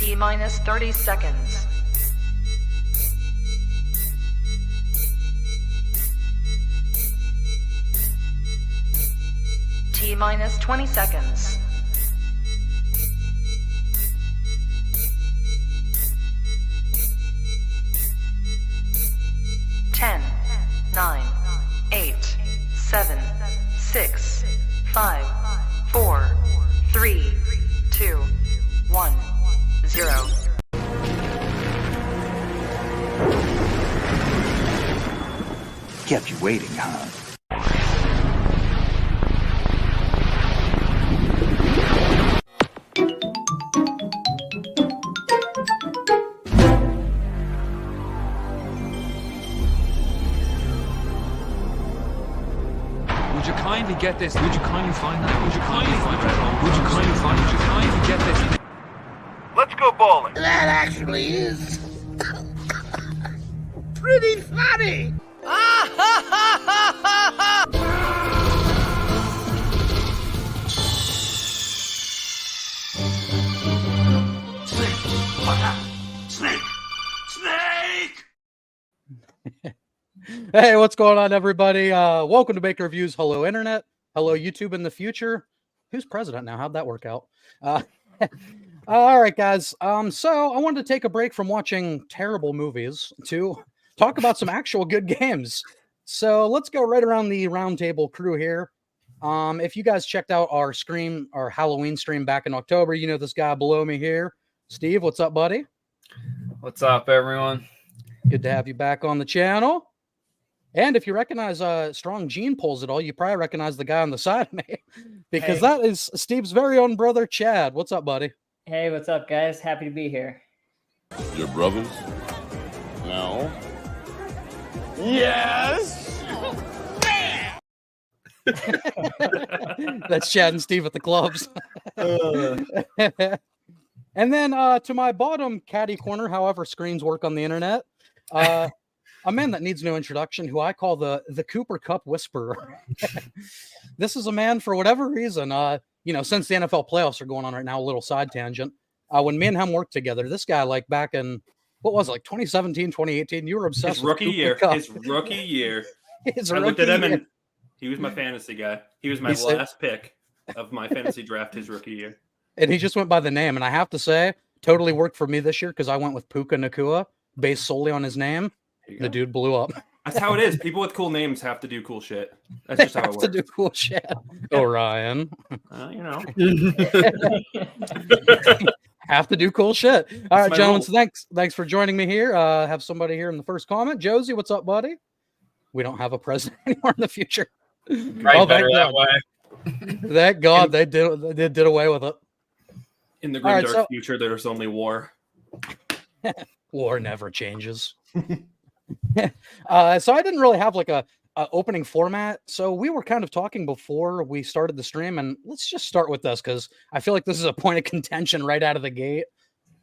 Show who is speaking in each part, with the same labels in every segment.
Speaker 1: T minus 30 seconds. T minus 20 seconds. Ten, 9, 8, 7, 6, 5, 4, 3, 2, 1, 0.
Speaker 2: Kept you waiting, huh?
Speaker 3: Would you kindly get this? Would you kindly find that? Would you kindly find that? Would you kindly find it? Would you kindly get this?
Speaker 4: Let's go bowling.
Speaker 5: That actually is pretty funny.
Speaker 4: Snake!
Speaker 6: Hey, what's going on, everybody? Welcome to Baker Reviews. Hello, Internet. Hello, YouTube in the future. Who's president now? How'd that work out? All right, guys. So I wanted to take a break from watching terrible movies to talk about some actual good games. So let's go right around the roundtable crew here. If you guys checked out our Halloween stream back in October, you know this guy below me here. Steve, what's up, buddy?
Speaker 7: What's up, everyone?
Speaker 6: Good to have you back on the channel. And if you recognize Strong Gene Pulls at all, you probably recognize the guy on the side of me because that is Steve's very own brother, Chad. What's up, buddy?
Speaker 8: Hey, what's up, guys? Happy to be here.
Speaker 4: Your brothers? No.
Speaker 5: Yes.
Speaker 6: That's Chad and Steve at the clubs. And then to my bottom caddy corner, however screens work on the internet, a man that needs no introduction, who I call the Cooper Cup Whisperer. This is a man, for whatever reason, since the NFL playoffs are going on right now, a little side tangent. When me and him worked together, this guy, like back in, what was it, like 2017, 2018, you were obsessed
Speaker 9: his
Speaker 6: with
Speaker 9: rookie
Speaker 6: Cooper
Speaker 9: year.
Speaker 6: Cup.
Speaker 9: His rookie year.
Speaker 6: His
Speaker 9: I looked
Speaker 6: rookie
Speaker 9: at him
Speaker 6: year.
Speaker 9: and he was my fantasy guy. He was my
Speaker 6: He said-
Speaker 9: last pick of my fantasy draft his rookie year.
Speaker 6: And he just went by the name. And I have to say, totally worked for me this year because I went with Puka Nacua based solely on his name.
Speaker 9: There you
Speaker 6: The
Speaker 9: go.
Speaker 6: dude blew up.
Speaker 9: That's how it is. People with cool names have to do cool shit. That's
Speaker 6: They
Speaker 9: just how it
Speaker 6: have to
Speaker 9: works.
Speaker 6: do cool shit. Orion.
Speaker 9: You know.
Speaker 6: Have to do cool shit. All right,
Speaker 9: my
Speaker 6: gentlemen.
Speaker 9: rule.
Speaker 6: So thanks for joining me here. Have somebody here in the first comment. Josie, what's up, buddy? We don't have a president anymore in the future.
Speaker 7: Right, better
Speaker 6: thank
Speaker 7: that
Speaker 6: God.
Speaker 7: way.
Speaker 6: Thank God they did away with it.
Speaker 9: In the
Speaker 6: All right,
Speaker 9: grim dark future, there's only war.
Speaker 6: War never changes. So I didn't really have like a opening format. So we were kind of talking before we started the stream, and let's just start with this because I feel like this is a point of contention right out of the gate.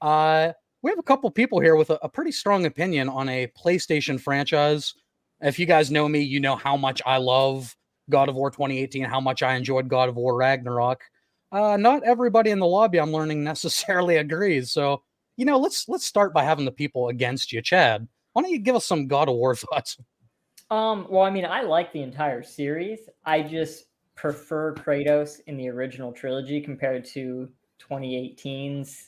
Speaker 6: We have a couple people here with a pretty strong opinion on a PlayStation franchise. If you guys know me, you know how much I love God of War 2018, how much I enjoyed God of War Ragnarok. Not everybody in the lobby, I'm learning, necessarily agrees. So, let's start by having the people against you. Chad, why don't you give us some God of War thoughts?
Speaker 8: Well, I mean, I like the entire series. I just prefer Kratos in the original trilogy compared to 2018's,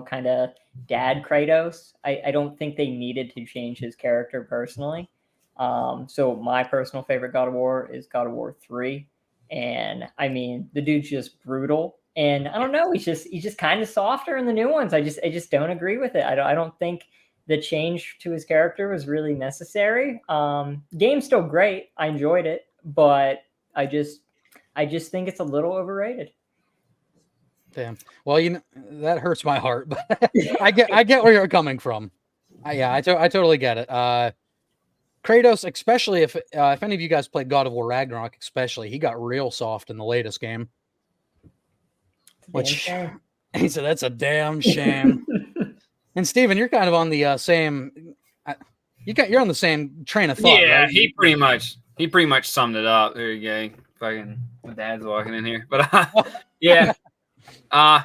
Speaker 8: kind of dad Kratos. I don't think they needed to change his character personally. So my personal favorite God of War is God of War 3. And I mean, the dude's just brutal. And I don't know, he's just kind of softer in the new ones. I just don't agree with it. I don't think the change to his character was really necessary. Game's still great. I enjoyed it, but I just think it's a little overrated.
Speaker 6: Damn. Well, that hurts my heart, but I get where you're coming from. I totally get it. Kratos, especially if any of you guys played God of War Ragnarok, especially, he got real soft in the latest game. Which he said that's a damn shame. And Steven, you're kind of on the same. You're on the same train of thought.
Speaker 7: Yeah,
Speaker 6: right?
Speaker 7: he pretty much summed it up. There you go. Fucking my dad's walking in here, but yeah,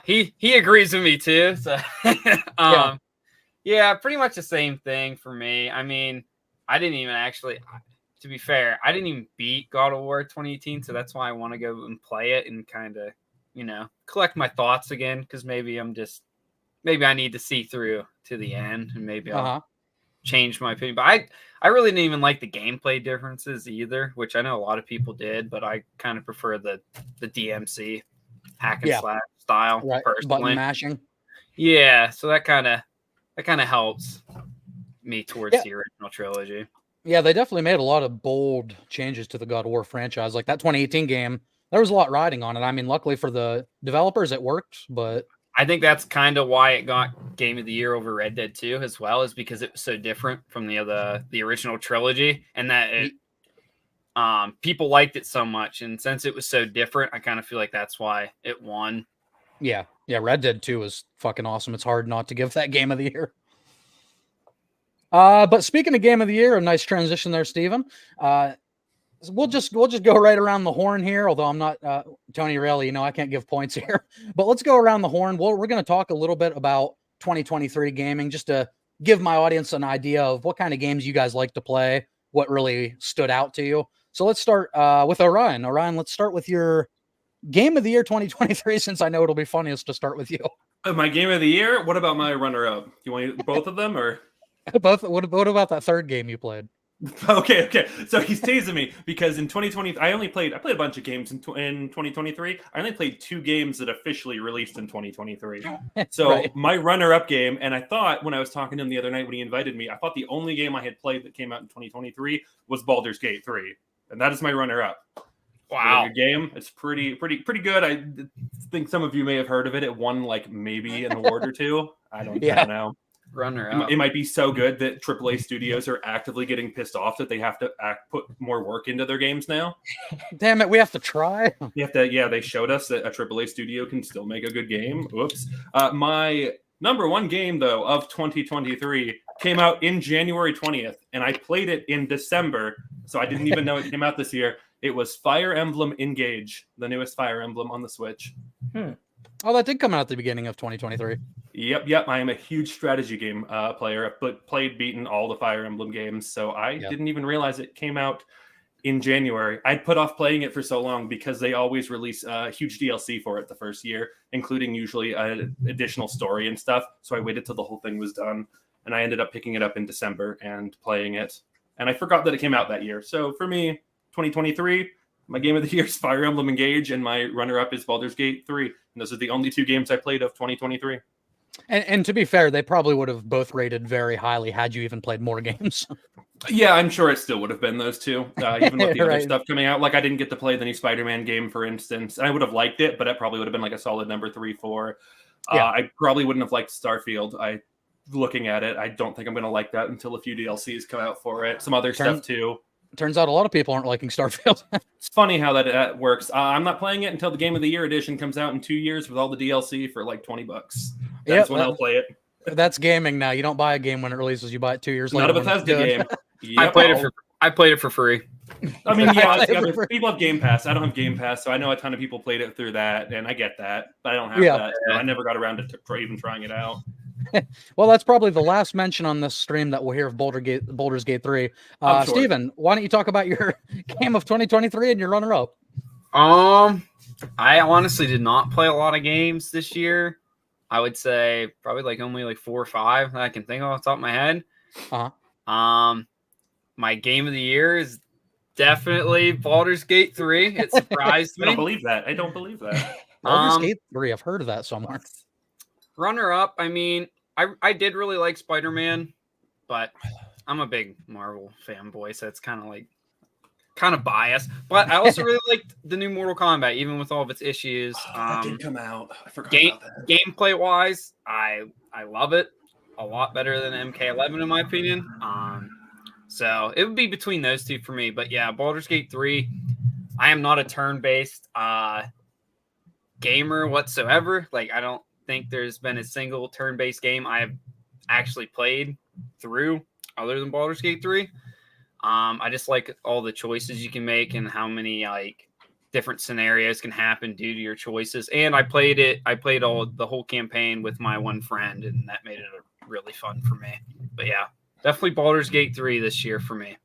Speaker 7: He agrees with me too. So yeah, pretty much the same thing for me. I mean, I didn't even actually, to be fair, I didn't even beat God of War 2018, so that's why I want to go and play it and kind of, collect my thoughts again, because maybe I need to see through to the end, and maybe I'll change my opinion. But I really didn't even like the gameplay differences either, which I know a lot of people did, but I kind of prefer the DMC hack and slash style personally.
Speaker 6: Button mashing.
Speaker 7: Yeah, so that kind of helps me towards the original trilogy.
Speaker 6: Yeah, they definitely made a lot of bold changes to the God of War franchise. Like that 2018 game, there was a lot riding on it. I mean, luckily for the developers, it worked, but
Speaker 7: I think that's kind of why it got Game of the Year over Red Dead 2 as well, is because it was so different from the original trilogy, and that people liked it so much. And since it was so different, I kind of feel like that's why it won.
Speaker 6: Yeah, Red Dead 2 is fucking awesome. It's hard not to give that Game of the Year. But speaking of Game of the Year, a nice transition there, Steven. We'll just go right around the horn here, although I'm not Tony Reilly, I can't give points here. But let's go around the horn. We're going to talk a little bit about 2023 gaming, just to give my audience an idea of what kind of games you guys like to play, what really stood out to you. So let's start with Orion. Orion, let's start with your Game of the Year 2023, since I know it'll be funniest to start with you.
Speaker 9: My Game of the Year? What about my runner-up? You want both of them, or?
Speaker 6: Both. What about that third game you played?
Speaker 9: Okay. So he's teasing me because in 2020, I played a bunch of games in 2023. I only played 2 games that officially released in 2023. So my runner-up game, and I thought when I was talking to him the other night when he invited me, I thought the only game I had played that came out in 2023 was Baldur's Gate 3, and that is my runner-up.
Speaker 7: Wow,
Speaker 9: good game. It's pretty good. I think some of you may have heard of it. It won maybe an award or 2. I don't know.
Speaker 7: Runner-up.
Speaker 9: It might be so good that AAA studios are actively getting pissed off that they have to put more work into their games now.
Speaker 6: Damn it, we have to try.
Speaker 9: They showed us that a AAA studio can still make a good game. Oops. My number 1 game, though, of 2023 came out in January 20th, and I played it in December, so I didn't even know it came out this year. It was Fire Emblem Engage, the newest Fire Emblem on the Switch.
Speaker 6: Oh, that did come out at the beginning of 2023.
Speaker 9: Yep. I am a huge strategy game player, but beaten all the Fire Emblem games, so I didn't even realize it came out in January. I'd put off playing it for so long because they always release huge DLC for it the first year, including usually an additional story and stuff. So I waited till the whole thing was done, and I ended up picking it up in December and playing it. And I forgot that it came out that year. So for me, 2023, my Game of the Year is Fire Emblem Engage, and my runner-up is Baldur's Gate 3. And those are the only 2 games I played of 2023.
Speaker 6: And to be fair, they probably would have both rated very highly had you even played more games.
Speaker 9: Yeah, I'm sure it still would have been those 2, even with the other stuff coming out. Like, I didn't get to play the new Spider-Man game, for instance. I would have liked it, but it probably would have been a solid number 3, 4. I probably wouldn't have liked Starfield. Looking at it, I don't think I'm going to like that until a few DLCs come out for it. Some other stuff, too.
Speaker 6: Turns out a lot of people aren't liking Starfield.
Speaker 9: It's funny how that works. I'm not playing it until the Game of the Year edition comes out in 2 years with all the DLC for $20. That's when I'll play it.
Speaker 6: That's gaming now. You don't buy a game when it releases. You buy it 2 years later.
Speaker 9: Not a Bethesda game.
Speaker 7: Yep. I played it for free.
Speaker 9: I mean, people have Game Pass. I don't have Game Pass, so I know a ton of people played it through that, and I get that, but I don't have that. So I never got around to even trying it out.
Speaker 6: Well, that's probably the last mention on this stream that we'll hear of Baldur's Gate 3.
Speaker 9: Sure.
Speaker 6: Steven, why don't you talk about your game of 2023 and your runner-up?
Speaker 7: I honestly did not play a lot of games this year. I would say probably only 4 or 5 that I can think of off the top of my head. My Game of the Year is definitely Baldur's Gate 3. It surprised me.
Speaker 9: I don't believe that.
Speaker 6: Baldur's Gate 3, I've heard of that somewhere.
Speaker 7: Runner-up, I mean, I did really like Spider-Man, but I'm a big Marvel fanboy, so it's kind of biased. But I also really liked the new Mortal Kombat, even with all of its issues.
Speaker 9: That did come out. I forgot about that.
Speaker 7: Gameplay-wise, I love it. A lot better than MK11, in my opinion. So it would be between those 2 for me. But yeah, Baldur's Gate 3, I am not a turn-based gamer whatsoever. I don't think there's been a single turn-based game I have actually played through other than Baldur's Gate 3. I just like all the choices you can make and how many different scenarios can happen due to your choices. And I played the whole campaign with my one friend, and that made it really fun for me. But yeah, definitely Baldur's Gate 3 this year for me.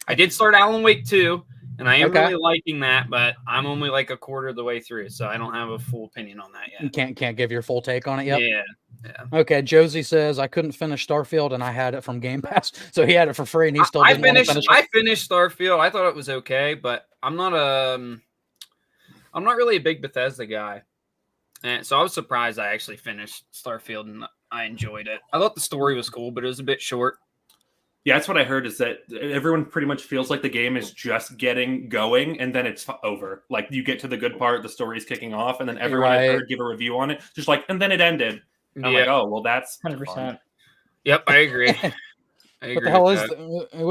Speaker 7: I did start Alan Wake 2, and I am really liking that, but I'm only like a quarter of the way through, so I don't have a full opinion on that yet.
Speaker 6: You can't give your full take on it yet?
Speaker 7: Yeah.
Speaker 6: Okay, Josie says, I couldn't finish Starfield, and I had it from Game Pass, so he had it for free, and he still didn't want to finish it.
Speaker 7: I finished Starfield. I thought it was okay, but I'm not really a big Bethesda guy. And so I was surprised I actually finished Starfield, and I enjoyed it. I thought the story was cool, but it was a bit short.
Speaker 9: Yeah, that's what I heard, is that everyone pretty much feels like the game is just getting going and then it's over. Like, you get to the good part, the story's kicking off, and then everyone I've heard give a review on it, just like, and then it ended. And I'm like, oh, well, that's
Speaker 8: 100%.
Speaker 9: fun.
Speaker 7: Yep, I agree.
Speaker 6: What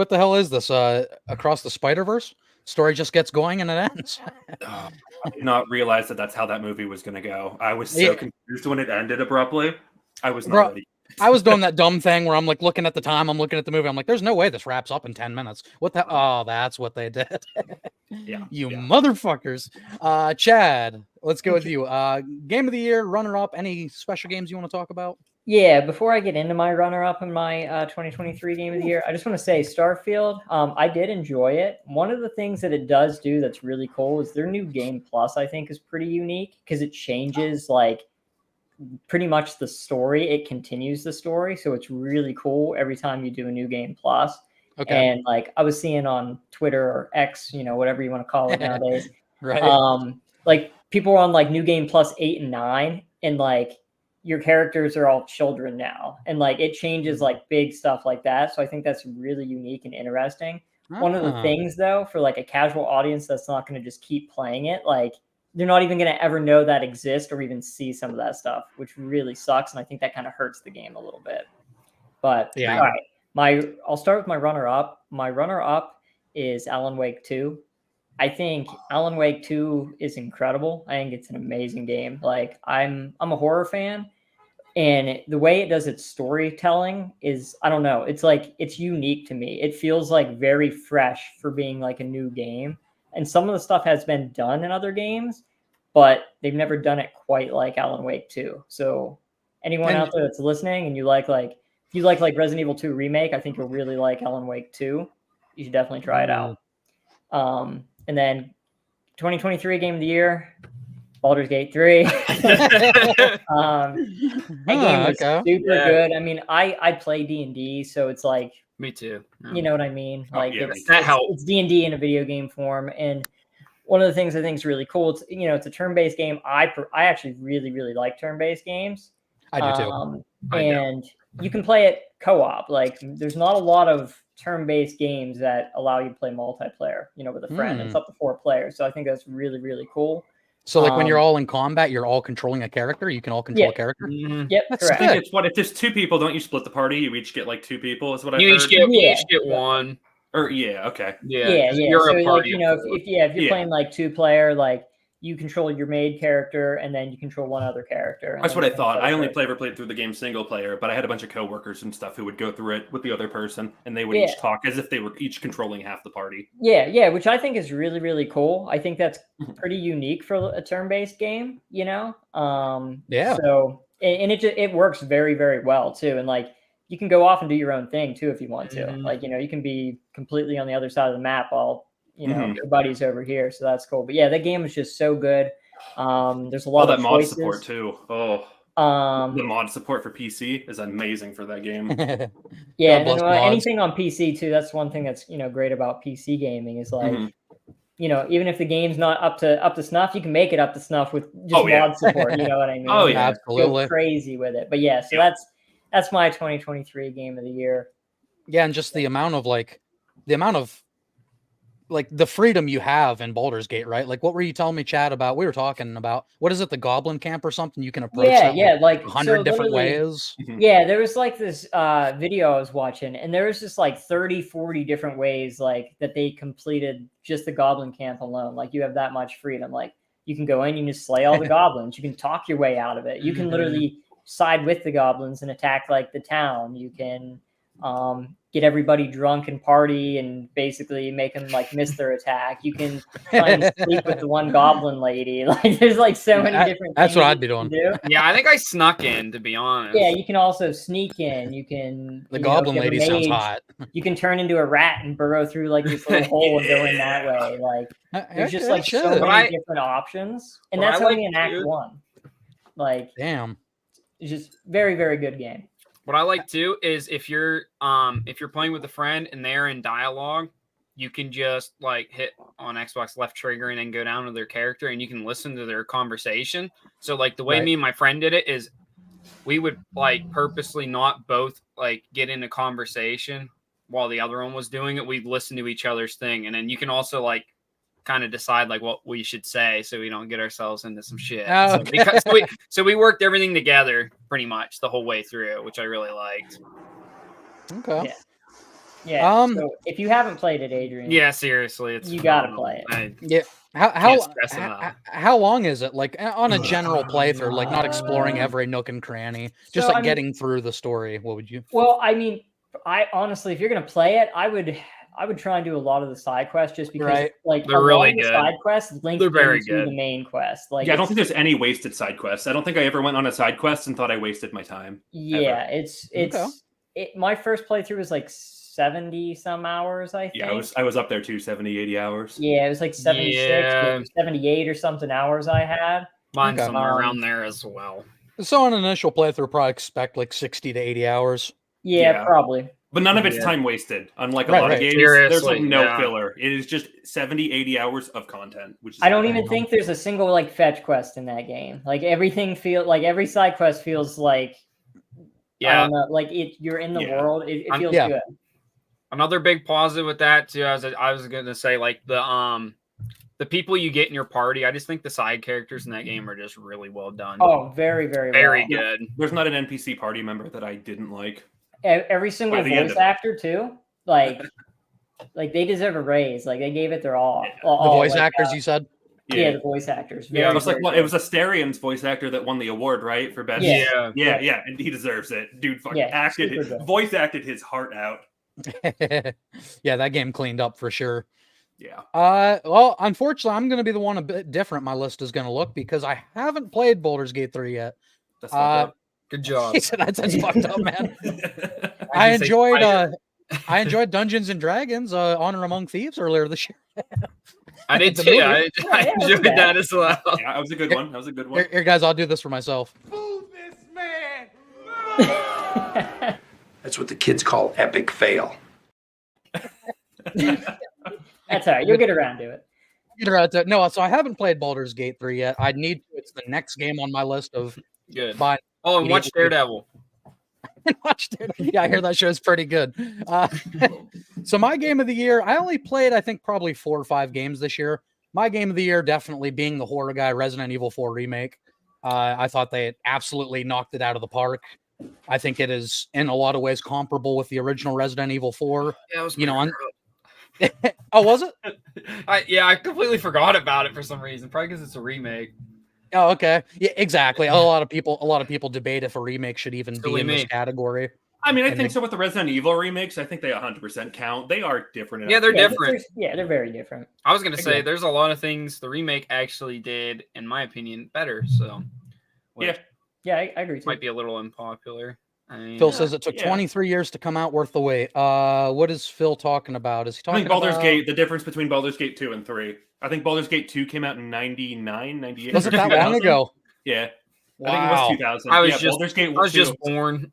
Speaker 6: the hell is this? Across the Spider-Verse? Story just gets going and it ends.
Speaker 9: I did not realize that that's how that movie was going to go. I was so confused when it ended abruptly. I was not ready.
Speaker 6: I was doing that dumb thing where I'm like looking at the time, I'm looking at the movie, I'm like, there's no way this wraps up in 10 minutes. What the? Oh, that's what they did. You motherfuckers. Chad, let's go with you. Game of the year, runner-up, any special games you want to talk about?
Speaker 8: Yeah, before I get into my runner-up in my 2023 Game of the Year, I just want to say Starfield, I did enjoy it. One of the things that it does do that's really cool is their new Game Plus, I think, is pretty unique because it changes, like, pretty much the story. It continues the story, so it's really cool every time you do a new Game Plus.
Speaker 6: Okay.
Speaker 8: And, like, I was seeing on Twitter or X, whatever you want to call it nowadays,
Speaker 6: right?
Speaker 8: Like, people are on, like, New Game Plus 8 and 9, and, like, your characters are all children now, and like it changes like big stuff like that. So I think that's really unique and interesting. One of the things though, for like a casual audience that's not going to just keep playing it, like they're not even going to ever know that exists or even see some of that stuff, which really sucks. And I think that kind of hurts the game a little bit. But
Speaker 6: yeah,
Speaker 8: all right, I'll start with my runner-up. My runner-up is Alan Wake 2. I think Alan Wake 2 is incredible. I think it's an amazing game. Like I'm a horror fan, and the way it does its storytelling is, I don't know, it's like it's unique to me. It feels like very fresh for being like a new game. And some of the stuff has been done in other games, but they've never done it quite like Alan Wake 2. So anyone out there that's listening and you like if you like Resident Evil 2 Remake, I think you'll really like Alan Wake 2. You should definitely try it out. And then 2023 Game of the Year, Baldur's Gate 3. That game was super good. I mean, I play D&D, so it's like...
Speaker 7: Me too.
Speaker 8: You know what I mean? Like
Speaker 7: it's
Speaker 8: D&D in a video game form. And one of the things I think is really cool, it's a turn-based game. I actually really, really like turn-based games.
Speaker 6: I do too.
Speaker 8: And you can play it co-op. Like there's not a lot of turn-based games that allow you to play multiplayer, with a friend. It's up to 4 players. So I think that's really, really cool.
Speaker 6: So like when you're all in combat, you're all controlling a character? You can all control a character?
Speaker 8: Yep,
Speaker 6: that's
Speaker 8: correct.
Speaker 9: I think it's if there's 2 people, don't you split the party? You each get like 2 people is what I heard.
Speaker 7: You each get one.
Speaker 9: Or okay.
Speaker 8: Yeah.
Speaker 7: You're
Speaker 8: so
Speaker 7: a party.
Speaker 8: Like, if you're playing like 2-player, like you control your main character and then you control one other character.
Speaker 9: That's what I thought. I only ever played through the game single player, but I had a bunch of coworkers and stuff who would go through it with the other person, and they would each talk as if they were each controlling half the party.
Speaker 8: Yeah, which I think is really, really cool. I think that's pretty unique for a turn-based game, So, and it works very, very well too. And like you can go off and do your own thing too if you want to. Like you can be completely on the other side of the map while your buddy's over here, so that's cool. But yeah, that game is just so good. There's a lot of
Speaker 9: that mod support too. The mod support for PC is amazing for that game.
Speaker 8: Yeah, and anything on PC too. That's one thing that's great about PC gaming is like even if the game's not up to snuff, you can make it up to snuff with just mod support. You know what I mean?
Speaker 6: Oh yeah, absolutely.
Speaker 8: Go crazy with it. But yeah, so that's my 2023 Game of the Year.
Speaker 6: Yeah, and just the amount of the freedom you have in Baldur's Gate, right? Like, what were you telling me, Chad, about? We were talking about, what is it, the Goblin Camp or something? You can approach
Speaker 8: like
Speaker 6: 100 different ways.
Speaker 8: Yeah, there was like this video I was watching, and there was just like 30, 40 different ways like that they completed just the Goblin Camp alone. Like, you have that much freedom. Like, you can go in, you can just slay all the goblins. You can talk your way out of it. You can literally side with the goblins and attack like the town. You can get everybody drunk and party and basically make them like miss their attack. You can try and sleep with the one goblin lady. Like there's like so many different
Speaker 6: That's
Speaker 8: things
Speaker 6: what
Speaker 8: that
Speaker 6: I'd be
Speaker 8: you can
Speaker 6: doing.
Speaker 8: do.
Speaker 7: Yeah, I think I snuck in, to be honest.
Speaker 8: Yeah, you can also sneak in. You can
Speaker 6: The
Speaker 8: you know,
Speaker 6: goblin
Speaker 8: if you have a
Speaker 6: lady sounds
Speaker 8: mage,
Speaker 6: hot.
Speaker 8: You can turn into a rat and burrow through like this little hole and go in that way. Like there's just like so
Speaker 6: shit.
Speaker 8: many different options, and
Speaker 7: what
Speaker 8: that's
Speaker 7: I
Speaker 8: only
Speaker 7: like
Speaker 8: in Act
Speaker 7: too-
Speaker 8: 1. Like
Speaker 6: Damn.
Speaker 8: it's just very, very good game.
Speaker 7: What I like too is if you're playing with a friend and they're in dialogue, you can just like hit on Xbox left trigger and then go down to their character and you can listen to their conversation. So like the way
Speaker 6: Right.
Speaker 7: me and my friend did it is we would like purposely not both like get in a conversation while the other one was doing it. We'd listen to each other's thing, and then you can also like kind of decide like what we should say so we don't get ourselves into some shit.
Speaker 6: Oh, okay.
Speaker 7: So we worked everything together pretty much the whole way through, which I really liked.
Speaker 6: Okay.
Speaker 8: Yeah. So if you haven't played it, Adrian,
Speaker 7: Yeah, seriously, it's
Speaker 8: you gotta
Speaker 7: phenomenal.
Speaker 8: play it.
Speaker 6: Yeah.
Speaker 7: Can't stress it enough.
Speaker 6: How long is it? Like on a general playthrough, like not exploring every nook and cranny, just
Speaker 8: So,
Speaker 6: like
Speaker 8: I mean-
Speaker 6: getting through the story. What would you?
Speaker 8: Well, I mean, I honestly, if you're gonna play it, I would try and do a lot of the side quests just because,
Speaker 6: Right.
Speaker 8: like,
Speaker 7: They're
Speaker 8: a lot
Speaker 7: really
Speaker 8: of the
Speaker 7: good.
Speaker 8: side quests link
Speaker 7: They're very
Speaker 8: into
Speaker 7: good.
Speaker 8: the main quest. Like,
Speaker 9: Yeah, I don't
Speaker 8: it's-
Speaker 9: think there's any wasted side quests. I don't think I ever went on a side quest and thought I wasted my time.
Speaker 8: Yeah,
Speaker 9: ever.
Speaker 8: it's my first playthrough was like 70 some hours, I think.
Speaker 9: Yeah, I was up there too, 70, 80 hours.
Speaker 8: Yeah, it was like 76
Speaker 7: Yeah.
Speaker 8: or 78 or something hours I had.
Speaker 7: Mine's
Speaker 6: Okay.
Speaker 7: somewhere around there as well.
Speaker 6: So on an initial playthrough, probably expect like 60 to 80 hours.
Speaker 8: Yeah,
Speaker 9: Yeah.
Speaker 8: probably.
Speaker 9: But none of it's
Speaker 7: Yeah.
Speaker 9: time wasted. Unlike a
Speaker 6: Right,
Speaker 9: lot
Speaker 6: right.
Speaker 9: of games, there's
Speaker 7: Seriously,
Speaker 9: like no
Speaker 7: yeah.
Speaker 9: filler. It is just 70, 80 hours of content. Which is
Speaker 8: I don't even
Speaker 6: Damn.
Speaker 8: think there's a single like fetch quest in that game. Like everything every side quest feels like I
Speaker 7: Yeah.
Speaker 8: don't know, like you're in the
Speaker 9: Yeah.
Speaker 8: world. It
Speaker 7: I'm-
Speaker 8: feels
Speaker 6: Yeah.
Speaker 8: good.
Speaker 7: Another big positive with that too, I was gonna say like the people you get in your party. I just think the side characters in that game are just really well done.
Speaker 8: Oh, very, very,
Speaker 7: very
Speaker 8: well.
Speaker 7: good.
Speaker 9: There's not an NPC party member that I didn't like.
Speaker 8: Every single
Speaker 9: By the end
Speaker 8: voice
Speaker 9: of it.
Speaker 8: actor too. Like they deserve a raise. Like they gave it their all.
Speaker 6: The voice
Speaker 8: like,
Speaker 6: actors, you said?
Speaker 8: Yeah, the voice actors.
Speaker 7: Yeah,
Speaker 9: it
Speaker 8: Very,
Speaker 9: was like
Speaker 8: very
Speaker 9: well, it
Speaker 8: good.
Speaker 9: was Asterian's voice actor that won the award, right, for best.
Speaker 8: Yeah.
Speaker 9: Yeah, and he deserves it. Dude, fucking
Speaker 8: Yeah, super good.
Speaker 9: voice acted his heart out.
Speaker 6: Yeah, that game cleaned up for sure.
Speaker 9: Yeah.
Speaker 6: Well, unfortunately, I'm going to be the one a bit different. My list is going to look because I haven't played Baldur's Gate 3 yet.
Speaker 9: That's fucked up.
Speaker 7: Good job.
Speaker 6: He said that's fucked up, man.
Speaker 7: I can say spider.
Speaker 6: I enjoyed Dungeons and Dragons, Honor Among Thieves earlier this year.
Speaker 7: I did
Speaker 6: The
Speaker 7: too.
Speaker 6: movie.
Speaker 7: I
Speaker 8: Yeah,
Speaker 7: enjoyed
Speaker 8: that's bad.
Speaker 7: that as well.
Speaker 9: Yeah, that was a good one. That was a good one.
Speaker 6: Here, guys, I'll do this for myself.
Speaker 5: Move this man!
Speaker 2: That's what the kids call epic fail.
Speaker 8: That's all right. You'll get around to it.
Speaker 6: Get around to- No, so I haven't played Baldur's Gate 3 yet. I need to. It's the next game on my list of
Speaker 7: Good.
Speaker 6: buying.
Speaker 7: Oh, and watch Daredevil.
Speaker 6: Watched it. Yeah, I hear that show's pretty good. So my game of the year, I only played, I think, probably 4 or 5 games this year. My game of the year definitely being the horror guy, Resident Evil 4 remake. I thought they absolutely knocked it out of the park. I think it is in a lot of ways comparable with the original Resident Evil 4.
Speaker 7: Yeah, it was
Speaker 6: You know,
Speaker 7: pretty
Speaker 6: Oh, was it?
Speaker 7: I completely forgot about it for some reason. Probably because it's a remake.
Speaker 6: Oh, okay. Yeah, exactly. A lot of people debate if a remake should even be
Speaker 7: Silly
Speaker 6: in this
Speaker 7: me.
Speaker 6: category.
Speaker 9: I mean, I
Speaker 6: And
Speaker 9: think
Speaker 6: they-
Speaker 9: so with the Resident Evil remakes. I think they 100% count. They are different.
Speaker 7: Yeah, they're
Speaker 8: Yeah,
Speaker 7: different.
Speaker 8: they're very different.
Speaker 7: I was gonna say
Speaker 6: Agree.
Speaker 7: there's a lot of things the remake actually did, in my opinion, better. So, which
Speaker 9: Yeah.
Speaker 8: Yeah, I agree too.
Speaker 7: might be a little unpopular. I mean,
Speaker 6: Phil says it took
Speaker 9: yeah.
Speaker 6: 23 years to come out, worth the wait. What is Phil talking about? Is he
Speaker 9: I
Speaker 6: talking
Speaker 9: think Baldur's
Speaker 6: about...
Speaker 9: Gate, the difference between Baldur's Gate 2 and 3. I think Baldur's Gate 2 came out in 99, 98.
Speaker 6: Was it
Speaker 9: or
Speaker 6: that long
Speaker 9: 2000.
Speaker 6: ago?
Speaker 9: Yeah.
Speaker 6: Wow.
Speaker 9: I think it was 2000.
Speaker 7: I was
Speaker 9: yeah,
Speaker 7: just-
Speaker 9: Baldur's Gate
Speaker 7: I was
Speaker 9: 2.
Speaker 7: just born.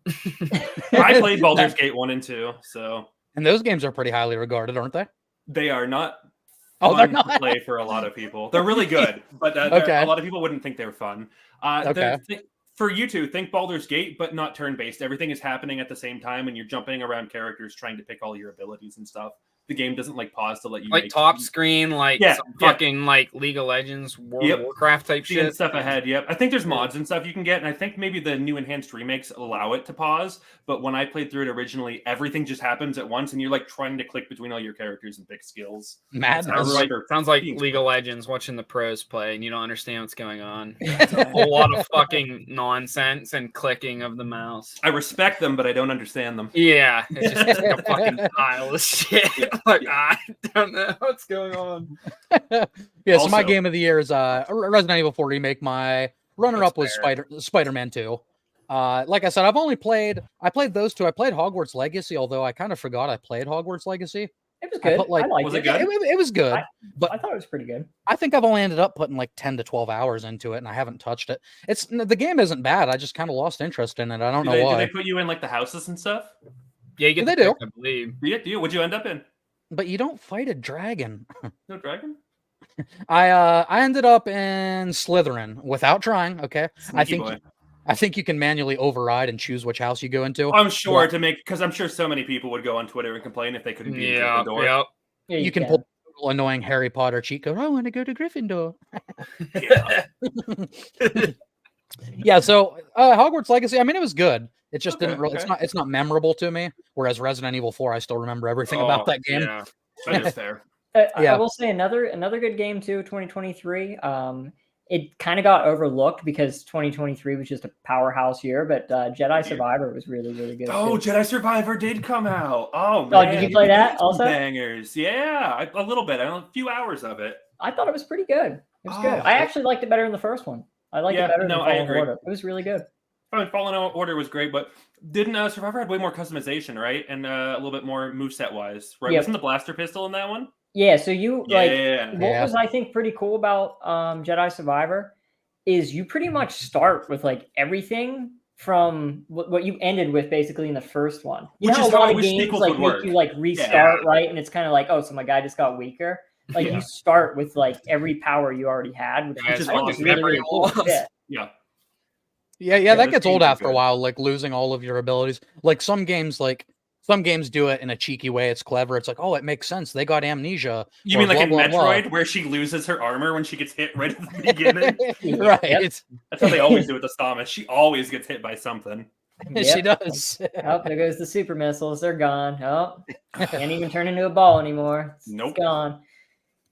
Speaker 9: I played Baldur's Gate 1 and 2, so
Speaker 6: And those games are pretty highly regarded, aren't they?
Speaker 9: they are not
Speaker 6: Oh, they're
Speaker 9: fun
Speaker 6: not.
Speaker 9: to play for a lot of people. They're really good, but
Speaker 6: Okay.
Speaker 9: a lot of people wouldn't think they're fun.
Speaker 6: Okay.
Speaker 9: For you two, think Baldur's Gate, but not turn-based. Everything is happening at the same time, and you're jumping around characters trying to pick all your abilities and stuff. the game doesn't like pause to let you
Speaker 7: like
Speaker 9: make
Speaker 7: top screen, like
Speaker 9: Yeah,
Speaker 7: some
Speaker 9: yeah.
Speaker 7: fucking like League of Legends, World
Speaker 9: Yep.
Speaker 7: of Warcraft type
Speaker 9: seeing
Speaker 7: shit.
Speaker 9: stuff ahead. Yep, I think there's mods and stuff you can get, and I think maybe the new enhanced remakes allow it to pause. But when I played through it originally, everything just happens at once, and you're like trying to click between all your characters and pick skills.
Speaker 6: Madness.
Speaker 7: Sounds like
Speaker 9: being
Speaker 7: League of Legends watching the pros play, and you don't understand what's going on. It's a whole lot of fucking nonsense and clicking of the mouse.
Speaker 9: I respect them, but I don't understand them.
Speaker 7: Yeah, it's just like a fucking pile of shit. Like I don't know what's going on.
Speaker 6: Yeah, so my
Speaker 9: Also-
Speaker 6: game of the year is Resident Evil 4 remake. My runner-up was
Speaker 7: fair.
Speaker 6: Spider-Man 2. Like I said, I played those two. I played Hogwarts Legacy, although I kind of forgot I played Hogwarts Legacy.
Speaker 8: It was
Speaker 6: I
Speaker 8: good.
Speaker 6: put, like-
Speaker 8: I liked
Speaker 9: Was
Speaker 8: it.
Speaker 9: it good?
Speaker 6: It was good, but
Speaker 8: I thought it was pretty good.
Speaker 6: I think I've only ended up putting like 10 to 12 hours into it, and I haven't touched it. The game isn't bad. I just kind of lost interest in it. I don't know
Speaker 9: Do
Speaker 6: why.
Speaker 9: they put you in like the houses and stuff?
Speaker 7: Yeah, you get
Speaker 6: They
Speaker 7: the
Speaker 6: do.
Speaker 7: pick, I believe.
Speaker 9: Yeah, do you? What'd you end up in?
Speaker 6: But you don't fight a dragon.
Speaker 9: No dragon?
Speaker 6: I ended up in Slytherin without trying. Okay,
Speaker 9: Sneaky
Speaker 6: I think you can manually override and choose which house you go into.
Speaker 9: I'm sure
Speaker 6: Yeah.
Speaker 9: to make, because I'm sure so many people would go on Twitter and complain if they couldn't be in
Speaker 7: Yeah,
Speaker 9: Gryffindor.
Speaker 7: yeah.
Speaker 8: Yeah,
Speaker 6: You can pull the annoying Harry Potter cheat code. I want to go to Gryffindor. Yeah, so Hogwarts Legacy. I mean, it was good. It just
Speaker 9: Okay,
Speaker 6: didn't really.
Speaker 9: okay.
Speaker 6: It's not memorable to me. Whereas Resident Evil 4, I still remember everything about
Speaker 7: Oh,
Speaker 6: that game.
Speaker 7: Yeah.
Speaker 9: That is fair.
Speaker 6: Yeah.
Speaker 8: I will say another good game too. 2023. It kind of got overlooked because 2023 was just a powerhouse year, but Jedi Survivor was really good.
Speaker 9: Oh,
Speaker 8: too.
Speaker 9: Jedi Survivor did come out. Oh,
Speaker 8: Oh,
Speaker 9: man.
Speaker 8: did you play that
Speaker 9: Some
Speaker 8: also?
Speaker 9: Bangers. Yeah, a little bit. A few hours of it.
Speaker 8: I thought it was pretty good. It was good.
Speaker 9: Oh.
Speaker 8: I actually liked it better than the first one. I liked
Speaker 9: Yeah,
Speaker 8: it better
Speaker 9: no,
Speaker 8: than
Speaker 9: I
Speaker 8: Fallen
Speaker 9: agree.
Speaker 8: Order. It was really good.
Speaker 9: I mean, Fallen Order was great, but didn't Survivor had way more customization, right? And a little bit more moveset wise, right?
Speaker 8: Yep.
Speaker 9: Wasn't the blaster pistol in that one?
Speaker 8: Yeah, so you like
Speaker 9: Yeah.
Speaker 8: what
Speaker 6: Yeah.
Speaker 8: was I think pretty cool about Jedi Survivor is you pretty much start with like everything from what you ended with basically in the first one. You
Speaker 9: Which
Speaker 8: know
Speaker 9: is
Speaker 8: how a
Speaker 9: how I
Speaker 8: lot of
Speaker 9: wish
Speaker 8: games
Speaker 9: sequels
Speaker 8: like
Speaker 9: would
Speaker 8: make
Speaker 9: work.
Speaker 8: you like restart, right? And it's kind of like, oh, so my guy just got weaker. Like
Speaker 9: Yeah.
Speaker 8: you start with like every power you already had, which
Speaker 7: Yeah,
Speaker 8: is
Speaker 7: it's
Speaker 8: I think
Speaker 9: awesome.
Speaker 8: is really,
Speaker 7: Memory
Speaker 8: really cool.
Speaker 7: loss.
Speaker 8: Yeah.
Speaker 9: Yeah.
Speaker 6: Yeah, that
Speaker 9: those
Speaker 6: gets old
Speaker 9: games are
Speaker 6: after a
Speaker 9: good.
Speaker 6: while. Like losing all of your abilities. Like some games do it in a cheeky way. It's clever. It's like, oh, it makes sense. They got amnesia.
Speaker 9: You
Speaker 6: or
Speaker 9: mean like
Speaker 6: blah,
Speaker 9: in
Speaker 6: blah, blah.
Speaker 9: Metroid, where she loses her armor when she gets hit right at the beginning?
Speaker 6: Right.
Speaker 8: Yep.
Speaker 9: That's how they always do with the Stamets. She always gets hit by something.
Speaker 6: She does.
Speaker 8: Oh, there goes the super missiles. They're gone. Oh, can't even turn into a ball anymore. It's
Speaker 9: Nope.
Speaker 8: gone.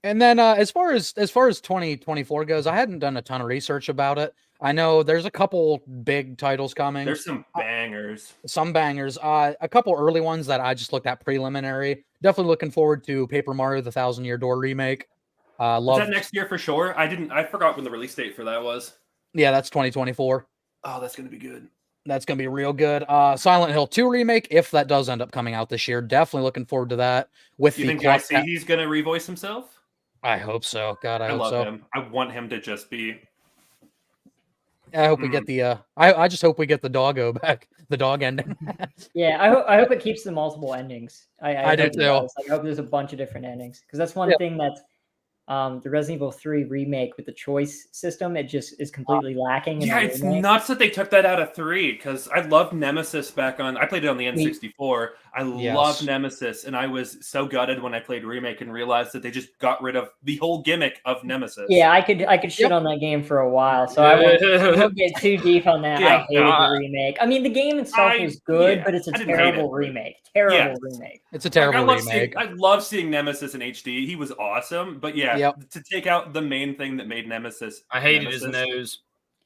Speaker 6: And then as far as 2024 goes, I hadn't done a ton of research about it. I know there's a couple big titles coming,
Speaker 9: There's some bangers.
Speaker 6: some bangers, a couple early ones that I just looked at preliminary. Definitely looking forward to Paper Mario: The Thousand Year Door remake.
Speaker 9: Is
Speaker 6: Love,
Speaker 9: that next year for sure? I forgot when the release date for that was.
Speaker 6: yeah, that's 2024.
Speaker 9: Oh, that's gonna be good.
Speaker 6: That's gonna be real good. Silent Hill 2 remake, if that does end up coming out this year, definitely looking forward to that. With
Speaker 9: You
Speaker 6: the
Speaker 9: think
Speaker 6: clock-
Speaker 9: he's gonna revoice himself?
Speaker 6: I hope so. God, I
Speaker 9: I
Speaker 6: hope
Speaker 9: love
Speaker 6: so.
Speaker 9: him. I want him to just be.
Speaker 6: I hope we get the I just hope we get the doggo back, the dog ending.
Speaker 8: Yeah, I hope it keeps the multiple endings. I
Speaker 6: do
Speaker 8: hope it
Speaker 6: too.
Speaker 8: does. Like, I hope there's a bunch of different endings because that's one
Speaker 6: Yeah.
Speaker 8: thing that's the Resident Evil 3 remake with the choice system. It just is completely lacking. In
Speaker 9: Yeah,
Speaker 8: the
Speaker 9: it's
Speaker 8: remake.
Speaker 9: nuts that they took that out of 3 because I loved Nemesis back on. I played it on the N64. I
Speaker 6: Yes.
Speaker 9: loved Nemesis, and I was so gutted when I played remake and realized that they just got rid of the whole gimmick of Nemesis.
Speaker 8: Yeah, I could shit
Speaker 6: Yep.
Speaker 8: on that game for a while, so I won't get too deep on that. I
Speaker 9: Yeah,
Speaker 8: hated
Speaker 7: no,
Speaker 8: the remake. I mean, the game itself
Speaker 9: I-
Speaker 8: was good,
Speaker 9: yeah,
Speaker 8: but it's a
Speaker 9: I didn't hate
Speaker 8: terrible
Speaker 9: it.
Speaker 8: remake. Terrible
Speaker 9: Yeah.
Speaker 8: remake.
Speaker 6: It's a
Speaker 9: Like,
Speaker 6: terrible
Speaker 9: I love
Speaker 6: remake.
Speaker 9: seeing Nemesis in HD. He was awesome, but yeah,
Speaker 6: Yep.
Speaker 9: to take out the main thing that made Nemesis.
Speaker 7: I hated his
Speaker 9: Nemesis,
Speaker 7: nose.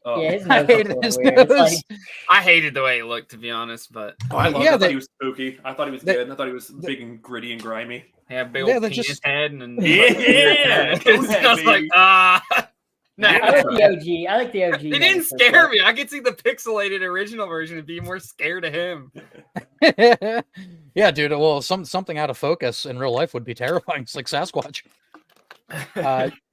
Speaker 9: oh.
Speaker 8: Yeah, his
Speaker 6: I
Speaker 8: nose looks a
Speaker 6: hated
Speaker 8: little
Speaker 6: his
Speaker 8: weird. It's like-
Speaker 6: nose.
Speaker 7: I hated the way he looked, to be honest. But
Speaker 9: Oh, I loved
Speaker 6: Yeah,
Speaker 9: it. I thought
Speaker 6: they-
Speaker 9: he was spooky. I thought he was
Speaker 6: they-
Speaker 9: good. I thought he was big and gritty and grimy.
Speaker 7: he had a big
Speaker 6: Yeah,
Speaker 7: old
Speaker 6: they're
Speaker 7: penis
Speaker 6: just-
Speaker 7: head and
Speaker 9: Yeah, go
Speaker 7: I was
Speaker 9: ahead,
Speaker 7: like,
Speaker 9: baby.
Speaker 7: no.
Speaker 8: I like the OG. I like the OG.
Speaker 7: They didn't
Speaker 8: Nemesis,
Speaker 7: scare
Speaker 8: but-
Speaker 7: me. I could see the pixelated original version and be more scared of him.
Speaker 6: Yeah, dude. Well, something out of focus in real life would be terrifying. It's like Sasquatch.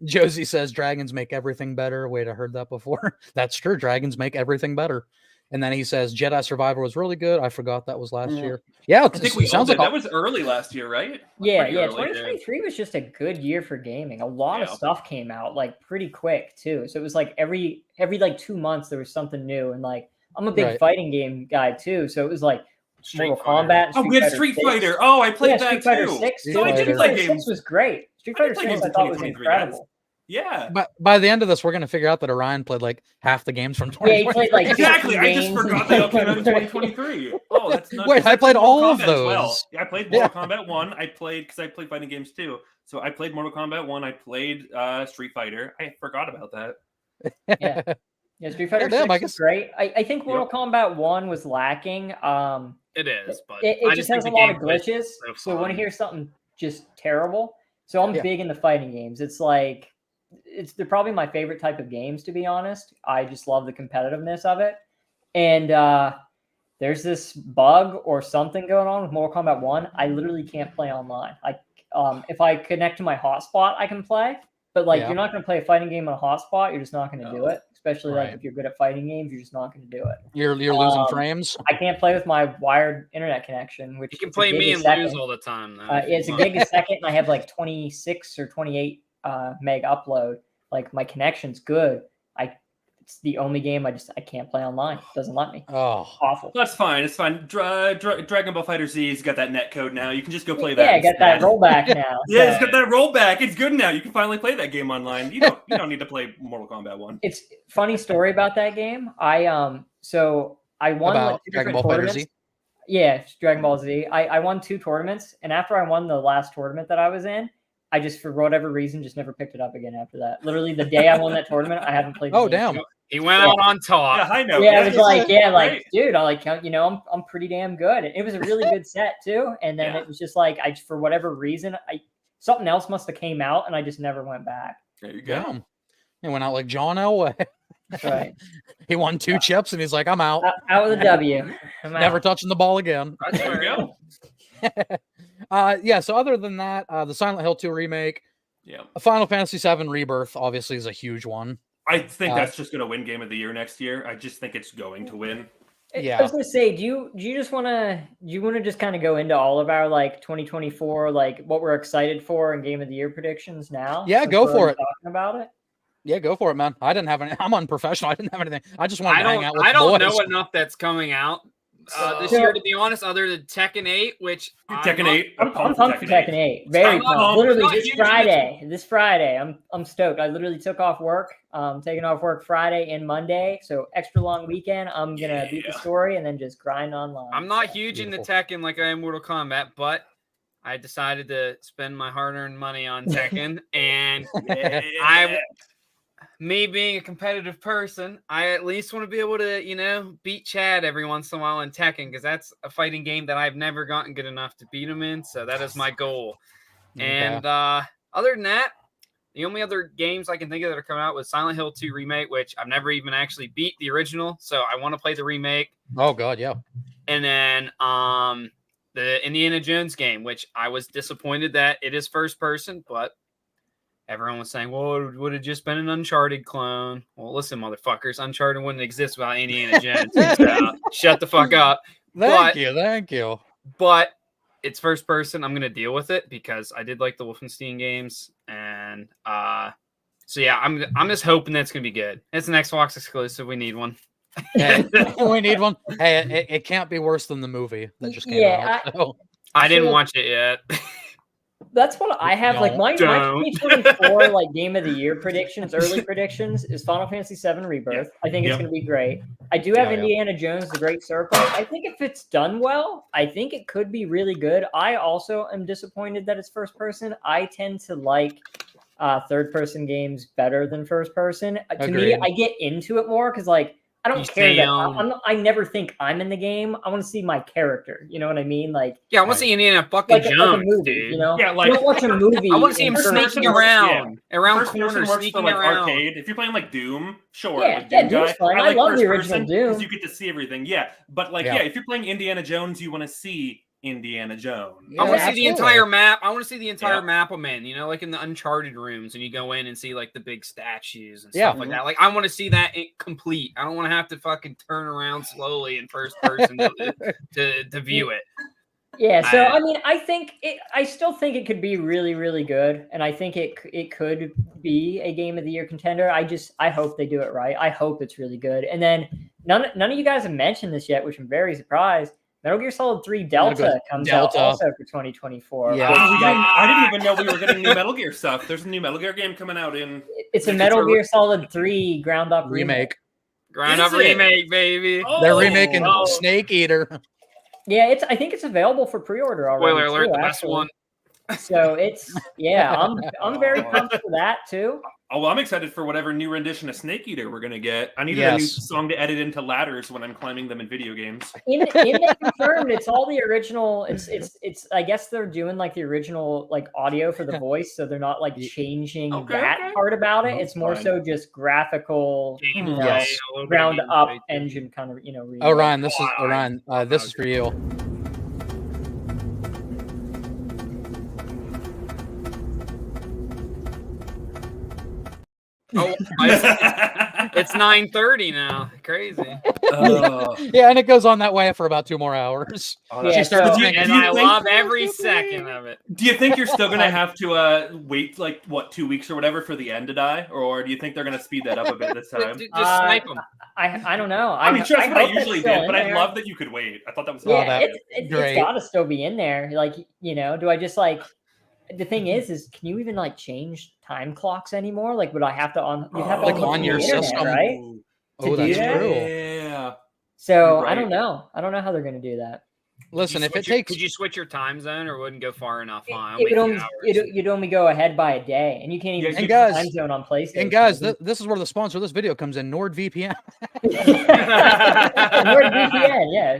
Speaker 6: Josie says dragons make everything better. Wait, I heard that before. That's true. Dragons make everything better. And then he says Jedi Survivor was really good. I forgot that was last year. Yeah,
Speaker 9: I think we
Speaker 6: sounds
Speaker 9: sounds
Speaker 6: like
Speaker 9: that was early last year, right?
Speaker 8: Yeah,
Speaker 9: Pretty
Speaker 8: yeah.
Speaker 9: early.
Speaker 8: 2023 was just a good year for gaming. A lot of
Speaker 9: Yeah.
Speaker 8: stuff came out like pretty quick too. So it was like every like 2 months there was something new. And like I'm a big
Speaker 6: Right.
Speaker 8: fighting game guy too. So it was like Mortal Kombat. And
Speaker 9: we had Street
Speaker 8: 6.
Speaker 9: Fighter. Oh, I played that
Speaker 8: Street Fighter
Speaker 9: too.
Speaker 8: 6.
Speaker 9: So I did
Speaker 8: Street
Speaker 9: play
Speaker 8: Fighter 6
Speaker 9: games.
Speaker 8: was great. Street Fighter 6 I thought was incredible.
Speaker 9: Yeah.
Speaker 6: But by the end of this, we're gonna figure out that Orion played like half the games from
Speaker 8: Yeah, he
Speaker 6: 2023.
Speaker 8: played like
Speaker 9: Exactly.
Speaker 8: 15
Speaker 9: I just
Speaker 8: games
Speaker 9: forgot
Speaker 8: and-
Speaker 9: they all came out in 2023. Oh, that's not.
Speaker 6: Wait, I played all of
Speaker 9: Kombat as well.
Speaker 6: those.
Speaker 9: Yeah, I played Mortal Kombat 1. I played because I played fighting games too. So I played Mortal Kombat 1. I played Street Fighter. I forgot about that.
Speaker 8: Yeah. Yeah, Street Fighter
Speaker 6: damn,
Speaker 8: 6
Speaker 6: I
Speaker 8: was
Speaker 6: guess-
Speaker 8: great. I think Mortal Kombat 1 was lacking.
Speaker 7: It is, but
Speaker 8: It
Speaker 7: I
Speaker 8: just
Speaker 7: think
Speaker 8: has a
Speaker 7: the
Speaker 8: lot of
Speaker 7: gameplay is
Speaker 8: glitches. So when I
Speaker 7: fun.
Speaker 8: hear something just terrible, so I'm
Speaker 6: Yeah.
Speaker 8: big into fighting games. It's like they're probably my favorite type of games, to be honest. I just love the competitiveness of it. And there's this bug or something going on with Mortal Kombat 1. I literally can't play online. If I connect to my hotspot, I can play. But like,
Speaker 6: Yeah.
Speaker 8: you're not going to play a fighting game on a hotspot. You're just not going to do it. Especially like
Speaker 6: Right.
Speaker 8: if you're good at fighting games, you're just not going to do it.
Speaker 6: You're losing
Speaker 8: Um,
Speaker 6: frames.
Speaker 8: I can't play with my wired internet connection, which
Speaker 7: You can
Speaker 8: it's a
Speaker 7: play
Speaker 8: gig
Speaker 7: me
Speaker 8: a
Speaker 7: and
Speaker 8: second.
Speaker 7: lose all the time. Though.
Speaker 8: It's a gig a second, and I have like 26 or 28 meg upload. Like my connection's good. It's the only game I can't play online. It doesn't let me.
Speaker 6: Oh,
Speaker 8: Awful.
Speaker 9: That's fine. It's fine. Dragon Ball Fighter Z's got that net code now. You can just go play that.
Speaker 8: Yeah, I got that
Speaker 9: instead.
Speaker 8: rollback now.
Speaker 9: Yeah, it's
Speaker 8: So
Speaker 9: got that rollback. It's good now. You can finally play that game online. You don't need to play Mortal Kombat 1.
Speaker 8: it's funny story about that game. I won
Speaker 6: About
Speaker 8: like 2
Speaker 6: Dragon
Speaker 8: different
Speaker 6: Ball Fighter
Speaker 8: tournaments.
Speaker 6: Z?
Speaker 8: Yeah, it's Dragon Ball Z. I won 2 tournaments, and after I won the last tournament that I was in, I just, for whatever reason, just never picked it up again after that. Literally, the day I won that tournament, I haven't played.
Speaker 6: Oh,
Speaker 8: the game.
Speaker 6: damn.
Speaker 7: He went out on top.
Speaker 9: Yeah, I know.
Speaker 8: Yeah, I was like,
Speaker 9: right.
Speaker 8: dude, I'm pretty damn good. And it was a really good set too. And then
Speaker 9: Yeah.
Speaker 8: it was just like, for whatever reason, something else must have came out, and I just never went back.
Speaker 9: There you go.
Speaker 6: Damn. He went out like John Elway.
Speaker 8: That's right.
Speaker 6: He won 2 chips and he's like, I'm out.
Speaker 8: Out with a W. I'm out.
Speaker 6: Never touching the ball again.
Speaker 9: There you go.
Speaker 6: Yeah, so other than that, the Silent Hill 2 remake,
Speaker 9: Yeah.
Speaker 6: Final Fantasy 7 Rebirth obviously is a huge one.
Speaker 9: I think
Speaker 6: Uh,
Speaker 9: that's just going to win Game of the Year next year. I just think it's going to win.
Speaker 6: Yeah.
Speaker 8: I was gonna say, do you just want to just kind of go into all of our like 2024, like what we're excited for and Game of the Year predictions now?
Speaker 6: Yeah,
Speaker 8: since
Speaker 6: go
Speaker 8: we're
Speaker 6: for
Speaker 8: already
Speaker 6: it.
Speaker 8: Talking about it.
Speaker 6: Yeah, go for it, man. I didn't have any. I'm unprofessional. I didn't have anything. I just wanted to hang out with
Speaker 7: I
Speaker 6: the
Speaker 7: don't
Speaker 6: boys.
Speaker 7: know enough that's coming out this
Speaker 8: So-
Speaker 7: year, to be honest, other than Tekken 8, which
Speaker 9: Tekken
Speaker 7: I'm
Speaker 9: 8.
Speaker 8: I'm pumped for Tekken 8. Very
Speaker 9: I'm
Speaker 8: pumped.
Speaker 9: pumped.
Speaker 8: Literally
Speaker 7: Not
Speaker 8: this
Speaker 7: huge
Speaker 8: Friday. This Friday, I'm stoked. I literally took off work. Taking off work Friday and Monday, so extra long weekend. I'm gonna beat the story and then just grind online.
Speaker 7: I'm not
Speaker 8: So,
Speaker 7: huge into
Speaker 6: Beautiful.
Speaker 7: Tekken like I am Mortal Kombat, but I decided to spend my hard-earned money on Tekken, and me being a competitive person, I at least want to be able to, beat Chad every once in a while in Tekken, because that's a fighting game that I've never gotten good enough to beat him in. So that is my goal.
Speaker 6: Okay.
Speaker 7: And other than that, the only other games I can think of that are coming out was Silent Hill 2 Remake, which I've never even actually beat the original, so I want to play the remake.
Speaker 6: Oh god, yeah.
Speaker 7: And then the Indiana Jones game, which I was disappointed that it is first person, but everyone was saying, well, it would have just been an Uncharted clone. Well, listen, motherfuckers, Uncharted wouldn't exist without Indiana Jones. So, shut the fuck up.
Speaker 6: Thank you.
Speaker 7: But it's first person. I'm gonna deal with it because I did like the Wolfenstein games, and so yeah, I'm just hoping that's gonna be good. It's an Xbox exclusive. We need one.
Speaker 6: Hey, we need one. Hey, it can't be worse than the movie that just came
Speaker 8: Yeah,
Speaker 6: out. So,
Speaker 7: I didn't
Speaker 8: So-
Speaker 7: watch it yet.
Speaker 8: That's what I have. Like my
Speaker 7: Don't.
Speaker 8: 2024 like Game of the Year predictions, early predictions is Final Fantasy VII Rebirth. I think it's
Speaker 9: Yep.
Speaker 8: going to be great. I do have
Speaker 6: Yeah, yeah.
Speaker 8: Indiana Jones: The Great Circle. I think if it's done well, I think it could be really good. I also am disappointed that it's first person. I tend to like third person games better than first person. To me,
Speaker 6: Agreed.
Speaker 8: I get into it more because like I don't
Speaker 7: You
Speaker 8: care
Speaker 7: stay
Speaker 8: that
Speaker 7: on.
Speaker 8: I never think I'm in the game. I want to see my character. You know what I mean? Like
Speaker 7: Yeah, I want to see Indiana fucking
Speaker 8: like a
Speaker 7: Jones,
Speaker 8: movie.
Speaker 7: dude.
Speaker 8: You know?
Speaker 9: Yeah, like-
Speaker 8: you don't watch a movie.
Speaker 7: I want to see him
Speaker 8: in first
Speaker 7: sneaking
Speaker 8: person.
Speaker 7: around
Speaker 9: First
Speaker 7: corners,
Speaker 9: person works
Speaker 7: sneaking
Speaker 9: for like
Speaker 7: around.
Speaker 9: arcade. If you're playing like Doom, sure.
Speaker 8: Yeah,
Speaker 9: like
Speaker 8: yeah,
Speaker 9: Doom
Speaker 8: Doom's
Speaker 9: guy.
Speaker 8: fun. I
Speaker 9: like
Speaker 8: love the
Speaker 9: first
Speaker 8: original
Speaker 9: person
Speaker 8: Doom.
Speaker 9: 'cause you get to see everything. Yeah, but like
Speaker 6: Yeah.
Speaker 9: if you're playing Indiana Jones, you want to see Indiana Jones.
Speaker 6: Yeah,
Speaker 7: I want to see the
Speaker 6: absolutely.
Speaker 7: entire map. I want to see the entire
Speaker 9: Yeah.
Speaker 7: map of men, like in the Uncharted rooms, and you go in and see like the big statues and
Speaker 6: Yeah.
Speaker 7: stuff like that. Like I want to see that complete. I don't want to have to fucking turn around slowly in first person to view it.
Speaker 8: Yeah, so
Speaker 7: I-
Speaker 8: I mean, I still think it could be really, really good, and I think it could be a Game of the Year contender. I hope they do it right. I hope it's really good. And then none of you guys have mentioned this yet, which I'm very surprised. Metal Gear Solid 3
Speaker 6: Metal Gear
Speaker 8: Delta comes out
Speaker 6: Delta.
Speaker 8: also for 2024.
Speaker 6: Yeah.
Speaker 9: I didn't even know we were getting new Metal Gear stuff. There's a new Metal Gear game coming out in.
Speaker 8: It's a Metal Gear Solid 3 ground up
Speaker 6: Remake.
Speaker 7: Ground
Speaker 9: Is
Speaker 7: up
Speaker 9: it?
Speaker 7: remake, baby.
Speaker 6: They're remaking
Speaker 7: Oh.
Speaker 6: Snake Eater.
Speaker 8: Yeah, I think it's available for pre-order already.
Speaker 7: Spoiler alert,
Speaker 8: too,
Speaker 7: the best
Speaker 8: actually.
Speaker 7: one.
Speaker 8: So it's I'm very pumped for that too.
Speaker 9: Oh, well, I'm excited for whatever new rendition of Snake Eater we're gonna get. I need a new
Speaker 6: Yes.
Speaker 9: song to edit into ladders when I'm climbing them in video games.
Speaker 8: In the confirmed, it's all the original. It's. I guess they're doing like the original like audio for the voice, so they're not like changing that part about it. It's more
Speaker 9: fine.
Speaker 8: so just graphical,
Speaker 7: Gameplay,
Speaker 6: Yes.
Speaker 7: a little bit of
Speaker 8: ground up
Speaker 7: gameplay.
Speaker 8: engine kind of
Speaker 6: Oh,
Speaker 8: remake.
Speaker 6: Ryan, this is for you.
Speaker 7: Oh, it's 9:30 now. Crazy.
Speaker 6: Yeah, and it goes on that way for about 2 more hours.
Speaker 8: Yeah,
Speaker 6: She started
Speaker 8: so-
Speaker 6: singing.
Speaker 7: And
Speaker 9: do you
Speaker 7: I
Speaker 9: think-
Speaker 7: love every second of it.
Speaker 9: Do you think you're still gonna have to wait like 2 weeks or whatever for the end to die, or do you think they're gonna speed that up a bit this time?
Speaker 7: Just snipe them.
Speaker 8: I don't know.
Speaker 9: I mean, trust what I
Speaker 8: hope that's
Speaker 9: usually
Speaker 8: still
Speaker 9: did,
Speaker 8: in
Speaker 9: but I
Speaker 8: there.
Speaker 9: love that you could wait. I thought that was
Speaker 6: Oh,
Speaker 8: Yeah,
Speaker 6: that-
Speaker 8: it's
Speaker 6: great.
Speaker 8: got to still be in there. Like, do I just like the thing is can you even like change time clocks anymore? Like, would I have to you'd have to
Speaker 6: Like
Speaker 8: unhook
Speaker 6: on
Speaker 8: the
Speaker 6: your
Speaker 8: internet,
Speaker 6: system.
Speaker 8: right?
Speaker 6: Oh,
Speaker 8: to do
Speaker 6: that's
Speaker 8: that?
Speaker 6: true.
Speaker 9: Yeah.
Speaker 8: So
Speaker 9: You're
Speaker 8: I don't
Speaker 9: right.
Speaker 8: know. I don't know how they're going to do that.
Speaker 6: Listen, if it takes
Speaker 7: could you switch your time zone, or wouldn't go far enough? Huh?
Speaker 8: It would only you'd only go ahead by a day, and you can't even
Speaker 9: Yeah,
Speaker 8: see
Speaker 6: and
Speaker 8: the
Speaker 6: guys-
Speaker 8: time zone on PlayStation.
Speaker 6: and guys, this is where the sponsor of this video comes in, NordVPN.
Speaker 8: NordVPN, yeah,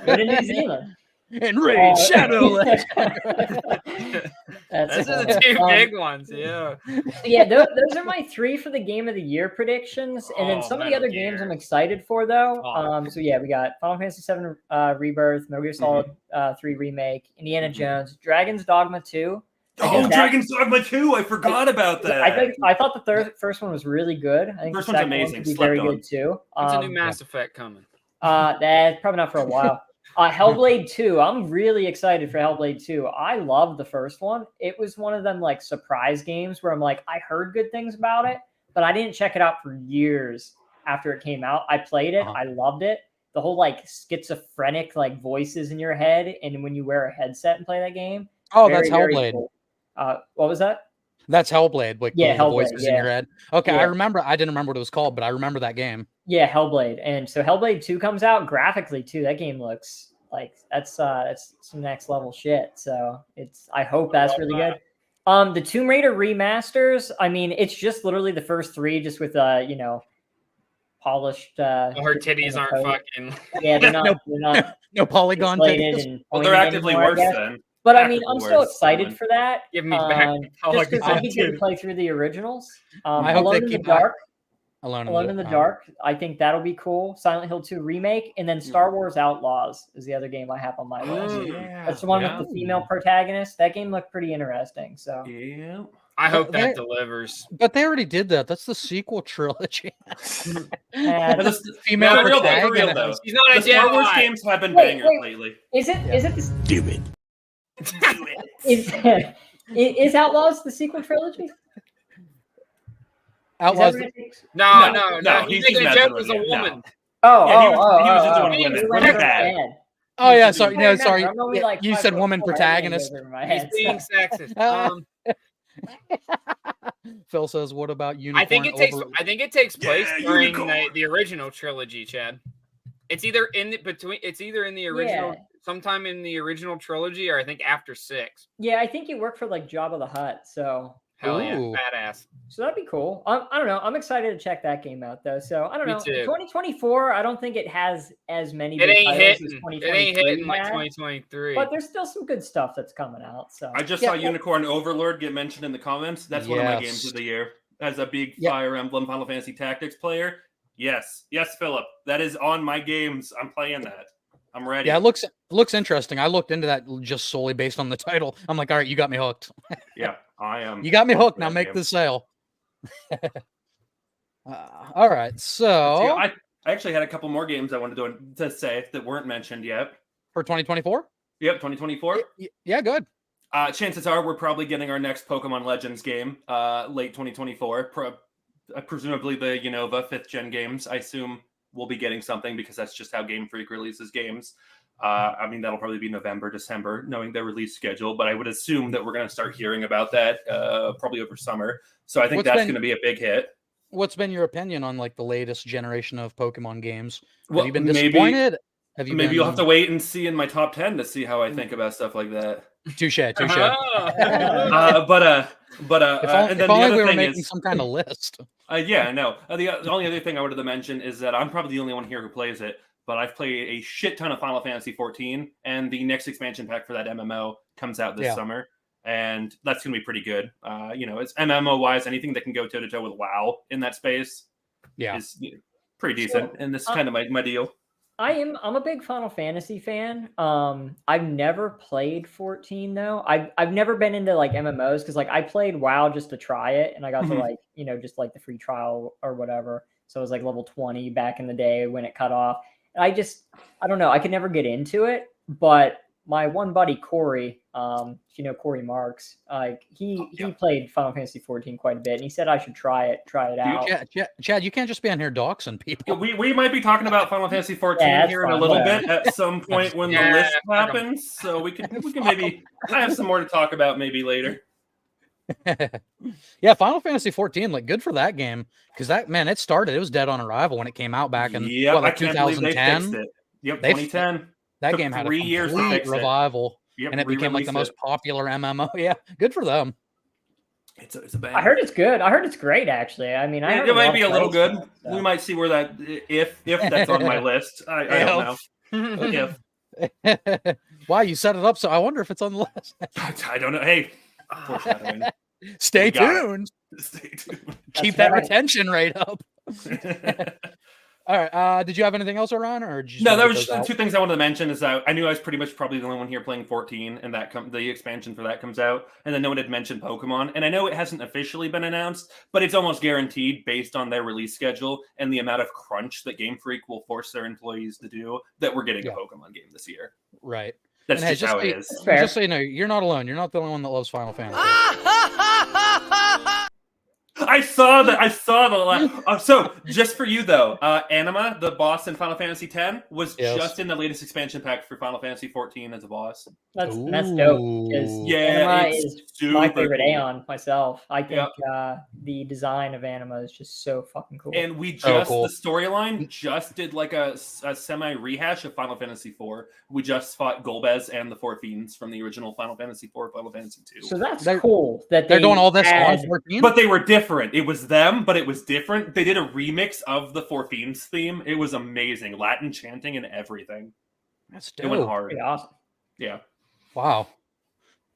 Speaker 8: go to New Zealand.
Speaker 6: And Raid Shadow
Speaker 7: Those
Speaker 8: That's
Speaker 7: are the two big ones. Yeah.
Speaker 8: yeah, those are my 3 for the Game of the Year predictions, and then
Speaker 7: Oh,
Speaker 8: some of the
Speaker 7: Metal
Speaker 8: other games
Speaker 7: Gear.
Speaker 8: I'm excited for though.
Speaker 7: Oh.
Speaker 8: So yeah, we got Final Fantasy VII Rebirth, Metal Gear Solid 3 Remake, Indiana Jones, Dragon's Dogma 2.
Speaker 9: Oh, Dragon's Dogma 2! I forgot about that.
Speaker 8: I thought the first one was really good. I think
Speaker 9: First
Speaker 8: the
Speaker 9: one's
Speaker 8: second one
Speaker 9: amazing.
Speaker 8: could be
Speaker 9: Slept
Speaker 8: very
Speaker 9: on.
Speaker 8: good too.
Speaker 7: What's a new Mass Effect coming?
Speaker 8: That's probably not for a while. Hellblade 2. I'm really excited for Hellblade 2. I love the first one. It was one of them like surprise games where I'm like, I heard good things about it, but I didn't check it out for years after it came out. I played it. I loved it. The whole like schizophrenic like voices in your head, and when you wear a headset and play that game.
Speaker 6: Oh,
Speaker 8: very,
Speaker 6: that's
Speaker 8: very
Speaker 6: Hellblade.
Speaker 8: cool. What was that?
Speaker 6: That's Hellblade. Like
Speaker 8: Yeah,
Speaker 6: the
Speaker 8: Hellblade,
Speaker 6: voices in
Speaker 8: yeah.
Speaker 6: your head. Okay,
Speaker 8: Yeah.
Speaker 6: I remember. I didn't remember what it was called, but I remember that game.
Speaker 8: Yeah, Hellblade. And so Hellblade 2 comes out graphically too. That game looks like that's some next level shit. So I hope that's really good. The Tomb Raider remasters, I mean, it's just literally the first 3 just with polished
Speaker 7: Her titties aren't fucking.
Speaker 8: Yeah, they're not
Speaker 6: No polygon
Speaker 8: pixelated
Speaker 6: titties.
Speaker 8: and
Speaker 9: Well, they're
Speaker 8: pointed
Speaker 9: actively
Speaker 8: anymore, I
Speaker 9: worse
Speaker 8: guess.
Speaker 9: then.
Speaker 8: But I mean,
Speaker 9: Actively
Speaker 8: I'm still
Speaker 9: worse,
Speaker 8: excited
Speaker 9: Simon.
Speaker 8: for that.
Speaker 7: Give me back the
Speaker 8: Just because
Speaker 7: polygon
Speaker 8: it'd be good to
Speaker 7: titties.
Speaker 8: play through the originals.
Speaker 6: I hope
Speaker 8: Alone
Speaker 6: they
Speaker 8: in the
Speaker 6: keep
Speaker 8: Dark.
Speaker 6: Alone
Speaker 8: in the Dark. I think that'll be cool. Silent Hill 2 remake, and then Star Wars Outlaws is the other game I have on my list. That's the one with the female protagonist. That game looked pretty interesting. So
Speaker 9: Yeah.
Speaker 7: I hope
Speaker 6: They-
Speaker 7: that delivers.
Speaker 6: But they already did that. That's the sequel trilogy.
Speaker 8: That's-
Speaker 6: Female
Speaker 9: No, for real though, for real
Speaker 6: protagonist.
Speaker 9: though.
Speaker 7: He's not a
Speaker 9: The Star Wars
Speaker 7: Jedi.
Speaker 9: games have been
Speaker 8: Wait,
Speaker 9: bangers
Speaker 8: wait.
Speaker 9: lately.
Speaker 8: is it? Is it? This,
Speaker 4: Do it.
Speaker 8: is Outlaws the sequel trilogy? Is that
Speaker 6: Outlaws.
Speaker 8: what it takes?
Speaker 7: No,
Speaker 9: No,
Speaker 7: no.
Speaker 9: he's
Speaker 7: He's making a
Speaker 9: messing
Speaker 7: joke
Speaker 9: with
Speaker 7: as a
Speaker 9: you. No.
Speaker 7: woman.
Speaker 8: Oh,
Speaker 9: Yeah, he was just doing
Speaker 8: oh.
Speaker 9: women.
Speaker 8: You
Speaker 9: Women
Speaker 8: went over
Speaker 9: bad.
Speaker 8: my head.
Speaker 6: Oh yeah,
Speaker 9: He's
Speaker 6: sorry.
Speaker 8: I
Speaker 6: No,
Speaker 8: remember,
Speaker 6: sorry.
Speaker 8: I'm only
Speaker 6: Yeah,
Speaker 8: like
Speaker 6: you
Speaker 8: 5
Speaker 6: said
Speaker 8: foot
Speaker 6: woman
Speaker 8: 4, everything
Speaker 6: protagonist.
Speaker 8: goes over my
Speaker 7: He's
Speaker 8: head.
Speaker 7: being sexist.
Speaker 6: Phil says, "What about unicorn?"
Speaker 7: I think it takes place
Speaker 9: Yeah,
Speaker 7: during
Speaker 9: unicorn.
Speaker 7: the original trilogy, Chad. It's either in the original,
Speaker 8: Yeah.
Speaker 7: sometime in the original trilogy, or I think after 6.
Speaker 8: Yeah, I think you work for like Jabba the Hutt, so
Speaker 7: Hell yeah,
Speaker 6: Ooh.
Speaker 7: badass.
Speaker 8: that'd be cool. I don't know. I'm excited to check that game out though. So I don't
Speaker 7: Me
Speaker 8: know.
Speaker 7: too.
Speaker 8: 2024, I don't think it has as many.
Speaker 7: It
Speaker 8: good
Speaker 7: ain't
Speaker 8: titles
Speaker 7: hitting.
Speaker 8: as
Speaker 7: It
Speaker 8: 2023
Speaker 7: ain't hitting like
Speaker 8: had,
Speaker 7: 2023.
Speaker 8: But there's still some good stuff that's coming out. So
Speaker 9: I just
Speaker 8: Yeah,
Speaker 9: saw
Speaker 8: well,
Speaker 9: Unicorn Overlord get mentioned in the comments. That's one of my
Speaker 6: Yes.
Speaker 9: games of the year. As a big
Speaker 6: Yeah.
Speaker 9: Fire Emblem Final Fantasy Tactics player, yes, Philip, that is on my games. I'm playing that. I'm ready.
Speaker 6: Yeah, it looks interesting. I looked into that just solely based on the title. I'm like, all right, you got me hooked.
Speaker 9: Yeah, I am.
Speaker 6: You got me hooked. Now
Speaker 9: that
Speaker 6: make
Speaker 9: game.
Speaker 6: the sale. All right, so
Speaker 9: See, I actually had a couple more games I wanted to say that weren't mentioned yet.
Speaker 6: for 2024,
Speaker 9: Yep, 2024.
Speaker 6: yeah, good.
Speaker 9: Chances are we're probably getting our next Pokemon Legends game late 2024. Presumably the Unova 5th gen games. I assume we'll be getting something because that's just how Game Freak releases games. I mean, that'll probably be November, December, knowing their release schedule. But I would assume that we're going to start hearing about that probably over summer. So I think that's going to be a big hit.
Speaker 6: What's been your opinion on like the latest generation of Pokemon games?
Speaker 9: Well,
Speaker 6: have you been disappointed?
Speaker 9: Maybe you'll have to wait and see in my top 10 to see how I think about stuff like that.
Speaker 6: Touche.
Speaker 9: But
Speaker 6: If
Speaker 9: and then
Speaker 6: only
Speaker 9: the
Speaker 6: we
Speaker 9: other
Speaker 6: were
Speaker 9: thing
Speaker 6: making
Speaker 9: is,
Speaker 6: some kind of list.
Speaker 9: yeah, no. The only other thing I wanted to mention is that I'm probably the only one here who plays it, but I've played a shit ton of Final Fantasy 14, and the next expansion pack for that MMO comes out this summer, and that's going to be pretty good. It's MMO wise, anything that can go toe to toe with WoW in that space, is pretty decent, and this is kind of my deal.
Speaker 8: I'm a big Final Fantasy fan. I've never played 14 though. I've never been into like MMOs because like I played WoW just to try it, and I got to like just like the free trial or whatever. So it was like level 20 back in the day when it cut off. And I don't know. I could never get into it, but my one buddy Corey, Corey Marks, he played Final Fantasy 14 quite a bit, and he said I should try it out.
Speaker 6: Chad, you can't just be on here doxing people.
Speaker 9: We might be talking about Final Fantasy 14 here in a little bit at some point when the list happens, so we can maybe I have some more to talk about maybe later.
Speaker 6: Yeah, Final Fantasy 14, like good for that game because that it started. It was dead on arrival when it came out back in 2010.
Speaker 9: Yep, 2010.
Speaker 6: That game had 3 years to revival, and it became like the most popular MMO. Yeah, good for them.
Speaker 9: It's a bang.
Speaker 8: I heard it's good. I heard it's great, actually. I mean,
Speaker 9: it might be a little good. So. We might see where that if that's on my list. I don't know.
Speaker 6: Wow, you set it up, so I wonder if it's on the list.
Speaker 9: I don't know. Hey, foreshadowing.
Speaker 6: Stay tuned.
Speaker 9: Stay tuned.
Speaker 6: Keep that retention rate up. All right. Did you have anything else, Orion, or did you
Speaker 9: no? That was just two things I wanted to mention. Is that I knew I was pretty much probably the only one here playing 14, and that the expansion for that comes out, and then no one had mentioned Pokemon. And I know it hasn't officially been announced, but it's almost guaranteed based on their release schedule and the amount of crunch that Game Freak will force their employees to do that we're getting a Pokemon game this year.
Speaker 6: Right.
Speaker 9: That's just how it is.
Speaker 6: Just so you know, you're not alone. You're not the only one that loves Final Fantasy.
Speaker 9: I saw that. So just for you though, Anima, the boss in Final Fantasy X, was just in the latest expansion pack for Final Fantasy 14 as a boss.
Speaker 8: That's dope. Anima is my favorite Aeon myself. I think the design of Anima is just so fucking cool.
Speaker 9: And we the storyline just did like a semi rehash of Final Fantasy IV. We just fought Golbez and the Four Fiends from the original Final Fantasy IV, Final Fantasy II.
Speaker 8: So that's cool that
Speaker 6: they're doing all this on 14,
Speaker 9: but they were different. It was them, but it was different. They did a remix of the Four Fiends theme. It was amazing. Latin chanting and everything.
Speaker 6: That's dope.
Speaker 9: It went hard.
Speaker 8: Pretty awesome.
Speaker 9: Yeah.
Speaker 6: Wow.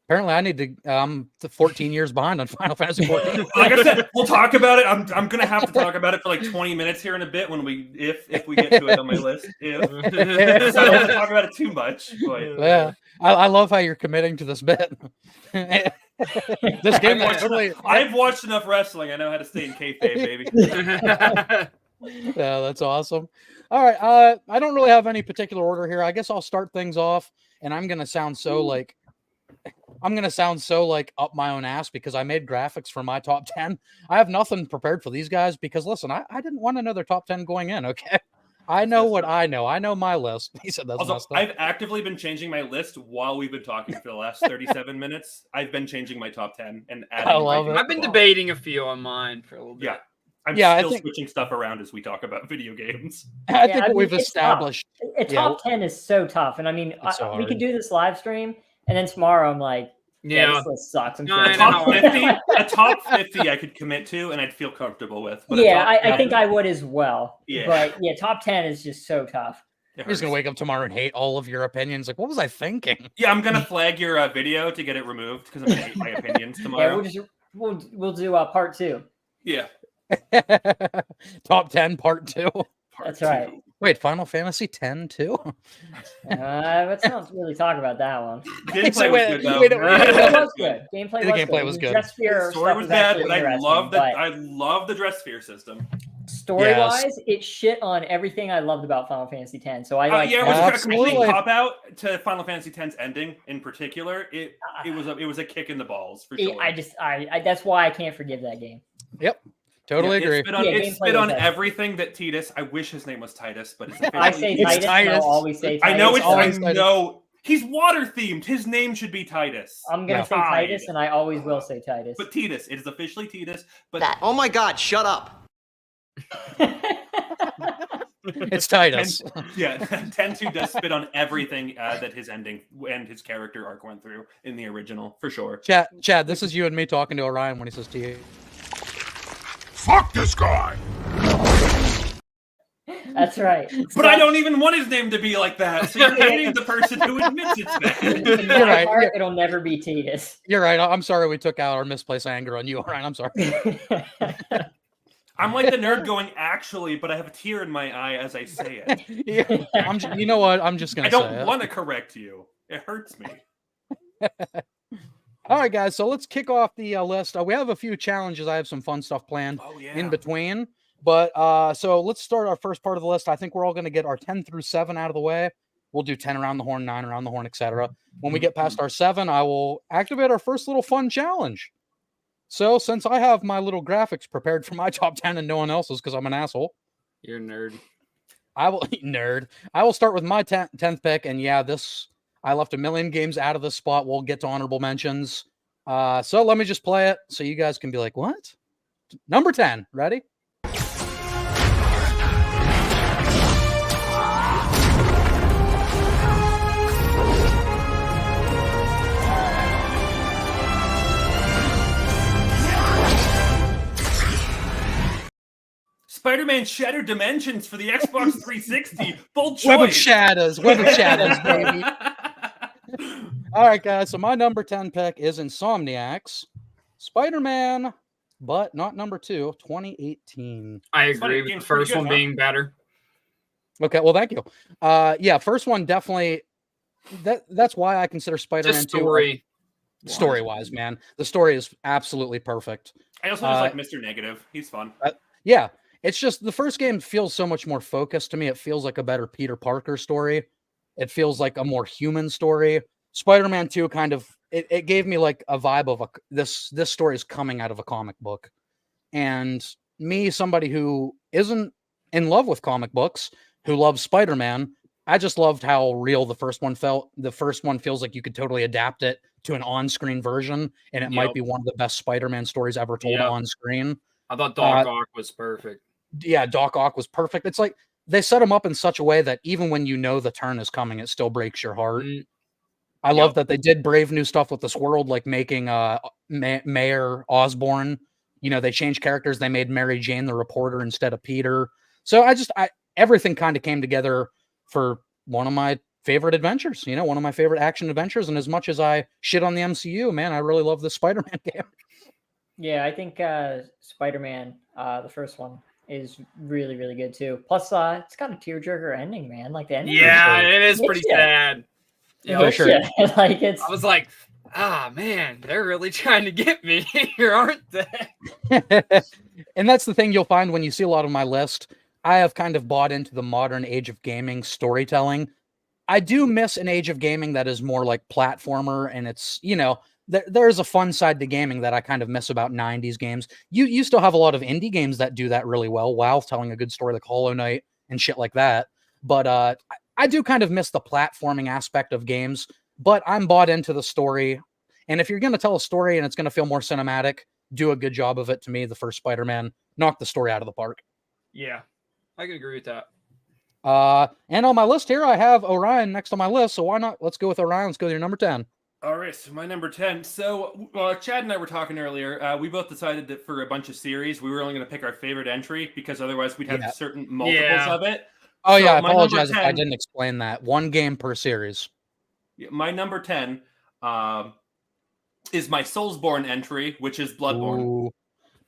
Speaker 6: Apparently, I need to 14 years behind on Final Fantasy 14.
Speaker 9: Like I said, we'll talk about it. I'm gonna have to talk about it for like 20 minutes here in a bit when if we get to it on my list. So I don't want to talk about it too much. But
Speaker 6: yeah, I love how you're committing to this bit. This game
Speaker 9: I've watched enough wrestling. I know how to stay in kayfabe, baby.
Speaker 6: Yeah, that's awesome. All right, I don't really have any particular order here. I guess I'll start things off, and I'm gonna sound so like up my own ass because I made graphics for my top 10. I have nothing prepared for these guys because listen, I didn't want another top 10 going in. Okay, I know what I know. I know my list. He said that's
Speaker 9: also, I've actively been changing my list while we've been talking for the last 37 minutes. I've been changing my top 10 and adding.
Speaker 6: I love it.
Speaker 7: I've been debating a few on mine for a little bit.
Speaker 9: Yeah. I'm still switching stuff around as we talk about video games.
Speaker 6: I think what we've established.
Speaker 8: A top 10 is so tough. And I mean, we could do this live stream, and then tomorrow I'm like, this list sucks.
Speaker 9: A top 50 I could commit to, and I'd feel comfortable with.
Speaker 8: But I think I would as well. Yeah. But yeah, top 10 is just so tough.
Speaker 6: You're just going to wake up tomorrow and hate all of your opinions. Like, what was I thinking?
Speaker 9: Yeah, I'm going to flag your video to get it removed because I'm going to hate my opinions tomorrow.
Speaker 8: Yeah, we'll do part 2.
Speaker 9: Yeah.
Speaker 6: Top 10 part 2.
Speaker 8: That's right.
Speaker 6: Wait, Final Fantasy X too?
Speaker 8: Let's not really talk about that one.
Speaker 9: Gameplay was good though.
Speaker 8: It was good. Gameplay was good.
Speaker 9: Dress Sphere story was bad, but I love the Dress Sphere system.
Speaker 8: Story-wise, it shit on everything I loved about Final Fantasy X. So I
Speaker 9: it was a complete cop out to Final Fantasy X's ending in particular. It was a kick in the balls for sure.
Speaker 8: That's why I can't forgive that game.
Speaker 6: Yep. Totally agree.
Speaker 9: It spit on,
Speaker 8: Yeah,
Speaker 9: it
Speaker 8: gameplay
Speaker 9: spit on
Speaker 8: was that.
Speaker 9: everything that Titus. I wish his name was Titus, but it's
Speaker 8: I say
Speaker 6: It's
Speaker 8: Titus.
Speaker 6: Titus.
Speaker 8: I'll always say Titus.
Speaker 9: I know it's.
Speaker 6: always
Speaker 9: I
Speaker 6: Titus.
Speaker 9: know he's water themed. His name should be Titus.
Speaker 8: I'm gonna
Speaker 6: Yeah.
Speaker 8: say Titus, and I always will say Titus.
Speaker 9: But Titus, it is officially Titus. But
Speaker 10: Oh my God! Shut up.
Speaker 6: It's Titus.
Speaker 9: 10-2 does spit on everything that his ending and his character arc went through in the original, for sure.
Speaker 6: Chad, this is you and me talking to Orion when he says to you.
Speaker 4: Fuck this guy.
Speaker 8: That's right.
Speaker 9: But I don't even want his name to be like that. So you're hating the person who admits it's
Speaker 8: In
Speaker 9: bad.
Speaker 8: my
Speaker 6: You're right,
Speaker 8: heart,
Speaker 6: yeah.
Speaker 8: it'll never be Titus.
Speaker 6: You're right. I'm sorry we took out our misplaced anger on you, Orion. I'm sorry.
Speaker 9: I'm like the nerd going, actually, but I have a tear in my eye as I say it.
Speaker 6: Yeah, you know what? I'm just gonna.
Speaker 9: I don't
Speaker 6: say it.
Speaker 9: want to correct you. It hurts me.
Speaker 6: All right, guys. So let's kick off the list. We have a few challenges. I have some fun stuff planned
Speaker 9: Oh yeah.
Speaker 6: in between. But so let's start our first part of the list. I think we're all going to get our 10 through 7 out of the way. We'll do 10 around the horn, 9 around the horn, etc. When we get past our 7, I will activate our first little fun challenge. So since I have my little graphics prepared for my top 10 and no one else's because I'm an asshole,
Speaker 7: You're a nerd.
Speaker 6: I will start with my 10th pick. And yeah, I left a million games out of this spot. We'll get to honorable mentions. So let me just play it so you guys can be like, what? Number 10. Ready?
Speaker 9: Spider-Man Shattered Dimensions for the Xbox 360. Bold choice.
Speaker 6: Web of Shadows, baby. All right, guys. So my number 10 pick is Insomniacs Spider-Man, but not number 2, 2018.
Speaker 7: I
Speaker 9: It's funny,
Speaker 7: agree with the
Speaker 9: game's pretty
Speaker 7: first
Speaker 9: good,
Speaker 7: one
Speaker 9: huh?
Speaker 7: being better.
Speaker 6: Okay, well, thank you. Yeah, first one definitely. That's why I consider Spider-Man
Speaker 7: Just
Speaker 6: 2
Speaker 7: story.
Speaker 6: story-wise, man. The story is absolutely perfect.
Speaker 9: I also just like Mr. Negative. He's fun.
Speaker 6: Yeah, it's just the first game feels so much more focused to me. It feels like a better Peter Parker story. It feels like a more human story. Spider-Man 2 kind of it gave me like a vibe of this story is coming out of a comic book. And me, somebody who isn't in love with comic books, who loves Spider-Man, I just loved how real the first one felt. The first one feels like you could totally adapt it to an on-screen version, and it might be one of the best Spider-Man stories ever told on screen.
Speaker 7: I thought Doc Ock was perfect.
Speaker 6: Yeah, Doc Ock was perfect. It's like they set him up in such a way that even when you know the turn is coming, it still breaks your heart. I love that they did brave new stuff with this world, like making Mayor Osborn. You know, they changed characters. They made Mary Jane the reporter instead of Peter. So everything kind of came together for one of my favorite adventures. You know, one of my favorite action adventures. And as much as I shit on the MCU, man, I really love the Spider-Man game.
Speaker 8: Yeah, I think Spider-Man, the first one, is really, really good too. Plus, it's got a tearjerker ending, man. Like the ending.
Speaker 7: Yeah, it is pretty sad.
Speaker 8: Yeah,
Speaker 6: sure.
Speaker 8: Like it's.
Speaker 7: I was like, man, they're really trying to get me here, aren't they?
Speaker 6: And that's the thing you'll find when you see a lot of my list. I have kind of bought into the modern age of gaming storytelling. I do miss an age of gaming that is more like platformer, and it's, you know, there's a fun side to gaming that I kind of miss about 90s games. You still have a lot of indie games that do that really well while telling a good story, like Hollow Knight and shit like that. But I do kind of miss the platforming aspect of games, but I'm bought into the story. And if you're going to tell a story and it's going to feel more cinematic, do a good job of it. To me, the first Spider-Man knocked the story out of the park.
Speaker 7: Yeah, I can agree with that.
Speaker 6: And on my list here, I have Orion next on my list. So why not? Let's go with Orion. Let's go to your number 10.
Speaker 9: All right, so my number 10. So Chad and I were talking earlier. We both decided that for a bunch of series, we were only going to pick our favorite entry because otherwise we'd have certain multiples of it.
Speaker 6: Oh,
Speaker 9: so
Speaker 6: yeah. I
Speaker 9: my
Speaker 6: apologize
Speaker 9: number
Speaker 6: if I
Speaker 9: 10
Speaker 6: didn't explain that. One game per series.
Speaker 9: My number 10 is my Soulsborne entry, which is Bloodborne.
Speaker 6: Ooh,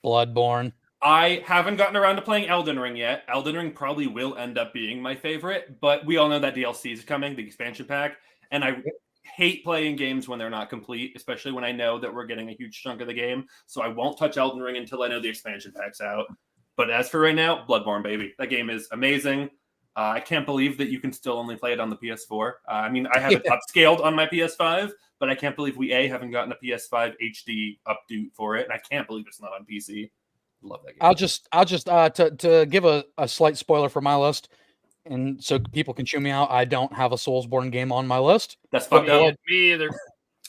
Speaker 6: Bloodborne.
Speaker 9: I haven't gotten around to playing Elden Ring yet. Elden Ring probably will end up being my favorite, but we all know that DLC is coming, the expansion pack, and I hate playing games when they're not complete, especially when I know that we're getting a huge chunk of the game, so I won't touch Elden Ring until I know the expansion pack's out. But as for right now, Bloodborne, baby. That game is amazing. I can't believe that you can still only play it on the PS4. I mean, I have it upscaled on my PS5, but I can't believe we haven't gotten a PS5 HD update for it, and I can't believe it's not on PC. Love that game.
Speaker 6: I'll just to give a slight spoiler for my list, and so people can chew me out. I don't have a Soulsborne game on my list.
Speaker 9: That's fucked up.
Speaker 7: Me either.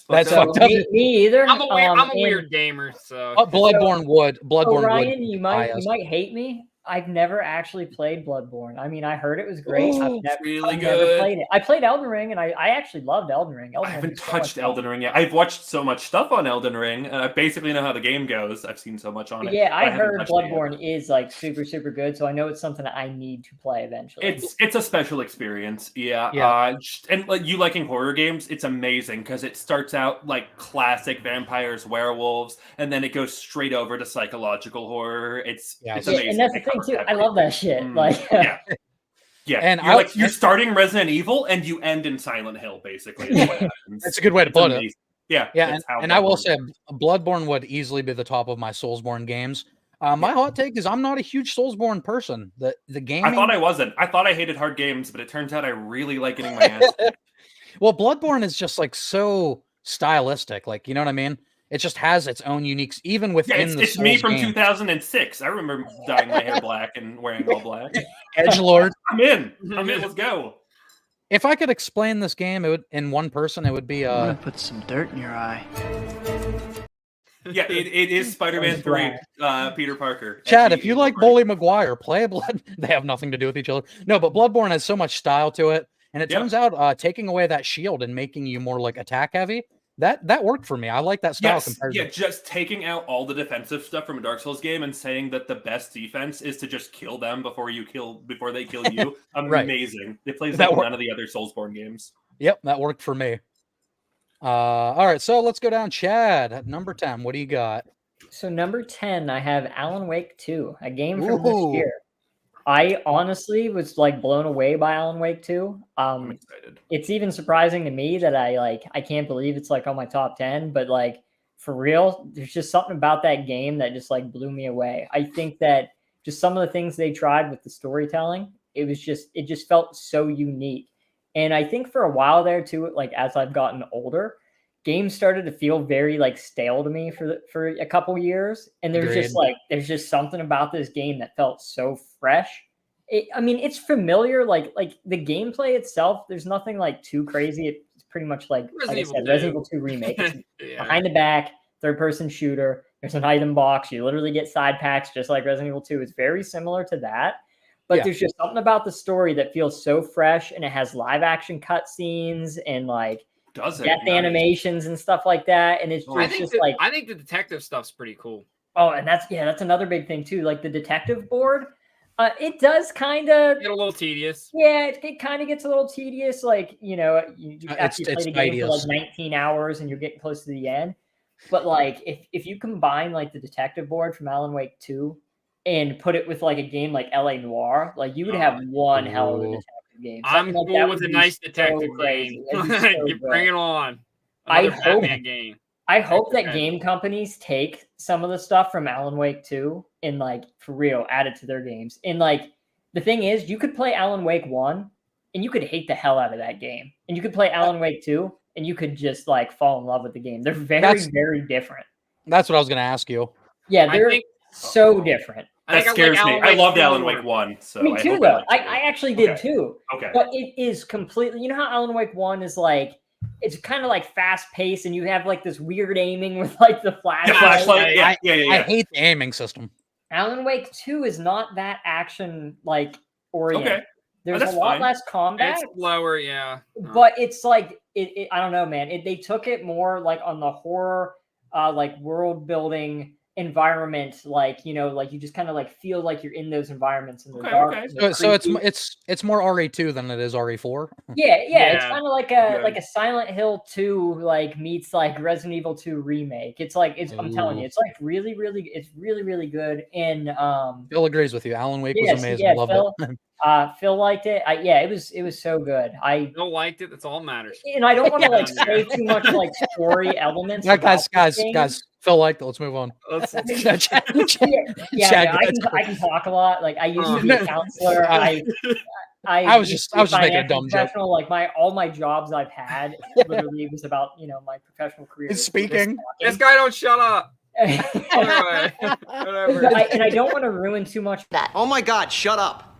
Speaker 6: That's
Speaker 8: So
Speaker 6: fucked up.
Speaker 8: me either.
Speaker 7: I'm a
Speaker 8: and-
Speaker 7: weird gamer, so
Speaker 6: Bloodborne would. Bloodborne
Speaker 8: Ryan,
Speaker 6: would.
Speaker 8: you might hate me. I've never actually played Bloodborne. I mean, I heard it was great. I've never played it. I played Elden Ring, and I actually loved Elden Ring.
Speaker 9: I haven't touched Elden Ring yet. I've watched so much stuff on Elden Ring, and I basically know how the game goes. I've seen so much on it.
Speaker 8: Yeah, I
Speaker 9: haven't
Speaker 8: heard
Speaker 9: touched it yet.
Speaker 8: Bloodborne is like super, super good, so I know it's something that I need to play eventually.
Speaker 9: It's a special experience, yeah. And like you liking horror games, it's amazing because it starts out like classic vampires, werewolves, and then it goes straight over to psychological horror. It's amazing.
Speaker 8: And that's the thing too. I love that shit. Like,
Speaker 9: yeah. And you're starting Resident Evil and you end in Silent Hill, basically. Is what happens.
Speaker 6: That's a good way to put it.
Speaker 9: Yeah,
Speaker 6: yeah, and I will say, Bloodborne would easily be the top of my Soulsborne games. My hot take is I'm not a huge Soulsborne person. The game.
Speaker 9: I thought I wasn't. I thought I hated hard games, but it turns out I really like getting my ass kicked.
Speaker 6: Well, Bloodborne is just like so stylistic, like you know what I mean. It just has its own unique, even within the.
Speaker 9: It's me from 2006. I remember dyeing my hair black and wearing all black.
Speaker 6: Edgelord.
Speaker 9: I'm in. Let's go.
Speaker 6: If I could explain this game, it would in one person. It would be.
Speaker 10: I'm gonna put some dirt in your eye.
Speaker 9: Yeah, it is Spider-Man 3, Peter Parker.
Speaker 6: Chad, if you like Bully Maguire, play Blood. They have nothing to do with each other. No, but Bloodborne has so much style to it, and it turns out taking away that shield and making you more like attack heavy. That worked for me. I like that style.
Speaker 9: Just taking out all the defensive stuff from a Dark Souls game and saying that the best defense is to just kill them before they kill you. Amazing. It plays like none of the other Soulsborne games.
Speaker 6: Yep, that worked for me. All right, so let's go down. Chad, at number 10, what do you got?
Speaker 8: So number 10, I have Alan Wake 2, a game from this year. I honestly was like blown away by Alan Wake 2.
Speaker 9: I'm excited.
Speaker 8: It's even surprising to me that I can't believe it's like on my top 10, but like for real, there's just something about that game that just like blew me away. I think that just some of the things they tried with the storytelling, it just felt so unique. And I think for a while there too, like as I've gotten older, games started to feel very like stale to me for a couple years. And there's just something about this game that felt so fresh. It's familiar. Like the gameplay itself, there's nothing like too crazy. It's pretty much like Resident Evil 2 remake. Behind the back, third person shooter. There's an item box. You literally get side packs just like Resident Evil 2. It's very similar to that. But there's just something about the story that feels so fresh, and it has live action cutscenes and like death animations and stuff like that. And it's
Speaker 7: I think the detective stuff's pretty cool.
Speaker 8: Oh, and that's another big thing too. Like the detective board, it does kind of
Speaker 7: get a little tedious.
Speaker 8: Yeah, it kind of gets a little tedious. Like you actually play the game for like 19 hours and you're getting close to the end. But like if you combine like the detective board from Alan Wake 2 and put it with like a game like LA Noire, like you would have one hell of a detective game.
Speaker 7: I'm cool with a nice detective game. You bring it on. I
Speaker 8: hope that game companies take some of the stuff from Alan Wake 2 and like for real add it to their games. And like the thing is, you could play Alan Wake 1 and you could hate the hell out of that game. And you could play Alan Wake 2 and you could just like fall in love with the game. They're very different.
Speaker 6: That's what I was going to ask you.
Speaker 8: Yeah, they're so different.
Speaker 9: That scares me. I loved Alan Wake 1. So
Speaker 8: me too, though. I actually did too.
Speaker 9: Okay.
Speaker 8: But it is completely, you know how Alan Wake 1 is like, it's kind of like fast paced and you have like this weird aiming with like the flashlight.
Speaker 6: I hate the aiming system.
Speaker 8: Alan Wake 2 is not that action like oriented.
Speaker 9: Okay.
Speaker 8: There's a lot less combat.
Speaker 7: It's lower, yeah.
Speaker 8: But it's like, I don't know, man. They took it more like on the horror, like world building environment, like like you just kind of like feel like you're in those environments in the dark.
Speaker 6: So it's more RE2 than it is RE4.
Speaker 8: Yeah. It's kind of like a Silent Hill 2 like meets like Resident Evil 2 remake. It's like I'm telling you, it's like really really good. And
Speaker 6: Phil agrees with you. Alan Wake was amazing.
Speaker 8: Yeah,
Speaker 6: Loved it.
Speaker 8: Phil liked it. It was so good.
Speaker 7: Phil liked it. That's all that matters.
Speaker 8: And I don't want to like say too much like story elements.
Speaker 6: Guys. Phil liked it. Let's move on.
Speaker 8: I can talk a lot. Like I used to be a counselor. I was just making a dumb joke. Like all my jobs I've had literally was about my professional career.
Speaker 6: It's speaking.
Speaker 7: This guy don't shut up. Alright, whatever.
Speaker 8: But I don't want to ruin too much
Speaker 10: That. Oh my God! Shut up.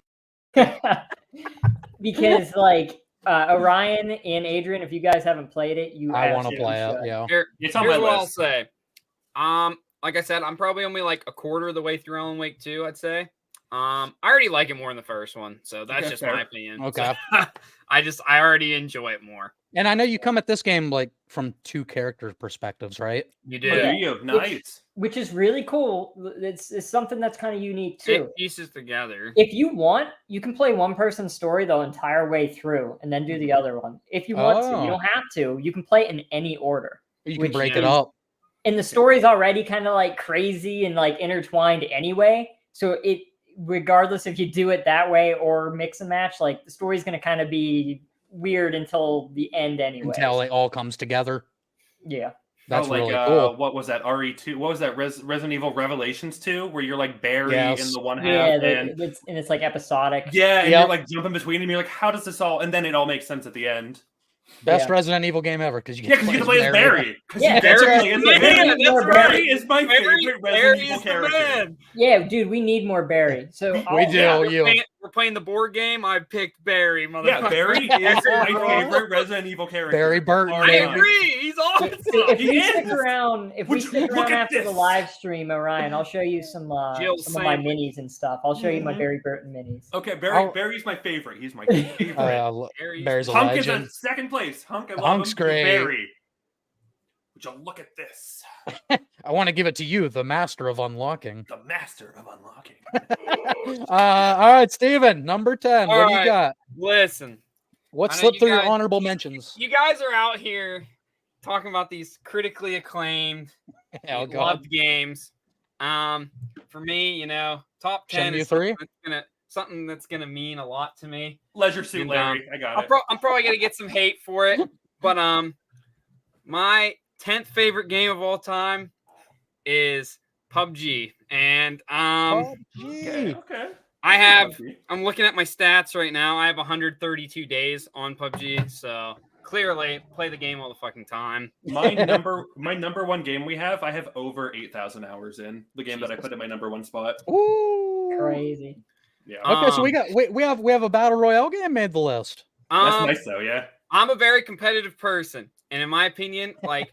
Speaker 8: because like Orion and Adrian, if you guys haven't played it, you
Speaker 6: I want to
Speaker 8: absolutely
Speaker 6: play it.
Speaker 8: should.
Speaker 6: Yeah.
Speaker 9: It's on
Speaker 7: Here's
Speaker 9: my
Speaker 7: what I'll
Speaker 9: list.
Speaker 7: say. Like I said, I'm probably only like a quarter of the way through Alan Wake 2, I'd say. I already like it more than the first one, so that's
Speaker 9: Okay,
Speaker 7: just
Speaker 9: fair.
Speaker 7: my opinion.
Speaker 6: Okay.
Speaker 7: So, I already enjoy it more.
Speaker 6: And I know you come at this game like from two character perspectives, right?
Speaker 7: You
Speaker 9: Oh,
Speaker 7: do.
Speaker 9: there you go. Nice.
Speaker 8: Which is really cool. It's something that's kind of unique too.
Speaker 7: It pieces together.
Speaker 8: If you want, you can play one person's story the entire way through and then do the other one. If you want to,
Speaker 6: Oh.
Speaker 8: you don't have to. You can play in any order.
Speaker 6: You can
Speaker 8: Which
Speaker 6: break it
Speaker 8: is-
Speaker 6: up.
Speaker 8: And the story's already kind of like crazy and like intertwined anyway. So it, regardless if you do it that way or mix and match, like the story's going to kind of be weird until the end anyway.
Speaker 6: Until it all comes together.
Speaker 8: Yeah.
Speaker 6: That's
Speaker 9: like,
Speaker 6: really cool.
Speaker 9: What was that? RE2? What was that? Resident Evil Revelations 2, where you're like Barry
Speaker 6: Yes.
Speaker 9: in the one half,
Speaker 8: Yeah,
Speaker 9: and
Speaker 8: it's like episodic.
Speaker 9: yeah, and
Speaker 6: Yep.
Speaker 9: you're like jumping between them. You're like, how does this all? And then it all makes sense at the end.
Speaker 6: Best
Speaker 8: Yeah.
Speaker 6: Resident Evil game ever because you
Speaker 9: Yeah, because you get to play as Barry.
Speaker 8: Yeah,
Speaker 9: That's
Speaker 7: Barry-
Speaker 9: right.
Speaker 7: Man, that's
Speaker 8: More
Speaker 7: right.
Speaker 9: Barry is my
Speaker 7: Barry,
Speaker 9: favorite
Speaker 7: Barry
Speaker 9: Resident Evil
Speaker 7: is the
Speaker 9: character.
Speaker 7: man.
Speaker 8: Yeah, dude, we need more Barry. So
Speaker 6: We
Speaker 8: I'll-
Speaker 6: do.
Speaker 7: Yeah,
Speaker 6: you.
Speaker 7: we're playing the board game. I picked Barry, motherfucker.
Speaker 9: Yeah, Barry is my favorite Resident Evil character.
Speaker 6: Barry Burton.
Speaker 9: Bar
Speaker 7: I
Speaker 9: none.
Speaker 7: agree. He's awesome.
Speaker 8: If
Speaker 9: He
Speaker 8: we
Speaker 9: is.
Speaker 8: stick around,
Speaker 9: Would you look at
Speaker 8: after the
Speaker 9: this?
Speaker 8: live stream, Orion, I'll show you some
Speaker 7: Jill
Speaker 8: of my
Speaker 7: Sam-
Speaker 8: minis and stuff. I'll show you my
Speaker 9: Mhm.
Speaker 8: Barry Burton minis.
Speaker 9: Okay,
Speaker 6: I'll-
Speaker 9: Barry's my favorite. He's my favorite.
Speaker 6: Barry's a
Speaker 9: Hunk is
Speaker 6: legend.
Speaker 9: in second place. Hunk, I love
Speaker 6: Hunk's
Speaker 9: him.
Speaker 6: great.
Speaker 9: Barry. Would you look at this?
Speaker 6: I want to give it to you, the master of unlocking.
Speaker 9: The master of unlocking.
Speaker 6: All right, Steven, number 10.
Speaker 7: All
Speaker 6: What do you
Speaker 7: right.
Speaker 6: got?
Speaker 7: Listen,
Speaker 6: What
Speaker 7: I know
Speaker 6: slipped
Speaker 7: you
Speaker 6: through your
Speaker 7: guys-
Speaker 6: honorable mentions?
Speaker 7: you guys are out here talking about these critically acclaimed,
Speaker 6: Oh, God.
Speaker 7: loved games. For me, top 10
Speaker 6: Shenmue
Speaker 7: is
Speaker 6: 3?
Speaker 7: something that's gonna mean a lot to me.
Speaker 9: Leisure Suit
Speaker 7: And,
Speaker 9: Larry. I got it.
Speaker 7: I'm probably gonna get some hate for it, but my 10th favorite game of all time is PUBG, and
Speaker 6: PUBG.
Speaker 9: Okay.
Speaker 7: I'm looking at my stats right now. I have 132 days on PUBG, so clearly play the game all the fucking time.
Speaker 9: My number one game I have over 8,000 hours in the game that I put in my number one spot.
Speaker 6: Ooh.
Speaker 8: Crazy.
Speaker 9: Yeah.
Speaker 6: Okay, so we have a battle royale game made the list.
Speaker 9: That's nice though, yeah.
Speaker 7: I'm a very competitive person, and in my opinion, like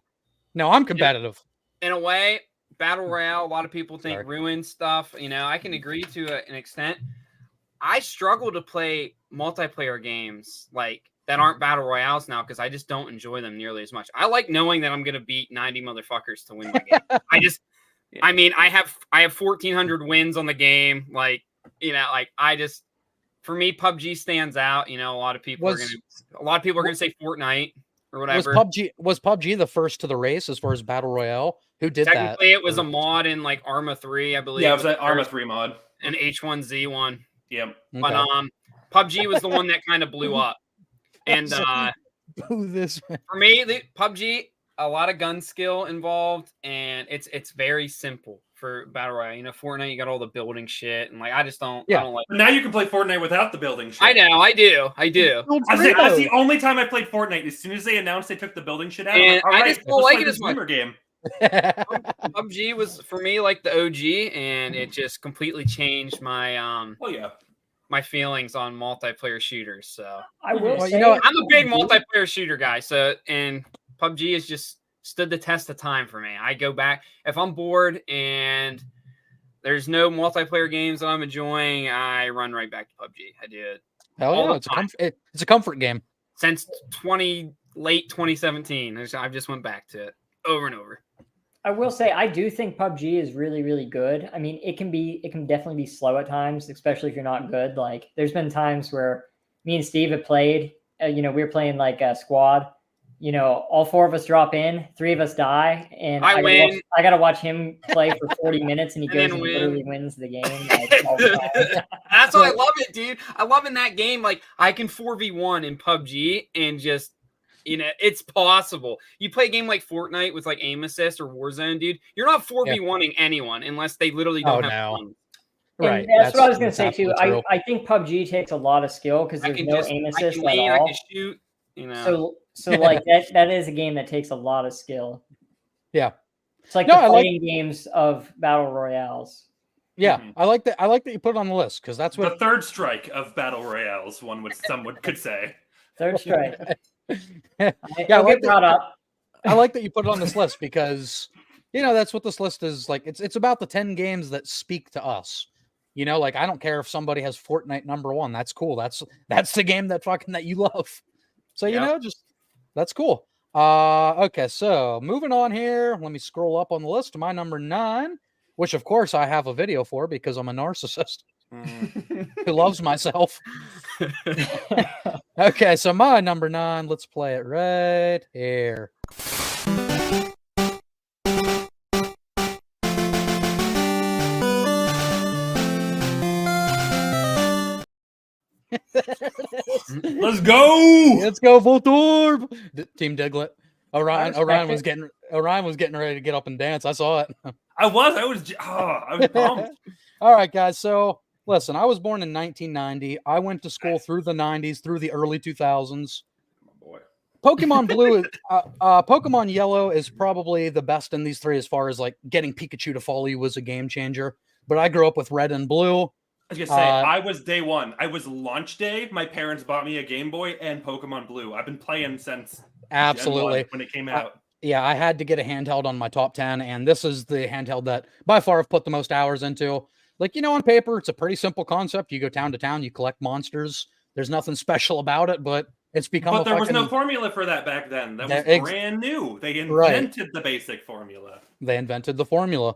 Speaker 6: No, I'm competitive.
Speaker 7: in a way, battle royale. A lot of people think
Speaker 6: Sorry.
Speaker 7: ruin stuff. I can agree to an extent. I struggle to play multiplayer games like that aren't battle royales now because I just don't enjoy them nearly as much. I like knowing that I'm gonna beat 90 motherfuckers to win my game. I mean, I have 1,400 wins on the game. For me, PUBG stands out. A lot of people are gonna say Fortnite or whatever.
Speaker 6: Was PUBG the first to the race as far as battle royale? Who did that?
Speaker 7: Technically, it was a mod in like Arma 3, I believe.
Speaker 9: Yeah, it was an Arma 3 mod.
Speaker 7: An H1Z1.
Speaker 9: Yep.
Speaker 7: But
Speaker 6: Okay.
Speaker 7: PUBG was the one that kind of blew up. And
Speaker 6: Who this?
Speaker 7: for me, the PUBG, a lot of gun skill involved, and it's very simple for battle royale. Fortnite, you got all the building shit, and like I just don't.
Speaker 6: Yeah.
Speaker 7: I don't like.
Speaker 9: But now you can play Fortnite without the building shit.
Speaker 7: I know, I do.
Speaker 9: That's the only time I played Fortnite. As soon as they announced they took the building shit out, I'm
Speaker 7: And
Speaker 9: like, all
Speaker 7: I
Speaker 9: right,
Speaker 7: just don't
Speaker 9: let's
Speaker 7: like
Speaker 9: play
Speaker 7: it
Speaker 9: this
Speaker 7: as much.
Speaker 9: boomer game.
Speaker 7: PUBG was for me like the OG, and it just completely changed my
Speaker 9: Oh yeah.
Speaker 7: my feelings on multiplayer shooters. So
Speaker 8: I will
Speaker 6: Well, you
Speaker 8: say,
Speaker 6: know what?
Speaker 7: I'm a big multiplayer shooter guy. So and PUBG has just stood the test of time for me. I go back if I'm bored and there's no multiplayer games that I'm enjoying, I run right back to PUBG. I do it
Speaker 6: Hell
Speaker 7: all
Speaker 6: yeah,
Speaker 7: the
Speaker 6: it's a comfort game.
Speaker 7: since late 2017. I've just went back to it over and over.
Speaker 8: I will say, I do think PUBG is really, really good. I mean, it can definitely be slow at times, especially if you're not good. Like, there's been times where me and Steve have played. We were playing like a squad. All four of us drop in, three of us die, and
Speaker 7: I win.
Speaker 8: I gotta watch him play for 40 minutes, and he
Speaker 7: And
Speaker 8: goes
Speaker 7: then
Speaker 8: and
Speaker 7: win.
Speaker 8: literally wins the game. Like, all the time.
Speaker 7: That's why I love it, dude. I love in that game. Like I can 4v1 in PUBG and just, it's possible. You play a game like Fortnite with like aim assist or Warzone, dude. You're not 4v1ing anyone unless they literally don't have
Speaker 6: no.
Speaker 7: fun.
Speaker 6: Right.
Speaker 8: And that's what I was gonna
Speaker 6: that's
Speaker 8: say too.
Speaker 6: absolutely true.
Speaker 8: I think PUBG takes a lot of skill because
Speaker 7: I
Speaker 8: there's
Speaker 7: can
Speaker 8: no
Speaker 7: just
Speaker 8: aim
Speaker 7: I
Speaker 8: assist
Speaker 7: can
Speaker 8: at
Speaker 7: lean, I
Speaker 8: all.
Speaker 7: can shoot.
Speaker 8: So like that is a game that takes a lot of skill.
Speaker 6: Yeah.
Speaker 8: It's like
Speaker 6: No,
Speaker 8: the
Speaker 6: I like-
Speaker 8: fighting games of battle royales.
Speaker 6: Yeah,
Speaker 9: Mhm.
Speaker 6: I like that. I like that you put it on the list because that's
Speaker 9: The
Speaker 6: what.
Speaker 9: third strike of battle royales, someone could say.
Speaker 8: Third strike.
Speaker 6: Yeah,
Speaker 8: It'll
Speaker 6: I like
Speaker 8: get brought up.
Speaker 6: I like that you put it on this list because that's what this list is like. It's about the 10 games that speak to us. Like I don't care if somebody has Fortnite number 1. That's cool. That's the game that you love. So
Speaker 7: Yep.
Speaker 6: just that's cool. Okay, so moving on here. Let me scroll up on the list to my number 9, which of course I have a video for because I'm a narcissist who loves myself. Okay, so my number 9, let's play it right here.
Speaker 9: Let's go!
Speaker 6: Let's go, Voltorb! Team Diglett.
Speaker 8: respect
Speaker 6: Orion was
Speaker 8: it.
Speaker 6: getting ready to get up and dance. I saw it.
Speaker 9: I was pumped.
Speaker 6: All right, guys. So listen, I was born in 1990. I went to school through the 90s, through the early 2000s.
Speaker 9: Boy.
Speaker 6: Pokemon Blue, Pokemon Yellow is probably the best in these three as far as like getting Pikachu to follow you was a game changer. But I grew up with Red and Blue.
Speaker 9: I was gonna say, I was day one. I was launch day. My parents bought me a Game Boy and Pokemon Blue. I've been playing since
Speaker 6: Absolutely
Speaker 9: Gen 1 when it came out.
Speaker 6: Yeah, I had to get a handheld on my top 10, and this is the handheld that by far I've put the most hours into. Like, on paper, it's a pretty simple concept. You go town to town, you collect monsters. There's nothing special about it, but it's become
Speaker 9: But there was no formula for that back then. That was brand new. They invented the basic formula.
Speaker 6: They invented the formula.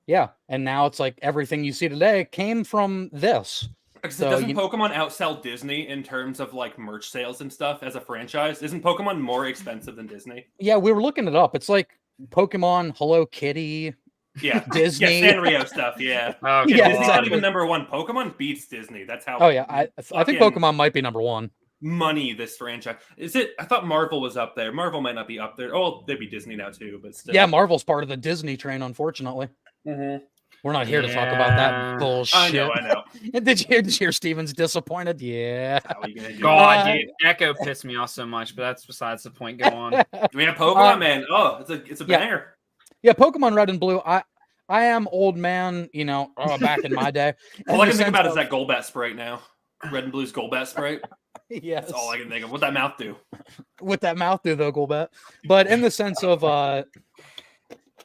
Speaker 6: Yeah, and now it's like everything you see today came from this.
Speaker 9: So doesn't Pokemon outsell Disney in terms of like merch sales and stuff as a franchise? Isn't Pokemon more expensive than Disney?
Speaker 6: Yeah, we were looking it up. It's like Pokemon, Hello Kitty,
Speaker 9: yeah,
Speaker 6: Disney,
Speaker 9: yeah, Sanrio stuff. Yeah,
Speaker 7: Okay.
Speaker 6: Yeah,
Speaker 9: Disney's not
Speaker 6: exactly.
Speaker 9: even number one. Pokemon beats Disney. That's how.
Speaker 6: Oh yeah, I think Pokemon might be number 1.
Speaker 9: Money this franchise is it? I thought Marvel was up there. Marvel might not be up there. Oh, they'd be Disney now too, but still.
Speaker 6: Yeah, Marvel's part of the Disney train, unfortunately.
Speaker 9: Mm-hmm.
Speaker 6: We're not here to talk about that bullshit.
Speaker 9: I know.
Speaker 6: Did you hear Steven's disappointed? Yeah.
Speaker 9: How are you gonna do
Speaker 7: God,
Speaker 9: that?
Speaker 7: dude, Echo pissed me off so much, but that's besides the point. Go on.
Speaker 9: We have Pokemon, man. Oh, it's a banger.
Speaker 6: Yeah, Pokemon Red and Blue. I am old man, back in my day.
Speaker 9: All I can think about is that Golbat Sprite now. Red and Blue's Golbat Sprite.
Speaker 6: Yes.
Speaker 9: That's all I can think of. What'd that mouth do?
Speaker 6: With that mouth do though, Golbat. But in the sense of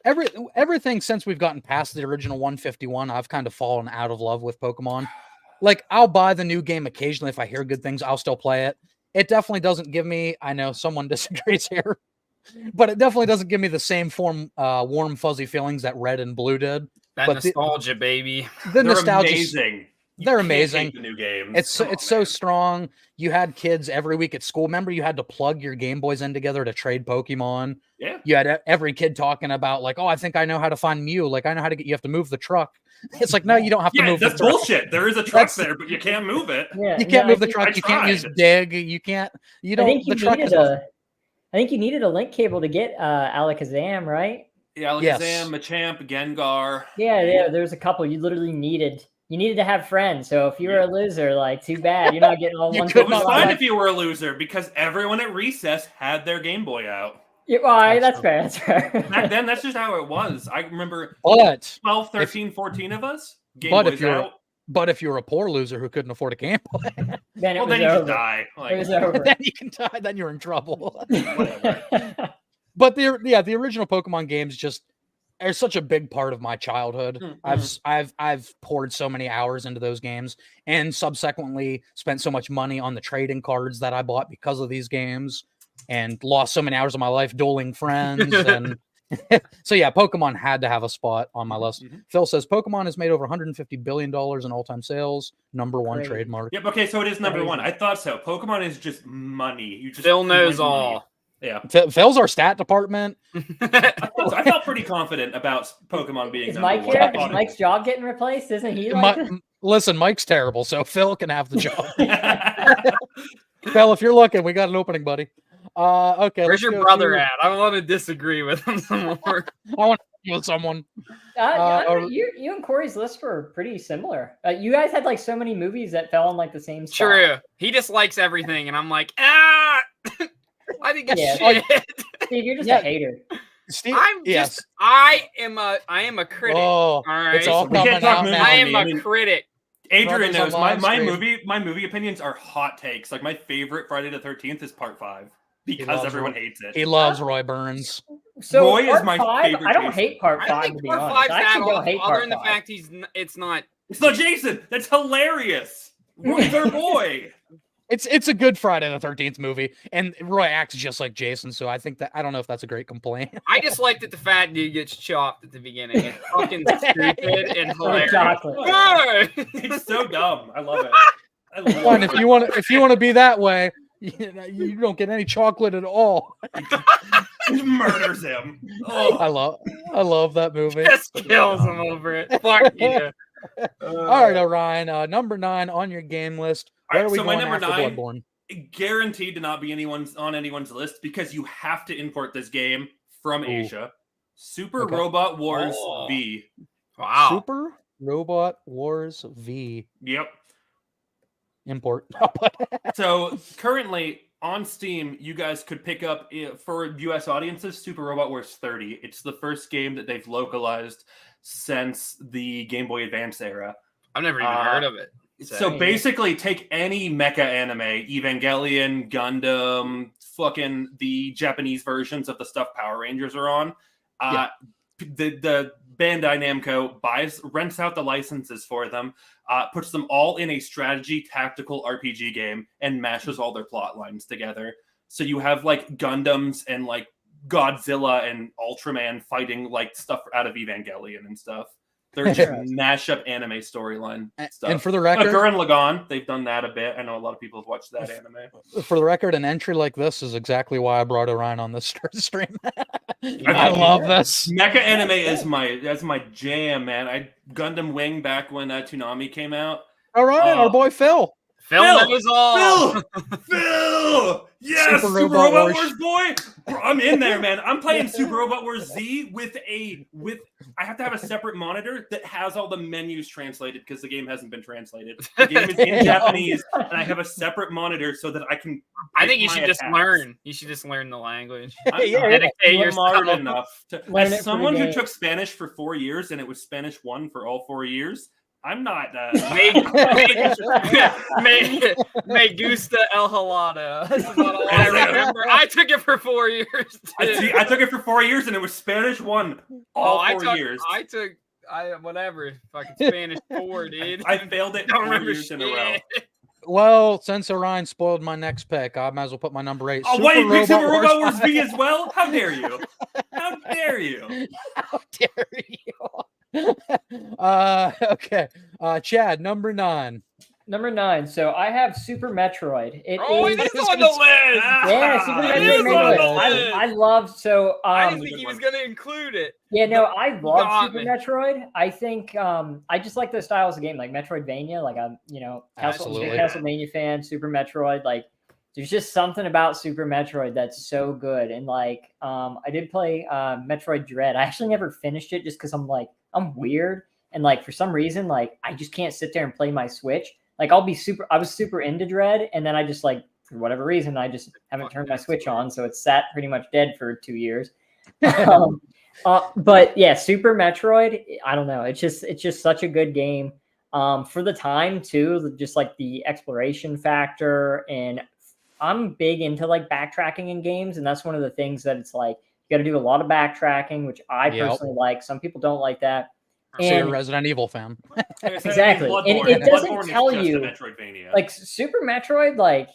Speaker 6: everything since we've gotten past the original 151, I've kind of fallen out of love with Pokemon. Like, I'll buy the new game occasionally if I hear good things. I'll still play it. It definitely doesn't give me, I know someone disagrees here, but it definitely doesn't give me the same warm, fuzzy feelings that Red and Blue did.
Speaker 7: That
Speaker 6: But
Speaker 7: nostalgia, baby.
Speaker 6: The
Speaker 9: They're
Speaker 6: nostalgia.
Speaker 9: amazing. You
Speaker 6: They're
Speaker 9: can't
Speaker 6: amazing.
Speaker 9: hate the new games.
Speaker 6: It's so strong. You had kids every week at school. Remember, you had to plug your Game Boys in together to trade Pokemon.
Speaker 9: Yeah.
Speaker 6: You had every kid talking about like, oh, I think I know how to find Mew. Like, I know how to get. You have to move the truck. It's like, no, you don't have to
Speaker 9: Yeah,
Speaker 6: move.
Speaker 9: that's
Speaker 6: the truck.
Speaker 9: bullshit. There is a truck there, but you can't move it.
Speaker 8: Yeah,
Speaker 6: You can't move the
Speaker 8: I
Speaker 6: truck. You can't use
Speaker 9: tried.
Speaker 6: dig. You can't. You don't.
Speaker 8: think you
Speaker 6: the truck
Speaker 8: needed
Speaker 6: is.
Speaker 8: I think you needed a link cable to get Alakazam, right?
Speaker 9: Yeah, Alakazam,
Speaker 6: Yes.
Speaker 9: Machamp, Gengar.
Speaker 8: Yeah, there's a couple you literally needed. You needed to have friends. So if you were a loser, like, too bad. You're not getting all
Speaker 6: You
Speaker 8: one.
Speaker 6: could
Speaker 9: It was
Speaker 6: not
Speaker 9: fine
Speaker 6: buy-
Speaker 9: if you were a loser because everyone at recess had their Game Boy out.
Speaker 8: Yeah, well, that's fair. That's fair.
Speaker 9: Back then, that's just how it was. I remember
Speaker 6: But
Speaker 9: 12, 13, 14 of us. Game
Speaker 6: But if
Speaker 9: Boys
Speaker 6: you're-
Speaker 9: out.
Speaker 6: but if you're a poor loser who couldn't afford a Game Boy,
Speaker 8: then it
Speaker 9: Well,
Speaker 8: was
Speaker 9: then you
Speaker 8: over.
Speaker 9: just die.
Speaker 8: It was
Speaker 9: Like,
Speaker 8: over.
Speaker 6: then you can die. Then you're in trouble. But the original Pokemon games just are such a big part of my childhood. I've poured so many hours into those games, and subsequently spent so much money on the trading cards that I bought because of these games, and lost so many hours of my life dueling friends. And so yeah, Pokemon had to have a spot on my list. Phil says Pokemon has made over $150 billion in all-time sales. Number 1
Speaker 8: Crazy.
Speaker 6: trademark.
Speaker 9: Yep. Okay, so it is number
Speaker 8: Crazy.
Speaker 9: 1. I thought so. Pokemon is just money. You just
Speaker 7: Phil knows
Speaker 9: money.
Speaker 7: all.
Speaker 9: Yeah,
Speaker 6: Phil's our stat department.
Speaker 9: I felt pretty confident about Pokemon being
Speaker 8: Is
Speaker 9: number
Speaker 8: Mike
Speaker 9: 1.
Speaker 8: here?
Speaker 9: I
Speaker 8: Is
Speaker 9: thought
Speaker 8: Mike's job getting replaced? Isn't he like
Speaker 6: Listen, Mike's terrible, so Phil can have the job.
Speaker 9: it-
Speaker 6: Phil, if you're looking, we got an opening, buddy. Okay.
Speaker 7: Where's
Speaker 6: let's
Speaker 7: your
Speaker 6: go
Speaker 7: brother
Speaker 6: to-
Speaker 7: at? I want to disagree with him some more.
Speaker 6: I want to deal with someone.
Speaker 8: you and Corey's list were pretty similar. You guys had like so many movies that fell in like the same spot.
Speaker 7: True. He just likes everything, and I'm like, ah, I didn't get
Speaker 8: Yeah.
Speaker 7: shit.
Speaker 8: Steve, you're just
Speaker 6: Yeah.
Speaker 8: a hater.
Speaker 7: I am a critic.
Speaker 6: Oh,
Speaker 7: all right.
Speaker 6: it's all
Speaker 9: We can't
Speaker 6: coming
Speaker 9: talk
Speaker 6: out
Speaker 9: movies
Speaker 6: now.
Speaker 7: I
Speaker 9: on
Speaker 7: am
Speaker 9: me. I
Speaker 7: a
Speaker 9: mean,
Speaker 7: critic.
Speaker 9: Adrian
Speaker 6: Brothers on
Speaker 9: knows my
Speaker 6: live stream.
Speaker 9: movie opinions are hot takes. Like my favorite Friday the 13th is part 5 because
Speaker 6: loves
Speaker 9: everyone
Speaker 6: Roy-
Speaker 9: hates it.
Speaker 6: He loves Roy Burns.
Speaker 8: So
Speaker 9: Roy is
Speaker 8: part
Speaker 9: my
Speaker 8: 5,
Speaker 9: favorite
Speaker 8: I don't
Speaker 9: Jason.
Speaker 8: hate part
Speaker 7: I
Speaker 8: 5
Speaker 7: don't
Speaker 8: to
Speaker 7: think
Speaker 8: be
Speaker 7: part
Speaker 8: honest.
Speaker 7: 5's
Speaker 8: I
Speaker 7: that
Speaker 8: actually don't
Speaker 7: awful,
Speaker 8: hate
Speaker 7: other
Speaker 8: part
Speaker 7: than the
Speaker 8: 5.
Speaker 7: fact it's not.
Speaker 9: It's not Jason. That's hilarious. Roy's our boy.
Speaker 6: It's a good Friday the 13th movie, and Roy acts just like Jason. So I think I don't know if that's a great complaint.
Speaker 7: I just like that the fat dude gets chopped at the beginning. It's fucking stupid and hilarious.
Speaker 8: Chocolate.
Speaker 9: It's so dumb. I love it. I love
Speaker 6: Fine,
Speaker 9: it.
Speaker 6: if you want to be that way, you don't get any chocolate at all.
Speaker 9: He murders him. Oh.
Speaker 6: I love that movie.
Speaker 7: Just kills him over it. Fuck you.
Speaker 6: All right, Orion. Number 9 on your game list. Where
Speaker 9: All right,
Speaker 6: are we
Speaker 9: so my
Speaker 6: going
Speaker 9: number
Speaker 6: after
Speaker 9: 9
Speaker 6: Bloodborne?
Speaker 9: guaranteed to not be on anyone's list because you have to import this game from Asia. Super
Speaker 6: Okay.
Speaker 9: Robot Wars
Speaker 7: Oh.
Speaker 9: V.
Speaker 7: Wow.
Speaker 6: Super Robot Wars V.
Speaker 9: Yep.
Speaker 6: Import.
Speaker 9: So currently on Steam, you guys could pick up for US audiences Super Robot Wars 30. It's the first game that they've localized since the Game Boy Advance era.
Speaker 7: I've never even heard of it.
Speaker 9: So basically, take any mecha anime, Evangelion, Gundam, fucking the Japanese versions of the stuff Power Rangers are on. The Bandai Namco rents out the licenses for them, puts them all in a strategy tactical RPG game, and mashes all their plot lines together. So you have like Gundams and like Godzilla and Ultraman fighting like stuff out of Evangelion and stuff. They're just mashup anime storyline stuff.
Speaker 6: And for the record,
Speaker 9: Gurren Lagann, they've done that a bit. I know a lot of people have watched that anime.
Speaker 6: For the record, an entry like this is exactly why I brought Orion on this stream. I love this.
Speaker 9: Mecha anime is my jam, man. Gundam Wing back when Toonami came out.
Speaker 6: Orion, our boy Phil.
Speaker 7: Phil knows all.
Speaker 9: Phil! Yes,
Speaker 6: Super
Speaker 9: Super
Speaker 6: Robot
Speaker 9: Robot
Speaker 6: Wars.
Speaker 9: Wars, boy! Bro, I'm in there, man. I'm playing Super Robot Wars Z with I have to have a separate monitor that has all the menus translated because the game hasn't been translated. The game is in Japanese, and I have a separate monitor so that I can.
Speaker 7: I think you
Speaker 9: pick
Speaker 7: should
Speaker 9: my
Speaker 7: just
Speaker 9: attacks.
Speaker 7: learn. You should just learn the language.
Speaker 9: I'm
Speaker 7: Dedicate yourself.
Speaker 9: smart enough to.
Speaker 8: Learn it
Speaker 9: As
Speaker 8: for
Speaker 9: someone
Speaker 8: the
Speaker 9: who
Speaker 8: game.
Speaker 9: took Spanish for 4 years and it was Spanish 1 for all 4 years, I'm not.
Speaker 7: Me gusta el helado. That's about all I remember. I took it for 4 years.
Speaker 9: I took it for 4 years and it was Spanish 1 all 4 years.
Speaker 7: I took whatever fucking Spanish 4, dude.
Speaker 9: I failed it
Speaker 7: Don't
Speaker 9: 4
Speaker 7: remember
Speaker 9: years in a row.
Speaker 7: shit.
Speaker 6: Well, since Orion spoiled my next pick, I might as well put my number 8.
Speaker 9: Oh, wait, Big Super Robot Wars
Speaker 6: 5.
Speaker 9: V as well? How dare you? How dare you?
Speaker 6: How dare you? Okay. Chad, number 9.
Speaker 8: Number 9. So I have Super Metroid. It
Speaker 7: It
Speaker 8: is.
Speaker 7: is on the list.
Speaker 8: Yeah, Super
Speaker 7: It
Speaker 8: Metroid
Speaker 7: is
Speaker 8: made
Speaker 7: on
Speaker 8: the
Speaker 7: the
Speaker 8: list.
Speaker 7: list.
Speaker 8: I love so.
Speaker 7: I didn't think he was gonna include it.
Speaker 8: Yeah, no, I love
Speaker 7: got
Speaker 8: Super
Speaker 7: me.
Speaker 8: Metroid. I think I just like the styles of game, like Metroidvania. Like I'm,
Speaker 6: Absolutely.
Speaker 8: Castlevania fan. Super Metroid. Like there's just something about Super Metroid that's so good. And like I did play Metroid Dread. I actually never finished it just because I'm weird and like for some reason like I just can't sit there and play my Switch. Like I was super into Dread, and then I just like for whatever reason I just haven't turned my Switch on, so it's sat pretty much dead for 2 years. But yeah, Super Metroid, I don't know. It's just such a good game. For the time too, just like the exploration factor, and I'm big into like backtracking in games, and that's one of the things that it's like you got to do a lot of backtracking, which I personally like. Some people don't like that.
Speaker 6: So you're a
Speaker 8: And
Speaker 6: Resident Evil fan.
Speaker 8: exactly, and
Speaker 9: Bloodborne.
Speaker 8: it doesn't
Speaker 9: Bloodborne is
Speaker 8: tell
Speaker 9: just a
Speaker 8: you
Speaker 9: Metroidvania.
Speaker 8: like Super Metroid, like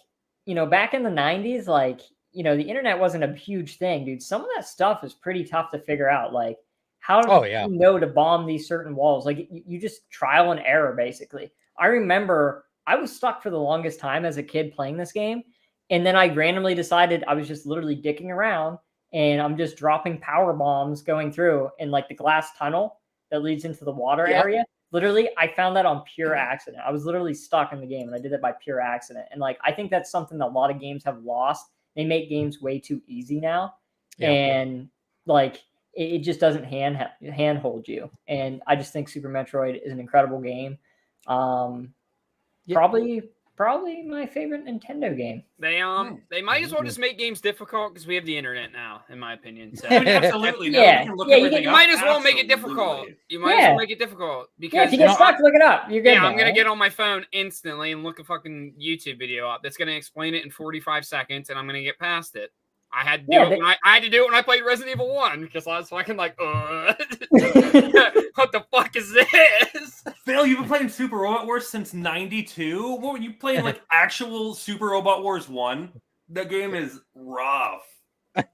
Speaker 8: back in the 90s, like the internet wasn't a huge thing, dude. Some of that stuff is pretty tough to figure out, like how do you know to bomb these certain walls? Like you just trial and error basically. I remember I was stuck for the longest time as a kid playing this game, and then I randomly decided I was just literally dicking around, and I'm just dropping power bombs going through in like the glass tunnel that leads into the water area. Literally, I found that on pure accident. I was literally stuck in the game, and I did that by pure accident. And like, I think that's something that a lot of games have lost. They make games way too easy now, and like it just doesn't handhold you. And I just think Super Metroid is an incredible game. Probably probably my favorite Nintendo game.
Speaker 7: They might as well just make games difficult because we have the internet now, in my opinion. So
Speaker 9: Absolutely. Now
Speaker 8: Yeah.
Speaker 9: we can look
Speaker 8: Yeah,
Speaker 9: everything
Speaker 7: you
Speaker 9: up.
Speaker 7: might as well make it difficult.
Speaker 9: Absolutely.
Speaker 7: You might as
Speaker 8: Yeah.
Speaker 7: well make it difficult
Speaker 8: Yeah,
Speaker 7: because
Speaker 8: if you get stuck, look it up. You're good.
Speaker 7: yeah,
Speaker 8: now,
Speaker 7: I'm gonna
Speaker 8: right?
Speaker 7: get on my phone instantly and look a fucking YouTube video up that's gonna explain it in 45 seconds, and I'm gonna get past it. I had to do
Speaker 8: Yeah,
Speaker 7: it when I had to do it when I played Resident Evil 1 because I was fucking like, what the fuck is this?
Speaker 9: Phil, you've been playing Super Robot Wars since '92. What were you playing? Like actual Super Robot Wars 1? That game is rough.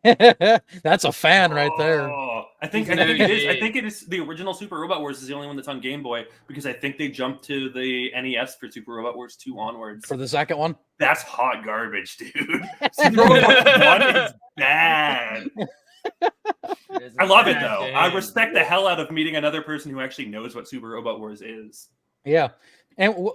Speaker 6: That's a fan right there.
Speaker 9: Oh, I think it is. I think it is the original Super Robot Wars is the only one that's on Game Boy because I think they jumped to the NES for Super Robot Wars 2 onwards.
Speaker 6: For the second one?
Speaker 9: That's hot garbage, dude. Super Robot 1 is bad. I love it though. I respect the hell out of meeting another person who actually knows what Super Robot Wars is.
Speaker 6: Yeah. And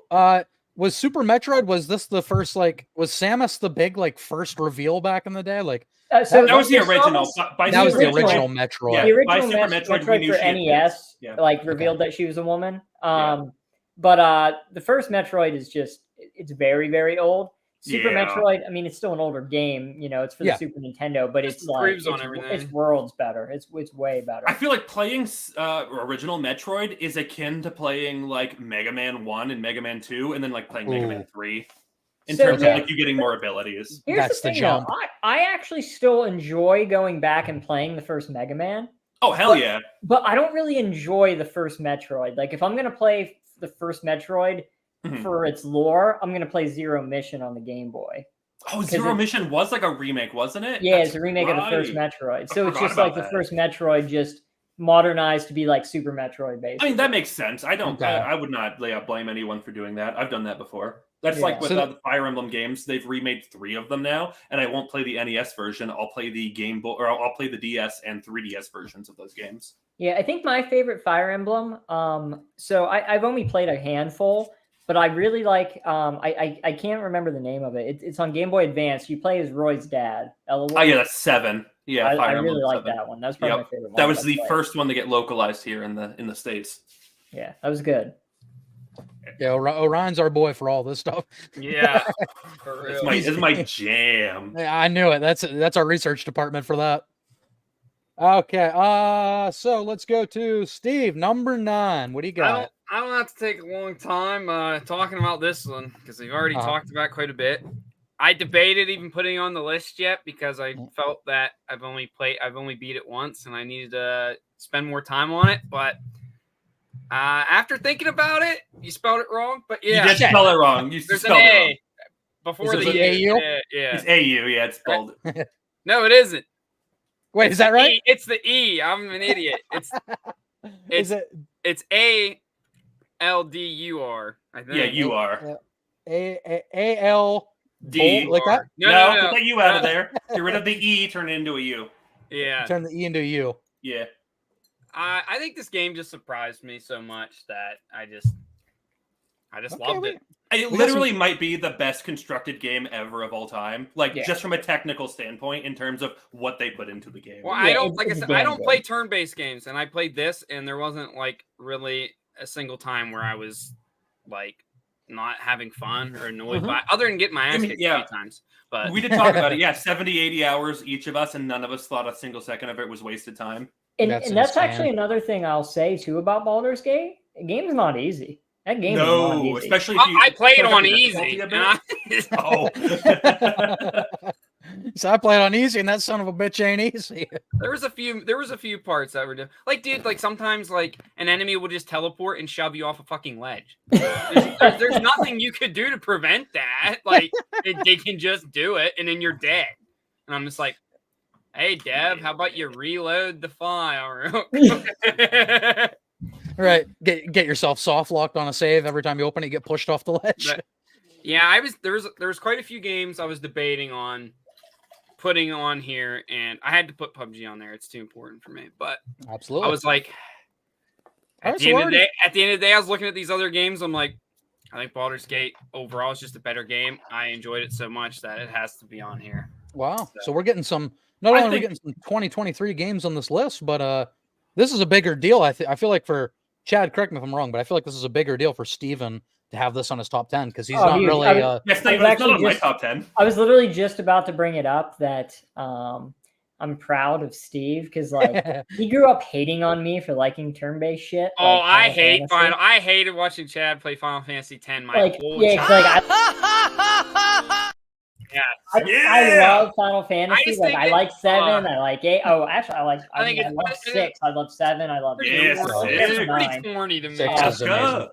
Speaker 6: was Super Metroid, was this the first, like, was Samus the big, like, first reveal back in the day? Like,
Speaker 8: So
Speaker 9: that was the
Speaker 8: Samus-
Speaker 9: original.
Speaker 6: that was the
Speaker 8: Metroid.
Speaker 6: original Metroid.
Speaker 9: Yeah.
Speaker 8: The
Speaker 9: by
Speaker 8: original
Speaker 9: Super
Speaker 8: Metroid,
Speaker 9: Metroid, we knew
Speaker 8: for
Speaker 9: she had
Speaker 8: NES,
Speaker 9: Yeah.
Speaker 8: like revealed that she was a woman. But the first Metroid is just it's very very old. Super
Speaker 9: Yeah.
Speaker 8: Metroid, I mean, it's still an older game. You know, it's for
Speaker 6: Yeah.
Speaker 8: the Super Nintendo, but it's like
Speaker 7: improves on
Speaker 8: it's
Speaker 7: everything.
Speaker 8: worlds better. It's way better.
Speaker 9: I feel like playing original Metroid is akin to playing like Mega Man 1 and Mega Man 2, and then like playing Mega Man 3 in
Speaker 8: So,
Speaker 9: terms
Speaker 8: yeah.
Speaker 9: of like you getting more abilities.
Speaker 8: Here's
Speaker 6: That's
Speaker 8: the
Speaker 6: the
Speaker 8: thing, though.
Speaker 6: jump.
Speaker 8: I actually still enjoy going back and playing the first Mega Man,
Speaker 9: Oh hell yeah!
Speaker 8: but I don't really enjoy the first Metroid. Like if I'm gonna play the first Metroid
Speaker 9: Mhm.
Speaker 8: for its lore, I'm gonna play Zero Mission on the Game Boy.
Speaker 9: Oh, Zero Mission was like a remake, wasn't it?
Speaker 8: Yeah,
Speaker 9: That's
Speaker 8: it's a remake of the first
Speaker 9: right.
Speaker 8: Metroid. So it's
Speaker 9: forgot
Speaker 8: just like
Speaker 9: about
Speaker 8: the
Speaker 9: that.
Speaker 8: first Metroid just modernized to be like Super Metroid based.
Speaker 9: I mean, that makes sense. I don't.
Speaker 6: Okay.
Speaker 9: I would not blame anyone for doing that. I've done that before. That's
Speaker 8: Yeah.
Speaker 9: like with
Speaker 6: So-
Speaker 9: the Fire Emblem games. They've remade 3 of them now, and I won't play the NES version. I'll play the Game Boy, or I'll play the DS and 3DS versions of those games.
Speaker 8: Yeah, I think my favorite Fire Emblem. So I've only played a handful, but I really like. I can't remember the name of it. It's on Game Boy Advance. You play as Roy's dad, Eloy.
Speaker 9: Oh yeah, that's 7. Yeah,
Speaker 8: I
Speaker 9: Fire
Speaker 8: really
Speaker 9: Emblem
Speaker 8: like
Speaker 9: 7.
Speaker 8: that one. That was probably
Speaker 9: Yep.
Speaker 8: my favorite one.
Speaker 9: That was
Speaker 8: I've
Speaker 9: the
Speaker 8: played.
Speaker 9: first one to get localized here in the States.
Speaker 8: Yeah, that was good.
Speaker 6: Yeah, Orion's our boy for all this stuff.
Speaker 7: Yeah, for
Speaker 9: It's
Speaker 7: real.
Speaker 9: my jam.
Speaker 6: Yeah, I knew it. That's our research department for that. Okay, so let's go to Steve, number 9. What do you got?
Speaker 7: I don't have to take a long time talking about this one because we've already
Speaker 6: Uh-huh.
Speaker 7: talked about it quite a bit. I debated even putting it on the list yet because I felt that I've only beat it once and I needed to spend more time on it. But after thinking about it, you spelled it wrong. But yeah,
Speaker 9: You did spell it wrong. You
Speaker 7: there's an
Speaker 9: spelled it
Speaker 7: A
Speaker 9: wrong.
Speaker 7: before
Speaker 6: Is
Speaker 7: the
Speaker 6: it
Speaker 7: E.
Speaker 6: AU?
Speaker 7: Yeah.
Speaker 9: It's AU. Yeah, it's spelled.
Speaker 7: No, it isn't.
Speaker 6: Wait, is that
Speaker 7: The
Speaker 6: right?
Speaker 7: E. It's the E. I'm an idiot.
Speaker 6: Is it
Speaker 7: It's ALDUR. I think.
Speaker 9: Yeah, you are.
Speaker 6: A-L?
Speaker 9: D.
Speaker 6: Like that?
Speaker 7: No,
Speaker 9: Get that U out of
Speaker 7: no.
Speaker 9: there. Get rid of the E. Turn it into a U.
Speaker 7: Yeah.
Speaker 6: Turn the E into U.
Speaker 9: Yeah.
Speaker 7: I think this game just surprised me so much that I just
Speaker 6: Okay,
Speaker 7: loved
Speaker 6: wait.
Speaker 7: it.
Speaker 9: It
Speaker 6: We got
Speaker 9: literally might be the best constructed game ever of all time. Like,
Speaker 8: Yeah.
Speaker 9: just from a technical standpoint, in terms of what they put into the game.
Speaker 7: Well,
Speaker 8: Yeah,
Speaker 7: I don't
Speaker 8: it's-
Speaker 7: like I
Speaker 8: it's
Speaker 7: said, I
Speaker 8: damn
Speaker 7: don't
Speaker 8: good.
Speaker 7: play turn-based games, and I played this, and there wasn't like really a single time where I was like not having fun or annoyed by other than getting my ass
Speaker 9: I mean,
Speaker 7: kicked
Speaker 9: yeah.
Speaker 7: a few times. But
Speaker 9: We did talk about it. Yeah, 70, 80 hours each of us, and none of us thought a single second of it was wasted time.
Speaker 8: And
Speaker 6: That's
Speaker 8: that's
Speaker 6: insane.
Speaker 8: actually another thing I'll say too about Baldur's Gate. The game's not easy. That game is not
Speaker 9: No,
Speaker 8: easy.
Speaker 9: especially if you.
Speaker 7: I played
Speaker 9: put up
Speaker 7: on
Speaker 9: the
Speaker 7: easy.
Speaker 9: difficulty a
Speaker 7: And
Speaker 9: bit. Oh.
Speaker 6: So I played on easy, and that son of a bitch ain't easy.
Speaker 7: there was a few parts that were like, dude, like sometimes like an enemy will just teleport and shove you off a fucking ledge. There's nothing you could do to prevent that. Like they can just do it, and then you're dead. And I'm just like, hey, Dev, how about you reload the file?
Speaker 6: Right. Get yourself soft locked on a save every time you open it, you get pushed off the ledge.
Speaker 7: But, yeah, there was quite a few games I was debating on putting on here, and I had to put PUBG on there. It's too important for me. But
Speaker 6: Absolutely.
Speaker 7: I was like,
Speaker 6: Alright,
Speaker 7: at the end of
Speaker 6: so
Speaker 7: the day, I was looking at these other games. I'm like, I think Baldur's Gate overall is just a better game. I enjoyed it so much that it has to be on here.
Speaker 6: Wow. So we're getting some. Not
Speaker 9: I
Speaker 6: only are we
Speaker 9: think-
Speaker 6: getting some 2023 games on this list, but this is a bigger deal. I feel like for Chad, correct me if I'm wrong, but I feel like this is a bigger deal for Steven have this on his top 10 because he's
Speaker 8: Oh,
Speaker 6: not
Speaker 8: huge.
Speaker 6: really.
Speaker 9: Yes,
Speaker 8: I was
Speaker 9: it's not
Speaker 8: actually
Speaker 9: on my
Speaker 8: just-
Speaker 9: top 10.
Speaker 8: I was literally just about to bring it up that I'm proud of Steve because like he grew up hating on me for liking turn-based shit.
Speaker 7: Oh,
Speaker 8: like
Speaker 7: I
Speaker 8: Final
Speaker 7: hate
Speaker 8: Fantasy.
Speaker 7: Final. I hated watching Chad play Final Fantasy X. My
Speaker 8: Like,
Speaker 7: whole
Speaker 8: yeah, 'cause, like
Speaker 7: yeah.
Speaker 8: I love Final Fantasy.
Speaker 7: just
Speaker 8: Like
Speaker 7: think
Speaker 8: I
Speaker 7: it-
Speaker 8: like 7. I like 8. Oh, actually, I
Speaker 7: think
Speaker 8: mean, I
Speaker 7: it's-
Speaker 8: love
Speaker 7: it-
Speaker 8: 6. I love 7. I love
Speaker 9: Yes,
Speaker 8: 8.
Speaker 9: it's
Speaker 7: It's
Speaker 8: Nine.
Speaker 7: pretty corny to me.
Speaker 6: Six
Speaker 8: Oh,
Speaker 6: is amazing.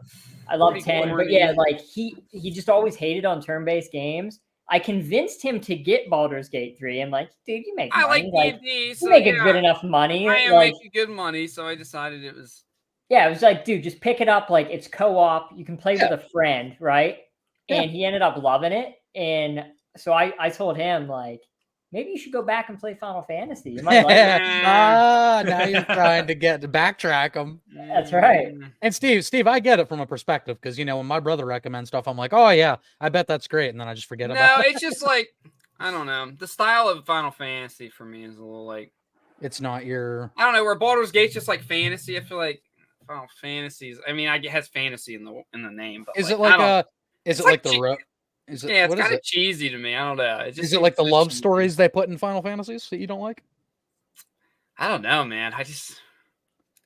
Speaker 8: I love
Speaker 7: Pretty
Speaker 8: 10. But
Speaker 7: corny.
Speaker 8: yeah, like he just always hated on turn-based games. I convinced him to get Baldur's Gate 3. I'm like, dude, you make
Speaker 7: I
Speaker 8: money.
Speaker 7: like D&D, so
Speaker 8: you make
Speaker 7: yeah,
Speaker 8: good enough money.
Speaker 7: I am
Speaker 8: Like,
Speaker 7: making good money, so I decided it was.
Speaker 8: yeah, it was like, dude, just pick it up. Like, it's co-op. You can play with a friend, right?
Speaker 6: Yeah.
Speaker 8: And he ended up loving it. And so I told him, like, maybe you should go back and play Final Fantasy. You might like it.
Speaker 6: Now you're trying to backtrack them.
Speaker 8: That's right.
Speaker 6: And Steve, I get it from a perspective because when my brother recommends stuff, I'm like, oh yeah, I bet that's great, and then I just forget
Speaker 7: No,
Speaker 6: about it.
Speaker 7: it's just like I don't know. The style of Final Fantasy for me is a little like
Speaker 6: It's not your.
Speaker 7: I don't know. Where Baldur's Gate's just like fantasy. I feel like Final Fantasies. I mean, it has fantasy in the name. But
Speaker 6: Is
Speaker 7: like,
Speaker 6: it like
Speaker 7: I don't-
Speaker 6: Is it
Speaker 7: like
Speaker 6: like the?
Speaker 7: che-
Speaker 6: Is it?
Speaker 7: Yeah, it's
Speaker 6: What is
Speaker 7: kind of
Speaker 6: it?
Speaker 7: cheesy to me. I don't know. It just
Speaker 6: Is it like the
Speaker 7: seems so
Speaker 6: love
Speaker 7: cheesy.
Speaker 6: stories they put in Final Fantasies that you don't like?
Speaker 7: I don't know, man. I just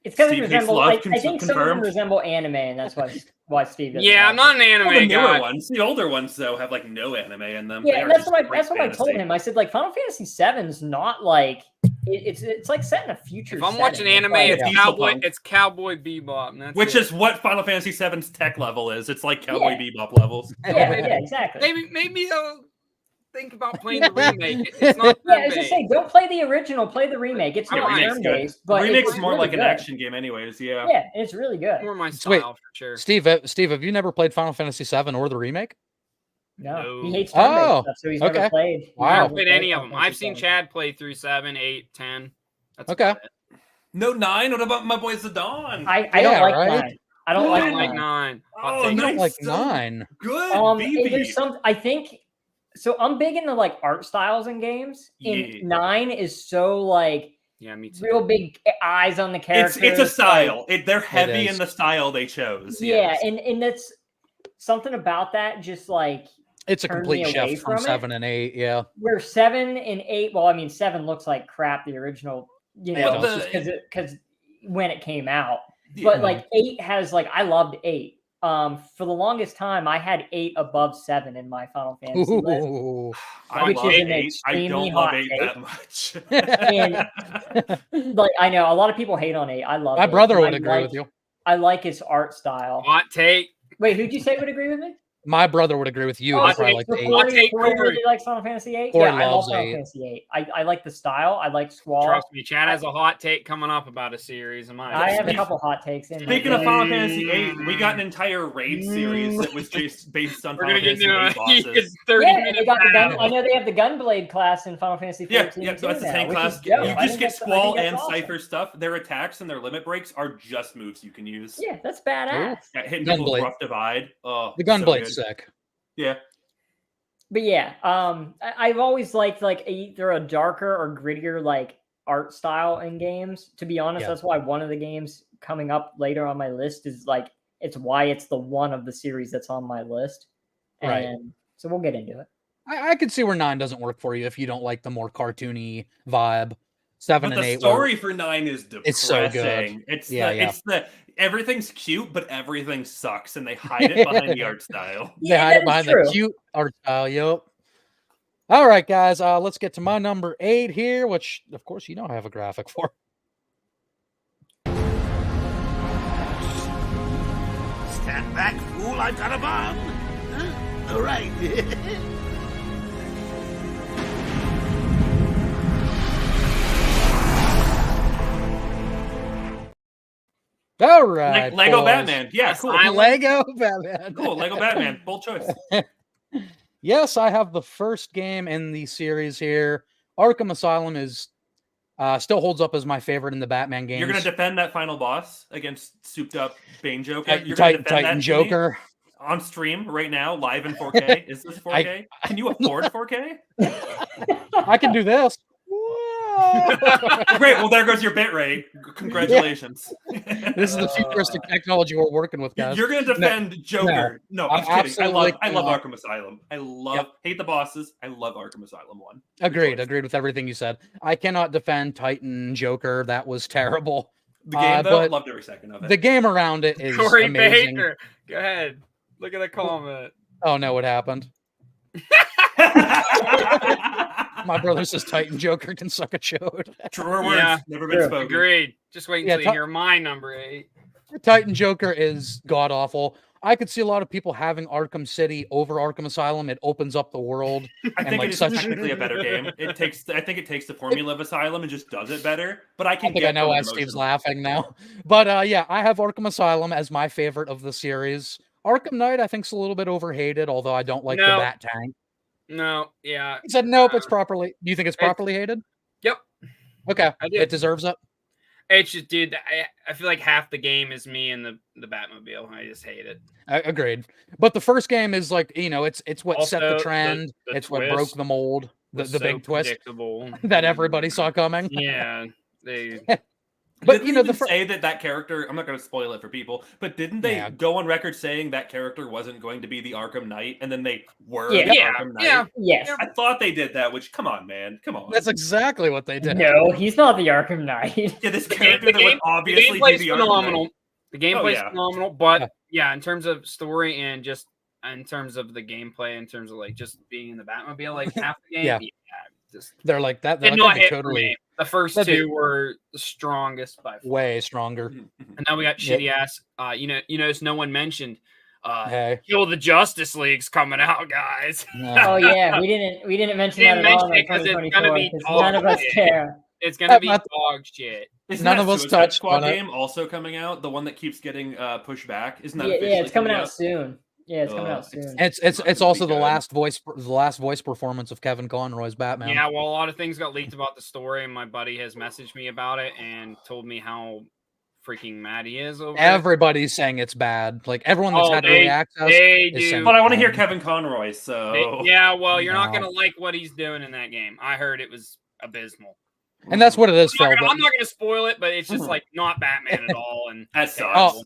Speaker 8: It's because it
Speaker 9: Steve hates
Speaker 8: resembles.
Speaker 9: love,
Speaker 8: I think some of them
Speaker 9: confirmed.
Speaker 8: resemble anime, and that's why Steve doesn't.
Speaker 7: yeah.
Speaker 8: like
Speaker 7: I'm not an anime
Speaker 9: Well, the newer
Speaker 7: guy.
Speaker 9: ones, the older ones though, have like no anime in them.
Speaker 8: Yeah,
Speaker 9: They
Speaker 8: and
Speaker 9: are
Speaker 8: that's
Speaker 9: just
Speaker 8: what
Speaker 9: great
Speaker 8: I told
Speaker 9: fantasy.
Speaker 8: him. I said like Final Fantasy VII's not like it's like set in a future.
Speaker 7: If I'm
Speaker 8: setting.
Speaker 7: watching
Speaker 8: It's
Speaker 7: anime,
Speaker 8: like-
Speaker 7: it's
Speaker 9: Diesel
Speaker 7: cowboy.
Speaker 9: Punk.
Speaker 7: It's Cowboy Bebop. And that's
Speaker 9: Which
Speaker 7: it.
Speaker 9: is what Final Fantasy VII's tech level is. It's like Cowboy Bebop levels.
Speaker 8: yeah, exactly.
Speaker 7: maybe I'll think about playing the remake. It's not
Speaker 8: Yeah, I
Speaker 7: that
Speaker 8: was just
Speaker 7: big.
Speaker 8: saying, don't play the original, play the remake. It's
Speaker 7: Yeah,
Speaker 8: not
Speaker 7: remake's
Speaker 8: turn
Speaker 9: good.
Speaker 8: based, but
Speaker 9: Remake's
Speaker 8: it's
Speaker 9: more
Speaker 8: really
Speaker 9: like an
Speaker 8: good.
Speaker 9: action game, anyways. Yeah.
Speaker 8: Yeah, it's really good.
Speaker 7: More my
Speaker 6: Wait,
Speaker 7: style for sure.
Speaker 6: Steve, have you never played Final Fantasy VII or the remake?
Speaker 8: No, he
Speaker 7: No.
Speaker 8: hates turn based
Speaker 6: Oh,
Speaker 8: stuff, so he's
Speaker 6: okay.
Speaker 8: never played. he's
Speaker 6: Wow.
Speaker 7: I
Speaker 8: never
Speaker 7: haven't played any of
Speaker 8: Final
Speaker 7: them. I've
Speaker 8: Fantasy
Speaker 7: seen
Speaker 8: VII.
Speaker 7: Chad play through 7, 8, 10. That's
Speaker 6: Okay.
Speaker 7: about it.
Speaker 9: No 9. What about my boy Zidane?
Speaker 8: I
Speaker 6: Yeah,
Speaker 8: don't like
Speaker 6: right?
Speaker 8: 9. I don't
Speaker 7: I
Speaker 8: like
Speaker 7: don't like
Speaker 8: 9.
Speaker 7: 9. Hot
Speaker 9: Oh,
Speaker 7: take.
Speaker 6: You don't
Speaker 9: nice.
Speaker 6: like
Speaker 9: So
Speaker 6: 9.
Speaker 9: Good.
Speaker 8: There's some. I think so. I'm big into like art styles in games, and
Speaker 9: Yeah.
Speaker 8: 9 is so like
Speaker 7: Yeah, me too.
Speaker 8: real big eyes on the characters.
Speaker 9: It's a
Speaker 8: like-
Speaker 9: style. They're heavy
Speaker 6: is.
Speaker 9: in the style they chose.
Speaker 8: yeah,
Speaker 9: yes.
Speaker 8: and that's something about that. Just like
Speaker 6: It's a
Speaker 8: turned
Speaker 6: complete
Speaker 8: me away
Speaker 6: shift from
Speaker 8: from it.
Speaker 6: 7 and 8. Yeah.
Speaker 8: where 7 and 8. Well, I mean, 7 looks like crap. The original,
Speaker 6: Yeah,
Speaker 8: just because when it came out.
Speaker 9: Yeah.
Speaker 8: But like 8 has like I loved 8. For the longest time, I had 8 above 7 in my Final Fantasy list.
Speaker 6: Ooh.
Speaker 9: I
Speaker 8: which
Speaker 9: love
Speaker 8: is an
Speaker 9: 8. I
Speaker 8: extremely
Speaker 9: don't love
Speaker 8: hot
Speaker 9: 8
Speaker 8: take.
Speaker 9: that much.
Speaker 8: Like I know a lot of people hate on 8. I love
Speaker 6: My
Speaker 8: it,
Speaker 6: brother
Speaker 8: and
Speaker 6: would
Speaker 8: I
Speaker 6: agree
Speaker 8: like-
Speaker 6: with you.
Speaker 8: I like his art style.
Speaker 7: Hot take.
Speaker 8: Wait, who'd you say would agree with me?
Speaker 6: My brother would agree with you.
Speaker 8: Oh,
Speaker 6: He probably
Speaker 7: okay,
Speaker 6: liked
Speaker 7: so
Speaker 6: 8.
Speaker 7: Corey- take
Speaker 8: Corey
Speaker 7: Corey.
Speaker 8: really likes Final Fantasy 8.
Speaker 6: Corey
Speaker 8: Yeah, I love
Speaker 6: loves
Speaker 8: Final
Speaker 6: 8.
Speaker 8: Fantasy 8. I like the style. I like Squall.
Speaker 7: Trust me, Chad has a hot take coming up about a series. Of mine.
Speaker 8: I have a couple hot takes in.
Speaker 9: Speaking
Speaker 8: there.
Speaker 9: of Final Fantasy 8, we got an entire raid series that was just based on
Speaker 7: We're
Speaker 9: Final
Speaker 7: gonna get
Speaker 9: Fantasy
Speaker 7: into
Speaker 9: 8
Speaker 7: a
Speaker 9: bosses.
Speaker 7: 30
Speaker 8: Yeah,
Speaker 7: minute
Speaker 8: they got the gun.
Speaker 7: battle.
Speaker 8: I know they have the Gunblade class in Final Fantasy 14.
Speaker 9: Yeah, so that's the
Speaker 8: too
Speaker 9: same
Speaker 8: now,
Speaker 9: class.
Speaker 8: which is dope.
Speaker 9: You
Speaker 8: I
Speaker 9: just
Speaker 8: think
Speaker 9: get
Speaker 8: that's- I
Speaker 9: Squall
Speaker 8: think that's
Speaker 9: and
Speaker 8: awesome.
Speaker 9: Cypher stuff. Their attacks and their limit breaks are just moves you can use.
Speaker 8: Yeah, that's badass.
Speaker 9: Yeah, hitting people with
Speaker 6: Gunblade.
Speaker 9: Rough Divide. Oh,
Speaker 6: The
Speaker 9: so
Speaker 6: Gunblade's
Speaker 9: good.
Speaker 6: sick.
Speaker 9: Yeah.
Speaker 8: But yeah, I've always liked like either a darker or grittier like art style in games. To be honest,
Speaker 6: Yeah.
Speaker 8: that's why one of the games coming up later on my list is like it's why it's the one of the series that's on my list.
Speaker 6: Right.
Speaker 8: And so we'll get into it.
Speaker 6: I could see where 9 doesn't work for you if you don't like the more cartoony vibe. 7
Speaker 9: But
Speaker 6: and
Speaker 9: the
Speaker 6: 8
Speaker 9: story for 9 is depressing.
Speaker 6: It's so good.
Speaker 9: It's
Speaker 6: Yeah,
Speaker 9: the,
Speaker 6: yeah.
Speaker 9: it's the everything's cute, but everything sucks, and they hide it behind the art style.
Speaker 6: They hide
Speaker 8: that
Speaker 6: it
Speaker 8: is
Speaker 6: behind
Speaker 8: true.
Speaker 6: the cute art style. Yep. All right, guys. Let's get to my number 8 here, which, of course, I have a graphic for.
Speaker 4: Stand back, fool, I've got a bomb. Huh? All right.
Speaker 6: All right.
Speaker 9: Lego
Speaker 6: boys.
Speaker 9: Batman. Yeah, cool.
Speaker 6: Lego Batman.
Speaker 9: Cool. Lego Batman. Bold choice.
Speaker 6: Yes, I have the first game in the series here. Arkham Asylum is still holds up as my favorite in the Batman games.
Speaker 9: You're gonna defend that final boss against souped up Bane Joker. You're gonna
Speaker 6: Titan
Speaker 9: defend that to me
Speaker 6: Joker.
Speaker 9: on stream right now, live in 4K. Is this 4K? Can you afford 4K?
Speaker 6: I can do this. Whoa.
Speaker 9: Great. Well, there goes your bit rate. Congratulations.
Speaker 6: This is the futuristic technology we're working with, guys.
Speaker 9: You're going to defend Joker. No, I'm kidding. I love Arkham Asylum. Hate the bosses. I love Arkham Asylum 1.
Speaker 6: Agreed with everything you said. I cannot defend Titan Joker. That was terrible.
Speaker 9: The game, though,
Speaker 6: but
Speaker 9: loved every second of it.
Speaker 6: The game around it is
Speaker 7: Corey
Speaker 6: amazing.
Speaker 7: Baker. Go ahead. Look at the comment.
Speaker 6: Oh no, what happened? My brother says Titan Joker can suck a chode.
Speaker 9: Truer words, never been spoken.
Speaker 7: Agreed. Just wait until you hear my number 8.
Speaker 6: Titan Joker is god awful. I could see a lot of people having Arkham City over Arkham Asylum. It opens up the world.
Speaker 9: I think it is technically a better game. I think it takes the formula of Asylum and just does it better. But I
Speaker 6: think I know why Steve's laughing now. But yeah, I have Arkham Asylum as my favorite of the series. Arkham Knight, I think, is a little bit overhated, although I don't like the Bat Tank.
Speaker 7: No, yeah.
Speaker 6: He said nope. It's properly. Do you think it's properly hated?
Speaker 7: Yep.
Speaker 6: Okay, it deserves it.
Speaker 7: It's just, dude, I feel like half the game is me and the Batmobile. I just hate it.
Speaker 6: Agreed. But the first game is like, it's what
Speaker 7: Also,
Speaker 6: set the trend.
Speaker 7: the
Speaker 6: It's what broke the mold. The
Speaker 7: so
Speaker 6: big twist
Speaker 7: predictable.
Speaker 6: that everybody saw coming.
Speaker 7: Yeah. They.
Speaker 9: But didn't they say that character, I'm not going to spoil it for people, but didn't they go on record saying that character wasn't going to be the Arkham Knight, and then they were the Arkham Knight?
Speaker 8: Yeah. Yes.
Speaker 9: I thought they did that, which, come on, man. Come on.
Speaker 6: That's exactly what they did.
Speaker 8: No, he's not the Arkham Knight.
Speaker 9: Yeah, this character that would obviously be the
Speaker 7: phenomenal.
Speaker 9: Arkham Knight.
Speaker 7: The gameplay's phenomenal, but yeah, in terms of story and just in terms of the gameplay, in terms of like just being in the Batmobile, like half the game,
Speaker 6: they're like that.
Speaker 7: Did not hit totally. The first two were the strongest by far.
Speaker 6: Way stronger.
Speaker 7: And now we got shitty ass. You notice no one mentioned. Kill the Justice League's coming out, guys.
Speaker 8: Oh yeah, we didn't mention that at all.
Speaker 7: Because it's gonna be
Speaker 8: none of us care.
Speaker 7: It's gonna be dog shit.
Speaker 6: None of us touched
Speaker 9: Squad game also coming out. The one that keeps getting pushed back. Isn't that?
Speaker 8: Yeah, it's coming out soon. Yeah, it's coming out soon.
Speaker 6: It's also the last voice performance of Kevin Conroy's Batman.
Speaker 7: Yeah, well, a lot of things got leaked about the story, and my buddy has messaged me about it and told me how freaking mad he is over
Speaker 6: Everybody's saying it's bad. Like everyone that's had early access.
Speaker 9: But I want to hear Kevin Conroy. So
Speaker 7: well, you're not gonna like what he's doing in that game. I heard it was abysmal.
Speaker 6: And that's what it is, Phil.
Speaker 7: I'm not going to spoil it, but it's just like not Batman at all. And
Speaker 9: that sucks.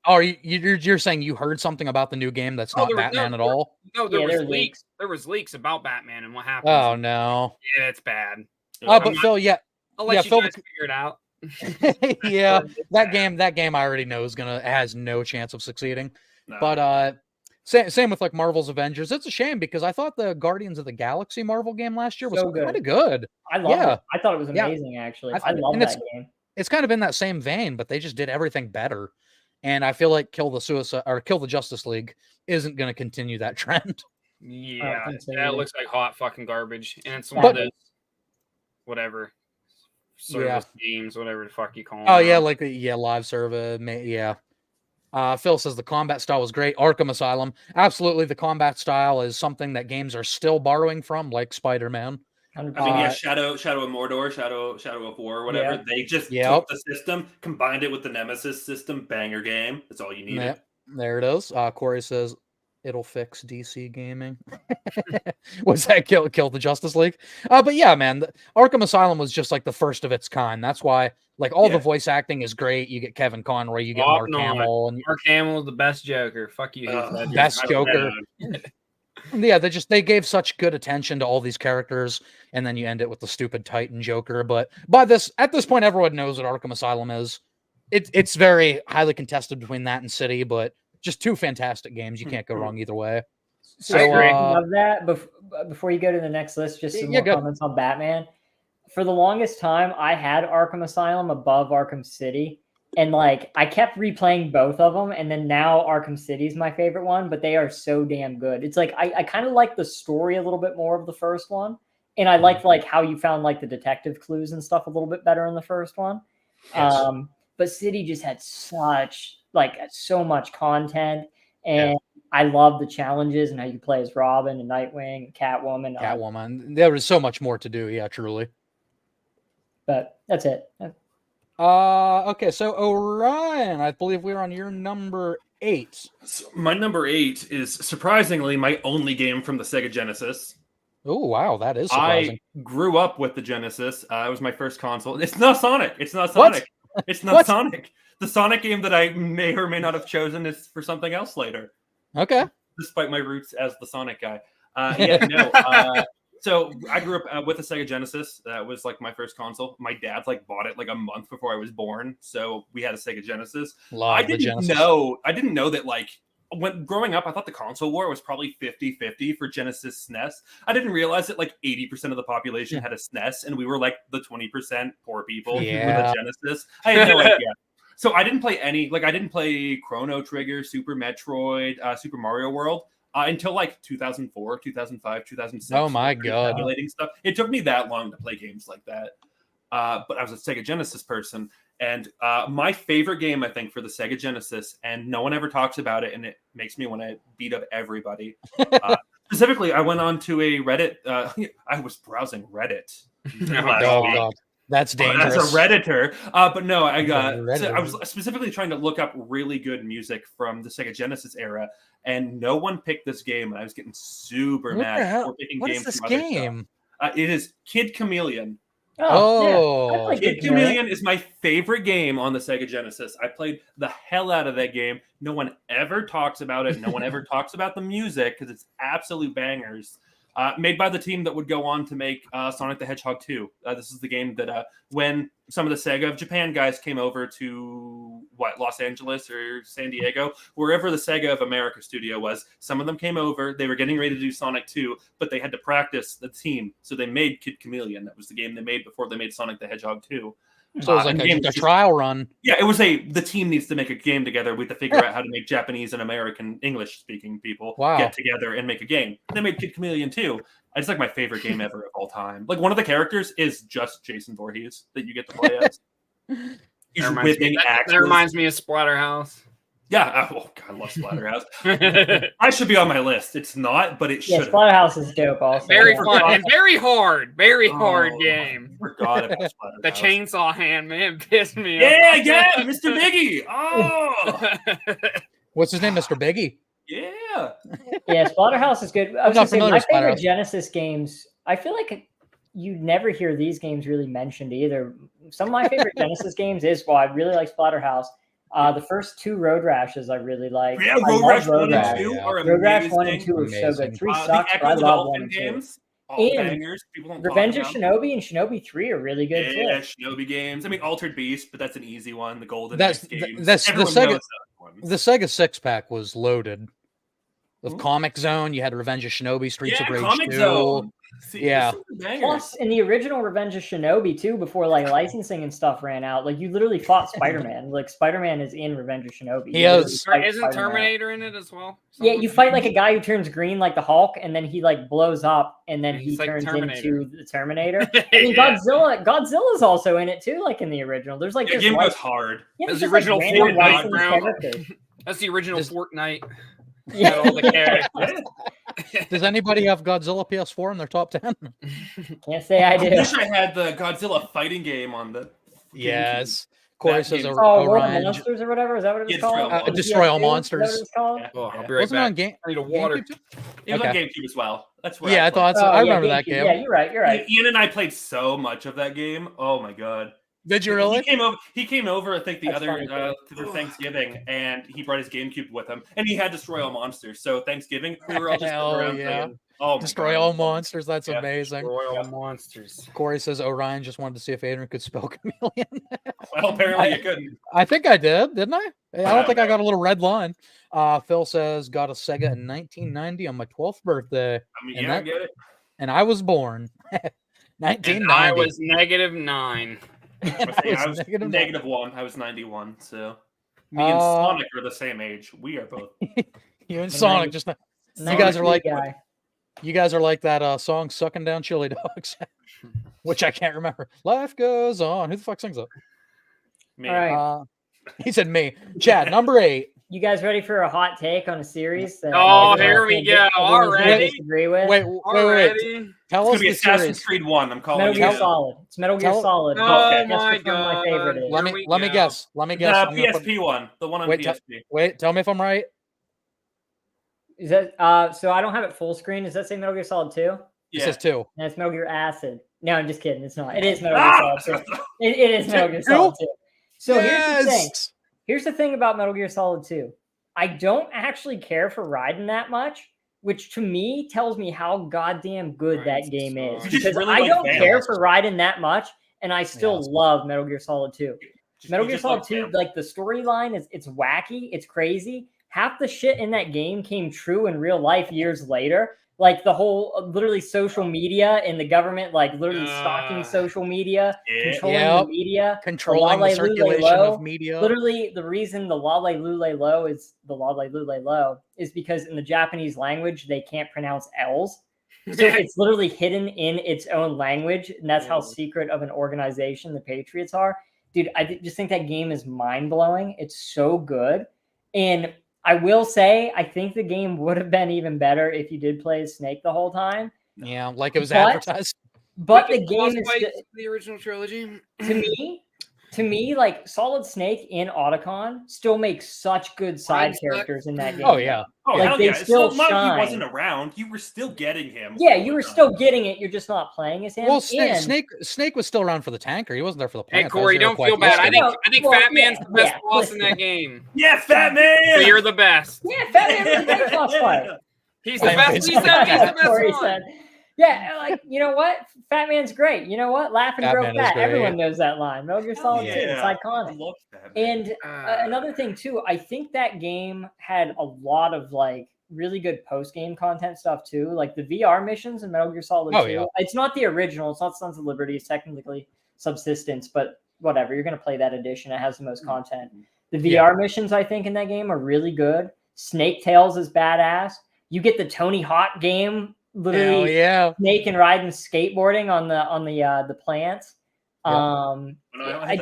Speaker 6: Oh, you're saying you heard something about the new game that's not Batman at all?
Speaker 7: No, there was leaks. There was leaks about Batman and what happened.
Speaker 6: Oh no.
Speaker 7: Yeah, it's bad.
Speaker 6: But Phil,
Speaker 7: I'll let you guys figure it out.
Speaker 6: Yeah, that game I already know has no chance of succeeding. No. But same with like Marvel's Avengers. It's a shame because I thought the Guardians of the Galaxy Marvel game last year was kind of good.
Speaker 8: I loved it. I thought it was amazing, actually. I love that game.
Speaker 6: It's kind of in that same vein, but they just did everything better. And I feel like Kill the Justice League isn't going to continue that trend.
Speaker 7: Yeah, that looks like hot fucking garbage. And it's one of those whatever service games, whatever the fuck you call them.
Speaker 6: Oh yeah, like live service. Yeah. Phil says the combat style was great. Arkham Asylum, absolutely. The combat style is something that games are still borrowing from, like Spider-Man.
Speaker 9: I mean, Shadow of Mordor, Shadow of War, whatever. Yeah. They just took the system, combined it with the Nemesis system. Banger game. That's all you needed.
Speaker 6: Yep. There it is. Corey says it'll fix DC gaming. Was that kill the Justice League? But yeah, man, Arkham Asylum was just like the first of its kind. That's why, like, all the voice acting is great. You get Kevin Conroy, you get Mark Hamill, and
Speaker 7: Mark Hamill, the best Joker. Fuck you,
Speaker 6: best Joker. Yeah, they gave such good attention to all these characters, and then you end it with the stupid Titan Joker. But at this point, everyone knows what Arkham Asylum is. It's very highly contested between that and City, but just two fantastic games. You can't go wrong either way.
Speaker 8: So I agree. Love that. Before you go to the next list, just some more comments on Batman. For the longest time, I had Arkham Asylum above Arkham City. And like I kept replaying both of them, and then now Arkham City is my favorite one, but they are so damn good. It's like I kind of like the story a little bit more of the first one. And I liked like how you found like the detective clues and stuff a little bit better in the first one. Yes. But City just had so much content, and I love the challenges and how you play as Robin and Nightwing and Catwoman.
Speaker 6: There was so much more to do, yeah, truly.
Speaker 8: But that's it.
Speaker 6: Okay, so Orion, I believe we're on your number 8.
Speaker 9: So my number 8 is surprisingly my only game from the Sega Genesis.
Speaker 6: Oh wow, that is surprising.
Speaker 9: I grew up with the Genesis. It was my first console. It's not Sonic. It's not
Speaker 6: What?
Speaker 9: Sonic. It's not
Speaker 6: What?
Speaker 9: Sonic. The Sonic game that I may or may not have chosen is for something else later,
Speaker 6: Okay.
Speaker 9: despite my roots as the Sonic guy. So I grew up with a Sega Genesis. That was like my first console. My dad like bought it like a month before I was born, so we had a Sega Genesis. I didn't know that like when growing up, I thought the console war was probably 50-50 for Genesis SNES. I didn't realize that like 80% of the population had a SNES, and we were like the 20% poor people with a Genesis. I had no idea. So I didn't play I didn't play Chrono Trigger, Super Metroid, Super Mario World until like 2004, 2005, 2006.
Speaker 6: Oh my god!
Speaker 9: Emulating stuff. It took me that long to play games like that. But I was a Sega Genesis person, and my favorite game, I think, for the Sega Genesis, and no one ever talks about it, and it makes me want to beat up everybody. Specifically, I went on to a Reddit. I was browsing Reddit.
Speaker 6: God. That's dangerous.
Speaker 9: As a Redditor. But no, I was specifically trying to look up really good music from the Sega Genesis era, and no one picked this game, and I was getting super mad for picking
Speaker 6: what
Speaker 9: games
Speaker 6: is this
Speaker 9: from other
Speaker 6: game?
Speaker 9: stuff. It is Kid Chameleon.
Speaker 6: Oh,
Speaker 8: yeah.
Speaker 9: Kid Chameleon is my favorite game on the Sega Genesis. I played the hell out of that game. No one ever talks about it. No one ever talks about the music because it's absolute bangers. Made by the team that would go on to make Sonic the Hedgehog 2. This is the game that when some of the Sega of Japan guys came over to Los Angeles or San Diego, wherever the Sega of America studio was, some of them came over. They were getting ready to do Sonic 2, but they had to practice the team. So they made Kid Chameleon. That was the game they made before they made Sonic the Hedgehog 2.
Speaker 6: So it was like a trial run.
Speaker 9: Yeah, it was the team needs to make a game together. We have to figure out how to make Japanese and American English speaking people get together and make a game. They made Kid Chameleon too. It's like my favorite game ever of all time. Like one of the characters is just Jason Voorhees that you get to play as. He's whipping axes.
Speaker 7: That reminds me of Splatterhouse.
Speaker 9: Yeah, God, I love Splatterhouse. I should be on my list. It's not, but it should.
Speaker 8: Yeah, Splatterhouse is dope also.
Speaker 7: Very fun and very hard. Very hard game.
Speaker 9: Forgot about Splatterhouse.
Speaker 7: The chainsaw hand, man, pissed me
Speaker 9: off.
Speaker 7: Yeah,
Speaker 9: Mr. Biggie. Oh.
Speaker 6: What's his name, Mr. Biggie?
Speaker 9: Yeah.
Speaker 8: Yeah, Splatterhouse is good. I was
Speaker 6: not
Speaker 8: gonna say,
Speaker 6: familiar
Speaker 8: my
Speaker 6: with
Speaker 8: favorite Genesis games, I feel like you never hear these games really mentioned either. Some of my favorite Genesis games I really like Splatterhouse. The first two Road Rashes I really like.
Speaker 9: Yeah, Road Rash 1 and 2 are amazing.
Speaker 8: Road Rash 1 and 2 are so good. 3 sucks, but I love 1 and 2.
Speaker 9: Games, all bangers. People don't
Speaker 8: Revenge of Shinobi and Shinobi 3 are really good too.
Speaker 9: Yeah, Shinobi games. I mean, Altered Beast, but that's an easy one. The Golden
Speaker 6: That's
Speaker 9: games.
Speaker 6: the Sega 6-pack was loaded. With Comic Zone, you had Revenge of Shinobi, Streets of Rage
Speaker 9: Comic
Speaker 6: 2.
Speaker 9: Zone. See,
Speaker 6: yeah.
Speaker 8: Plus, in the original Revenge of Shinobi too, before like licensing and stuff ran out, like you literally fought Spider-Man. Like Spider-Man is in Revenge of Shinobi.
Speaker 7: Isn't Terminator in it as well?
Speaker 8: Yeah, you fight like a guy who turns green like the Hulk, and then he like blows up, and then he turns into the Terminator. I mean, Godzilla's also in it too, like in the original. There's like
Speaker 9: the game goes hard.
Speaker 8: Yeah,
Speaker 7: that's the original Fortnite. That's the original Fortnite. Yeah, all the characters.
Speaker 6: Does anybody have Godzilla PS4 in their top 10?
Speaker 8: Can't say I do.
Speaker 9: I wish I had the Godzilla fighting game on the.
Speaker 6: Yes. Corey says
Speaker 8: World of Monsters or whatever. Is that what it's called?
Speaker 6: Destroy All Monsters.
Speaker 9: Yeah.
Speaker 7: Oh, I'll be right back.
Speaker 6: On game?
Speaker 7: I need a water.
Speaker 9: It was on GameCube as well. That's where
Speaker 6: I thought so. I remember that game.
Speaker 8: Yeah, you're right.
Speaker 9: Ian and I played so much of that game. Oh my god.
Speaker 6: Did you really?
Speaker 9: He came over, I think, for Thanksgiving, and he brought his GameCube with him, and he had Destroy All Monsters. So Thanksgiving, we were all just around playing. Oh,
Speaker 6: Destroy All Monsters. That's amazing.
Speaker 7: Destroy All Monsters.
Speaker 6: Corey says Orion just wanted to see if Adrian could spell chameleon.
Speaker 9: Well, apparently you couldn't.
Speaker 6: I think I did, didn't I? I don't think I got a little red line. Phil says got a Sega in 1990 on my 12th birthday.
Speaker 9: I mean, I get it.
Speaker 6: And I was born 1990.
Speaker 7: And I was -9.
Speaker 9: I was -1. I was 91. So me and Sonic are the same age. We are both.
Speaker 6: You and Sonic just. You guys are like. You guys are like that song "Sucking Down Chili Dogs," which I can't remember. Life goes on. Who the fuck sings that?
Speaker 9: Me.
Speaker 8: All right.
Speaker 6: He said me. Chad, number 8.
Speaker 8: You guys ready for a hot take on a series? That
Speaker 7: here we go. Already.
Speaker 8: Disagree with?
Speaker 6: Wait. Tell us the
Speaker 9: Assassin's
Speaker 6: series.
Speaker 9: Creed 1. I'm calling
Speaker 8: Metal Gear Solid. It's Metal Gear Solid.
Speaker 7: Oh
Speaker 8: my god. My favorite is.
Speaker 6: Let me guess.
Speaker 9: The PSP one. The one on PSP.
Speaker 6: Wait. Tell me if I'm right.
Speaker 8: Is that so? I don't have it full screen. Does that say Metal Gear Solid 2?
Speaker 6: It says 2.
Speaker 8: And it's Metal Gear Acid. No, I'm just kidding. It's not. It is Metal Gear Solid 2. It is Metal Gear Solid 2. So here's the thing. Here's the thing about Metal Gear Solid 2. I don't actually care for Raiden that much, which to me tells me how goddamn good that game is. Because
Speaker 9: really
Speaker 8: I
Speaker 9: like
Speaker 8: don't
Speaker 9: Thanos.
Speaker 8: care for Raiden that much, and I still love Metal Gear Solid 2. Metal Gear Solid 2, like the storyline it's wacky, it's crazy. Half the shit in that game came true in real life years later. Like the whole literally social media and the government, like literally stalking social media, controlling the media,
Speaker 6: controlling the circulation of media.
Speaker 8: Literally, the reason the Lale Lule Lo is the Lale Lule Lo is because in the Japanese language they can't pronounce L's. So it's literally hidden in its own language, and that's how secret of an organization the Patriots are. Dude, I just think that game is mind-blowing. It's so good. And I will say, I think the game would have been even better if you did play as Snake the whole time.
Speaker 6: Yeah, like it was advertised.
Speaker 8: But the game is
Speaker 7: the original trilogy.
Speaker 8: To me, like Solid Snake in Otacon still makes such good side characters in that game.
Speaker 6: Oh yeah.
Speaker 9: Oh,
Speaker 8: like,
Speaker 9: hell
Speaker 8: they
Speaker 9: yeah.
Speaker 8: still
Speaker 9: So long as he
Speaker 8: shine.
Speaker 9: wasn't around, you were still getting him.
Speaker 8: Yeah, you were still getting it. You're just not playing as him.
Speaker 6: Well, Snake was still around for the tanker. He wasn't there for the
Speaker 7: Hey
Speaker 6: plant.
Speaker 7: Corey, don't feel bad. I think Fat Man's the best boss in that game.
Speaker 9: Yeah, Fat Man.
Speaker 7: So you're the best.
Speaker 8: Yeah, Fat Man was a great boss fight.
Speaker 7: He's the best. He's the best
Speaker 8: Corey
Speaker 7: one.
Speaker 8: said. Yeah, like, you know what? Fat Man's great. You know what? Laugh and grow
Speaker 6: Fat Man is
Speaker 8: fat.
Speaker 6: great.
Speaker 8: Everyone knows that line. Metal Gear Solid 2. It's iconic.
Speaker 9: I love Fat Man.
Speaker 8: And another thing, too, I think that game had a lot of, like, really good post-game content stuff, too. Like, the VR missions in Metal Gear Solid 2.
Speaker 6: Yeah.
Speaker 8: It's not the original. It's not Sons of Liberty. It's technically Subsistence, but whatever. You're going to play that edition. It has the most content. The VR missions, I think, in that game are really good. Snake Tales is badass. You get the Tony Hawk game, literally Snake and Raiden skateboarding on the plants. I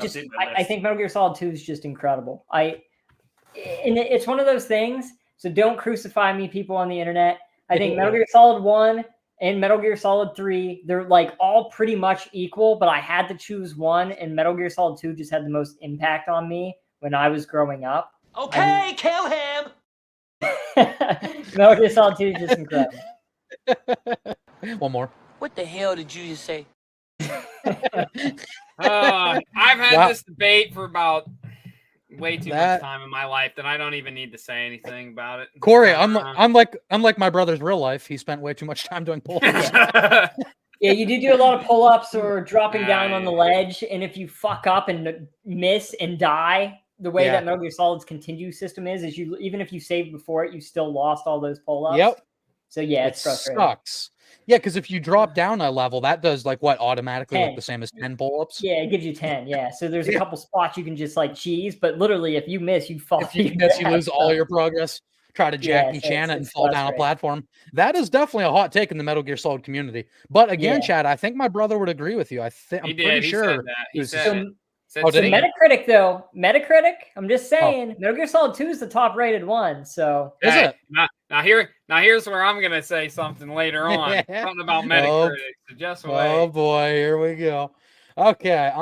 Speaker 8: think Metal Gear Solid 2 is just incredible. And it's one of those things, so don't crucify me, people on the internet. I think Metal Gear Solid 1 and Metal Gear Solid 3, they're like all pretty much equal, but I had to choose one, and Metal Gear Solid 2 just had the most impact on me when I was growing up.
Speaker 10: Okay, kill him.
Speaker 8: Metal Gear Solid 2 is just incredible.
Speaker 6: One more.
Speaker 10: What the hell did you just say?
Speaker 7: I've had this debate for about way too much time in my life that I don't even need to say anything about it.
Speaker 6: Corey, unlike my brother's real life, he spent way too much time doing pull-ups.
Speaker 8: Yeah, you do a lot of pull-ups or dropping down on the ledge, and if you fuck up and miss and die, the way that Metal Gear Solid's continue system is you even if you saved before it, you still lost all those pull-ups.
Speaker 6: Yep.
Speaker 8: So yeah, it's frustrating.
Speaker 6: Sucks. Yeah, because if you drop down a level, that does like what automatically look the same as 10 pull-ups.
Speaker 8: Yeah, it gives you 10. Yeah, so there's a couple spots you can just like cheese, but literally, if you miss, you fall.
Speaker 6: If you miss, you lose all your progress. Try to Jackie Chan it and fall down a platform. That is definitely a hot take in the Metal Gear Solid community. But again, Chad, I think my brother would agree with you. I'm pretty sure.
Speaker 8: Metacritic, though, I'm just saying, Metal Gear Solid 2 is the top-rated one. So
Speaker 6: is it?
Speaker 7: Now here's where I'm gonna say something later on. Something about Metacritic. So just wait.
Speaker 6: Oh boy, here we go. Okay.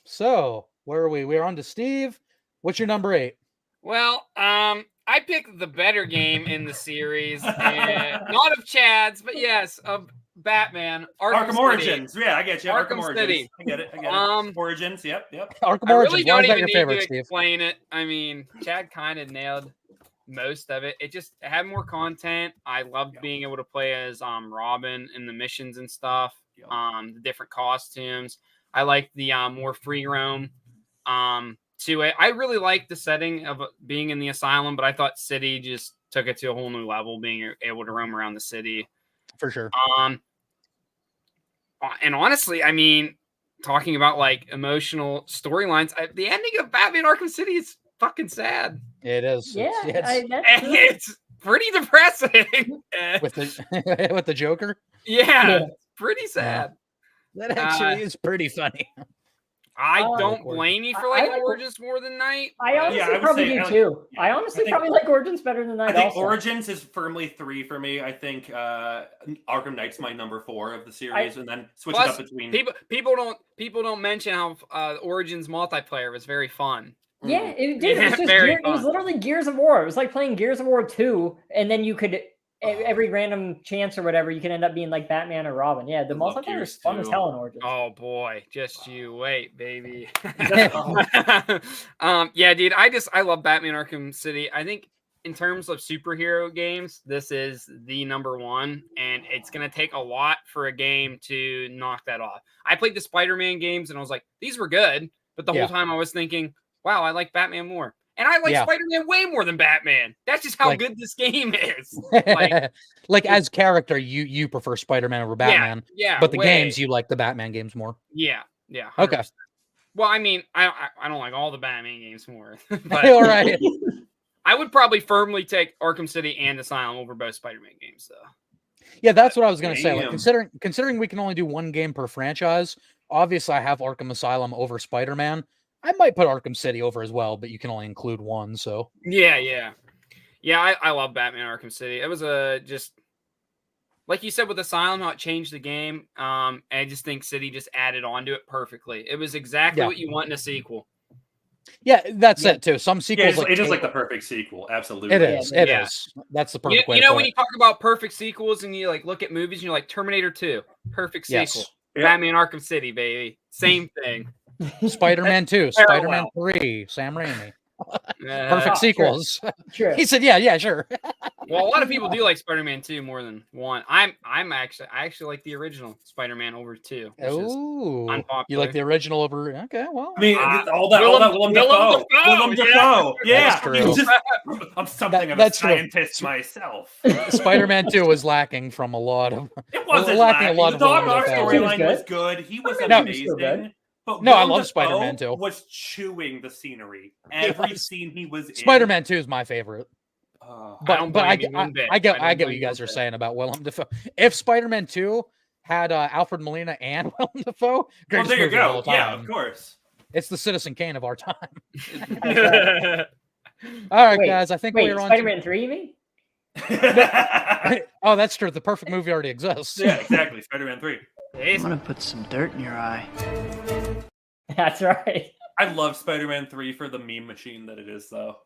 Speaker 6: So where are we? We're on to Steve. What's your number 8?
Speaker 7: Well, I picked the better game in the series, and not of Chad's, but yes, of Batman. Arkham
Speaker 9: Origins. Yeah, I get you.
Speaker 7: Arkham
Speaker 9: Origins.
Speaker 7: City.
Speaker 9: I get it. Origins. Yep.
Speaker 6: Arkham Origins.
Speaker 7: I really don't even need to
Speaker 6: Steve?
Speaker 7: explain it. I mean, Chad kind of nailed most of it. It had more content. I loved being able to play as Robin in the missions and stuff. The different costumes. I liked the more free roam to it. I really liked the setting of being in the asylum, but I thought City just took it to a whole new level, being able to roam around the city.
Speaker 6: For sure.
Speaker 7: And honestly, I mean, talking about like emotional storylines, the ending of Batman Arkham City is fucking sad.
Speaker 6: It is.
Speaker 8: Yeah,
Speaker 7: it's pretty depressing.
Speaker 6: with the Joker.
Speaker 7: Yeah, it's pretty sad.
Speaker 6: That actually is pretty funny.
Speaker 7: I don't blame you for liking Origins more than Night.
Speaker 8: I honestly probably do too. I honestly probably like Origins better than Night.
Speaker 9: I think Origins is firmly 3 for me. I think Arkham Knight's my number 4 of the series, and then switch it up between.
Speaker 7: People don't mention how Origins multiplayer was very fun.
Speaker 8: Yeah, it did. It was literally Gears of War. It was like playing Gears of War 2, and then you could every random chance or whatever, you can end up being like Batman or Robin. Yeah, the multiplayer is fun as hell in Origins.
Speaker 7: Oh boy, just you wait, baby. Yeah, dude, I love Batman Arkham City. I think in terms of superhero games, this is the number one, and it's gonna take a lot for a game to knock that off. I played the Spider-Man games, and I was like, these were good, but the whole time I was thinking, wow, I like Batman more. And I like Spider-Man way more than Batman. That's just how good this game is.
Speaker 6: Like as character, you prefer Spider-Man over Batman.
Speaker 7: Yeah.
Speaker 6: But the games, you like the Batman games more.
Speaker 7: Yeah. 100%.
Speaker 6: Okay.
Speaker 7: Well, I mean, I don't like all the Batman games more. But
Speaker 6: all right.
Speaker 7: I would probably firmly take Arkham City and Asylum over both Spider-Man games, though.
Speaker 6: Yeah, that's what I was going to say. Like, considering we can only do one game per franchise, obviously I have Arkham Asylum over Spider-Man. I might put Arkham City over as well, but you can only include one. So
Speaker 7: yeah. I love Batman Arkham City. It was just like you said with Asylum, how it changed the game. I just think City just added on to it perfectly. It was exactly what you want in a sequel.
Speaker 6: Yeah, that's it too. Some sequels,
Speaker 9: it is like the perfect sequel. Absolutely,
Speaker 6: it is. It is. That's the perfect way.
Speaker 7: You know, when you talk about perfect sequels and you like look at movies, and you're like Terminator 2, perfect sequel. Batman Arkham City, baby, same thing.
Speaker 6: Spider-Man 2, Spider-Man 3, Sam Raimi. Perfect sequels.
Speaker 8: Sure.
Speaker 6: He said, yeah, sure.
Speaker 7: Well, a lot of people do like Spider-Man 2 more than 1. I actually like the original Spider-Man over 2.
Speaker 6: Oh, you like the original over? Okay, well,
Speaker 9: I mean, all that Willem Dafoe. Willem Dafoe. Yeah, I'm something of a scientist myself.
Speaker 6: Spider-Man 2 was lacking from a lot of.
Speaker 9: It wasn't lacking. The Doc Ock storyline was good. He was amazing. But
Speaker 6: no, I love Spider-Man 2.
Speaker 9: Was chewing the scenery. Every scene he was in.
Speaker 6: Spider-Man 2 is my favorite. But I get what you guys are saying about Willem Dafoe. If Spider-Man 2 had Alfred Molina and Willem Dafoe, greatest
Speaker 9: there you
Speaker 6: movie
Speaker 9: go.
Speaker 6: of all time.
Speaker 9: Yeah, of course.
Speaker 6: It's the Citizen Kane of our time. All right, guys. I think we're on
Speaker 8: Spider-Man 3, you mean?
Speaker 6: Oh, that's true. The perfect movie already exists.
Speaker 9: Yeah, exactly. Spider-Man 3.
Speaker 10: I'm gonna put some dirt in your eye.
Speaker 8: That's right.
Speaker 9: I love Spider-Man 3 for the meme machine that it is, though.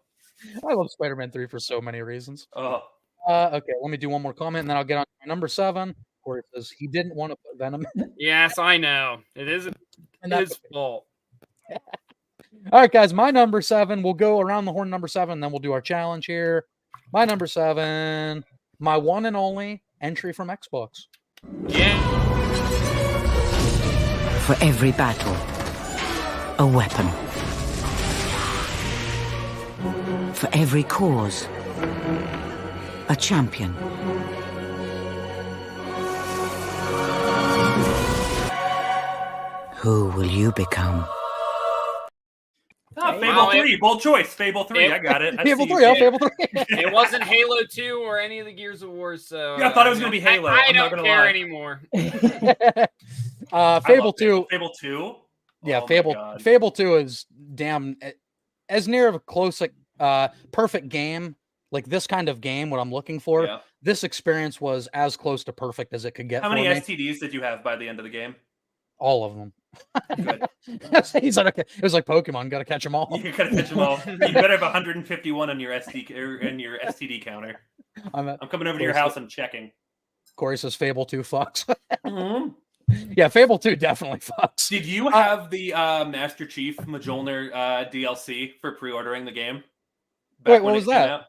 Speaker 6: I love Spider-Man 3 for so many reasons.
Speaker 9: Oh.
Speaker 6: Okay, let me do one more comment, and then I'll get on to number 7, where it says he didn't want to put Venom in.
Speaker 7: Yes, I know. It is his fault.
Speaker 6: All right, guys, my number 7, we'll go around the horn number 7, and then we'll do our challenge here. My number 7, my one and only entry from Xbox.
Speaker 7: Yeah.
Speaker 11: For every battle, a weapon. For every cause, a champion. Who will you become?
Speaker 9: Fable 3, bold choice. Fable 3, I got it.
Speaker 6: Fable 3, Fable 3.
Speaker 7: It wasn't Halo 2 or any of the Gears of War, so...
Speaker 9: Yeah, I thought it was going to be Halo.
Speaker 7: I don't care anymore.
Speaker 6: Fable 2.
Speaker 9: Fable 2?
Speaker 6: Yeah, Fable 2 is damn... As near of a close, like, perfect game, like this kind of game, what I'm looking for, this experience was as close to perfect as it could get.
Speaker 9: How many STDs did you have by the end of the game?
Speaker 6: All of them. He's like, okay. It was like Pokemon. Got to catch them all.
Speaker 9: You got to catch them all. You better have 151 on your STD counter. I'm coming over to your house and checking.
Speaker 6: Corey says Fable 2 fucks. Yeah, Fable 2 definitely fucks.
Speaker 9: Did you have the Master Chief Mjolnir DLC for pre-ordering the game?
Speaker 6: Wait, what was that?
Speaker 9: Out?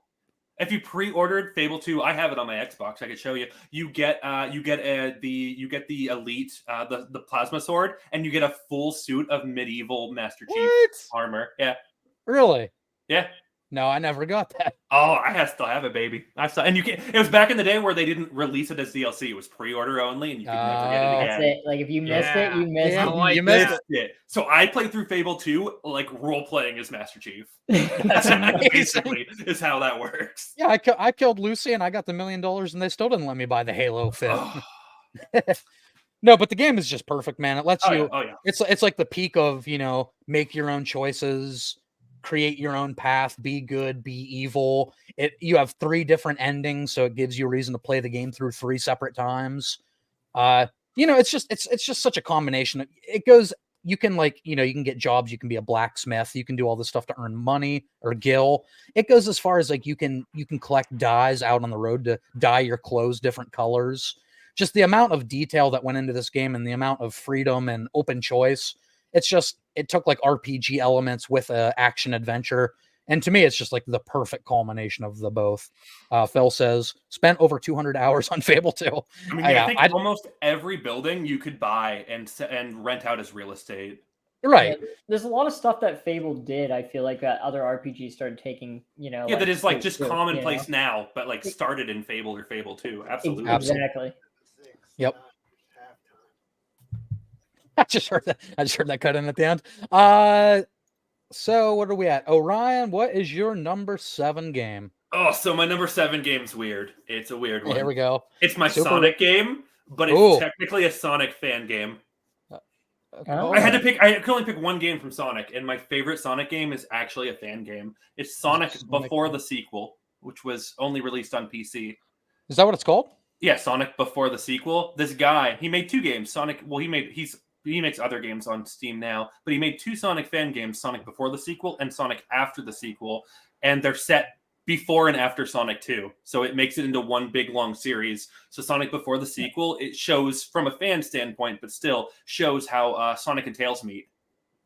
Speaker 9: If you pre-ordered Fable 2, I have it on my Xbox. I could show you. You get the Elite, the plasma sword, and you get a full suit of medieval Master Chief armor. Yeah.
Speaker 6: Really?
Speaker 9: Yeah.
Speaker 6: No, I never got that.
Speaker 9: Oh, I still have it, baby. And you can. It was back in the day where they didn't release it as DLC. It was pre-order only, and you could never get it again.
Speaker 8: That's it. Like if you missed it, you missed it.
Speaker 6: You missed
Speaker 9: it. So I played through Fable 2, like role playing as Master Chief.
Speaker 6: That's amazing.
Speaker 9: Basically, is how that works.
Speaker 6: Yeah, I killed Lucy, and I got the $1 million, and they still didn't let me buy the Halo fit. No, but the game is just perfect, man. It lets you.
Speaker 9: Yeah.
Speaker 6: It's like the peak of, make your own choices, create your own path, be good, be evil. You have 3 different endings, so it gives you a reason to play the game through 3 separate times. It's just such a combination. It goes you can like, you can get jobs, you can be a blacksmith, you can do all this stuff to earn money or gil. It goes as far as like you can collect dyes out on the road to dye your clothes different colors. Just the amount of detail that went into this game and the amount of freedom and open choice. It took like RPG elements with a action adventure. And to me, it's just like the perfect culmination of the both. Phil says, spent over 200 hours on Fable 2.
Speaker 9: I mean, I think almost every building you could buy and rent out as real estate.
Speaker 6: Right.
Speaker 8: Yeah, there's a lot of stuff that Fable did. I feel like that other RPGs started taking,
Speaker 9: Yeah, that is like just commonplace now, but like started in Fable or Fable 2. Absolutely.
Speaker 8: Exactly.
Speaker 6: Yep. I just heard that cut in at the end. So what are we at? Orion, what is your number 7 game?
Speaker 9: Oh, so my number 7 game's weird. It's a weird one.
Speaker 6: Here we go.
Speaker 9: It's my Sonic game, but it's technically a Sonic fan game. I could only pick one game from Sonic, and my favorite Sonic game is actually a fan game. It's Sonic Before the Sequel, which was only released on PC.
Speaker 6: Is that what it's called?
Speaker 9: Yeah, Sonic Before the Sequel. This guy, he made 2 games. He makes other games on Steam now, but he made 2 Sonic fan games, Sonic Before the Sequel and Sonic After the Sequel, and they're set before and after Sonic 2. So it makes it into one big long series. So Sonic Before the Sequel, it shows from a fan standpoint, but still shows how Sonic and Tails meet.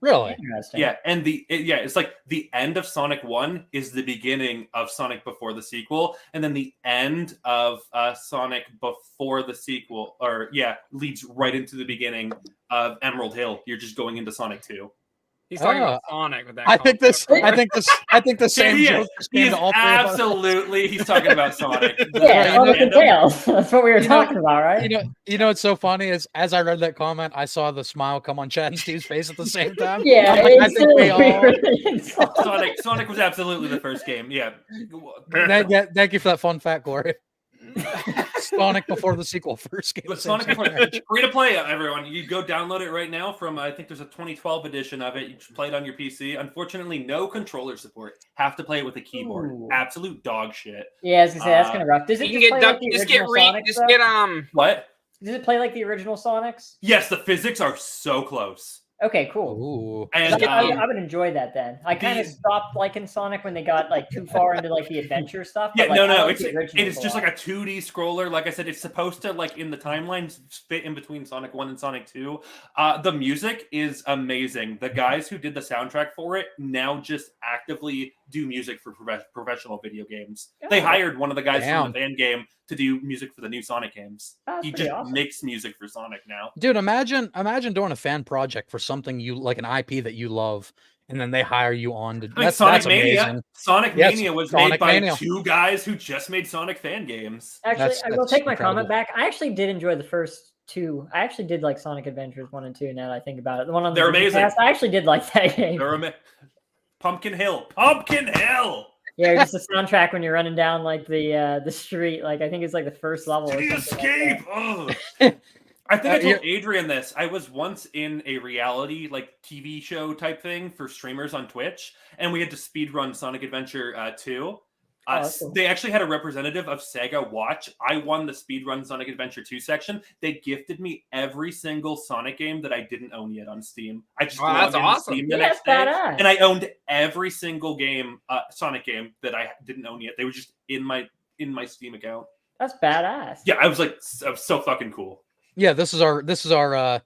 Speaker 6: Really?
Speaker 8: Interesting.
Speaker 9: Yeah, and it's like the end of Sonic 1 is the beginning of Sonic Before the Sequel, and then the end of Sonic Before the Sequel, leads right into the beginning of Emerald Hill. You're just going into Sonic 2.
Speaker 7: He's talking about Sonic with that.
Speaker 6: I think the same joke just came to all three of us.
Speaker 9: Absolutely, he's talking about Sonic.
Speaker 8: Yeah, Sonic and Tails. That's what we were talking about, right?
Speaker 6: What's so funny is as I read that comment, I saw the smile come on Chad and Steve's face at the same time.
Speaker 8: Yeah,
Speaker 6: I think we all.
Speaker 9: Sonic was absolutely the first game. Yeah.
Speaker 6: Thank you for that fun fact, Glory. Sonic Before the Sequel, first game.
Speaker 9: Sonic Before, free to play, everyone. You go download it right now from, I think there's a 2012 edition of it. You can play it on your PC. Unfortunately, no controller support. Have to play it with a keyboard.
Speaker 8: Ooh.
Speaker 9: Absolute dog shit.
Speaker 8: Yeah, I was gonna say that's kind of rough. Does it just play like the original Sonics?
Speaker 9: What?
Speaker 8: Does it play like the original Sonics?
Speaker 9: Yes, the physics are so close.
Speaker 8: Okay, cool.
Speaker 6: Ooh.
Speaker 9: And
Speaker 8: I would enjoy that then. I kind of stopped liking Sonic when they got like too far into like the adventure stuff.
Speaker 9: Yeah,
Speaker 8: but,
Speaker 9: it's just like a 2D scroller. Like I said, it's supposed to like in the timelines fit in between Sonic 1 and Sonic 2. The music is amazing. The guys who did the soundtrack for it now just actively do music for professional video games.
Speaker 8: Oh.
Speaker 9: They hired one of the guys from the fan game to do music for the new Sonic games. He just makes music for Sonic now.
Speaker 6: Dude, imagine doing a fan project for something you like, an IP that you love, and then they hire you on to.
Speaker 9: Sonic Mania.
Speaker 6: Amazing.
Speaker 9: Sonic Mania was made by
Speaker 6: Mania.
Speaker 9: 2 guys who just made Sonic fan games.
Speaker 8: Actually, I will take my
Speaker 6: incredible.
Speaker 8: comment back. I actually did enjoy the first 2. I actually did like Sonic Adventures 1 and 2. Now that I think about it, the one on the
Speaker 9: They're amazing.
Speaker 8: Dreamcast, I actually did like that game.
Speaker 9: Pumpkin Hill.
Speaker 8: Yeah, just the soundtrack when you're running down like the street. Like I think it's like the first level.
Speaker 9: To the escape. I think I told Adrian this. I was once in a reality like TV show type thing for streamers on Twitch, and we had to speedrun Sonic Adventure 2.
Speaker 8: Cool.
Speaker 9: They actually had a representative of Sega watch. I won the speedrun Sonic Adventure 2 section. They gifted me every single Sonic game that I didn't own yet on Steam. I just
Speaker 7: that's awesome.
Speaker 9: Steam the next day, and I owned every single game, Sonic game that I didn't own yet. They were just in my Steam account.
Speaker 8: That's badass.
Speaker 9: Yeah, I was so fucking cool.
Speaker 6: Yeah, this is our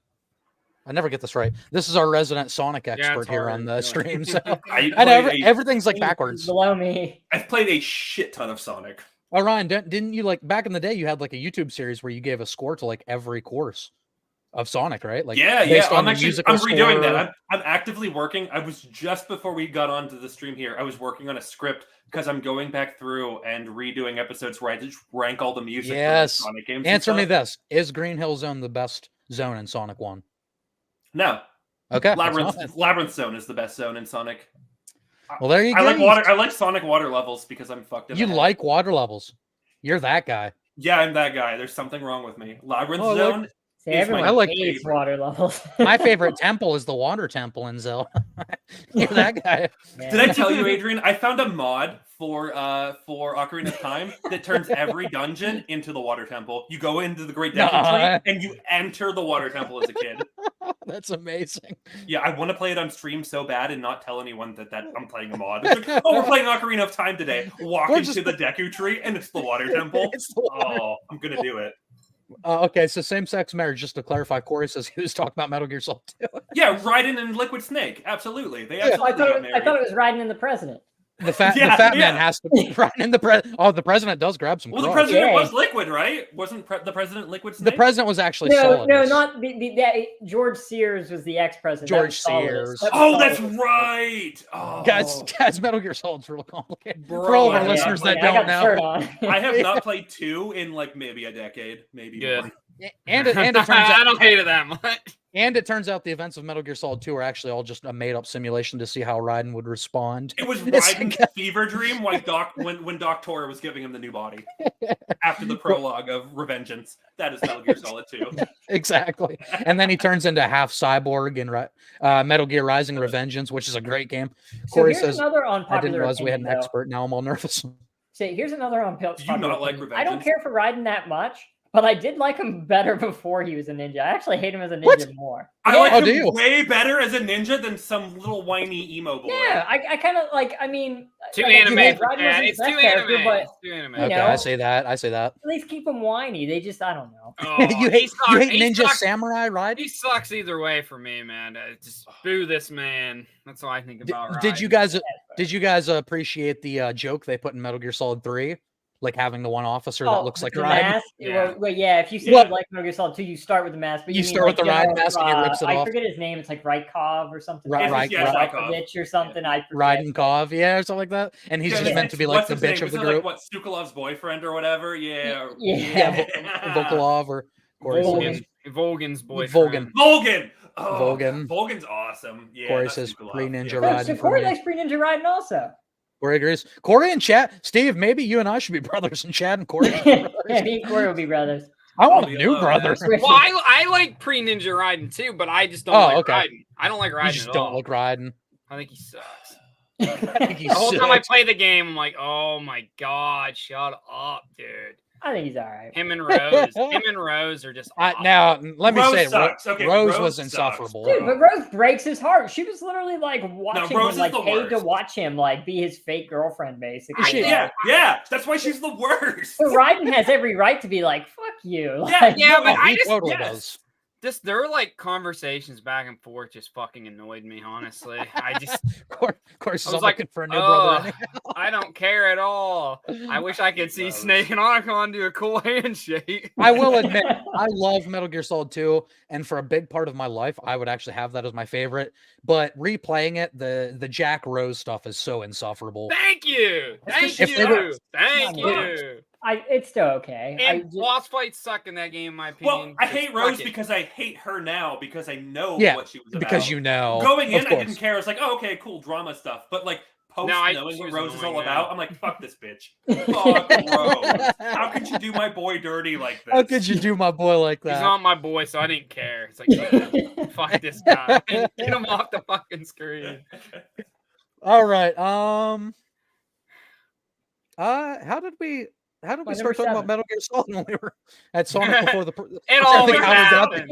Speaker 6: I never get this right. This is our resident Sonic expert here on the stream. So I know everything's like backwards.
Speaker 8: Below me.
Speaker 9: I've played a shit ton of Sonic.
Speaker 6: Oh, Ryan, didn't you like back in the day? You had like a YouTube series where you gave a score to like every course of Sonic, right? Like
Speaker 9: I'm redoing that. I'm actively working. I was just before we got onto the stream here. I was working on a script because I'm going back through and redoing episodes where I just rank all the music.
Speaker 6: Yes.
Speaker 9: From the Sonic games.
Speaker 6: Answer me this: is Green Hill Zone the best zone in Sonic 1?
Speaker 9: No.
Speaker 6: Okay.
Speaker 9: Labyrinth Zone is the best zone in Sonic.
Speaker 6: Well, there you go.
Speaker 9: I like Sonic water levels because I'm fucked up.
Speaker 6: You like water levels? You're that guy.
Speaker 9: Yeah, I'm that guy. There's something wrong with me. Labyrinth Zone.
Speaker 8: Everyone hates water levels.
Speaker 6: My favorite temple is the water temple in Zelda. You're that guy.
Speaker 8: Yeah.
Speaker 9: Did I tell you, Adrian? I found a mod for Ocarina of Time that turns every dungeon into the water temple. You go into the Great Deku Tree and you enter the water temple as a kid.
Speaker 6: That's amazing.
Speaker 9: Yeah, I want to play it on stream so bad and not tell anyone that I'm playing a mod. It's like, oh, we're playing Ocarina of Time today. Walk into the Deku Tree, and it's the Water Temple. Oh, I'm going to do it.
Speaker 6: Okay, so same-sex marriage, just to clarify, Corey says he was talking about Metal Gear Solid 2.
Speaker 9: Yeah, Raiden and Liquid Snake. Absolutely. They absolutely
Speaker 8: I
Speaker 9: got married.
Speaker 8: thought it was Raiden and the President.
Speaker 6: The fat man has to be right in the president. Oh, the president does grab some.
Speaker 9: Well, the president was Liquid, right? Wasn't the president Liquid Snake?
Speaker 6: The president was actually
Speaker 8: no,
Speaker 6: Solidus.
Speaker 8: no, not George Sears was the ex-president.
Speaker 6: George Sears.
Speaker 9: That's right. Oh.
Speaker 6: Guys, Metal Gear Solid's real complicated. For all of our listeners that don't know,
Speaker 9: I have not played 2 in like maybe a decade, maybe more.
Speaker 6: And it turns out
Speaker 7: I don't hate it that much.
Speaker 6: And it turns out the events of Metal Gear Solid 2 are actually all just a made-up simulation to see how Raiden would respond.
Speaker 9: It was Raiden's fever dream, like when Doc Tora was giving him the new body after the prologue of Revengeance. That is Metal Gear Solid 2.
Speaker 6: Exactly. And then he turns into half cyborg in Metal Gear Rising: Revengeance, which is a great game. Corey says, "I didn't realize we had an expert. Now I'm all nervous."
Speaker 8: See, here's another unpopular.
Speaker 9: Do you not like Revengeance?
Speaker 8: I don't care for Raiden that much. But I did like him better before he was a ninja. I actually hate him as a ninja more.
Speaker 9: I like him way better as a ninja than some little whiny emo boy.
Speaker 8: Yeah, I kind of like. I mean,
Speaker 7: too anime. It's too anime.
Speaker 8: But,
Speaker 7: too anime.
Speaker 6: Okay, I say that. At
Speaker 8: least keep him whiny. They just, I don't know.
Speaker 7: Oh,
Speaker 6: you hate Ninja Samurai, right?
Speaker 7: He sucks either way for me, man. Just boo this man. That's all I think about.
Speaker 6: Did you guys appreciate the joke they put in Metal Gear Solid 3? Like having the one officer that looks like Raiden.
Speaker 8: Yeah. Well, if you say like Metal Gear Solid 2, you start with the mask. But
Speaker 6: you start with the Raiden mask and he rips it off.
Speaker 8: I forget his name. It's like Rykov or something.
Speaker 9: Rykov
Speaker 8: or something.
Speaker 6: Raidenkov, or something like that. And he's just meant to be like the bitch of the group.
Speaker 9: Like, Stukalov's boyfriend or whatever? Yeah.
Speaker 6: Vokalov or
Speaker 7: Volgan's boyfriend.
Speaker 9: Volgan. Oh,
Speaker 6: Volgan.
Speaker 9: Volgan's awesome. Yeah.
Speaker 6: Corey says pre-Ninja Raiden.
Speaker 8: So Corey likes pre-Ninja Raiden also.
Speaker 6: Corey agrees. Corey and Chad, Steve, maybe you and I should be brothers, and Chad and Corey.
Speaker 8: Me and Corey will be brothers.
Speaker 6: I want a new brother.
Speaker 7: Well, I like pre-Ninja Raiden too, but I just don't like Raiden. I don't like Raiden.
Speaker 6: You just don't like Raiden.
Speaker 7: I think he sucks. The whole time I play the game, I'm like, oh my god, shut up, dude.
Speaker 8: I think he's all right.
Speaker 7: Him and Rose are just awesome.
Speaker 6: Now, let me say, Rose was
Speaker 9: sucks.
Speaker 6: insufferable.
Speaker 8: Dude, but Rose breaks his heart. She was literally like watching him, like paid to watch him, like be his fake girlfriend, basically.
Speaker 9: Yeah, that's why she's the worst.
Speaker 8: But Raiden has every right to be like, "Fuck you."
Speaker 7: But I just
Speaker 6: totally does.
Speaker 7: Just their like conversations back and forth just fucking annoyed me, honestly. I just
Speaker 6: of course, I was
Speaker 7: like,
Speaker 6: looking for a new brother.
Speaker 7: I don't care at all. I wish I could see Snake and Otacon do a cool handshake.
Speaker 6: I will admit, I love Metal Gear Solid 2, and for a big part of my life, I would actually have that as my favorite. But replaying it, the Jack Rose stuff is so insufferable.
Speaker 7: Thank you. Thank you.
Speaker 8: It's still okay.
Speaker 7: And boss fights suck in that game, in my opinion.
Speaker 9: Well, I hate Rose because I hate her now because I know what she was about.
Speaker 6: Because you know.
Speaker 9: Going in, I didn't care. I was like, oh, okay, cool drama stuff. But like knowing what Rose is all about, I'm like, fuck this bitch. Fuck Rose. How could you do my boy dirty like this?
Speaker 6: How could you do my boy like that?
Speaker 7: He's not my boy, so I didn't care. It's like, fuck this guy. Get him off the fucking screen.
Speaker 6: All right. How did we start talking about Metal Gear Solid when we were at Sonic before the?
Speaker 7: It always happened.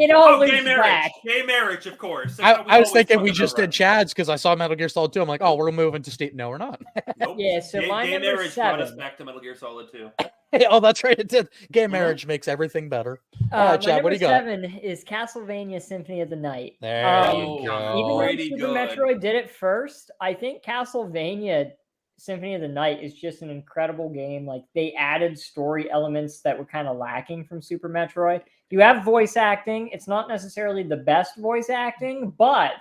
Speaker 9: Gay marriage, of course.
Speaker 6: I was thinking we just did Chad's because I saw Metal Gear Solid 2. I'm like, oh, we're moving to Steve. No, we're not.
Speaker 9: Nope.
Speaker 8: Yeah, so my
Speaker 9: gay
Speaker 8: number
Speaker 9: marriage
Speaker 8: 7
Speaker 9: brought us back to Metal Gear Solid 2.
Speaker 6: Oh, that's right. It did. Gay marriage makes everything better. Chad, what do you got?
Speaker 8: 7 is Castlevania Symphony of the Night.
Speaker 6: There you go.
Speaker 8: Even though Super Metroid did it first, I think Castlevania Symphony of the Night is just an incredible game. Like, they added story elements that were kind of lacking from Super Metroid. You have voice acting. It's not necessarily the best voice acting, but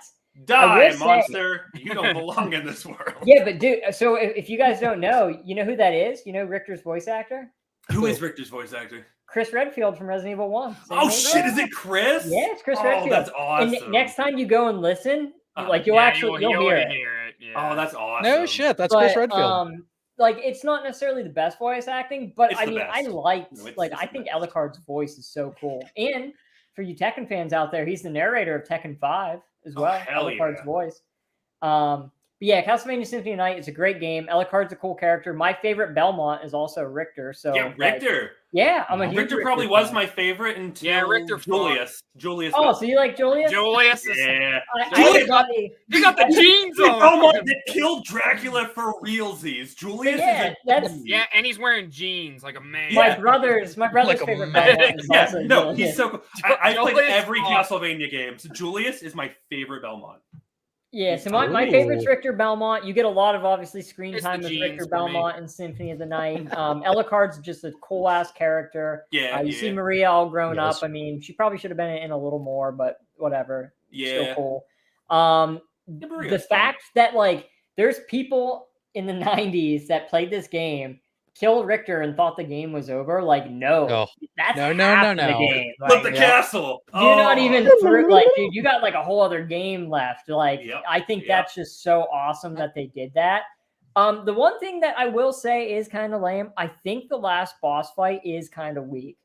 Speaker 9: die, monster! You don't belong in this world.
Speaker 8: Yeah, but dude, so if you guys don't know, you know who that is? You know Richter's voice actor?
Speaker 9: Who is Richter's voice actor?
Speaker 8: Chris Redfield from Resident Evil 1.
Speaker 9: Shit, is it Chris?
Speaker 8: Yeah, it's Chris Redfield.
Speaker 9: That's awesome.
Speaker 8: And next time you go and listen, you'll hear it.
Speaker 9: Yeah. Oh, that's awesome.
Speaker 6: No shit, that's Chris Redfield.
Speaker 8: Like, it's not necessarily the best voice acting, but I mean, I think Alucard's voice is so cool. And for you Tekken fans out there, he's the narrator of Tekken 5 as well. Alucard's voice. But yeah, Castlevania Symphony of the Night is a great game. Alucard's a cool character. My favorite Belmont is also Richter. So
Speaker 9: Yeah, Richter.
Speaker 8: Yeah, I'm a huge
Speaker 9: Richter probably
Speaker 8: fan.
Speaker 9: was my favorite until
Speaker 7: Richter
Speaker 9: Julius. Julius.
Speaker 8: Oh, so you like Julius?
Speaker 7: Julius is
Speaker 9: Yeah.
Speaker 8: Julius
Speaker 7: you got the jeans on.
Speaker 9: Belmont that killed Dracula for realsies. Julius
Speaker 8: Yeah, that's
Speaker 7: Yeah, and he's wearing jeans like a man.
Speaker 8: my brother's
Speaker 6: Like a
Speaker 8: favorite
Speaker 6: man.
Speaker 8: Belmont is
Speaker 9: Yeah,
Speaker 8: also
Speaker 9: no,
Speaker 8: Julius.
Speaker 9: he's so cool. I played
Speaker 7: Julius
Speaker 9: every
Speaker 7: is
Speaker 9: Castlevania game. So Julius is my favorite Belmont.
Speaker 8: Yeah, so my favorite's
Speaker 6: Ooh.
Speaker 8: Richter Belmont. You get a lot of obviously screen
Speaker 7: It's the
Speaker 8: time with
Speaker 7: jeans
Speaker 8: Richter
Speaker 7: for me.
Speaker 8: Belmont and Symphony of the Night. Elucard's just a cool ass character.
Speaker 9: Yeah,
Speaker 8: You
Speaker 9: yeah.
Speaker 8: see Maria all grown
Speaker 6: Yes.
Speaker 8: up. I mean, she probably should have been in a little more, but whatever.
Speaker 9: Yeah.
Speaker 8: Still cool.
Speaker 9: Yeah, Maria's
Speaker 8: The
Speaker 9: fun.
Speaker 8: fact that like there's people in the 90s that played this game, killed Richter and thought the game was over. Like, no,
Speaker 6: Oh.
Speaker 8: that's
Speaker 6: No,
Speaker 8: half
Speaker 6: no,
Speaker 8: of the
Speaker 6: no.
Speaker 8: game.
Speaker 9: Flip
Speaker 8: Like,
Speaker 9: the castle.
Speaker 8: you're not
Speaker 9: Oh.
Speaker 8: even through. Like, dude, you got like a whole other game left. Like,
Speaker 9: Yep,
Speaker 8: I think
Speaker 9: yep.
Speaker 8: that's just so awesome that they did that. The one thing that I will say is kind of lame. I think the last boss fight is kind of weak.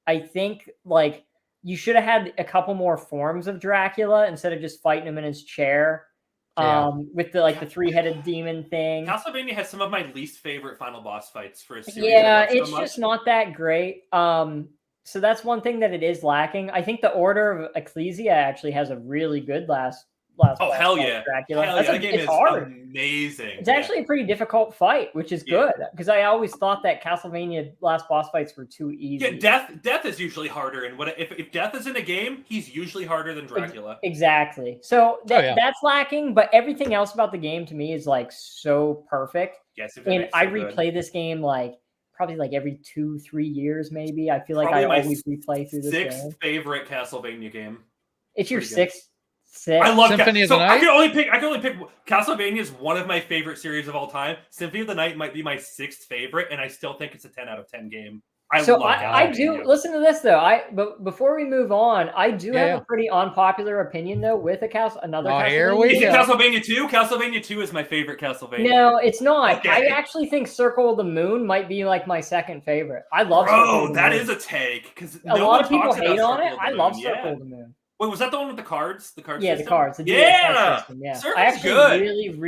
Speaker 8: I think like you should have had a couple more forms of Dracula instead of just fighting him in his chair.
Speaker 6: Yeah.
Speaker 8: With the like the 3-headed demon thing.
Speaker 9: Castlevania has some of my least favorite final boss fights for a series.
Speaker 8: Yeah,
Speaker 9: I love so
Speaker 8: it's
Speaker 9: much.
Speaker 8: just not that great. So that's one thing that it is lacking. I think the Order of Ecclesia actually has a really good last
Speaker 9: Oh
Speaker 8: boss
Speaker 9: hell
Speaker 8: fight,
Speaker 9: yeah!
Speaker 8: Dracula.
Speaker 9: Hell
Speaker 8: That's
Speaker 9: yeah!
Speaker 8: a-
Speaker 9: That game
Speaker 8: it's
Speaker 9: is
Speaker 8: hard.
Speaker 9: amazing.
Speaker 8: It's actually a pretty difficult fight, which is
Speaker 9: Yeah.
Speaker 8: good because I always thought that Castlevania last boss fights were too easy.
Speaker 9: Yeah, death is usually harder, and if death is in a game, he's usually harder than Dracula.
Speaker 8: Exactly. So
Speaker 6: yeah.
Speaker 8: that's lacking, but everything else about the game to me is like so perfect.
Speaker 9: Yes, if
Speaker 8: And I replay this game like probably like every 2-3 years, maybe. I feel like
Speaker 9: Probably
Speaker 8: I
Speaker 9: my
Speaker 8: always replay through this game.
Speaker 9: Sixth favorite Castlevania game.
Speaker 8: It's your
Speaker 9: pretty good.
Speaker 8: sixth.
Speaker 9: I love
Speaker 6: Symphony of
Speaker 9: so
Speaker 6: the
Speaker 9: I
Speaker 6: Night?
Speaker 9: can only pick Castlevania is one of my favorite series of all time. Symphony of the Night might be my sixth favorite, and I still think it's a 10 out of 10 game. I
Speaker 8: So
Speaker 9: love
Speaker 8: I do
Speaker 9: Castlevania.
Speaker 8: listen to this though. But before we move on, I do
Speaker 6: Yeah,
Speaker 8: have
Speaker 6: yeah.
Speaker 8: a pretty unpopular opinion though with another.
Speaker 6: Oh, here
Speaker 8: Castlevania
Speaker 6: we
Speaker 9: Is it
Speaker 6: go.
Speaker 9: Castlevania 2? Castlevania 2 is my favorite Castlevania.
Speaker 8: No, it's not.
Speaker 9: Okay.
Speaker 8: I actually think Circle of the Moon might be like my second favorite. I love Circle
Speaker 9: Bro,
Speaker 8: of the
Speaker 9: that
Speaker 8: Moon.
Speaker 9: is a take because
Speaker 8: A lot of people hate on it. I love Circle of the Moon.
Speaker 9: Wait, was that the one with the cards? The cards?
Speaker 8: Yeah, the
Speaker 9: system?
Speaker 8: cards. The DX
Speaker 9: Yeah,
Speaker 8: system, yeah.
Speaker 9: Circle's
Speaker 8: I actually
Speaker 9: good.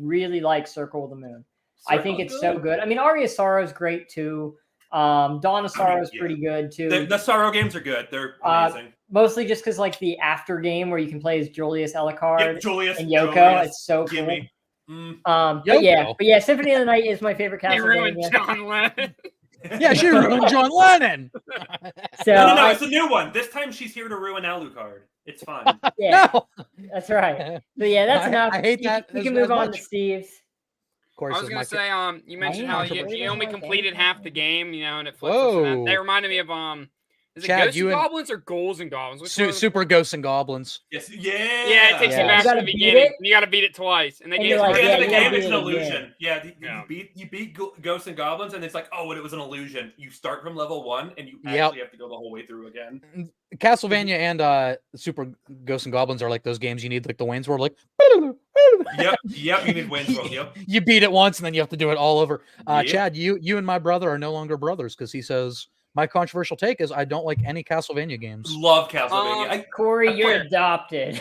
Speaker 8: really like Circle of the Moon. I think
Speaker 9: Circle's
Speaker 8: it's so good. I mean, Aria of Sorrow is great too. Dawn of Sorrow is
Speaker 9: yeah.
Speaker 8: pretty good too.
Speaker 9: The Sorrow games are good. They're
Speaker 8: Uh,
Speaker 9: amazing.
Speaker 8: Mostly just because like the after game where you can play as Julius Alucard
Speaker 9: Yep, Julius
Speaker 8: and Yoko.
Speaker 9: Julius,
Speaker 8: It's so cool.
Speaker 9: Gimme.
Speaker 8: But yeah,
Speaker 6: Yoko.
Speaker 8: Symphony of the Night is my favorite
Speaker 7: They ruined
Speaker 8: Castlevania.
Speaker 7: John Lennon.
Speaker 6: Yeah, she ruined John Lennon.
Speaker 8: So
Speaker 9: No,
Speaker 8: I-
Speaker 9: it's a new one. This time she's here to ruin Alucard. It's fine.
Speaker 8: yeah,
Speaker 6: No.
Speaker 8: that's right. So yeah, that's
Speaker 6: I-
Speaker 8: enough.
Speaker 6: I hate
Speaker 8: You-
Speaker 6: that
Speaker 8: We
Speaker 6: as-
Speaker 8: can
Speaker 6: as
Speaker 8: move on
Speaker 6: much.
Speaker 8: to Steve's.
Speaker 6: Of course,
Speaker 7: I was
Speaker 6: is
Speaker 7: gonna
Speaker 6: my
Speaker 7: say, you mentioned how you
Speaker 8: controversial.
Speaker 7: only completed half the game, and it flips.
Speaker 6: Whoa.
Speaker 7: That reminded me of is it
Speaker 6: Chad,
Speaker 7: Ghosts
Speaker 6: you
Speaker 7: and
Speaker 6: and-
Speaker 7: Goblins or Ghouls and Goblins? Which one was it?
Speaker 6: Super Ghosts and Goblins.
Speaker 9: Yes, yeah.
Speaker 7: Yeah, it takes
Speaker 6: Yeah.
Speaker 7: you back
Speaker 8: You
Speaker 7: to
Speaker 8: gotta
Speaker 7: the
Speaker 8: beat
Speaker 7: beginning.
Speaker 8: it,
Speaker 7: You got to beat it twice, and they
Speaker 8: and
Speaker 7: gave
Speaker 8: you're
Speaker 7: us
Speaker 8: like,
Speaker 9: At the end of
Speaker 8: yeah,
Speaker 9: the
Speaker 8: you
Speaker 9: game,
Speaker 8: gotta
Speaker 9: it's an
Speaker 8: beat it again.
Speaker 9: illusion. Yeah,
Speaker 7: Yeah.
Speaker 9: you beat Ghosts and Goblins, and it's like, oh, but it was an illusion. You start from level 1, and you
Speaker 6: Yep.
Speaker 9: actually have to go the whole way through again.
Speaker 6: Castlevania and Super Ghosts and Goblins are like those games you need, like the Wayne's World, like
Speaker 9: Yep, you need Wayne's World. Yep.
Speaker 6: you beat it once and then you have to do it all over.
Speaker 9: Yep.
Speaker 6: Chad, you and my brother are no longer brothers because he says my controversial take is I don't like any Castlevania games.
Speaker 9: Love Castlevania.
Speaker 8: Corey,
Speaker 9: I
Speaker 8: you're
Speaker 9: played-
Speaker 8: adopted.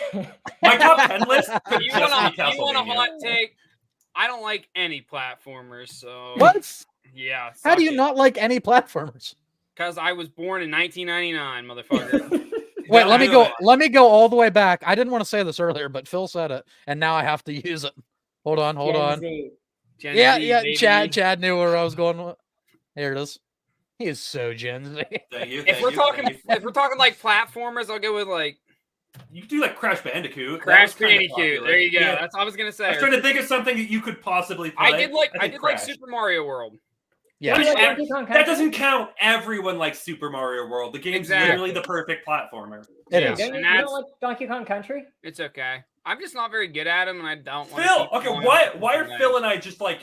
Speaker 9: My top 10 list could
Speaker 7: You
Speaker 9: just
Speaker 7: want
Speaker 9: be
Speaker 7: a
Speaker 9: Castlevania.
Speaker 7: hot take? I don't like any platformers, so
Speaker 6: What?
Speaker 7: yeah.
Speaker 6: How do you not like any platformers?
Speaker 7: Because I was born in 1999, motherfucker.
Speaker 6: Wait,
Speaker 9: No,
Speaker 6: let me
Speaker 9: I
Speaker 6: go.
Speaker 9: know.
Speaker 6: Let me go all the way back. I didn't want to say this earlier, but Phil said it, and now I have to use it. Hold on.
Speaker 8: Gen Z.
Speaker 7: Gen
Speaker 6: Yeah,
Speaker 7: Z,
Speaker 6: yeah.
Speaker 7: baby.
Speaker 6: Chad knew where I was going. With. Here it is. He is so Gen Z.
Speaker 9: Thank you.
Speaker 7: If
Speaker 9: thank
Speaker 7: we're
Speaker 9: you,
Speaker 7: talking,
Speaker 9: thank you.
Speaker 7: if we're talking like platformers, I'll go with like
Speaker 9: You could do like Crash Bandicoot. That
Speaker 7: Crash
Speaker 9: was kinda
Speaker 7: Bandicoot.
Speaker 9: popular.
Speaker 7: There you go.
Speaker 9: Yeah.
Speaker 7: That's what I was gonna say.
Speaker 9: I was trying to think of something that you could possibly play.
Speaker 7: I did like
Speaker 9: think
Speaker 7: like
Speaker 9: Crash.
Speaker 7: Super Mario World.
Speaker 6: Yeah.
Speaker 8: You like
Speaker 9: That-
Speaker 8: Donkey Kong
Speaker 9: That
Speaker 8: Country?
Speaker 9: doesn't count. Everyone likes Super Mario World. The game's
Speaker 7: Exactly.
Speaker 9: literally the perfect platformer.
Speaker 6: It
Speaker 7: Yeah.
Speaker 6: is.
Speaker 8: Don't you,
Speaker 7: And
Speaker 8: you
Speaker 7: that's-
Speaker 8: don't like Donkey Kong Country?
Speaker 7: It's okay. I'm just not very good at them, and I don't want
Speaker 9: Phil, okay, why are Phil and I just like?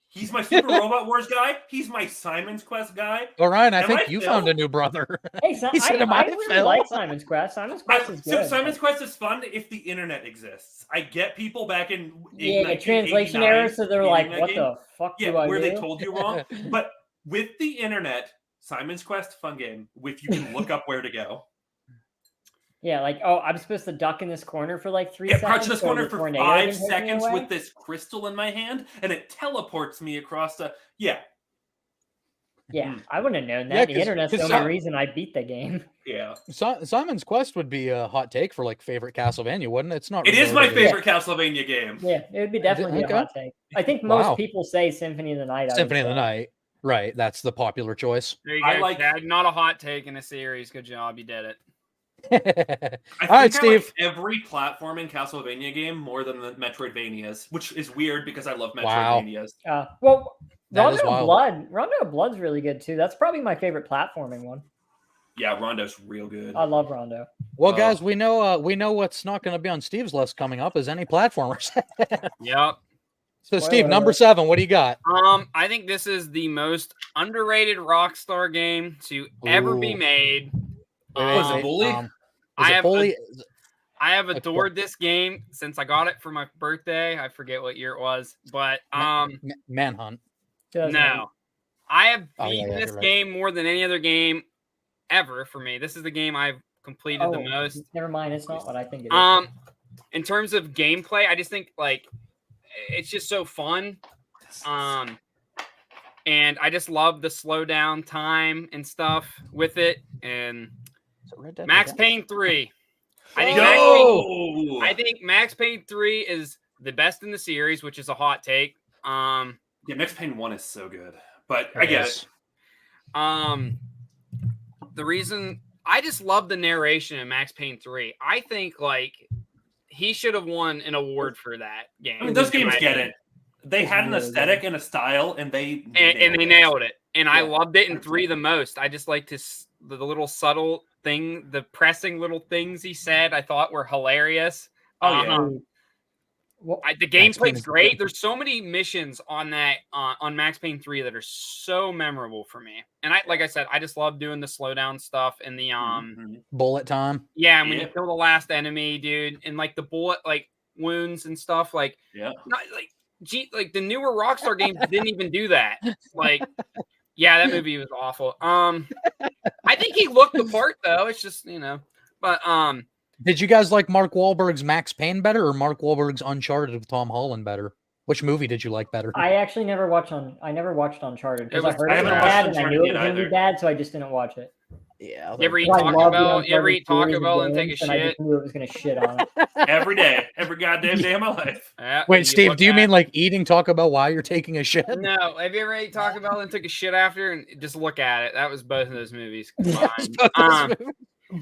Speaker 9: He's my Super Robot Wars guy. He's my Simon's Quest guy.
Speaker 6: Orion, I
Speaker 9: Am
Speaker 6: think
Speaker 9: I
Speaker 6: you
Speaker 9: Phil?
Speaker 6: found a new brother.
Speaker 8: Hey, so,
Speaker 6: He said, "Am
Speaker 8: I
Speaker 6: I
Speaker 8: really
Speaker 6: Phil?"
Speaker 8: like Simon's Quest. Simon's Quest is good.
Speaker 9: Simon's Quest is fun if the internet exists. I get people back in
Speaker 8: Yeah, the
Speaker 9: 1989
Speaker 8: translation errors, so they're
Speaker 9: hating
Speaker 8: like,
Speaker 9: that
Speaker 8: what
Speaker 9: game.
Speaker 8: the fuck
Speaker 9: Yeah,
Speaker 8: do I
Speaker 9: where
Speaker 8: do?
Speaker 9: they told you wrong. But with the internet, Simon's Quest, fun game. If you can look up where to go.
Speaker 8: Yeah, like, oh, I'm supposed to duck in this corner for like 3
Speaker 9: Yeah,
Speaker 8: seconds.
Speaker 9: crouch in this
Speaker 8: so
Speaker 9: corner
Speaker 8: the
Speaker 9: for
Speaker 8: tornado
Speaker 9: 5
Speaker 8: can take me
Speaker 9: seconds
Speaker 8: away?
Speaker 9: with this crystal in my hand, and it teleports me across the. Yeah.
Speaker 8: Yeah, I wouldn't have known that.
Speaker 6: Yeah,
Speaker 8: the
Speaker 6: 'cause-
Speaker 8: internet's the
Speaker 6: 'cause
Speaker 8: only
Speaker 6: some-
Speaker 8: reason I beat the game.
Speaker 9: Yeah.
Speaker 6: Simon's Quest would be a hot take for like favorite Castlevania, wouldn't it? It's not.
Speaker 9: It is my
Speaker 6: regarded as-
Speaker 9: favorite Castlevania game.
Speaker 8: Yeah, it would be definitely be
Speaker 6: okay.
Speaker 8: a hot take. I think most
Speaker 6: Wow.
Speaker 8: people say Symphony of the Night. I would
Speaker 6: Symphony of the
Speaker 8: say.
Speaker 6: Night. Right, that's the popular choice.
Speaker 7: There you go,
Speaker 9: I like-
Speaker 7: Dad. Not a hot take in a series. Good job. You did it.
Speaker 6: All
Speaker 9: I
Speaker 6: right,
Speaker 9: think I like
Speaker 6: Steve.
Speaker 9: every platforming Castlevania game more than the Metroidvanias, which is weird because I love
Speaker 6: Wow.
Speaker 9: Metroidvanias.
Speaker 8: Well,
Speaker 6: That is
Speaker 8: Rondo of
Speaker 6: wild.
Speaker 8: Blood. Rondo of Blood's really good too. That's probably my favorite platforming one.
Speaker 9: Yeah, Rondo's real good.
Speaker 8: I love Rondo.
Speaker 6: Well,
Speaker 9: Oh.
Speaker 6: guys, we know what's not going to be on Steve's list coming up is any platformers.
Speaker 7: Yep.
Speaker 6: So,
Speaker 8: Spoiler
Speaker 6: Steve, number
Speaker 8: alert.
Speaker 6: 7, what do you got?
Speaker 7: I think this is the most underrated Rockstar game to ever be
Speaker 6: Ooh.
Speaker 7: made.
Speaker 9: Was it
Speaker 7: Um,
Speaker 9: Bully?
Speaker 6: Is
Speaker 7: I
Speaker 6: it
Speaker 7: have
Speaker 6: Bully?
Speaker 7: I have
Speaker 6: Like,
Speaker 7: adored this game since I got it for my birthday. I forget what year it was, but
Speaker 6: Manhunt.
Speaker 7: no. I have
Speaker 6: Oh, yeah,
Speaker 7: beaten
Speaker 6: yeah,
Speaker 7: this
Speaker 6: you're right.
Speaker 7: game more than any other game ever for me. This is the game I've completed the
Speaker 8: Oh,
Speaker 7: most.
Speaker 8: never mind. It's not what I think it is.
Speaker 7: In terms of gameplay, I just think like it's just so fun. And I just love the slow down time and stuff with it. And
Speaker 6: Is it Red Dead
Speaker 7: Max
Speaker 6: Redemption?
Speaker 7: Payne 3. I think
Speaker 9: Yo!
Speaker 7: I think Max Payne 3 is the best in the series, which is a hot take.
Speaker 9: Yeah, Max Payne 1 is so good. But I
Speaker 6: It
Speaker 9: get
Speaker 6: is.
Speaker 9: it.
Speaker 7: The reason I just love the narration in Max Payne 3. I think like he should have won an award for that game.
Speaker 9: I mean, those
Speaker 7: in
Speaker 9: games
Speaker 7: my
Speaker 9: get
Speaker 7: opinion.
Speaker 9: it. They had an
Speaker 8: really
Speaker 9: aesthetic and a style, and they
Speaker 7: And they nailed it. And I
Speaker 9: Yeah.
Speaker 7: loved it in 3 the most. I just like the little subtle thing, the pressing little things he said. I thought were hilarious.
Speaker 9: Oh, yeah.
Speaker 8: Well,
Speaker 7: The
Speaker 6: Max Payne
Speaker 7: gameplay's
Speaker 6: is
Speaker 7: great.
Speaker 6: good.
Speaker 7: There's so many missions on that on Max Payne 3 that are so memorable for me. And like I said, I just love doing the slowdown stuff and the
Speaker 9: Mhm.
Speaker 6: Bullet time.
Speaker 7: yeah, and when you
Speaker 9: Yeah.
Speaker 7: kill the last enemy, dude, and like the bullet like wounds and stuff, like
Speaker 9: Yeah.
Speaker 7: not like like the newer Rockstar games didn't even do that. Like, yeah, that movie was awful. I think he looked the part though. It's just but
Speaker 6: Did you guys like Mark Wahlberg's Max Payne better or Mark Wahlberg's Uncharted with Tom Holland better? Which movie did you like better?
Speaker 8: I actually never watched Uncharted because
Speaker 7: It
Speaker 8: I
Speaker 7: was-
Speaker 8: heard
Speaker 9: I
Speaker 8: it was
Speaker 9: haven't
Speaker 8: bad
Speaker 9: watced
Speaker 8: and I knew it was
Speaker 9: Uncharted
Speaker 8: going to
Speaker 9: either.
Speaker 8: be bad, so I just didn't watch it.
Speaker 6: Yeah.
Speaker 7: you ever eat
Speaker 8: I
Speaker 7: Taco
Speaker 8: love the
Speaker 7: Bell? You ever
Speaker 8: Uncharted
Speaker 7: eat Taco
Speaker 8: series of
Speaker 7: Bell and take a
Speaker 8: games, and I
Speaker 7: shit?
Speaker 8: just knew it was going to shit on it.
Speaker 9: Every day, every goddamn day of my life.
Speaker 7: Yeah,
Speaker 6: Wait,
Speaker 7: you
Speaker 6: Steve,
Speaker 7: look
Speaker 6: do you
Speaker 7: at-
Speaker 6: mean like eating Taco Bell while you're taking a shit?
Speaker 7: No, have you ever ate Taco Bell and took a shit after and just look at it? That was both of those movies combined.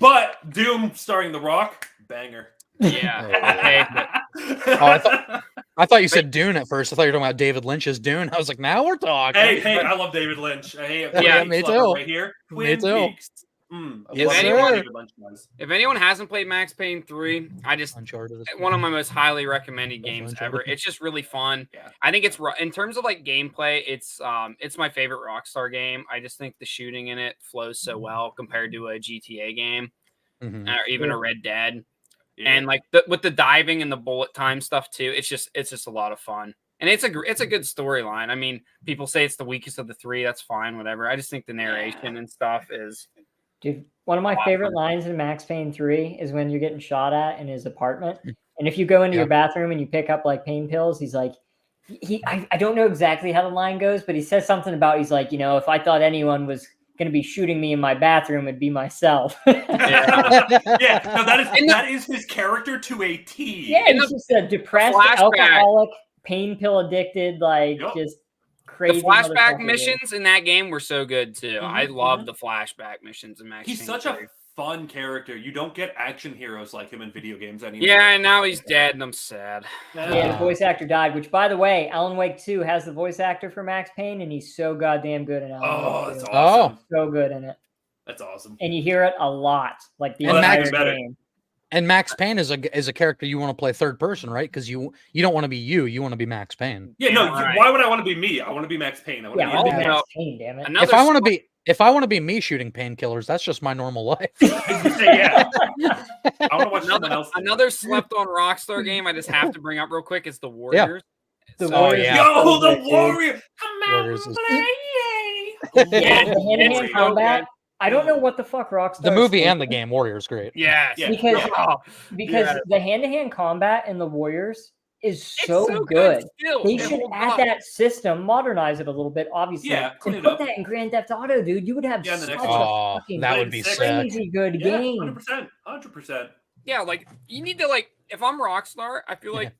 Speaker 9: But Doom starring The Rock, banger.
Speaker 7: Yeah. Okay, but
Speaker 6: I thought you said Dune at first. I thought you were talking about David Lynch's Dune. I was like, now we're talking.
Speaker 9: Hey, I love David Lynch. Hey,
Speaker 7: Yeah,
Speaker 6: me
Speaker 9: Lover
Speaker 6: too.
Speaker 9: Right here.
Speaker 6: Me
Speaker 9: Twin
Speaker 6: too.
Speaker 9: Peaks. I
Speaker 6: Yes,
Speaker 9: love
Speaker 7: sir.
Speaker 9: what David Lynch does.
Speaker 7: if anyone hasn't played Max Payne 3, I just
Speaker 6: Uncharted. is
Speaker 7: one of my most highly recommended
Speaker 6: Definitely
Speaker 7: games
Speaker 6: Uncharted.
Speaker 7: ever. It's just really fun.
Speaker 9: Yeah.
Speaker 7: I think it's in terms of like gameplay, it's my favorite Rockstar game. I just think the shooting in it flows so well compared to a GTA game
Speaker 6: Mhm.
Speaker 7: or even a Red Dead.
Speaker 9: Yeah.
Speaker 7: And like with the diving and the bullet time stuff too, it's just a lot of fun. And it's a good storyline. I mean, people say it's the weakest of the 3. That's fine, whatever. I just think the narration and stuff is
Speaker 8: Dude, one of my favorite lines in Max Payne 3 is when you're getting shot at in his apartment. And if you go into your bathroom and you pick up like pain pills, he's like, I don't know exactly how the line goes, but he says something about, he's like, if I thought anyone was going to be shooting me in my bathroom, it'd be myself.
Speaker 9: Yeah, no, that is his character to a T.
Speaker 8: Yeah, he's just a depressed,
Speaker 7: flashback.
Speaker 8: alcoholic, pain pill addicted, like just crazy.
Speaker 7: the flashback
Speaker 8: motherfucker, dude.
Speaker 7: missions in that game were so good too. I
Speaker 8: Mhm,
Speaker 7: love the flashback missions in Max
Speaker 9: He's
Speaker 7: Payne
Speaker 9: such
Speaker 7: 3.
Speaker 9: a fun character. You don't get action heroes like him in video games anymore.
Speaker 7: Yeah, and now he's dead, and I'm sad.
Speaker 8: Yeah, the voice actor died, which, by the way, Alan Wake 2 has the voice actor for Max Payne, and he's so goddamn good in Alan
Speaker 9: Oh,
Speaker 8: Wake
Speaker 9: that's
Speaker 8: 2.
Speaker 9: awesome.
Speaker 8: So good in it.
Speaker 9: That's awesome.
Speaker 8: And you hear it a lot, like the
Speaker 6: And
Speaker 8: entire
Speaker 6: Max-
Speaker 8: game.
Speaker 6: And Max Payne is a character you want to play third person, right? Because you don't want to be you want to be Max Payne.
Speaker 9: Yeah, no.
Speaker 7: Right.
Speaker 9: Why would I want to be me? I want to be Max Payne. I want
Speaker 8: Yeah,
Speaker 9: to
Speaker 8: I'll
Speaker 9: be
Speaker 8: be
Speaker 9: Max.
Speaker 8: Max Payne, damn it.
Speaker 7: Another
Speaker 6: If I want to be me shooting painkillers, that's just my normal life.
Speaker 9: Yeah. I want to watch someone else. do it.
Speaker 7: another slept on Rockstar game I just have to bring up real quick is the Warriors.
Speaker 8: The
Speaker 7: So,
Speaker 8: Warriors
Speaker 6: yeah.
Speaker 8: is
Speaker 9: Yo,
Speaker 8: so
Speaker 9: the
Speaker 8: good, dude.
Speaker 9: Warrior! Come out
Speaker 6: Warriors
Speaker 9: and
Speaker 6: is-
Speaker 9: play!
Speaker 8: Yeah, the hand-to-hand
Speaker 7: It's so
Speaker 8: combat. I don't know what the fuck Rockstar.
Speaker 6: The movie and the game Warriors great.
Speaker 7: Yes.
Speaker 8: Because
Speaker 7: Yeah.
Speaker 8: the hand-to-hand combat in the Warriors is so,
Speaker 7: so
Speaker 8: good.
Speaker 7: good still.
Speaker 8: They
Speaker 7: It
Speaker 8: should
Speaker 7: holds
Speaker 8: add
Speaker 7: up.
Speaker 8: that system, modernize it a little bit, obviously.
Speaker 9: Yeah,
Speaker 8: and
Speaker 9: clean it
Speaker 8: put
Speaker 9: up.
Speaker 8: that in Grand Theft Auto, dude. You would have
Speaker 9: Yeah, the
Speaker 8: such
Speaker 9: next
Speaker 8: a
Speaker 9: one.
Speaker 6: Oh,
Speaker 8: fucking
Speaker 6: that would be sick.
Speaker 8: crazy good
Speaker 9: Yeah,
Speaker 8: game.
Speaker 9: 100%. 100%.
Speaker 7: Yeah, like you need to like if I'm Rockstar, I feel like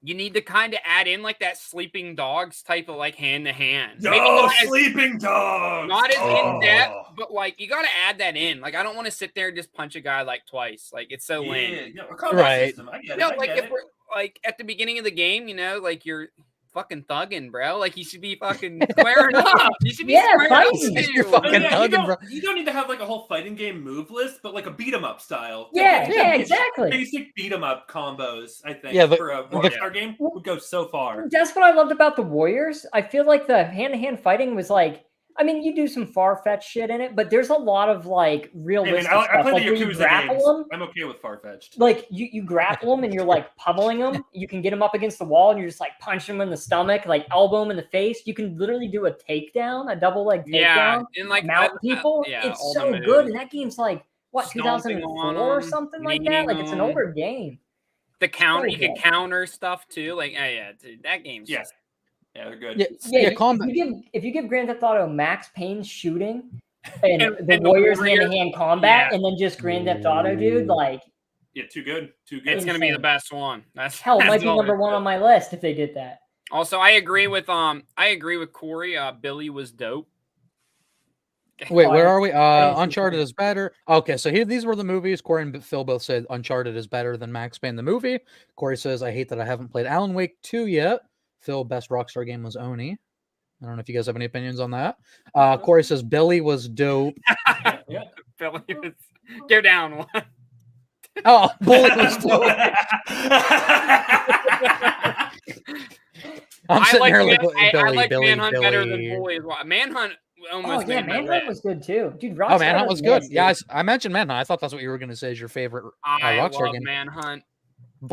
Speaker 7: you need to kind of add in like that sleeping dogs type of like hand to hand.
Speaker 9: Yo, sleeping dogs.
Speaker 7: Not as in depth,
Speaker 9: Oh.
Speaker 7: but like you got to add that in. Like I don't want to sit there and just punch a guy like twice. Like it's so lame.
Speaker 9: Yeah, a combat
Speaker 6: Right.
Speaker 9: system. I get it.
Speaker 7: No,
Speaker 9: I
Speaker 7: like
Speaker 9: get
Speaker 7: if
Speaker 9: it.
Speaker 7: we're like at the beginning of the game, you know, like you're fucking thugging, bro. Like you should be fucking squaring up. You should be squaring up.
Speaker 8: fighting.
Speaker 6: You're
Speaker 7: too.
Speaker 6: fucking
Speaker 9: Yeah,
Speaker 6: thugging, bro.
Speaker 9: you don't need to have like a whole fighting game move list, but like a beat 'em up style.
Speaker 8: Yeah,
Speaker 9: Like,
Speaker 8: yeah,
Speaker 9: just
Speaker 8: exactly.
Speaker 9: Basic beat 'em up combos, I think.
Speaker 6: Yeah,
Speaker 9: for a Rockstar game would go so far.
Speaker 8: That's what I loved about the Warriors. I feel like the hand-to-hand fighting was like, I mean, you do some far-fetched shit in it, but there's a lot of like
Speaker 9: I
Speaker 8: realistic
Speaker 9: mean, I
Speaker 8: stuff.
Speaker 9: play
Speaker 8: Like
Speaker 9: the
Speaker 8: when you
Speaker 9: Yakuza
Speaker 8: grapple
Speaker 9: games.
Speaker 8: them,
Speaker 9: I'm okay with Farfetched.
Speaker 8: like you grapple them and you're like pummeling them. You can get them up against the wall and you're just like punch them in the stomach, like elbow them in the face. You can literally do a takedown, a double leg takedown,
Speaker 7: Yeah, and like
Speaker 8: mount people.
Speaker 7: yeah,
Speaker 8: It's
Speaker 7: all the
Speaker 8: so
Speaker 7: moves.
Speaker 8: good, and that game's like what
Speaker 7: Stomping
Speaker 8: 2004
Speaker 7: on
Speaker 8: or
Speaker 7: 'em,
Speaker 8: something like
Speaker 7: kneeing
Speaker 8: that. Like it's an
Speaker 7: 'em.
Speaker 8: older game.
Speaker 7: The counter, you
Speaker 8: good.
Speaker 7: can counter stuff too. Like, oh yeah, dude, that game's
Speaker 9: Yes. Yeah, they're good.
Speaker 6: Yeah,
Speaker 8: Yeah,
Speaker 6: combat.
Speaker 8: if you give Grand Theft Auto Max Payne shooting and,
Speaker 7: And
Speaker 8: the
Speaker 7: the
Speaker 8: Warriors
Speaker 7: Warriors-
Speaker 8: hand-to-hand combat,
Speaker 7: Yeah.
Speaker 8: and then just Grand Theft Auto, dude, like
Speaker 9: Yeah, too good. Too good.
Speaker 7: it's gonna be the
Speaker 8: insane.
Speaker 7: best one. That's
Speaker 8: hell, it
Speaker 7: that's
Speaker 8: might be
Speaker 7: all
Speaker 8: number
Speaker 7: it
Speaker 8: one
Speaker 7: is.
Speaker 8: on my list if they did that.
Speaker 7: Also, I agree with Corey. Billy was dope.
Speaker 6: Wait, where
Speaker 8: Fine.
Speaker 6: are we?
Speaker 8: Fine.
Speaker 6: Uncharted is better. Okay, so here these were the movies. Corey and Phil both said Uncharted is better than Max Payne the movie. Corey says, I hate that I haven't played Alan Wake 2 yet. Phil, best Rockstar game was Oni. I don't know if you guys have any opinions on that. Corey says Billy was dope.
Speaker 9: Yeah.
Speaker 7: Billy was go down one.
Speaker 6: Oh, Bully was dope. I'm
Speaker 7: I
Speaker 6: sitting
Speaker 7: like
Speaker 6: here like
Speaker 7: I
Speaker 6: Billy,
Speaker 7: like
Speaker 6: Billy,
Speaker 7: Manhunt
Speaker 6: Billy.
Speaker 7: better than Bully as well. Manhunt
Speaker 8: Oh
Speaker 7: almost
Speaker 8: yeah,
Speaker 7: made my
Speaker 8: Manhunt
Speaker 7: list.
Speaker 8: was good too, dude.
Speaker 6: Oh,
Speaker 8: Rockstar
Speaker 6: Manhunt was good.
Speaker 8: nice,
Speaker 6: Yeah,
Speaker 8: dude.
Speaker 6: I mentioned Manhunt. I thought that's what you were going to say is your favorite
Speaker 7: I
Speaker 6: Rockstar
Speaker 7: love
Speaker 6: game.
Speaker 7: Manhunt.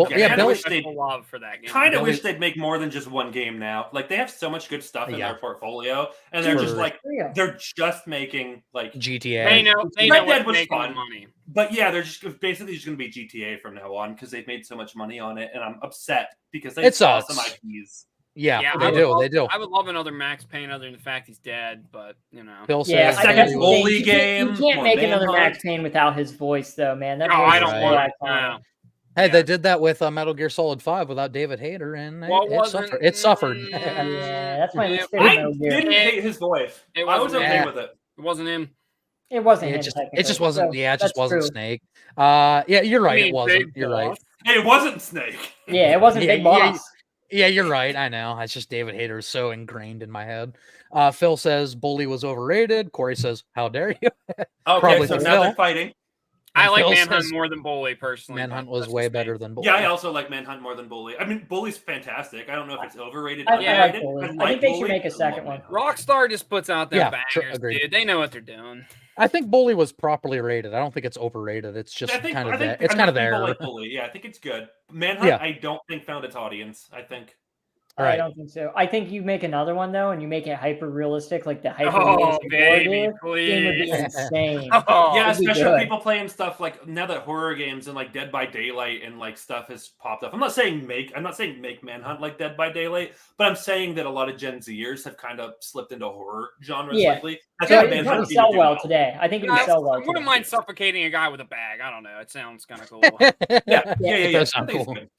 Speaker 6: Yeah,
Speaker 9: Yeah, I
Speaker 6: Billy.
Speaker 9: wish they'd
Speaker 7: Special love for that game.
Speaker 9: kind of
Speaker 6: Billy-
Speaker 9: wish they'd make more than just one game now. Like they have so much good stuff in
Speaker 6: Yeah.
Speaker 9: their portfolio, and they're just
Speaker 6: Sure.
Speaker 9: like
Speaker 8: Yeah.
Speaker 9: they're just making like.
Speaker 6: GTA.
Speaker 7: They know
Speaker 9: Red
Speaker 7: what's
Speaker 9: Dead was
Speaker 7: making
Speaker 9: fun.
Speaker 7: money.
Speaker 9: But yeah, they're just basically just going to be GTA from now on because they've made so much money on it, and I'm upset because they
Speaker 6: It
Speaker 9: saw
Speaker 6: sucks.
Speaker 9: some IPs.
Speaker 6: Yeah,
Speaker 7: I
Speaker 6: they
Speaker 7: would
Speaker 6: do.
Speaker 7: love-
Speaker 6: They do.
Speaker 7: I would love another Max Payne other than the fact he's dead, but you know.
Speaker 6: Phil
Speaker 8: Yeah,
Speaker 6: says
Speaker 8: I
Speaker 9: second
Speaker 8: that's
Speaker 6: Billy
Speaker 8: the
Speaker 6: was-
Speaker 8: thing.
Speaker 9: Bully
Speaker 8: You can't
Speaker 9: game, more
Speaker 8: make another
Speaker 9: Manhunt.
Speaker 8: Max Payne without his voice, though, man. That
Speaker 7: No,
Speaker 8: voice
Speaker 7: I
Speaker 8: is
Speaker 7: don't
Speaker 6: Right.
Speaker 8: so
Speaker 7: want.
Speaker 8: iconic.
Speaker 7: No.
Speaker 6: Hey, they did that with Metal Gear Solid 5 without David Hayter, and
Speaker 7: What
Speaker 6: it
Speaker 7: wasn't-
Speaker 6: suffered. It suffered.
Speaker 8: Yeah, that's my
Speaker 7: Yeah,
Speaker 8: least favorite
Speaker 9: I
Speaker 8: Metal Gear.
Speaker 9: didn't hate his voice.
Speaker 7: It
Speaker 9: I was
Speaker 7: wasn't
Speaker 9: okay
Speaker 6: bad.
Speaker 9: with it.
Speaker 7: It wasn't him.
Speaker 8: It wasn't him.
Speaker 6: It just
Speaker 8: technically,
Speaker 6: wasn't.
Speaker 8: so
Speaker 6: Yeah, it just
Speaker 8: that's
Speaker 6: wasn't
Speaker 8: true.
Speaker 6: Snake. Yeah, you're right.
Speaker 7: I mean,
Speaker 6: It wasn't.
Speaker 7: Big
Speaker 6: You're right.
Speaker 7: Boss.
Speaker 9: Hey, it wasn't Snake.
Speaker 8: Yeah, it wasn't
Speaker 6: Yeah,
Speaker 8: Big
Speaker 6: yeah,
Speaker 8: Boss.
Speaker 6: Yeah, you're right. I know. It's just David Hayter is so ingrained in my head. Phil says Bully was overrated. Corey says, "How dare you?"
Speaker 9: Okay,
Speaker 6: Probably
Speaker 9: so
Speaker 6: for
Speaker 9: now
Speaker 6: Phil.
Speaker 9: they're fighting.
Speaker 7: I
Speaker 6: And
Speaker 7: like
Speaker 6: Phil
Speaker 7: Manhunt
Speaker 6: says
Speaker 7: more than Bully personally.
Speaker 6: Manhunt
Speaker 7: but
Speaker 6: was
Speaker 7: that's
Speaker 6: way
Speaker 7: just me.
Speaker 6: better than Bully.
Speaker 9: Yeah, I also like Manhunt more than Bully. I mean, Bully's fantastic. I don't know if it's overrated.
Speaker 8: I
Speaker 9: underrated.
Speaker 8: like Bully. I
Speaker 9: like
Speaker 8: think they should
Speaker 9: Bully.
Speaker 8: make a
Speaker 9: I love
Speaker 8: second one.
Speaker 9: Manhunt.
Speaker 7: Rockstar just puts out their
Speaker 6: Yeah, sure,
Speaker 7: bangers,
Speaker 6: agreed.
Speaker 7: dude. They know what they're doing.
Speaker 6: I think Bully was properly rated. I don't think it's overrated. It's just kind of there. It's kind of
Speaker 9: people
Speaker 6: there.
Speaker 9: like Bully. Yeah, I think it's good. Manhunt,
Speaker 6: Yeah.
Speaker 9: I don't think found its audience. I think.
Speaker 8: I
Speaker 6: Right.
Speaker 8: don't think so. I think you make another one though, and you make it hyper realistic, like the hyper
Speaker 7: Oh,
Speaker 8: realistic
Speaker 7: baby,
Speaker 8: game would be
Speaker 7: please.
Speaker 8: insane.
Speaker 7: Oh,
Speaker 9: Yeah,
Speaker 8: it'd be
Speaker 9: especially
Speaker 8: good.
Speaker 9: people playing stuff like now that horror games and like Dead by Daylight and like stuff has popped up. I'm not saying make Manhunt like Dead by Daylight, but I'm saying that a lot of Gen Zers have kind of slipped into horror genres
Speaker 8: Yeah.
Speaker 9: lately. I
Speaker 8: So
Speaker 9: think
Speaker 8: it would
Speaker 9: Manhunt
Speaker 8: sell
Speaker 9: would do
Speaker 8: well today. I think it would sell well.
Speaker 7: I wouldn't
Speaker 8: today.
Speaker 7: mind suffocating a guy with a bag. I don't know. It sounds kind of cool.
Speaker 9: Yeah.
Speaker 6: It does sound
Speaker 9: I think it's
Speaker 6: cool.
Speaker 9: good.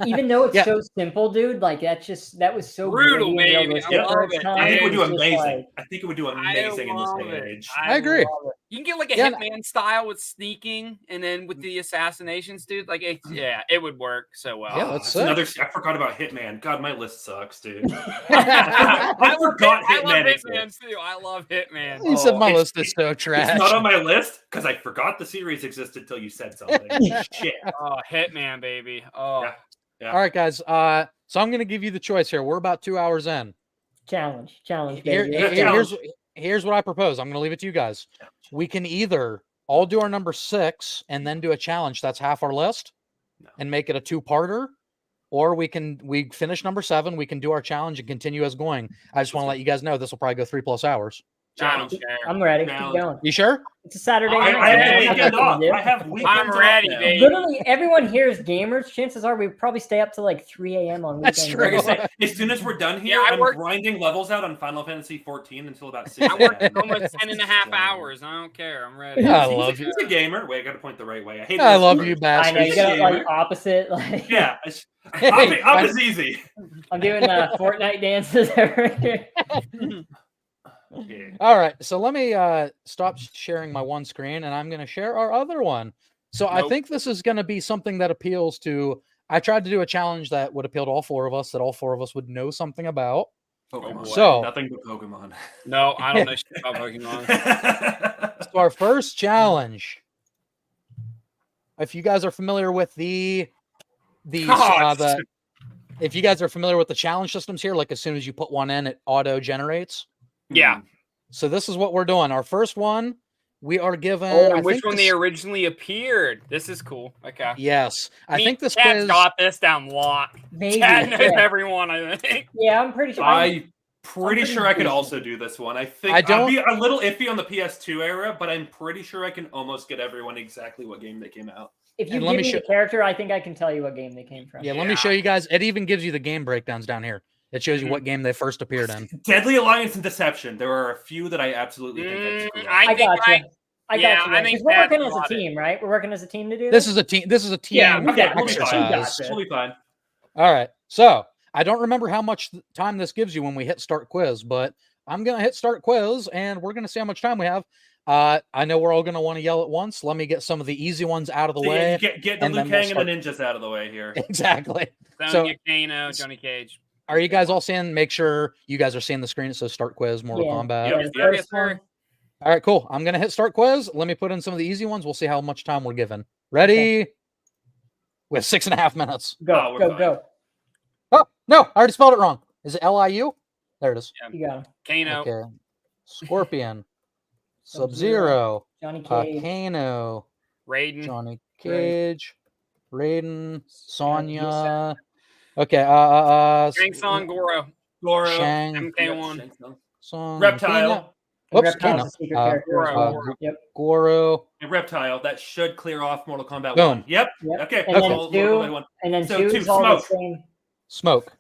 Speaker 8: Even though it's
Speaker 6: Yeah.
Speaker 8: so simple, dude, like that was so
Speaker 7: Brutal,
Speaker 8: gritty and
Speaker 7: baby.
Speaker 8: realistic
Speaker 7: I
Speaker 8: for
Speaker 7: love
Speaker 8: its
Speaker 7: it.
Speaker 8: time.
Speaker 9: I think it would do
Speaker 8: It's just
Speaker 9: amazing.
Speaker 8: like-
Speaker 9: I think it would do amazing in this
Speaker 7: love
Speaker 9: day and
Speaker 7: it.
Speaker 9: age.
Speaker 6: I agree.
Speaker 8: love it.
Speaker 7: You can get like a
Speaker 6: Yeah,
Speaker 7: Hitman style with sneaking, and then with the assassinations, dude. Like, it would work so well.
Speaker 6: Yeah,
Speaker 9: Oh,
Speaker 6: that's
Speaker 9: that's another.
Speaker 6: sick.
Speaker 9: I forgot about Hitman. God, my list sucks, dude.
Speaker 7: I love
Speaker 9: forgot
Speaker 7: I love
Speaker 9: Hitman
Speaker 7: Hitman
Speaker 9: exists.
Speaker 7: too. I love Hitman.
Speaker 6: He said my
Speaker 9: it's-
Speaker 6: list is so trash.
Speaker 9: It's not on my list because I forgot the series existed until you said something. Shit.
Speaker 7: Oh, Hitman, baby. Oh,
Speaker 9: Yeah.
Speaker 6: All right, guys. So I'm going to give you the choice here. We're about 2 hours in.
Speaker 8: Challenge,
Speaker 6: Here-
Speaker 8: baby.
Speaker 6: here-
Speaker 9: challenge.
Speaker 6: here's what I propose. I'm going to leave it to you guys. We can either all do our number 6 and then do a challenge that's half our list
Speaker 9: No.
Speaker 6: and make it a 2-parter, or we finish number 7. We can do our challenge and continue as going. I just want to let you guys know this will probably go 3+ hours.
Speaker 7: Challenge.
Speaker 8: I'm ready.
Speaker 9: Challenge.
Speaker 8: Keep going.
Speaker 6: You sure?
Speaker 8: It's a Saturday
Speaker 9: I
Speaker 8: night.
Speaker 9: have
Speaker 8: Nothing
Speaker 9: weekend
Speaker 8: to
Speaker 9: off.
Speaker 8: do.
Speaker 9: I have weekends
Speaker 7: I'm
Speaker 9: off
Speaker 7: ready,
Speaker 9: now.
Speaker 7: baby.
Speaker 8: Literally, everyone here is gamers. Chances are we probably stay up to like 3 a.m. on weekends.
Speaker 6: That's true.
Speaker 9: Like I say, as soon as we're done here,
Speaker 7: Yeah, I
Speaker 9: I'm
Speaker 7: work-
Speaker 9: grinding levels out on Final Fantasy 14 until about 6
Speaker 7: I worked
Speaker 9: a.m.
Speaker 7: almost 10 and a half hours. I don't care. I'm ready.
Speaker 6: Yeah, I
Speaker 9: He's
Speaker 6: love
Speaker 9: a-
Speaker 6: you.
Speaker 9: He's a gamer. Wait, I got to point the right way. I hate.
Speaker 6: I
Speaker 9: this
Speaker 6: love
Speaker 9: word.
Speaker 6: you,
Speaker 8: I know
Speaker 6: bastard.
Speaker 8: you got like
Speaker 9: Gamer.
Speaker 8: opposite. Like
Speaker 9: Yeah, up is easy.
Speaker 8: I'm doing Fortnite dances over here.
Speaker 9: Yeah.
Speaker 6: All right, so let me stop sharing my one screen, and I'm going to share our other one. So I
Speaker 7: Nope.
Speaker 6: think this is going to be something that appeals to. I tried to do a challenge that would appeal to all four of us, that all four of us would know something about.
Speaker 9: Pokemon.
Speaker 6: So-
Speaker 9: nothing but Pokemon.
Speaker 7: No, I don't know shit about Pokemon.
Speaker 6: So our first challenge, if you guys are familiar with the if you guys are familiar with the challenge systems here, like as soon as you put one in, it auto generates.
Speaker 7: Yeah.
Speaker 6: So this is what we're doing. Our first one, we are given.
Speaker 7: Oh,
Speaker 6: I
Speaker 7: and which
Speaker 6: think
Speaker 7: one
Speaker 6: this-
Speaker 7: they originally appeared? This is cool. Okay.
Speaker 6: Yes, I
Speaker 7: Me-
Speaker 6: think this
Speaker 7: Chad's
Speaker 6: quiz.
Speaker 7: got this down lock.
Speaker 8: Maybe.
Speaker 7: Chad knows
Speaker 8: Yeah.
Speaker 7: everyone, I think.
Speaker 8: Yeah, I'm pretty sure.
Speaker 9: I'm pretty
Speaker 8: pretty
Speaker 9: sure I could
Speaker 8: decent.
Speaker 9: also do this one. I think
Speaker 6: I don't-
Speaker 9: I'd be a little iffy on the PS2 era, but I'm pretty sure I can almost get everyone exactly what game they came out.
Speaker 8: If you
Speaker 6: And
Speaker 8: give
Speaker 6: let
Speaker 8: me
Speaker 6: me
Speaker 8: the character, I think I can tell you what game they came from.
Speaker 6: Yeah, let me show you guys. It even gives you the game breakdowns down here. It shows you what game they first appeared in.
Speaker 9: Deadly Alliance and Deception. There are a few that I absolutely think I'd screw up.
Speaker 8: I
Speaker 7: think
Speaker 8: got you. I
Speaker 7: yeah,
Speaker 8: got you.
Speaker 7: I think
Speaker 8: Because we're
Speaker 7: Pat's
Speaker 8: working as a
Speaker 7: got it.
Speaker 8: team, right? We're working as a team to do
Speaker 6: This is a team. This is a team
Speaker 8: Yeah, okay,
Speaker 9: we'll be fine.
Speaker 8: We got
Speaker 6: exercise.
Speaker 8: this.
Speaker 9: We'll be fine.
Speaker 6: All right. So I don't remember how much time this gives you when we hit start quiz, but I'm gonna hit start quiz, and we're gonna see how much time we have. I know we're all gonna want to yell at once. Let me get some of the easy ones out of the way.
Speaker 9: Get the
Speaker 6: and
Speaker 9: Liu
Speaker 6: then we'll
Speaker 9: Kang and the ninjas out of the way here.
Speaker 6: Exactly. So-
Speaker 7: Sonya Kano, Johnny Cage.
Speaker 6: Are you guys all seeing? Make sure you guys are seeing the screen. It says start quiz, Mortal
Speaker 8: Yeah.
Speaker 6: Kombat.
Speaker 9: Yep.
Speaker 8: The
Speaker 7: Yep,
Speaker 8: first
Speaker 7: yes, sir.
Speaker 8: one.
Speaker 6: All right, cool. I'm gonna hit start quiz. Let me put in some of the easy ones. We'll see how much time we're given. Ready? We have 6.5 minutes.
Speaker 8: Go,
Speaker 9: we're
Speaker 8: go,
Speaker 9: fine.
Speaker 8: go.
Speaker 6: Oh no, I already spelled it wrong. Is it Liu? There it is.
Speaker 8: You got him.
Speaker 7: Kano.
Speaker 6: Okay. Scorpion,
Speaker 8: Sub-Zero,
Speaker 6: Sub-Zero,
Speaker 8: Johnny Cage.
Speaker 6: Kano,
Speaker 7: Raiden.
Speaker 6: Johnny Cage, Raiden,
Speaker 8: Sonya.
Speaker 6: Sonya. Okay.
Speaker 7: Shang Tsung, Goro.
Speaker 9: Goro.
Speaker 6: Shang,
Speaker 7: MK1.
Speaker 9: Shang Tsung.
Speaker 6: Song,
Speaker 9: Reptile.
Speaker 6: Kano,
Speaker 8: And
Speaker 6: Whoops,
Speaker 8: Reptile's
Speaker 6: Kano.
Speaker 8: a secret character as
Speaker 7: Goro.
Speaker 8: well. Yep.
Speaker 6: Goro.
Speaker 9: And Reptile. That should clear off Mortal Kombat
Speaker 6: Boom.
Speaker 9: 1. Yep.
Speaker 8: Yep.
Speaker 9: Okay.
Speaker 8: And then
Speaker 9: Mortal
Speaker 8: two-
Speaker 9: Kombat 1.
Speaker 8: And then
Speaker 9: So
Speaker 8: two
Speaker 9: two,
Speaker 8: is all
Speaker 9: Smoke.
Speaker 8: the same.
Speaker 6: Smoke.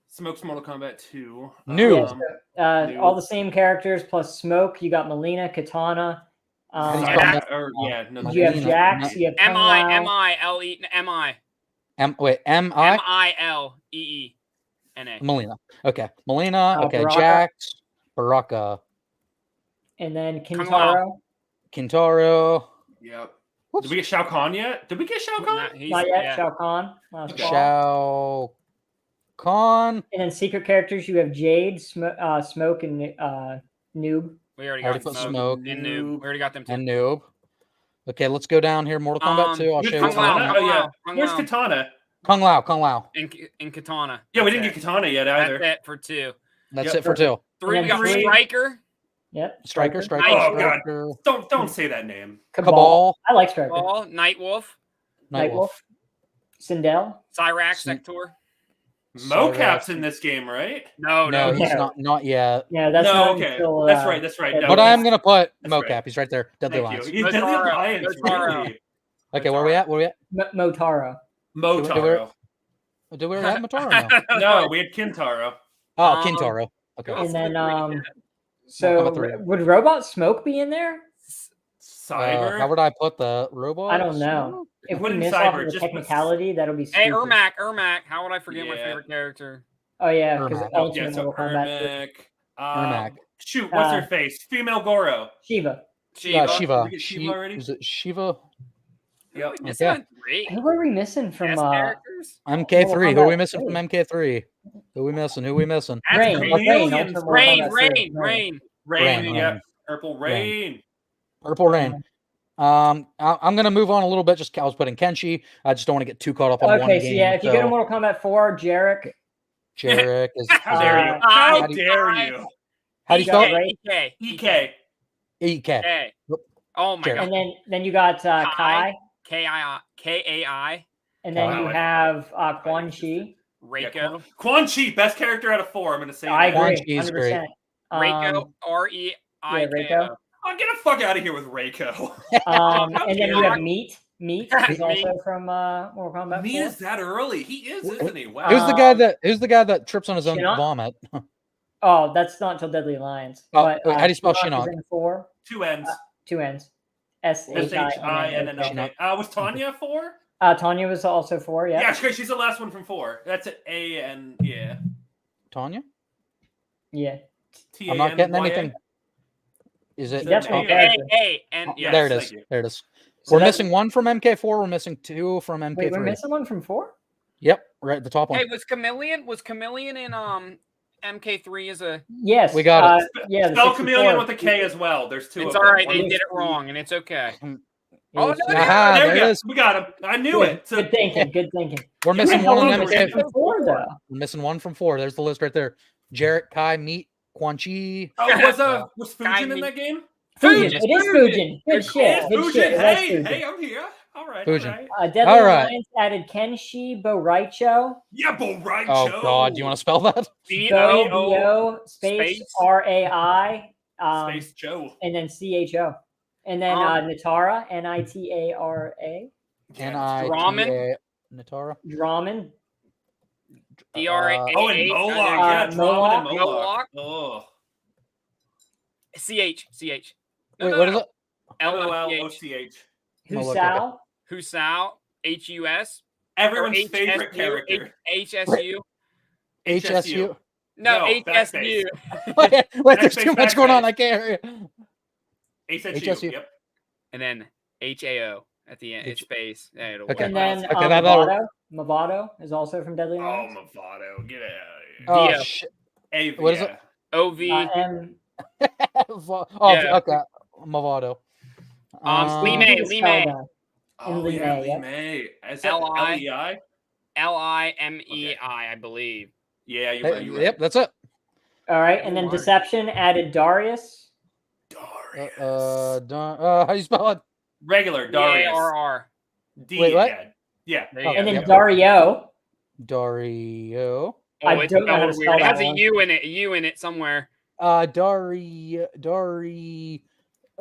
Speaker 9: Smoke's Mortal Kombat 2.
Speaker 6: Noob.
Speaker 9: Noob.
Speaker 8: All the same characters plus Smoke. You got Melina, Katana.
Speaker 6: How do you
Speaker 9: Sorry,
Speaker 6: spell
Speaker 7: Jax.
Speaker 6: that?
Speaker 9: yeah, no,
Speaker 8: You have
Speaker 6: Melina.
Speaker 8: Jax. You have Kung Lao.
Speaker 7: M-I-L-E. M-I.
Speaker 6: Wait, M-I?
Speaker 7: M-I-L-E-E-N-A.
Speaker 6: Melina. Okay. Melina. Okay.
Speaker 8: Baraka.
Speaker 6: Jax. Baraka.
Speaker 8: And then
Speaker 7: Kung Lao.
Speaker 8: Kintaro.
Speaker 6: Kintaro.
Speaker 9: Yep.
Speaker 6: Whoops.
Speaker 9: Did we get Shao Kahn yet? Did we get Shao Kahn?
Speaker 8: Not yet.
Speaker 7: Yeah.
Speaker 8: Shao Kahn. Last
Speaker 9: Okay.
Speaker 8: fall.
Speaker 6: Shao Kahn.
Speaker 8: And then secret characters, you have Jade, Smoke, and Noob.
Speaker 7: We already
Speaker 6: Already
Speaker 7: got
Speaker 6: put
Speaker 7: Smoke
Speaker 6: Smoke.
Speaker 7: and Noob. We already got them two.
Speaker 6: And Noob. Okay, let's go down here. Mortal Kombat 2. I'll
Speaker 9: Where's
Speaker 6: show you.
Speaker 7: Kung
Speaker 6: what's
Speaker 7: Lao,
Speaker 6: on
Speaker 9: Katana?
Speaker 6: there.
Speaker 7: Kung
Speaker 9: Oh, yeah.
Speaker 7: Lao, Kung
Speaker 9: Where's
Speaker 7: Lao.
Speaker 9: Katana?
Speaker 6: Kung Lao. Kung Lao.
Speaker 7: And Katana.
Speaker 9: Yeah, we
Speaker 7: That's
Speaker 9: didn't get
Speaker 7: it.
Speaker 9: Katana yet either.
Speaker 7: That's it for two.
Speaker 6: That's
Speaker 9: Yep,
Speaker 6: it for 2.
Speaker 7: Three,
Speaker 8: And
Speaker 7: we
Speaker 8: then
Speaker 7: got
Speaker 8: three-
Speaker 7: Striker.
Speaker 8: Yep.
Speaker 6: Striker.
Speaker 7: Oh,
Speaker 9: God.
Speaker 6: Striker.
Speaker 9: Don't say that name.
Speaker 6: Cabal.
Speaker 8: I like Striker.
Speaker 7: Ball, Nightwolf,
Speaker 6: Nightwolf.
Speaker 8: Sindel.
Speaker 7: Cyrax,
Speaker 6: Sn-
Speaker 7: Sector.
Speaker 9: Mocap's in this game, right?
Speaker 7: No,
Speaker 6: No,
Speaker 7: no.
Speaker 6: he's
Speaker 8: No.
Speaker 6: not yet.
Speaker 8: Yeah, that's
Speaker 9: no,
Speaker 8: not
Speaker 9: okay.
Speaker 8: until,
Speaker 9: That's right. That's right.
Speaker 8: yeah,
Speaker 9: No,
Speaker 6: But
Speaker 9: that's-
Speaker 6: I'm gonna put
Speaker 9: that's
Speaker 6: Mocap.
Speaker 9: right.
Speaker 6: He's right there. Deadly
Speaker 9: Thank
Speaker 6: Alliance.
Speaker 9: you. Deadly
Speaker 7: Motaro.
Speaker 9: Alliance,
Speaker 7: Motaro.
Speaker 9: really?
Speaker 6: Okay, where we at? Where we at?
Speaker 8: Motaro.
Speaker 9: Motaro.
Speaker 6: Do we already have Motaro? No.
Speaker 9: No, we had Kintaro.
Speaker 6: Oh,
Speaker 7: Um,
Speaker 6: Kintaro. Okay.
Speaker 8: And then
Speaker 6: Kombat
Speaker 8: so
Speaker 6: 3.
Speaker 8: would Robot Smoke be in there?
Speaker 9: Cyber.
Speaker 6: How would I put the robot?
Speaker 8: I don't know. If we
Speaker 9: Wouldn't
Speaker 8: miss
Speaker 9: Cyber
Speaker 8: off of the
Speaker 9: just put-
Speaker 8: technicality, that'll be
Speaker 7: Hey,
Speaker 8: stupid.
Speaker 7: Ermac. How would I forget my
Speaker 9: Yeah.
Speaker 7: favorite character?
Speaker 8: Oh yeah, because
Speaker 6: Ermac.
Speaker 8: Ultimate
Speaker 9: Yeah, so
Speaker 8: Mortal Kombat.
Speaker 9: Ermac.
Speaker 6: Ermac.
Speaker 9: Shoot, what's
Speaker 8: Uh,
Speaker 9: her face? Female Goro.
Speaker 8: Shiva.
Speaker 7: Shiva.
Speaker 6: Shiva.
Speaker 9: Did we get Shiva already?
Speaker 6: Is it Shiva?
Speaker 9: Yep.
Speaker 7: This
Speaker 6: Okay.
Speaker 7: one's great.
Speaker 8: Who are we missing from
Speaker 7: Best characters.
Speaker 6: MK3. Who
Speaker 8: Mortal
Speaker 6: are we
Speaker 8: Kombat
Speaker 6: missing
Speaker 8: 3.
Speaker 6: from MK3? Who we missing? Who we missing?
Speaker 7: That's
Speaker 8: Rain?
Speaker 7: great.
Speaker 8: Rain.
Speaker 9: Millions.
Speaker 8: Ultimate Mortal
Speaker 7: Rain,
Speaker 8: Kombat 3.
Speaker 7: rain.
Speaker 9: Rain.
Speaker 6: Rain.
Speaker 9: Yep. Purple Rain.
Speaker 6: Purple Rain. I'm gonna move on a little bit. Just I was putting Kenshi. I just don't want to get too caught up on one
Speaker 8: Okay,
Speaker 6: game.
Speaker 8: so yeah, if you go to
Speaker 6: so
Speaker 8: Mortal Kombat 4, Jarek.
Speaker 6: Jarek is.
Speaker 9: How dare you?
Speaker 8: Uh,
Speaker 9: How
Speaker 6: how do
Speaker 9: dare you?
Speaker 6: How do you spell it?
Speaker 8: Right.
Speaker 7: EK.
Speaker 9: EK.
Speaker 6: EK.
Speaker 7: Okay.
Speaker 6: Yep.
Speaker 7: Oh my
Speaker 6: Jarek.
Speaker 7: god.
Speaker 8: And then you got Kai,
Speaker 7: K-I-I.
Speaker 8: and then
Speaker 6: Kai.
Speaker 8: you have Quan Chi.
Speaker 9: Yeah,
Speaker 7: Reiko.
Speaker 9: Quan Chi, best character out of 4. I'm going to say
Speaker 8: I
Speaker 9: that.
Speaker 6: Quan
Speaker 8: agree,
Speaker 6: Chi is great.
Speaker 8: 100%.
Speaker 7: Reiko. R-E.
Speaker 8: Reiko.
Speaker 9: Oh, get the fuck out of here with Reiko.
Speaker 8: And then we have Meat. Meat is also from Mortal Kombat.
Speaker 9: Meat
Speaker 8: 4.
Speaker 9: is that early? He is, isn't he? Wow.
Speaker 6: Who's the guy that trips on his own
Speaker 8: Shinnok?
Speaker 6: vomit?
Speaker 8: Oh, that's not until Deadly Alliance.
Speaker 6: Oh,
Speaker 8: But,
Speaker 6: wait, how do you spell
Speaker 8: Shinnok is
Speaker 6: Shinnok?
Speaker 8: in 4.
Speaker 9: 2 N's.
Speaker 8: 2 N's. S-H-I-N-N-O.
Speaker 9: Was Tanya 4?
Speaker 8: Tanya was also 4, yeah.
Speaker 9: Yeah, she's the last one from 4. That's an A-N, yeah.
Speaker 6: Tanya?
Speaker 8: Yeah.
Speaker 6: I'm not getting anything. Is it?
Speaker 8: That's my
Speaker 7: A,
Speaker 8: character.
Speaker 7: A, and yes.
Speaker 6: There it is.
Speaker 9: thank you.
Speaker 6: There it is.
Speaker 8: So
Speaker 6: We're
Speaker 8: that's-
Speaker 6: missing one from MK4. We're missing 2 from MK3.
Speaker 8: Wait, we're missing one from 4?
Speaker 6: Yep, right at the top one.
Speaker 7: Hey, was Chameleon in MK3 as a?
Speaker 8: Yes.
Speaker 6: We got it.
Speaker 8: Yeah, the
Speaker 9: Spell
Speaker 8: 64.
Speaker 9: Chameleon with a K as well. There's 2
Speaker 7: It's
Speaker 9: of
Speaker 7: all
Speaker 9: them.
Speaker 7: right.
Speaker 9: One
Speaker 7: They
Speaker 9: is-
Speaker 7: did it wrong, and it's okay.
Speaker 8: Oh,
Speaker 7: no,
Speaker 6: Aha,
Speaker 9: There
Speaker 6: there
Speaker 9: we
Speaker 6: it
Speaker 9: go.
Speaker 6: is.
Speaker 9: We got him. I knew it. So,
Speaker 8: Good thinking. Good thinking.
Speaker 6: We're missing
Speaker 8: How
Speaker 6: one
Speaker 8: many
Speaker 6: in
Speaker 8: were missing
Speaker 6: MK.
Speaker 8: from 4, though?
Speaker 6: We're missing one from 4. There's the list right there. Jarrett, Kai, Meat, Quan Chi.
Speaker 9: was Fujin in that game?
Speaker 8: Fujin. It is Fujin. Good shit. Good shit. It was Fujin.
Speaker 9: Hey, I'm here. All right.
Speaker 6: Fujin.
Speaker 8: Deadly
Speaker 6: All right.
Speaker 8: Alliance added Kenshi Boraicho.
Speaker 9: Yeah, Boraicho.
Speaker 6: Oh God, do you want to spell that?
Speaker 8: B-O space R-A-I.
Speaker 9: Space Joe.
Speaker 8: And then C-H-O. And then Nitara, N-I-T-A-R-A.
Speaker 6: N-I-T-A. Natara.
Speaker 8: Draman.
Speaker 7: D-R-A-A.
Speaker 9: Oh, and Moloch. Yeah, Draman and
Speaker 7: Moloch.
Speaker 9: Oh.
Speaker 7: C-H.
Speaker 6: Wait, what is it?
Speaker 9: L-O-L-O-C-H.
Speaker 8: Husao.
Speaker 7: Husao. H-U-S.
Speaker 9: Everyone's
Speaker 7: Or
Speaker 9: favorite
Speaker 7: HSU,
Speaker 9: character.
Speaker 7: H-S-U.
Speaker 6: HSU.
Speaker 7: No,
Speaker 9: backspace.
Speaker 7: HSU.
Speaker 6: Wait, there's too much going on. I can't hear you.
Speaker 9: HSU. Yep.
Speaker 7: And then H-A-O at the end. It's space. Yeah, it'll
Speaker 6: Okay.
Speaker 7: work.
Speaker 8: And then
Speaker 6: Okay, that'll-
Speaker 8: Mavado is also from Deadly
Speaker 9: Oh,
Speaker 8: Alliance.
Speaker 9: Mavado. Get out
Speaker 6: Oh,
Speaker 7: Dio.
Speaker 6: shit.
Speaker 9: of here.
Speaker 6: What is it?
Speaker 7: O-V.
Speaker 8: M.
Speaker 6: Oh,
Speaker 7: Yeah.
Speaker 6: okay. Mavado.
Speaker 7: Lee May. Lee May.
Speaker 9: Oh,
Speaker 8: Lee
Speaker 9: yeah,
Speaker 8: May,
Speaker 9: Lee
Speaker 8: yep.
Speaker 9: May. Is that
Speaker 7: L-I.
Speaker 9: L-E-I?
Speaker 7: L-I-M-E-I, I believe.
Speaker 9: Yeah, you're right. You're right.
Speaker 6: Yep, that's it.
Speaker 8: All right, and then
Speaker 9: Lord.
Speaker 8: Deception added Darius.
Speaker 9: Darius.
Speaker 6: How do you spell it?
Speaker 9: Regular Darius.
Speaker 7: D-A-R-R.
Speaker 9: D.
Speaker 6: Wait, what?
Speaker 9: Yeah.
Speaker 7: There you
Speaker 8: And
Speaker 7: go.
Speaker 8: then Dario.
Speaker 6: Dario.
Speaker 7: Oh,
Speaker 8: I
Speaker 7: it's
Speaker 8: don't know how to
Speaker 7: spelled
Speaker 8: spell
Speaker 7: weird. It
Speaker 8: that
Speaker 7: has a
Speaker 8: one.
Speaker 7: U in it. A U in it somewhere.
Speaker 6: Dari.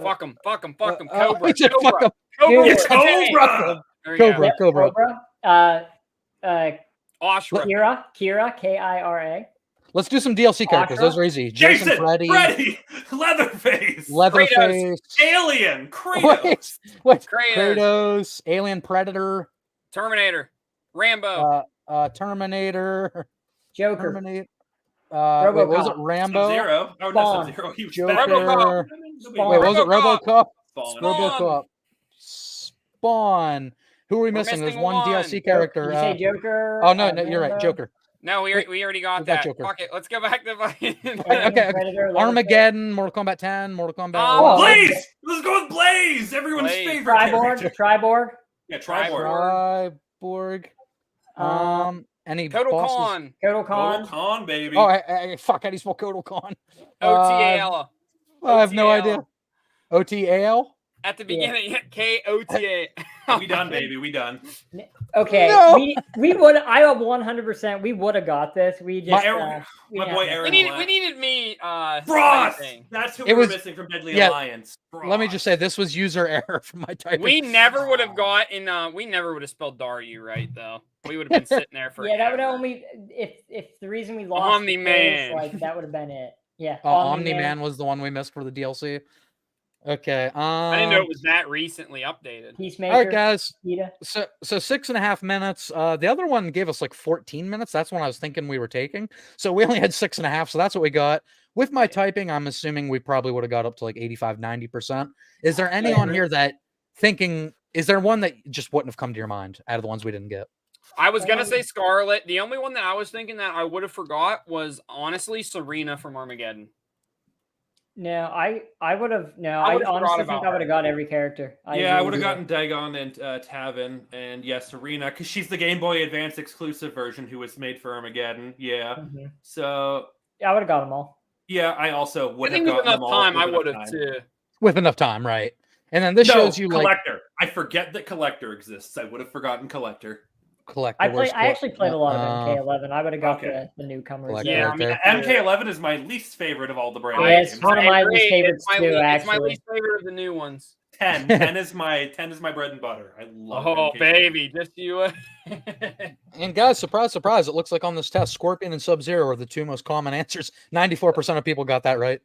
Speaker 7: Fuck him. Cobra.
Speaker 6: He said fuck him.
Speaker 7: Cobra.
Speaker 8: Dude.
Speaker 9: Cobra.
Speaker 7: There you go.
Speaker 6: Cobra.
Speaker 7: Oshra.
Speaker 8: Kira, K-I-R-A.
Speaker 6: Let's do some DLC characters.
Speaker 8: Ashra?
Speaker 6: Those are easy. Jason, Freddy,
Speaker 9: Leatherface,
Speaker 6: Leatherface,
Speaker 9: Alien, Kratos.
Speaker 6: Wait,
Speaker 7: Kratos.
Speaker 6: Kratos, Alien, Predator,
Speaker 7: Terminator. Rambo.
Speaker 6: Terminator,
Speaker 8: Joker.
Speaker 6: Terminator. Wait, what was it? Rambo,
Speaker 9: Sub-Zero. Oh, no,
Speaker 8: Spawn.
Speaker 9: Sub-Zero. He was
Speaker 6: Joker.
Speaker 7: RoboCop.
Speaker 8: Spawn.
Speaker 6: Wait, what was it? RoboCop,
Speaker 9: Spawn.
Speaker 6: RoboCop, Spawn. Who are we missing? There's
Speaker 7: missing
Speaker 6: one
Speaker 7: one.
Speaker 6: DLC character.
Speaker 8: Did you say Joker?
Speaker 6: Oh no, you're right,
Speaker 8: Rambo?
Speaker 6: Joker.
Speaker 7: No, we already got
Speaker 6: we got
Speaker 7: that.
Speaker 6: Joker.
Speaker 7: Fuck it. Let's go back to fucking.
Speaker 6: Okay.
Speaker 8: Predator,
Speaker 6: Armageddon, Mortal Kombat 10, Mortal Kombat.
Speaker 8: Oh,
Speaker 9: Blaze! Let's go with Blaze! Everyone's
Speaker 7: Blaze.
Speaker 9: favorite character.
Speaker 8: Triborg.
Speaker 9: Yeah, Triborg.
Speaker 6: Cyborg. Any
Speaker 7: Total
Speaker 6: bosses?
Speaker 7: Con.
Speaker 8: Kotal
Speaker 9: Total
Speaker 8: Khan.
Speaker 9: Khan, baby.
Speaker 6: Oh, fuck! How do you spell Kotal Khan?
Speaker 7: OTAL.
Speaker 6: I have no idea. OTAL.
Speaker 7: At the beginning, K-O-T-A.
Speaker 9: We done, baby. We done.
Speaker 8: Okay,
Speaker 6: No.
Speaker 8: we would. I 100%. We would have got this. We just.
Speaker 9: My boy Aaron.
Speaker 7: We needed me.
Speaker 9: Frost.
Speaker 7: anything.
Speaker 9: That's who
Speaker 6: It
Speaker 9: we were
Speaker 6: was-
Speaker 9: missing from Deadly
Speaker 6: yeah,
Speaker 9: Alliance.
Speaker 6: Let me just say this was user error from my typing.
Speaker 7: We never would have gotten. We never would have spelled Daru right though. We would have been sitting there for.
Speaker 8: Yeah, that would only if the reason we lost the
Speaker 7: Omni-Man.
Speaker 8: quiz, like that would have been it. Yeah.
Speaker 6: Omni-Man was the one we missed for the DLC. Okay.
Speaker 7: I didn't know it was that recently updated.
Speaker 8: Peacemaker.
Speaker 6: All right, guys.
Speaker 8: Peter.
Speaker 6: So 6.5 minutes. The other one gave us like 14 minutes. That's when I was thinking we were taking. So we only had 6.5. So that's what we got. With my typing, I'm assuming we probably would have got up to like 85, 90%. Is there any on here that thinking? Is there one that just wouldn't have come to your mind out of the ones we didn't get?
Speaker 7: I was gonna say Scarlet. The only one that I was thinking that I would have forgot was honestly Serena from Armageddon.
Speaker 8: No, I would have. No,
Speaker 7: I
Speaker 8: I
Speaker 7: would've
Speaker 8: honestly
Speaker 7: forgot
Speaker 8: think
Speaker 7: about
Speaker 8: I would have got every character.
Speaker 9: I would have
Speaker 8: agree
Speaker 9: gotten
Speaker 8: with you.
Speaker 9: Dagon and Tavin, and Serena, because she's the Game Boy Advance exclusive version who was made for Armageddon. Yeah.
Speaker 8: Mhm.
Speaker 9: So
Speaker 8: I would have got them all.
Speaker 9: yeah, I also would
Speaker 7: I
Speaker 9: have
Speaker 7: think with
Speaker 9: gotten
Speaker 7: enough
Speaker 9: them all.
Speaker 7: time, I
Speaker 9: with enough
Speaker 7: would have
Speaker 9: time.
Speaker 7: too.
Speaker 6: With enough time, right? And then this shows you like
Speaker 9: Collector. I forget that Collector exists. I would have forgotten Collector.
Speaker 6: collector.
Speaker 8: I actually played a lot of MK11. I would have got
Speaker 9: Okay.
Speaker 8: the newcomers.
Speaker 6: Collector
Speaker 9: Yeah,
Speaker 6: right
Speaker 9: I mean,
Speaker 6: there.
Speaker 9: MK11 is my least favorite of all the brand
Speaker 8: Yeah, it's
Speaker 9: names.
Speaker 8: one of my least
Speaker 7: Great.
Speaker 8: favorites
Speaker 7: It's my
Speaker 8: too.
Speaker 7: It's my
Speaker 8: Actually,
Speaker 7: least favorite of the new ones.
Speaker 9: 10. 10 is my bread and butter. I love
Speaker 7: Oh,
Speaker 9: MK11.
Speaker 7: baby, just you.
Speaker 6: And guys, surprise, surprise! It looks like on this test, Scorpion and Sub-Zero are the two most common answers. 94% of people got that right.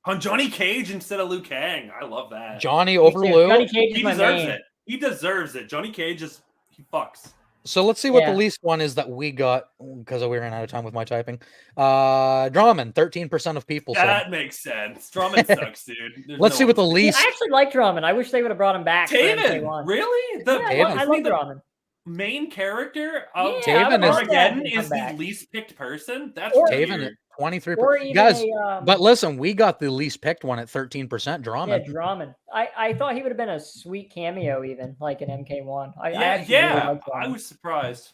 Speaker 9: On Johnny Cage instead of Liu Kang. I love that.
Speaker 6: Johnny over Lou.
Speaker 8: Johnny Cage
Speaker 9: He
Speaker 8: is my
Speaker 9: deserves
Speaker 8: main.
Speaker 9: it. He deserves it. Johnny Cage he fucks.
Speaker 6: So let's see what
Speaker 8: Yeah.
Speaker 6: the least one is that we got because we ran out of time with my typing. Drummond, 13% of people said.
Speaker 9: That makes sense. Drummond sucks, dude. There's
Speaker 6: Let's
Speaker 9: no
Speaker 6: see what the
Speaker 9: one-
Speaker 6: least.
Speaker 8: I actually like Drummond. I wish they would have brought him back. for
Speaker 9: Taven,
Speaker 8: MK1.
Speaker 9: really?
Speaker 8: Yeah, I love
Speaker 9: the
Speaker 8: Drummond.
Speaker 9: main character of
Speaker 8: Yeah,
Speaker 6: I would love
Speaker 9: Armageddon
Speaker 8: to have him
Speaker 9: is
Speaker 8: come
Speaker 9: the
Speaker 8: back.
Speaker 9: least picked person? That's
Speaker 8: Or-
Speaker 6: Taven
Speaker 9: weird.
Speaker 6: at 23%.
Speaker 8: Or even
Speaker 6: Guys,
Speaker 8: a,
Speaker 6: but listen, we got the least picked one at 13%.
Speaker 8: yeah,
Speaker 6: Drummond.
Speaker 8: Drummond. I thought he would have been a sweet cameo, even like in MK1. I
Speaker 9: Yeah,
Speaker 8: actually really
Speaker 9: yeah.
Speaker 8: like
Speaker 9: I
Speaker 8: Drummond.
Speaker 9: was surprised.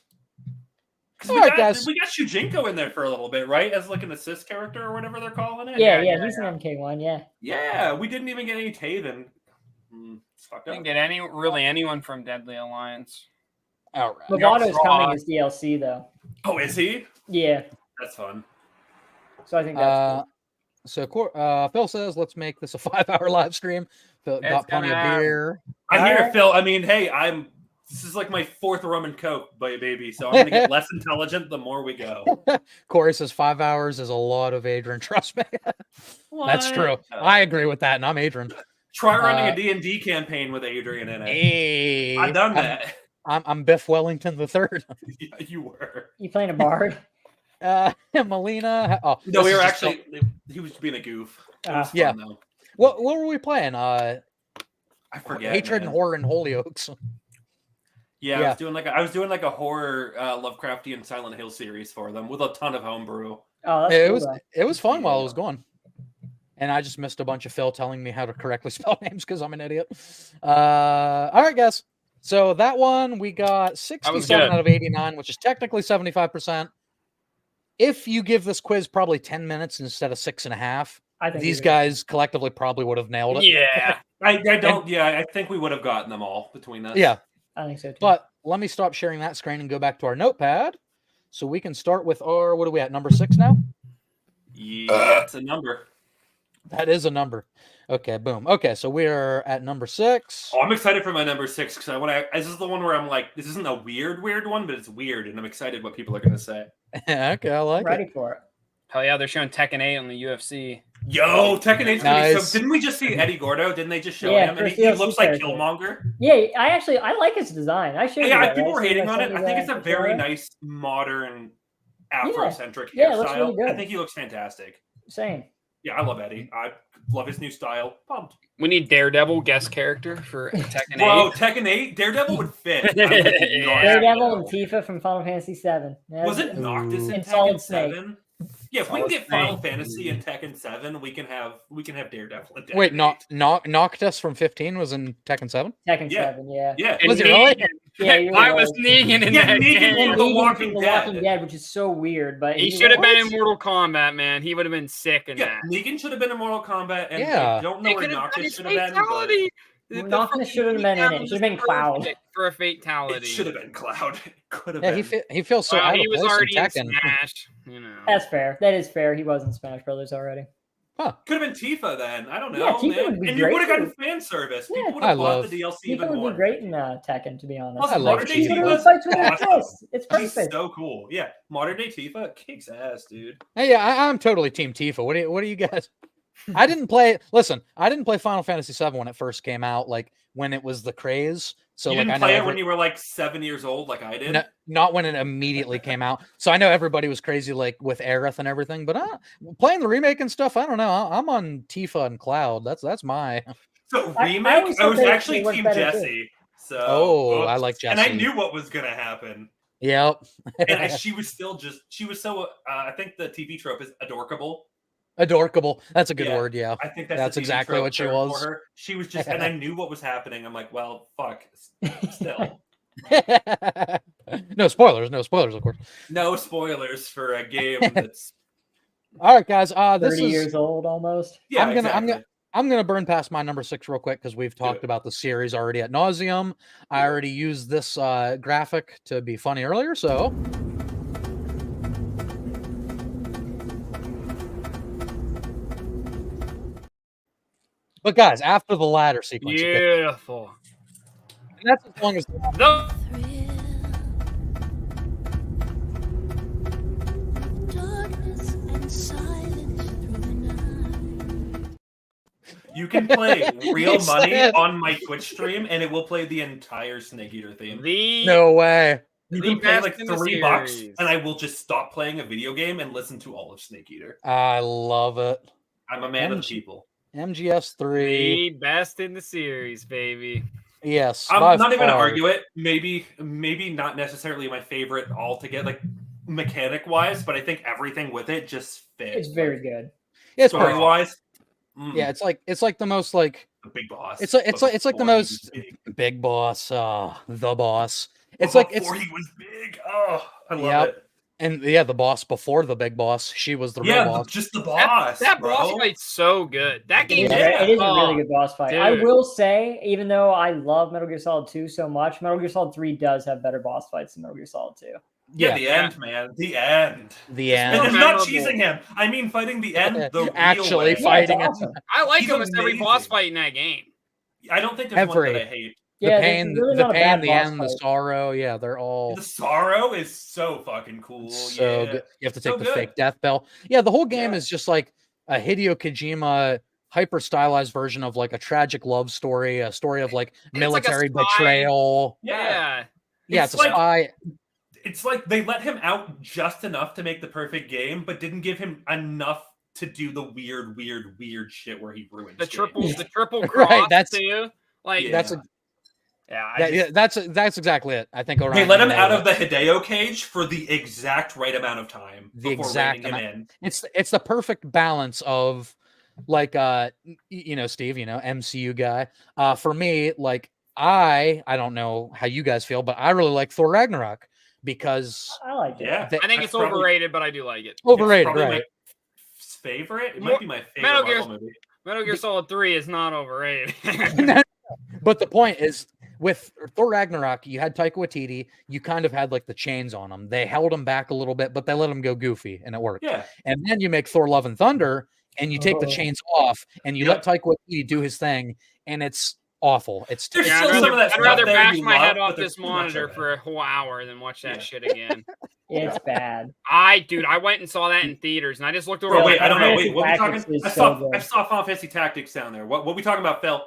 Speaker 9: 'Cause
Speaker 6: All
Speaker 9: we
Speaker 6: right,
Speaker 9: got,
Speaker 6: guys.
Speaker 9: we got Shujinko in there for a little bit, right? As like an assist character or whatever they're calling it.
Speaker 8: Yeah, he's an MK1. Yeah,
Speaker 9: Yeah, we didn't even get any Taven. It's fucked
Speaker 7: Didn't
Speaker 9: up.
Speaker 7: get anyone from Deadly Alliance.
Speaker 6: All right.
Speaker 8: Movato's
Speaker 7: Raw.
Speaker 8: coming as DLC though.
Speaker 9: Oh, is he?
Speaker 8: Yeah,
Speaker 9: That's fun.
Speaker 8: so I think that's cool.
Speaker 6: So Phil says, let's make this a 5-hour live stream. Phil
Speaker 7: It's
Speaker 6: got plenty of
Speaker 7: gonna-
Speaker 6: beer.
Speaker 9: I'm here,
Speaker 8: Alright.
Speaker 9: Phil. I mean, hey, this is like my 4th rum and coke, baby. So I'm gonna get less intelligent the more we go.
Speaker 6: Corey says 5 hours is a lot of Adrian. Trust me. That's true.
Speaker 9: What?
Speaker 6: I agree with that, and I'm Adrian.
Speaker 9: Try running
Speaker 6: Uh,
Speaker 9: a D&D campaign with Adrian in it.
Speaker 6: Hey,
Speaker 9: I've done that.
Speaker 6: I'm Biff Wellington the third.
Speaker 9: Yeah, you were.
Speaker 8: You playing a bard?
Speaker 6: Melina. Oh,
Speaker 9: No,
Speaker 6: this
Speaker 9: we
Speaker 6: is
Speaker 9: were
Speaker 6: just so-
Speaker 9: actually. He was being a goof. It was fun,
Speaker 6: Yeah.
Speaker 9: though.
Speaker 6: What were we playing?
Speaker 9: I forget.
Speaker 6: Hatred
Speaker 9: man.
Speaker 6: and Horror and Hollyoaks.
Speaker 9: Yeah,
Speaker 6: Yeah.
Speaker 9: I was doing like a horror Lovecraftian Silent Hill series for them with a ton of homebrew.
Speaker 8: Oh, that's
Speaker 6: It
Speaker 8: cool,
Speaker 6: was
Speaker 8: though.
Speaker 6: it was fun while it was going. And I just missed a bunch of Phil telling me how to correctly spell names because I'm an idiot. All right, guys. So that one we got 67
Speaker 7: good.
Speaker 6: out of 89, which is technically 75%. If you give this quiz probably 10 minutes instead of 6.5,
Speaker 8: I think
Speaker 6: these
Speaker 8: we-
Speaker 6: guys collectively probably would have nailed it.
Speaker 7: Yeah.
Speaker 9: I don't. Yeah, I think we would have gotten them all between us.
Speaker 6: Yeah.
Speaker 8: I think so too.
Speaker 6: But let me stop sharing that screen and go back to our notepad. So we can start with our, what are we at, number 6 now?
Speaker 9: Yeah, it's a number.
Speaker 6: That is a number. Okay, boom. Okay, so we're at number 6.
Speaker 9: Oh, I'm excited for my number 6 because I want to. This is the one where I'm like, this isn't a weird one, but it's weird, and I'm excited what people are gonna say.
Speaker 6: Okay, I
Speaker 8: I'm
Speaker 6: like
Speaker 8: ready
Speaker 6: it.
Speaker 8: for it.
Speaker 7: Hell yeah, they're showing Tekken 8 on the UFC.
Speaker 9: Yo, Tekken 8's gonna be
Speaker 6: Nice.
Speaker 9: so. Didn't we just see Eddie Gordo? Didn't they just show
Speaker 8: Yeah,
Speaker 9: him? And
Speaker 8: first
Speaker 9: he
Speaker 8: DLC
Speaker 9: looks like
Speaker 8: character.
Speaker 9: Killmonger.
Speaker 8: Yeah, I like his design. I showed you
Speaker 9: Yeah,
Speaker 8: that,
Speaker 9: people
Speaker 8: right?
Speaker 9: were
Speaker 8: So
Speaker 9: hating
Speaker 8: I
Speaker 9: on
Speaker 8: showed
Speaker 9: it.
Speaker 8: you
Speaker 9: I think it's
Speaker 8: that
Speaker 9: a very
Speaker 8: before.
Speaker 9: nice, modern, Afrocentric
Speaker 8: Yeah, it looks
Speaker 9: hairstyle.
Speaker 8: really good.
Speaker 9: I think he looks fantastic.
Speaker 8: Same.
Speaker 9: Yeah, I love Eddie. I love his new style. Pumped.
Speaker 7: We need Daredevil guest character for Tekken 8.
Speaker 9: Bro, Tekken 8, Daredevil would fit. I would not
Speaker 8: Daredevil
Speaker 9: know.
Speaker 8: and Tifa from Final Fantasy VII.
Speaker 9: Was it Noctis in
Speaker 8: And
Speaker 9: Tekken
Speaker 8: Solid Snake.
Speaker 9: 7? Yeah, if we
Speaker 7: Solid
Speaker 9: can get Final
Speaker 7: Snake.
Speaker 9: Fantasy and Tekken 7, we can have Daredevil and Tekken
Speaker 6: Wait,
Speaker 9: 8.
Speaker 6: Noctis from 15 was in Tekken 7?
Speaker 8: Tekken
Speaker 9: Yeah.
Speaker 8: 7, yeah.
Speaker 9: Yeah.
Speaker 7: And
Speaker 6: Was it really?
Speaker 7: Negan.
Speaker 8: Yeah, you're
Speaker 7: Why
Speaker 8: right.
Speaker 7: was Negan in
Speaker 9: Yeah,
Speaker 7: that
Speaker 9: Negan
Speaker 7: game?
Speaker 8: And
Speaker 9: The
Speaker 8: Negan
Speaker 9: Walking
Speaker 8: from The
Speaker 9: Dead.
Speaker 8: Walking Dead, which is so weird, but
Speaker 7: He
Speaker 8: was
Speaker 7: should have
Speaker 8: like,
Speaker 7: been in Mortal Kombat, man. He would have been sick in
Speaker 9: Yeah,
Speaker 7: that.
Speaker 9: Negan should have been in Mortal Kombat, and
Speaker 6: Yeah.
Speaker 9: I don't know
Speaker 7: It
Speaker 9: where
Speaker 7: could have been
Speaker 9: Noctis
Speaker 7: a
Speaker 9: should have been, but
Speaker 7: fatality. The
Speaker 8: Noctis
Speaker 7: fucking
Speaker 8: should have been in it.
Speaker 7: beatdown
Speaker 8: It should have been
Speaker 7: was
Speaker 8: Cloud.
Speaker 7: perfect for a fatality.
Speaker 9: it should have been Cloud. It could have
Speaker 6: Yeah,
Speaker 9: been.
Speaker 6: he feels so
Speaker 7: Well,
Speaker 6: out
Speaker 7: he
Speaker 6: of
Speaker 7: was
Speaker 6: place
Speaker 7: already
Speaker 6: in
Speaker 7: in
Speaker 6: Tekken.
Speaker 7: Smash. You know.
Speaker 8: That's fair. That is fair. He was in Smash Brothers already.
Speaker 9: Could have been Tifa then. I don't know,
Speaker 8: Yeah, Tifa
Speaker 9: man.
Speaker 8: would be
Speaker 9: And you
Speaker 8: great
Speaker 9: would have gotten
Speaker 8: for-
Speaker 9: fan service.
Speaker 8: Yeah.
Speaker 9: People would
Speaker 6: I
Speaker 9: have bought
Speaker 6: love-
Speaker 9: the DLC
Speaker 8: Tifa
Speaker 9: even
Speaker 8: would
Speaker 9: more.
Speaker 8: be great in Tekken, to be honest.
Speaker 9: Plus,
Speaker 6: I love
Speaker 9: modern day
Speaker 6: Tifa.
Speaker 8: Tifa
Speaker 9: Tifa's
Speaker 8: would fight with her
Speaker 9: awesome.
Speaker 8: fist. It's
Speaker 9: He's
Speaker 8: perfect.
Speaker 9: so cool. Yeah, modern day Tifa kicks ass, dude.
Speaker 6: Hey, yeah, I'm totally Team Tifa. What do you guys? I didn't play. Listen, I didn't play Final Fantasy VII when it first came out, like when it was the craze. So
Speaker 9: You
Speaker 6: like,
Speaker 9: didn't
Speaker 6: I know
Speaker 9: play it when you were like 7 years old, like I did.
Speaker 6: not when it immediately came out. So I know everybody was crazy, like with Aerith and everything. But playing the remake and stuff, I don't know. I'm on Tifa and Cloud. That's my.
Speaker 9: So
Speaker 8: I
Speaker 9: remake,
Speaker 8: always
Speaker 9: I
Speaker 8: thought
Speaker 9: was
Speaker 8: they
Speaker 9: actually
Speaker 8: worked
Speaker 9: Team
Speaker 8: better, too.
Speaker 9: Jesse. So
Speaker 6: Oh, I
Speaker 9: oops.
Speaker 6: like
Speaker 9: and I
Speaker 6: Jessie.
Speaker 9: knew what was gonna happen.
Speaker 6: Yep.
Speaker 9: And she was still she was so. I think the TV trope is adorkable.
Speaker 6: Adorkable. That's a good
Speaker 9: Yeah,
Speaker 6: word. Yeah.
Speaker 9: I think that's
Speaker 6: That's
Speaker 9: the TV
Speaker 6: exactly
Speaker 9: trope
Speaker 6: what she
Speaker 9: term
Speaker 6: was.
Speaker 9: For her. She was just, and I knew what was happening. I'm like, well, fuck. Still,
Speaker 6: No spoilers. No spoilers, of course.
Speaker 9: no spoilers for a game that's.
Speaker 6: All right, guys. This
Speaker 8: 30
Speaker 6: is.
Speaker 8: years old almost.
Speaker 9: Yeah,
Speaker 6: I'm I'm going to burn past my number 6 real quick because we've talked about the series already at nauseum. I already used this graphic to be funny earlier, so. But guys, after the ladder sequence,
Speaker 7: Beautiful.
Speaker 6: and that's as long as
Speaker 7: No.
Speaker 9: You can play real
Speaker 6: He
Speaker 9: money
Speaker 6: said-
Speaker 9: on my Twitch stream, and it will play the entire Snake Eater theme.
Speaker 6: No way.
Speaker 9: You
Speaker 7: the
Speaker 9: can pay
Speaker 7: best
Speaker 9: like
Speaker 7: in the
Speaker 9: $3,
Speaker 7: series.
Speaker 9: and I will just stop playing a video game and listen to all of Snake Eater.
Speaker 6: I love it.
Speaker 9: I'm a man of the people.
Speaker 6: MGS3.
Speaker 7: The best in the series, baby.
Speaker 6: Yes.
Speaker 9: I'm
Speaker 6: by
Speaker 9: not even gonna
Speaker 6: far.
Speaker 9: argue it. Maybe not necessarily my favorite altogether, like mechanic wise, but I think everything with it just fits.
Speaker 8: It's very good.
Speaker 6: It's
Speaker 9: Story
Speaker 6: perfect.
Speaker 9: wise.
Speaker 6: Yeah, it's like the most like
Speaker 9: the big boss.
Speaker 6: it's like the
Speaker 9: before he
Speaker 6: most
Speaker 9: was big.
Speaker 6: big boss, the boss. It's
Speaker 9: Before
Speaker 6: like it's
Speaker 9: he was big. Oh, I love
Speaker 6: Yep.
Speaker 9: it.
Speaker 6: And yeah, the boss before the big boss, she was the real boss.
Speaker 9: just the boss.
Speaker 7: That
Speaker 9: bro.
Speaker 7: boss fight's so good. That game,
Speaker 8: It is a
Speaker 7: oh,
Speaker 8: really good boss fight. I
Speaker 7: dude.
Speaker 8: will say, even though I love Metal Gear Solid 2 so much, Metal Gear Solid 3 does have better boss fights than Metal Gear Solid 2.
Speaker 9: Yeah, the end, man. The end.
Speaker 6: The
Speaker 9: And
Speaker 6: end.
Speaker 9: I'm not
Speaker 7: memorable.
Speaker 9: cheesing him. I mean fighting the end the real
Speaker 6: Actually
Speaker 9: way.
Speaker 6: fighting
Speaker 8: it's
Speaker 6: it.
Speaker 8: awesome.
Speaker 7: I like
Speaker 9: He's
Speaker 7: almost every boss
Speaker 9: amazing.
Speaker 7: fight in that game.
Speaker 9: I don't think there's one
Speaker 6: Every-
Speaker 9: that I hate.
Speaker 6: The
Speaker 8: Yeah,
Speaker 6: pain,
Speaker 8: there's really
Speaker 6: the
Speaker 8: not a
Speaker 6: pain,
Speaker 8: bad
Speaker 6: the
Speaker 8: boss
Speaker 6: end, the
Speaker 8: fight.
Speaker 6: sorrow. Yeah, they're all
Speaker 9: The sorrow is so fucking cool.
Speaker 6: so
Speaker 9: yeah.
Speaker 6: good. You have to
Speaker 9: So
Speaker 6: take the
Speaker 9: good.
Speaker 6: fake death bell. Yeah, the whole game
Speaker 9: Yeah.
Speaker 6: is just like a Hideo Kojima hyper stylized version of like a tragic love story, a story of like
Speaker 7: like a
Speaker 6: military
Speaker 7: spy.
Speaker 6: betrayal.
Speaker 7: Yeah.
Speaker 6: Yeah,
Speaker 9: It's
Speaker 6: it's a
Speaker 9: like-
Speaker 6: spy.
Speaker 9: It's like they let him out just enough to make the perfect game, but didn't give him enough to do the weird shit where he ruins
Speaker 7: The triple,
Speaker 9: games.
Speaker 7: the triple
Speaker 6: Right,
Speaker 7: cross
Speaker 6: that's-
Speaker 7: too. Like
Speaker 9: Yeah.
Speaker 6: That's a,
Speaker 7: yeah,
Speaker 6: that's exactly it. I think
Speaker 9: They
Speaker 6: Orion
Speaker 9: let him
Speaker 6: nailed
Speaker 9: out
Speaker 6: it.
Speaker 9: of the Hideo cage for the exact right amount of time
Speaker 6: The
Speaker 9: before
Speaker 6: exact
Speaker 9: reining him
Speaker 6: amount.
Speaker 9: in.
Speaker 6: It's the perfect balance of like you know, Steve, you know, MCU guy. For me, like I don't know how you guys feel, but I really like Thor Ragnarok because
Speaker 8: I like it.
Speaker 9: Yeah,
Speaker 7: I think
Speaker 9: that's
Speaker 7: it's
Speaker 9: probably-
Speaker 7: overrated, but I do like it.
Speaker 6: overrated,
Speaker 9: probably my
Speaker 6: right?
Speaker 9: favorite. It
Speaker 7: More-
Speaker 9: might be my favorite
Speaker 7: Metal Gear-
Speaker 9: Marvel movie.
Speaker 7: Metal Gear Solid 3 is not overrated.
Speaker 6: But the point is, with Thor Ragnarok, you had Taika Waititi. You kind of had like the chains on him. They held him back a little bit, but they let him go goofy, and it worked.
Speaker 9: Yeah,
Speaker 6: And then you make Thor: Love and Thunder, and you take the
Speaker 8: Oh.
Speaker 6: chains off, and you
Speaker 9: Yep.
Speaker 6: let Taika Waititi do his thing, and it's awful. It's
Speaker 9: There's
Speaker 7: Yeah,
Speaker 9: still
Speaker 7: I'd
Speaker 9: some of that
Speaker 7: rather, I'd
Speaker 9: stuff
Speaker 7: rather
Speaker 9: there
Speaker 7: bash
Speaker 9: you
Speaker 7: my head
Speaker 9: love,
Speaker 7: off
Speaker 9: but there's
Speaker 7: this
Speaker 9: too much
Speaker 7: monitor
Speaker 9: of it.
Speaker 7: for a whole hour than watch that
Speaker 9: Yeah.
Speaker 7: shit again.
Speaker 8: It's bad.
Speaker 7: Dude, I went and saw that in theaters, and I just looked over.
Speaker 9: Bro,
Speaker 7: at
Speaker 9: wait,
Speaker 7: my
Speaker 9: I don't know.
Speaker 7: friend.
Speaker 9: Wait, what are we talking?
Speaker 8: Tactics is
Speaker 9: I
Speaker 8: so
Speaker 9: saw
Speaker 8: good.
Speaker 9: I saw Final Fantasy Tactics down there. What we talking about, Phil?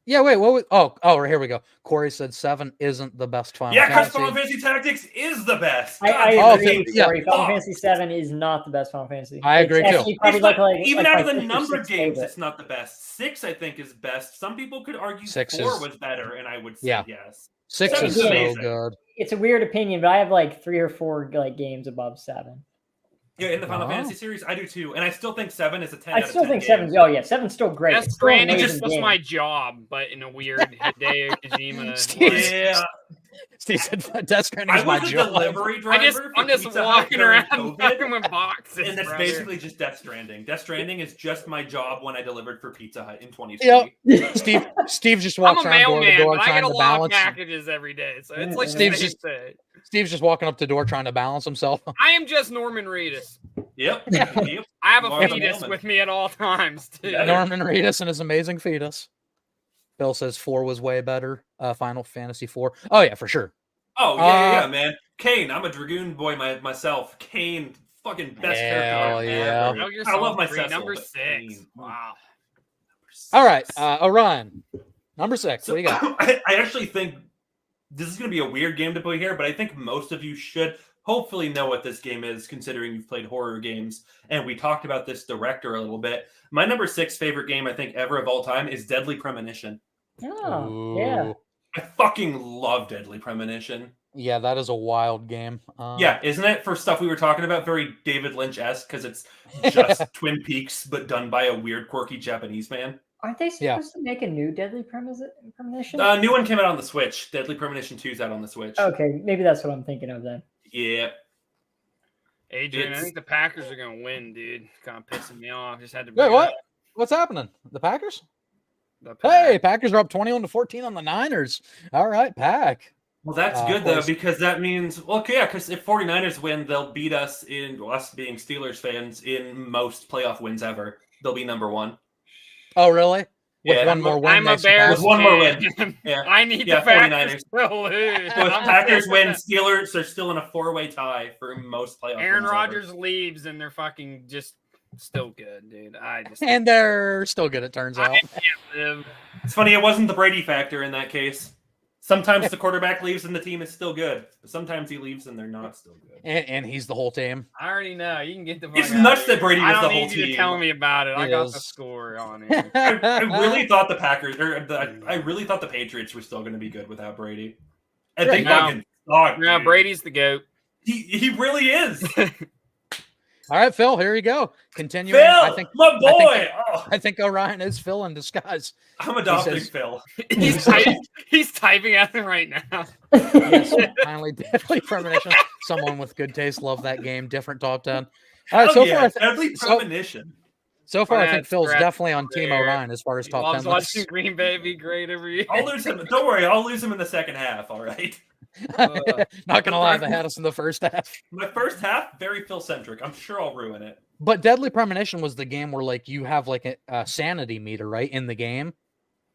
Speaker 6: Yeah, wait, what was oh, here we go. Corey said 7 isn't the best Final
Speaker 9: Yeah, because
Speaker 6: Fantasy.
Speaker 9: Final Fantasy Tactics is the best.
Speaker 8: I
Speaker 6: Oh,
Speaker 8: agree.
Speaker 6: okay, yeah.
Speaker 8: Sorry, Final
Speaker 9: Fuck.
Speaker 8: Fantasy 7 is not the best Final Fantasy.
Speaker 6: I
Speaker 8: It's
Speaker 6: agree, too.
Speaker 8: actually probably
Speaker 9: It's not-
Speaker 8: like
Speaker 9: even
Speaker 8: like
Speaker 9: out of
Speaker 8: my
Speaker 9: the
Speaker 8: fifth or
Speaker 9: numbered
Speaker 8: sixth
Speaker 9: games,
Speaker 8: favorite.
Speaker 9: it's not the best. 6, I think, is best. Some people could argue
Speaker 6: 6
Speaker 9: 4
Speaker 6: is-
Speaker 9: was better, and I would say
Speaker 6: Yeah.
Speaker 9: yes.
Speaker 6: 6
Speaker 9: Seven
Speaker 6: is
Speaker 9: is
Speaker 6: so
Speaker 9: amazing.
Speaker 6: good.
Speaker 8: It's a weird opinion, but I have like 3 or 4 like games above 7.
Speaker 9: Yeah, in the Final
Speaker 6: Wow.
Speaker 9: Fantasy series, I do too, and I still think 7 is a 10.
Speaker 8: I
Speaker 9: out of
Speaker 8: still
Speaker 9: 10
Speaker 8: think
Speaker 9: game.
Speaker 8: 7's. Oh yeah, 7's still great.
Speaker 7: Death
Speaker 8: It's still an
Speaker 7: Stranding
Speaker 8: amazing
Speaker 7: is just
Speaker 8: game.
Speaker 7: my job, but in a weird Hideo Kojima.
Speaker 6: Steve-
Speaker 7: way.
Speaker 9: Yeah,
Speaker 6: Steve said Death Stranding
Speaker 9: I
Speaker 6: is my
Speaker 9: was a
Speaker 6: job.
Speaker 9: delivery driver.
Speaker 7: I'm
Speaker 9: for
Speaker 7: just
Speaker 9: Pizza Hut
Speaker 7: walking
Speaker 9: during
Speaker 7: around
Speaker 9: COVID,
Speaker 7: talking with boxes.
Speaker 9: and that's
Speaker 7: brother.
Speaker 9: basically just Death Stranding. Death Stranding is just my job when I delivered for Pizza Hut in 2020.
Speaker 6: Yep. Steve just
Speaker 7: I'm
Speaker 6: walks
Speaker 7: a
Speaker 6: around door to
Speaker 7: mailman,
Speaker 6: door
Speaker 7: but I
Speaker 6: trying
Speaker 7: get a
Speaker 6: to
Speaker 7: lot of
Speaker 6: balance.
Speaker 7: packages every day, so it's like the
Speaker 6: Steve's
Speaker 7: same
Speaker 6: just-
Speaker 7: thing.
Speaker 6: Steve's just walking up to door trying to balance himself.
Speaker 7: I am just Norman Reedus.
Speaker 9: Yep. Yep.
Speaker 7: I have a
Speaker 9: You are the
Speaker 7: fetus
Speaker 9: mailman.
Speaker 7: with me at all times, too.
Speaker 9: Yeah.
Speaker 6: Norman Reedus and his amazing fetus. Bill says 4 was way better. Final Fantasy 4. Oh yeah, for sure.
Speaker 9: Oh yeah,
Speaker 6: Uh,
Speaker 9: man. Kane, I'm a Dragoon boy myself. Kane, fucking best
Speaker 6: Hell
Speaker 9: character
Speaker 6: yeah.
Speaker 9: ever.
Speaker 7: Metal Gear
Speaker 9: I love
Speaker 7: Solid
Speaker 9: my
Speaker 7: 3,
Speaker 9: Cecil,
Speaker 7: number
Speaker 9: but
Speaker 7: 6.
Speaker 9: Kane,
Speaker 7: Wow.
Speaker 6: All right, Orion, number 6.
Speaker 9: So,
Speaker 6: What do you got?
Speaker 9: I actually think this is going to be a weird game to put here, but I think most of you should hopefully know what this game is, considering you've played horror games. And we talked about this director a little bit. My number 6 favorite game, I think, ever of all time is Deadly Premonition.
Speaker 8: Oh, yeah.
Speaker 6: Ooh.
Speaker 9: I fucking love Deadly Premonition.
Speaker 6: Yeah, that is a wild game.
Speaker 9: Yeah, isn't it? For stuff we were talking about, very David Lynch-esque, because it's just Twin Peaks, but done by a weird, quirky Japanese man.
Speaker 8: Aren't they
Speaker 6: Yeah.
Speaker 8: supposed to make a new Deadly Premonition?
Speaker 9: New one came out on the Switch. Deadly Premonition 2 is out on the Switch.
Speaker 8: Okay, maybe that's what I'm thinking of then.
Speaker 9: Yeah.
Speaker 7: Adrian, I
Speaker 9: It's-
Speaker 7: think the Packers are going to win, dude. Kind of pissing me off. Just had to
Speaker 6: Wait,
Speaker 7: bring it
Speaker 6: what?
Speaker 7: up.
Speaker 6: What's happening? The Packers?
Speaker 7: The
Speaker 6: Hey, Packers are up 21-14 on the Niners. All right, Pack.
Speaker 9: Well, that's good, though, because that means, because if 49ers win, they'll beat us us being Steelers fans in most playoff wins ever. They'll be number one.
Speaker 6: Oh, really?
Speaker 9: With
Speaker 6: one more win.
Speaker 7: I'm a Bears
Speaker 9: With one more win. Yeah.
Speaker 7: I need the Packers to lose.
Speaker 9: So if Packers win, Steelers are still in a 4-way tie for most playoff
Speaker 7: Aaron
Speaker 9: wins
Speaker 7: Rodgers
Speaker 9: ever.
Speaker 7: leaves, and they're fucking just still good, dude.
Speaker 6: And they're still good, it turns out.
Speaker 7: I can't live.
Speaker 9: It's funny, it wasn't the Brady factor in that case. Sometimes the quarterback leaves and the team is still good. But sometimes he leaves and they're not still good.
Speaker 6: And he's the whole team.
Speaker 7: I already know. You can get the.
Speaker 9: It's nuts that Brady was the whole
Speaker 7: I don't need you to tell me about it. I got the score on it.
Speaker 9: I really thought the Packers, I really thought the Patriots were still going to be good without Brady. And they fucking suck.
Speaker 7: No, Brady's the GOAT.
Speaker 9: He really is.
Speaker 6: All right, Phil, here you go. Continuing.
Speaker 9: Phil, my boy.
Speaker 6: I think Orion is Phil in disguise.
Speaker 9: I'm adopting Phil.
Speaker 7: He's typing at him right now.
Speaker 6: Yes, finally, deadly premonition. Someone with good taste. Love that game. Different top 10. All right, so far,
Speaker 9: deadly premonition.
Speaker 6: So far, I think Phil's definitely on Team Orion as far as top 10
Speaker 7: lists. Watching Green Bay be great every year.
Speaker 9: I'll lose him. Don't worry, I'll lose him in the second half. All right.
Speaker 6: Not gonna lie, they had us in the first half.
Speaker 9: My first half, very Phil-centric. I'm sure I'll ruin it.
Speaker 6: But Deadly Premonition was the game where like you have like a sanity meter right in the game,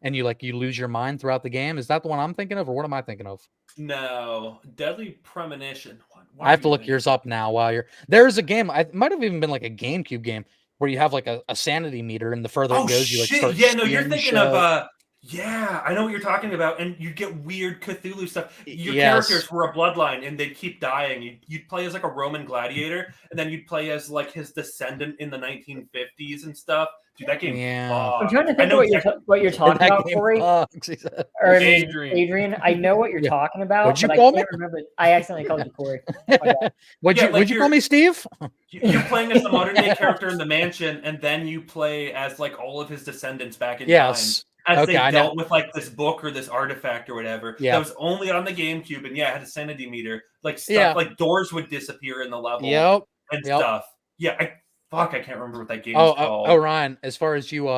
Speaker 6: and you lose your mind throughout the game. Is that the one I'm thinking of, or what am I thinking of?
Speaker 9: No, Deadly Premonition.
Speaker 6: I have to look yours up now while you're. There's a game. It might have even been like a GameCube game where you have like a sanity meter, and the further it goes, you like start.
Speaker 9: Yeah, no, you're thinking of yeah, I know what you're talking about, and you get weird Cthulhu stuff. Your characters were a bloodline, and they keep dying. You'd play as like a Roman gladiator, and then you'd play as like his descendant in the 1950s and stuff. Dude, that game.
Speaker 6: Yeah.
Speaker 8: I'm trying to think what you're talking about, Corey. Or Adrian. I know what you're talking about.
Speaker 6: What'd you
Speaker 8: but
Speaker 6: call
Speaker 8: I can't remember. I accidentally called you Corey.
Speaker 6: Would you call me Steve?
Speaker 9: You're playing as the modern day character in the mansion, and then you play as like all of his descendants back in time. As they dealt with like this book or this artifact or whatever.
Speaker 6: Yeah.
Speaker 9: That was only on the GameCube, and it had a sanity meter. Like stuff, like doors would disappear in the level and stuff. Yeah, I can't remember what that game is called.
Speaker 6: Oh, Ryan, as far as you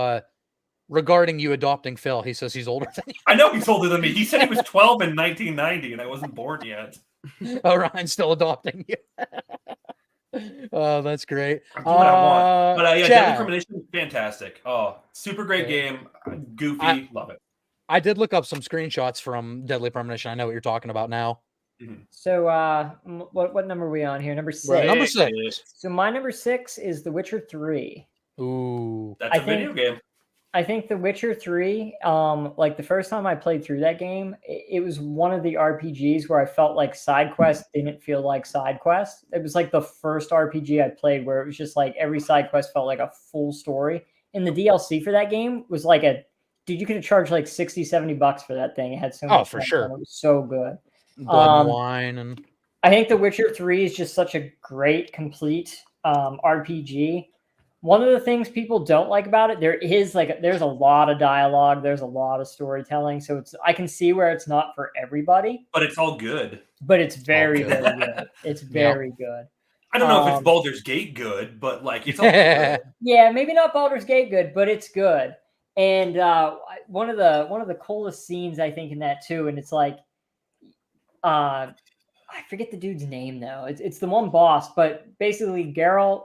Speaker 6: regarding you adopting Phil, he says he's older than you.
Speaker 9: I know he's older than me. He said he was 12 in 1990, and I wasn't born yet.
Speaker 6: Oh, Ryan's still adopting you. Oh, that's great.
Speaker 9: I'm doing what I want. But yeah, Deadly Premonition, fantastic. Oh, super great game. Goofy, love it.
Speaker 6: I did look up some screenshots from Deadly Premonition. I know what you're talking about now.
Speaker 9: Mm-hmm.
Speaker 8: So, what number are we on here? Number 6.
Speaker 6: Number 6.
Speaker 8: So my number 6 is The Witcher 3.
Speaker 6: Ooh,
Speaker 9: that's a video game.
Speaker 8: I think The Witcher 3, like the first time I played through that game, it was one of the RPGs where I felt like side quests didn't feel like side quests. It was like the first RPG I played where it was just like every side quest felt like a full story. And the DLC for that game was like dude, you could have charged like $60-$70 for that thing. It had so much
Speaker 6: for sure.
Speaker 8: It was so good.
Speaker 6: Blood and wine and
Speaker 8: I think The Witcher 3 is just such a great, complete RPG. One of the things people don't like about it, there's a lot of dialogue, there's a lot of storytelling, so I can see where it's not for everybody.
Speaker 9: But it's all good.
Speaker 8: But it's very, very good. It's very good.
Speaker 9: I don't know if it's Baldur's Gate good, but like it's all good.
Speaker 8: Yeah, maybe not Baldur's Gate good, but it's good. And one of the coolest scenes I think in that too, and it's like I forget the dude's name though. It's the one boss, but basically Geralt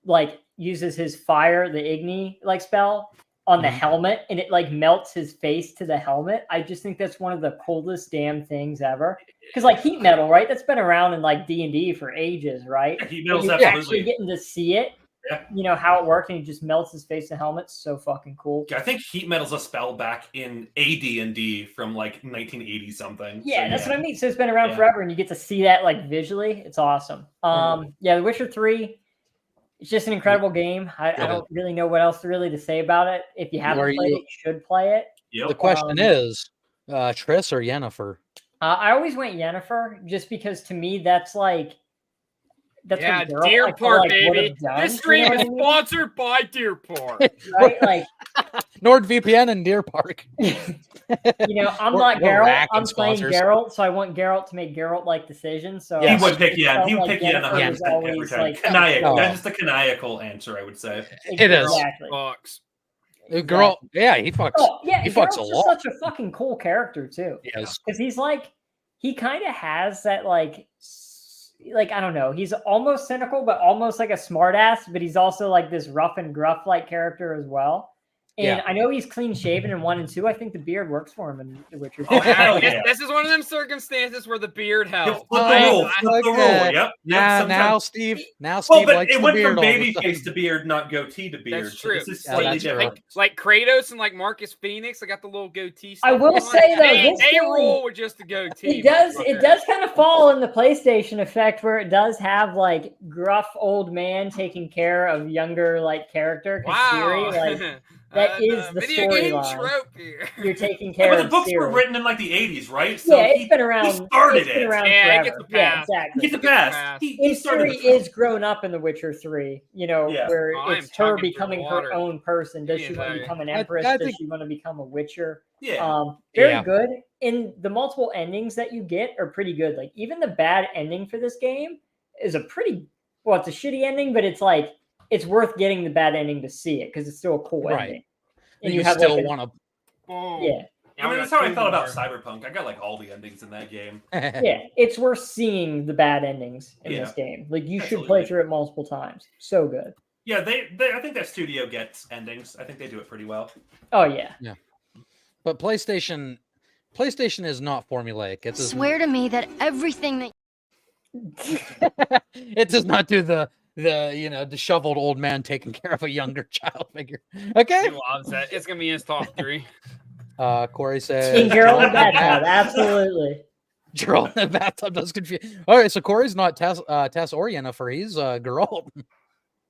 Speaker 8: like uses his fire, the Igni like spell on the helmet, and it like melts his face to the helmet. I just think that's one of the coolest damn things ever. Because like heat metal, right? That's been around in like D&D for ages, right?
Speaker 9: Heat metal's
Speaker 8: you're
Speaker 9: absolutely
Speaker 8: actually getting to see it.
Speaker 9: Yeah.
Speaker 8: You know how it worked, and he just melts his face to the helmet. So fucking cool.
Speaker 9: I think heat metal's a spell back in AD&D from like 1980 something.
Speaker 8: Yeah, that's what I mean. So it's been around forever, and you get to see that like visually. It's awesome. The Witcher 3. It's just an incredible game. I don't really know what else really to say about it. If you haven't played it, you should play it.
Speaker 9: Yep.
Speaker 6: The question is, Triss or Yennefer?
Speaker 8: I always went Yennefer just because to me that's what
Speaker 7: Deer Park, baby. This stream is sponsored by Deer Park.
Speaker 8: Right? Like
Speaker 6: NordVPN and Deer Park.
Speaker 8: I'm not Geralt. I'm playing Geralt, so I want Geralt to make Geralt-like decisions. So
Speaker 9: he would pick Yen. He would pick Yen
Speaker 8: 100% every time.
Speaker 9: Caniacal. That's just the caniacal answer, I would say.
Speaker 6: It is.
Speaker 8: Exactly.
Speaker 6: The girl, yeah, he fucks.
Speaker 8: Oh, yeah,
Speaker 6: he fucks a
Speaker 8: Geralt's
Speaker 6: lot.
Speaker 8: just such a fucking cool character too.
Speaker 6: Yes.
Speaker 8: Because he's like, he kind of has that like I don't know, he's almost cynical, but almost like a smartass. But he's also like this rough and gruff like character as well. And
Speaker 6: Yeah.
Speaker 8: I know he's clean shaven in 1 and 2. I think the beard works for him in The Witcher.
Speaker 9: Oh, hell yeah.
Speaker 7: This is one of them circumstances where the beard helps.
Speaker 9: Flip the rule. Flip the rule. Yep.
Speaker 6: Now,
Speaker 9: sometimes-
Speaker 6: now, Steve. Now,
Speaker 9: Well,
Speaker 6: Steve
Speaker 9: but
Speaker 6: likes
Speaker 9: it
Speaker 6: the
Speaker 9: went
Speaker 6: beard
Speaker 9: from
Speaker 6: all of a
Speaker 9: baby
Speaker 6: sudden.
Speaker 9: face to beard, not goatee to beard.
Speaker 7: That's
Speaker 9: So
Speaker 7: true.
Speaker 9: this is
Speaker 6: Yeah,
Speaker 9: slightly
Speaker 6: that's true.
Speaker 9: different.
Speaker 7: Like Kratos and like Marcus Phoenix, I got the little goatee.
Speaker 8: I will
Speaker 7: stuff
Speaker 8: say,
Speaker 7: on.
Speaker 8: though,
Speaker 7: they
Speaker 8: this game-
Speaker 7: roll with just the goatee.
Speaker 8: It does kind of fall in the PlayStation effect where it does have like gruff old man taking care of younger like character. 'Cause
Speaker 7: Wow.
Speaker 8: Ciri, like, that is the
Speaker 7: video game
Speaker 8: storyline.
Speaker 7: trope here.
Speaker 8: You're taking
Speaker 9: Yeah,
Speaker 8: care
Speaker 9: but the
Speaker 8: of
Speaker 9: books were
Speaker 8: Ciri.
Speaker 9: written in like the 80s, right? So
Speaker 8: Yeah, it's been around.
Speaker 9: He started
Speaker 8: it's been
Speaker 9: it.
Speaker 8: around
Speaker 7: Yeah, it
Speaker 8: forever.
Speaker 7: gets a
Speaker 8: Yeah,
Speaker 7: pass.
Speaker 8: exactly.
Speaker 9: He gets a pass. He
Speaker 8: And
Speaker 9: started
Speaker 8: Ciri
Speaker 9: the
Speaker 8: is grown up in The Witcher 3, you know,
Speaker 9: Yeah.
Speaker 8: where
Speaker 7: Oh, I'm
Speaker 8: it's her
Speaker 7: chugging through
Speaker 8: becoming
Speaker 7: water.
Speaker 8: her own person. Does
Speaker 7: Yeah,
Speaker 8: she want to
Speaker 7: like-
Speaker 8: become an
Speaker 6: I
Speaker 8: empress? Does
Speaker 6: think-
Speaker 8: she want to become a Witcher?
Speaker 9: Yeah.
Speaker 8: Very
Speaker 6: Yeah.
Speaker 8: good. And the multiple endings that you get are pretty good. Like even the bad ending for this game is a pretty well, it's a shitty ending, but it's like it's worth getting the bad ending to see it because it's still a cool
Speaker 6: Right.
Speaker 8: ending. And
Speaker 6: You
Speaker 8: have
Speaker 6: still
Speaker 8: like
Speaker 6: want
Speaker 7: Boom.
Speaker 8: yeah.
Speaker 9: I mean, that's how I felt about Cyberpunk. I got like all the endings in that game.
Speaker 6: to.
Speaker 8: Yeah, it's worth seeing the bad endings in
Speaker 9: Yeah.
Speaker 8: this game. Like you should
Speaker 9: Absolutely.
Speaker 8: play through it multiple times. So good.
Speaker 9: Yeah, they I think that studio gets endings. I think they do it pretty well.
Speaker 8: Oh yeah.
Speaker 6: But PlayStation is not formulaic. It does,
Speaker 12: Swear to me that everything that
Speaker 6: it does not do the disheveled old man taking care of a younger child figure. Okay.
Speaker 7: He loves that. It's gonna be his top 3.
Speaker 6: Corey says
Speaker 8: King Geralt in the bathtub, absolutely.
Speaker 6: Geralt in the bathtub does confuse. All right, so Corey's not Tess or Yennefer. He's Geralt.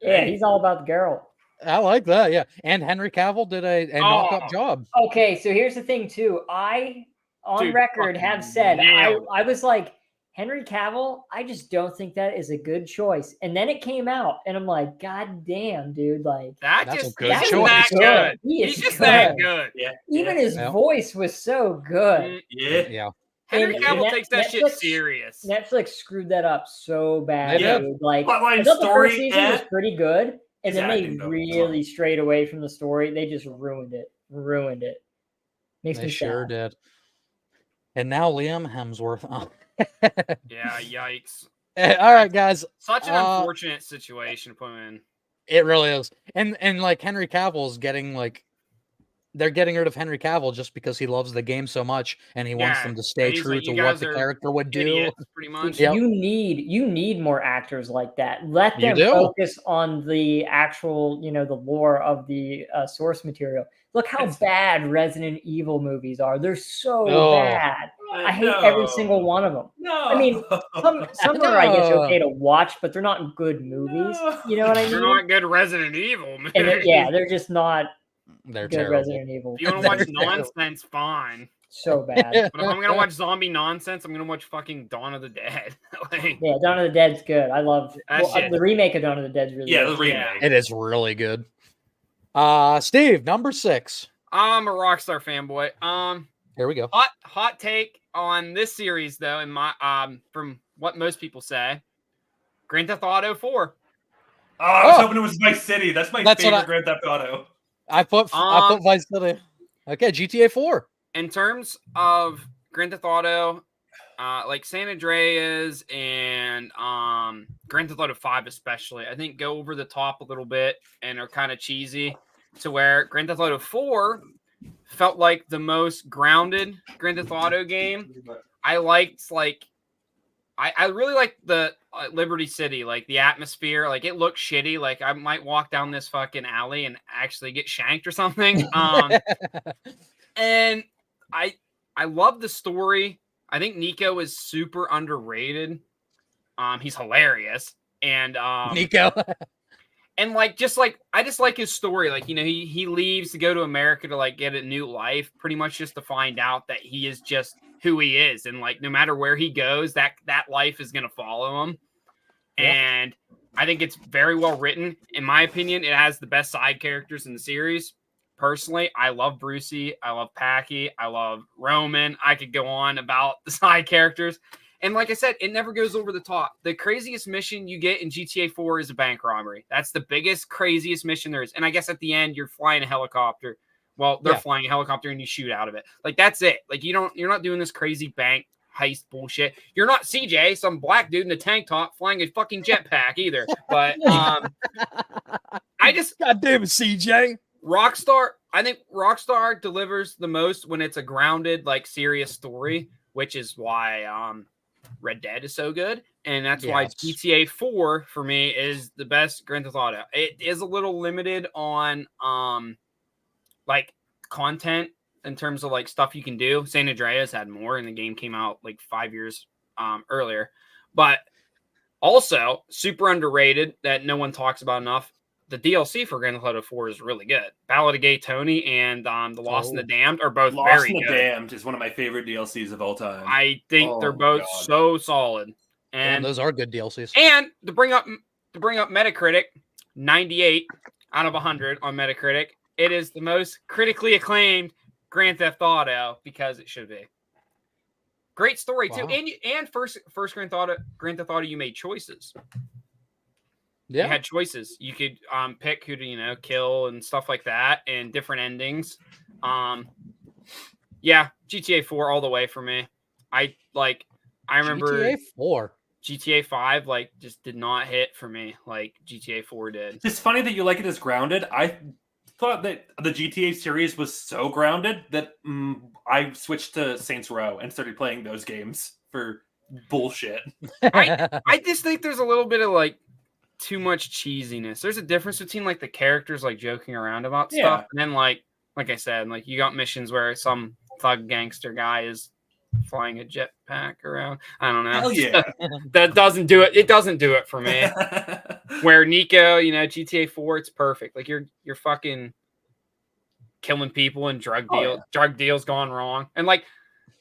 Speaker 8: Yeah, he's all about the Geralt.
Speaker 6: I like that. Yeah, and Henry Cavill did a knock-up job.
Speaker 8: Okay, so here's the thing too. I, on
Speaker 7: Dude,
Speaker 8: record, have
Speaker 7: fucking
Speaker 8: said
Speaker 7: nailed
Speaker 8: I was like Henry Cavill. I just don't think that is a good choice. And then it came out, and I'm like, God damn, dude! Like
Speaker 6: That's a
Speaker 7: Just
Speaker 6: good
Speaker 7: he's
Speaker 6: choice.
Speaker 7: that good.
Speaker 8: He is
Speaker 7: He's just that
Speaker 8: good.
Speaker 7: good.
Speaker 9: Yeah.
Speaker 8: Even his
Speaker 6: Yeah.
Speaker 8: voice was so good.
Speaker 9: Yeah.
Speaker 6: Yeah.
Speaker 7: Henry
Speaker 8: And
Speaker 7: Cavill
Speaker 8: Net-
Speaker 7: takes that shit
Speaker 8: Netflix-
Speaker 7: serious.
Speaker 8: Netflix screwed that up so bad.
Speaker 6: They did.
Speaker 8: Dude. Like
Speaker 9: Plotline
Speaker 8: I thought the
Speaker 9: story
Speaker 8: first season was
Speaker 9: and
Speaker 8: pretty good, and
Speaker 9: his
Speaker 8: then they
Speaker 9: acting, though.
Speaker 8: really strayed away from the story. They just ruined it. Ruined it. Makes
Speaker 6: They
Speaker 8: me
Speaker 6: sure
Speaker 8: sad.
Speaker 6: did. And now Liam Hemsworth. Oh.
Speaker 7: Yeah, yikes.
Speaker 6: All right, guys.
Speaker 7: Such an
Speaker 6: Uh,
Speaker 7: unfortunate situation to put in.
Speaker 6: It really is. And like Henry Cavill's getting like they're getting rid of Henry Cavill just because he loves the game so much and he wants
Speaker 7: Yeah,
Speaker 6: them to stay
Speaker 7: he's
Speaker 6: true
Speaker 7: like,
Speaker 6: to
Speaker 7: "You
Speaker 6: what
Speaker 7: guys
Speaker 6: the
Speaker 7: are
Speaker 6: character would do.
Speaker 7: Idiots, pretty much.
Speaker 6: Yep.
Speaker 8: You need more actors like that. Let
Speaker 6: You
Speaker 8: them
Speaker 6: do.
Speaker 8: focus on the actual, the lore of the source material. Look how bad Resident Evil movies are. They're so
Speaker 6: Oh.
Speaker 8: bad. I hate every single one of them.
Speaker 9: No.
Speaker 8: I mean, some are, I guess,
Speaker 6: No.
Speaker 8: okay to watch, but they're not good movies. You know what I
Speaker 7: They're
Speaker 8: mean?
Speaker 7: not good Resident Evil, man.
Speaker 8: And yeah, they're just not
Speaker 6: They're
Speaker 8: good
Speaker 6: terrible.
Speaker 8: Resident Evil.
Speaker 7: If you want to watch
Speaker 6: They're terrible.
Speaker 7: nonsense, fine.
Speaker 8: So bad.
Speaker 7: But if I'm gonna watch zombie nonsense, I'm gonna watch fucking Dawn of the Dead. Like,
Speaker 8: Yeah, Dawn of the Dead's good. I love
Speaker 7: That shit.
Speaker 8: the remake of Dawn of the Dead's really
Speaker 9: Yeah,
Speaker 8: good.
Speaker 9: the remake.
Speaker 6: It is really good. Steve, number 6.
Speaker 7: I'm a Rockstar fanboy.
Speaker 6: Here we go.
Speaker 7: Hot take on this series though, in my from what most people say, Grand Theft Auto 4.
Speaker 9: Oh, I was
Speaker 6: Oh.
Speaker 9: hoping it was Vice City. That's my
Speaker 6: That's what
Speaker 9: favorite
Speaker 6: I-
Speaker 9: Grand Theft Auto.
Speaker 6: I put Vice City. Okay, GTA 4.
Speaker 7: In terms of Grand Theft Auto, like San Andreas and Grand Theft Auto 5 especially, I think go over the top a little bit and are kind of cheesy to where Grand Theft Auto 4 felt like the most grounded Grand Theft Auto game. I liked I really liked the Liberty City, like the atmosphere, like it looked shitty. Like I might walk down this fucking alley and actually get shanked or something. And I love the story. I think Nico is super underrated. He's hilarious. And
Speaker 6: Nico.
Speaker 7: and I just like his story. Like, he leaves to go to America to like get a new life, pretty much just to find out that he is just who he is. And like, no matter where he goes, that life is going to follow him.
Speaker 6: Yeah.
Speaker 7: And I think it's very well written. In my opinion, it has the best side characters in the series. Personally, I love Brucey. I love Packy. I love Roman. I could go on about the side characters. And like I said, it never goes over the top. The craziest mission you get in GTA 4 is a bank robbery. That's the biggest, craziest mission there is. And I guess at the end, you're flying a helicopter. Well, they're flying a helicopter and you shoot out of it. Like, that's it. Like, you're not doing this crazy bank heist bullshit. You're not CJ, some black dude in a tank top flying a fucking jetpack either. But I just
Speaker 6: goddamn CJ.
Speaker 7: Rockstar. I think Rockstar delivers the most when it's a grounded, like, serious story, which is why Red Dead is so good, and that's why GTA 4 for me is the best Grand Theft Auto. It is a little limited on like content in terms of like stuff you can do. San Andreas had more, and the game came out like 5 years earlier, but also super underrated that no one talks about enough. The DLC for Grand Theft Auto 4 is really good. Ballad of Gay Tony and The Lost and the Damned are both very good.
Speaker 9: Lost and the Damned is one of my favorite DLCs of all time.
Speaker 7: I think they're both so solid. And
Speaker 6: those are good DLCs.
Speaker 7: And to bring up Metacritic, 98 out of 100 on Metacritic. It is the most critically acclaimed Grand Theft Auto because it should be. Great story too. And first Grand Theft Auto, you made choices. Yeah. You had choices. You could pick who to, kill and stuff like that, and different endings. Yeah, GTA 4 all the way for me. I remember
Speaker 6: GTA 4.
Speaker 7: GTA 5 just did not hit for me like GTA 4 did.
Speaker 9: It's funny that you like it as grounded. I thought that the GTA series was so grounded that I switched to Saints Row and started playing those games for bullshit.
Speaker 7: I just think there's a little bit of too much cheesiness. There's a difference between the characters joking around about stuff, and then like I said, you got missions where some thug gangster guy is flying a jetpack around. I don't know.
Speaker 9: Hell yeah.
Speaker 7: That doesn't do it. It doesn't do it for me. Where Nico, GTA 4, it's perfect. You're fucking killing people and drug deals gone wrong. And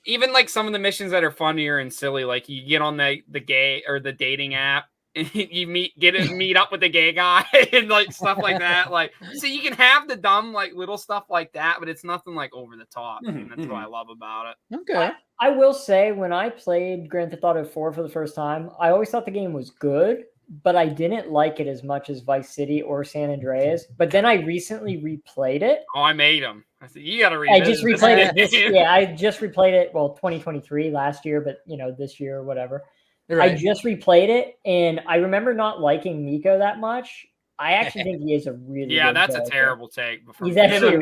Speaker 7: even some of the missions that are funnier and silly, you get on the gay or the dating app and you meet up with the gay guy and stuff like that. So you can have the dumb little stuff like that, but it's nothing over the top. And that's what I love about it.
Speaker 6: Okay.
Speaker 8: I will say, when I played Grand Theft Auto 4 for the first time, I always thought the game was good, but I didn't like it as much as Vice City or San Andreas. But then I recently replayed it.
Speaker 7: Oh, I made them. I said, you got to replay it.
Speaker 8: I just replayed it. I just replayed it. Well, 2023 last year, but this year or whatever. Right. I just replayed it, and I remember not liking Nico that much. I actually think he is a really good
Speaker 7: that's
Speaker 8: character.
Speaker 7: A terrible take.
Speaker 8: He's actually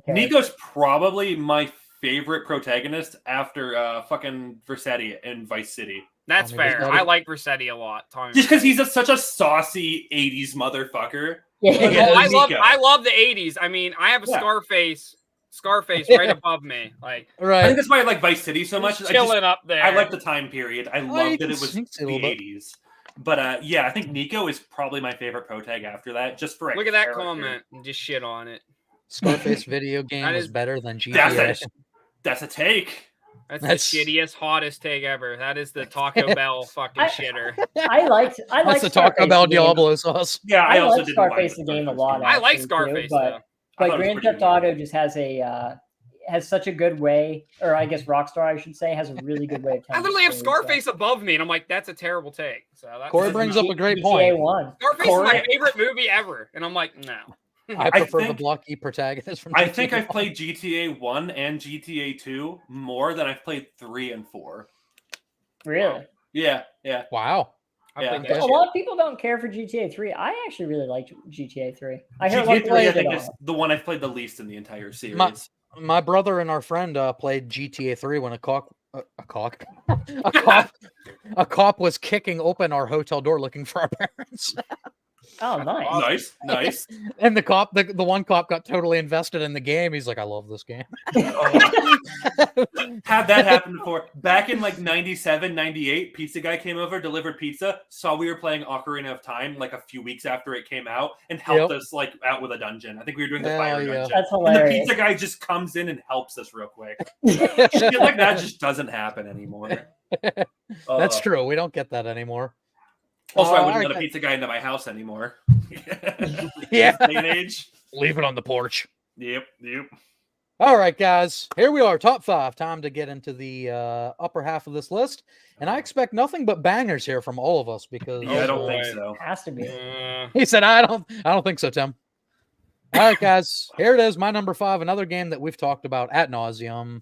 Speaker 9: Nico's probably my favorite protagonist after fucking Vercetti in Vice City.
Speaker 7: That's fair. I like Vercetti a lot.
Speaker 9: Just because he's such a saucy 80s motherfucker.
Speaker 8: Yeah.
Speaker 7: I love the 80s. I mean, I have a Scarface right above me.
Speaker 6: Right.
Speaker 9: I think that's why I like Vice City so much.
Speaker 7: Chilling up there.
Speaker 9: I like the time period. I love that it was the 80s. But I think Nico is probably my favorite protag after that. Just for
Speaker 7: look at that comment and just shit on it.
Speaker 6: Scarface video game is better than GTA.
Speaker 9: That's a take.
Speaker 7: That's the shittiest, hottest take ever. That is the Taco Bell fucking shitter.
Speaker 8: I like
Speaker 6: that's the Taco Bell Diablo sauce.
Speaker 9: Yeah, I also like
Speaker 8: Scarface the game a lot.
Speaker 7: I like Scarface though.
Speaker 8: But Grand Theft Auto just has such a good way, or I guess Rockstar, I should say, has a really good way of telling.
Speaker 7: I literally have Scarface above me, and I'm like, that's a terrible take. So
Speaker 6: Corey brings up a great point.
Speaker 7: Scarface is my favorite movie ever, and I'm like, no.
Speaker 6: I prefer the blocky protagonist from GTA.
Speaker 9: I think I've played GTA 1 and GTA 2 more than I've played 3 and 4.
Speaker 8: Really?
Speaker 9: Yeah.
Speaker 6: Wow.
Speaker 8: A lot of people don't care for GTA 3. I actually really liked GTA 3. I heard
Speaker 9: GTA 3, I think, is the one I've played the least in the entire series.
Speaker 6: My brother and our friend played GTA 3 when a cop was kicking open our hotel door looking for our parents.
Speaker 8: Oh, nice.
Speaker 9: Nice.
Speaker 6: And the one cop got totally invested in the game. He's like, I love this game.
Speaker 9: Had that happen before. Back in 97, 98, Pizza Guy came over, delivered pizza, saw we were playing Ocarina of Time a few weeks after it came out, and helped us out with a dungeon. I think we were doing the fire dungeon.
Speaker 8: That's hilarious.
Speaker 9: And the pizza guy just comes in and helps us real quick. Shit like that just doesn't happen anymore.
Speaker 6: That's true. We don't get that anymore.
Speaker 9: Also, I wouldn't let a pizza guy into my house anymore.
Speaker 6: Yeah.
Speaker 9: Day and age.
Speaker 6: Leave it on the porch.
Speaker 9: Yep.
Speaker 6: All right, guys, here we are, top 5. Time to get into the upper half of this list, and I expect nothing but bangers here from all of us because
Speaker 9: Yeah, I don't think so.
Speaker 8: Has to be.
Speaker 6: He said, "I don't think so, Tim." All right, guys, here it is, my number 5, another game that we've talked about ad nauseum.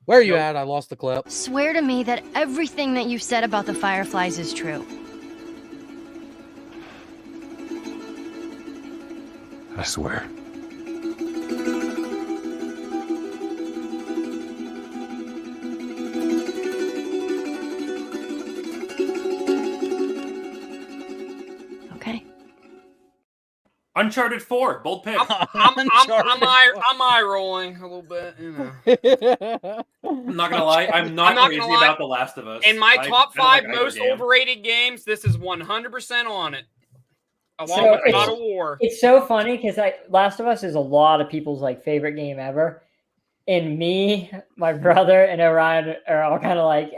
Speaker 6: Where are you at? I lost the clip.
Speaker 12: Swear to me that everything that you said about the Fireflies is true.
Speaker 3: I swear.
Speaker 12: Okay.
Speaker 9: Uncharted 4, bold pick.
Speaker 7: I'm eye rolling a little bit. You know.
Speaker 9: I'm not gonna lie, I'm not crazy about The Last of Us.
Speaker 7: In my top
Speaker 9: I
Speaker 7: 5
Speaker 9: don't like either
Speaker 7: most
Speaker 9: game.
Speaker 7: overrated games, this is 100% on it. Along
Speaker 8: So
Speaker 7: with God of War.
Speaker 8: It's so funny because Last of Us is a lot of people's like favorite game ever, and me, my brother, and Orion are all kind of like,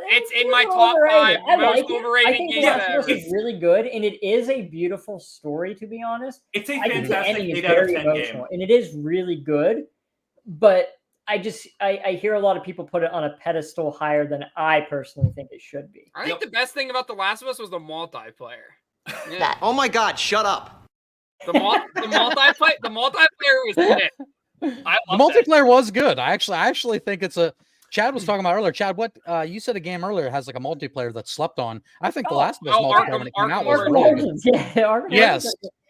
Speaker 7: it's in my top 5 most overrated
Speaker 8: I think
Speaker 7: games
Speaker 8: Last of
Speaker 7: ever.
Speaker 8: Us is really good, and it is a beautiful story. To be honest,
Speaker 9: It's a
Speaker 8: I think the
Speaker 9: fantastic
Speaker 8: ending is
Speaker 9: 8 out of
Speaker 8: very
Speaker 9: 10
Speaker 8: emotional,
Speaker 9: game.
Speaker 8: and it is really good. But I hear a lot of people put it on a pedestal higher than I personally think it should be.
Speaker 7: I think the best thing about The Last of Us was the multiplayer. Yeah.
Speaker 13: That. Oh my God! Shut up.
Speaker 7: The multiplayer was lit.
Speaker 6: The multiplayer was good. I actually think it's a. Chad was talking about earlier. Chad, what you said a game earlier has like a multiplayer that's slept on. I think The Last of Us multiplayer when it came out was really good. Yes.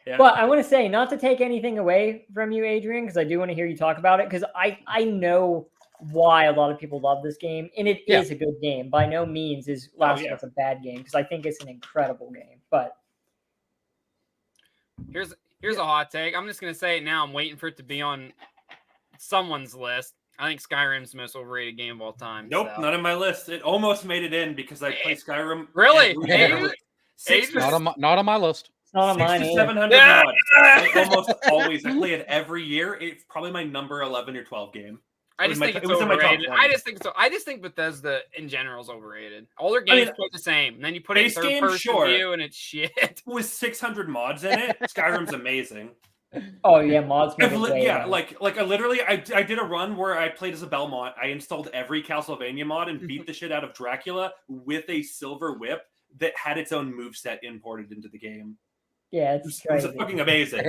Speaker 8: Yeah. But I want to say, not to take anything away from you, Adrian, because I do want to hear you talk about it, because I know why a lot of people love this game, and it is a good game. By no means is Last of Us a bad game, because I think it's an incredible game. But
Speaker 7: here's a hot take. I'm just gonna say it now. I'm waiting for it to be on someone's list. I think Skyrim's the most overrated game of all time.
Speaker 9: Nope,
Speaker 7: so.
Speaker 9: not on my list. It almost made it in because I play Skyrim.
Speaker 7: Really?
Speaker 6: Not on my list.
Speaker 8: It's not on mine.
Speaker 9: 600 to 700 mods. I almost always. I play it every year. It's probably my number 11 or 12 game.
Speaker 7: I just think it's overrated. I just think so. I just think Bethesda in general is overrated. All their games play the same. And then you put it in third person view and it's shit.
Speaker 9: With 600 mods in it, Skyrim's amazing.
Speaker 8: Oh yeah, mods.
Speaker 9: Yeah, like I literally I did a run where I played as a Belmont. I installed every Castlevania mod and beat the shit out of Dracula with a silver whip that had its own moveset imported into the game.
Speaker 8: Yeah,
Speaker 9: it was fucking amazing.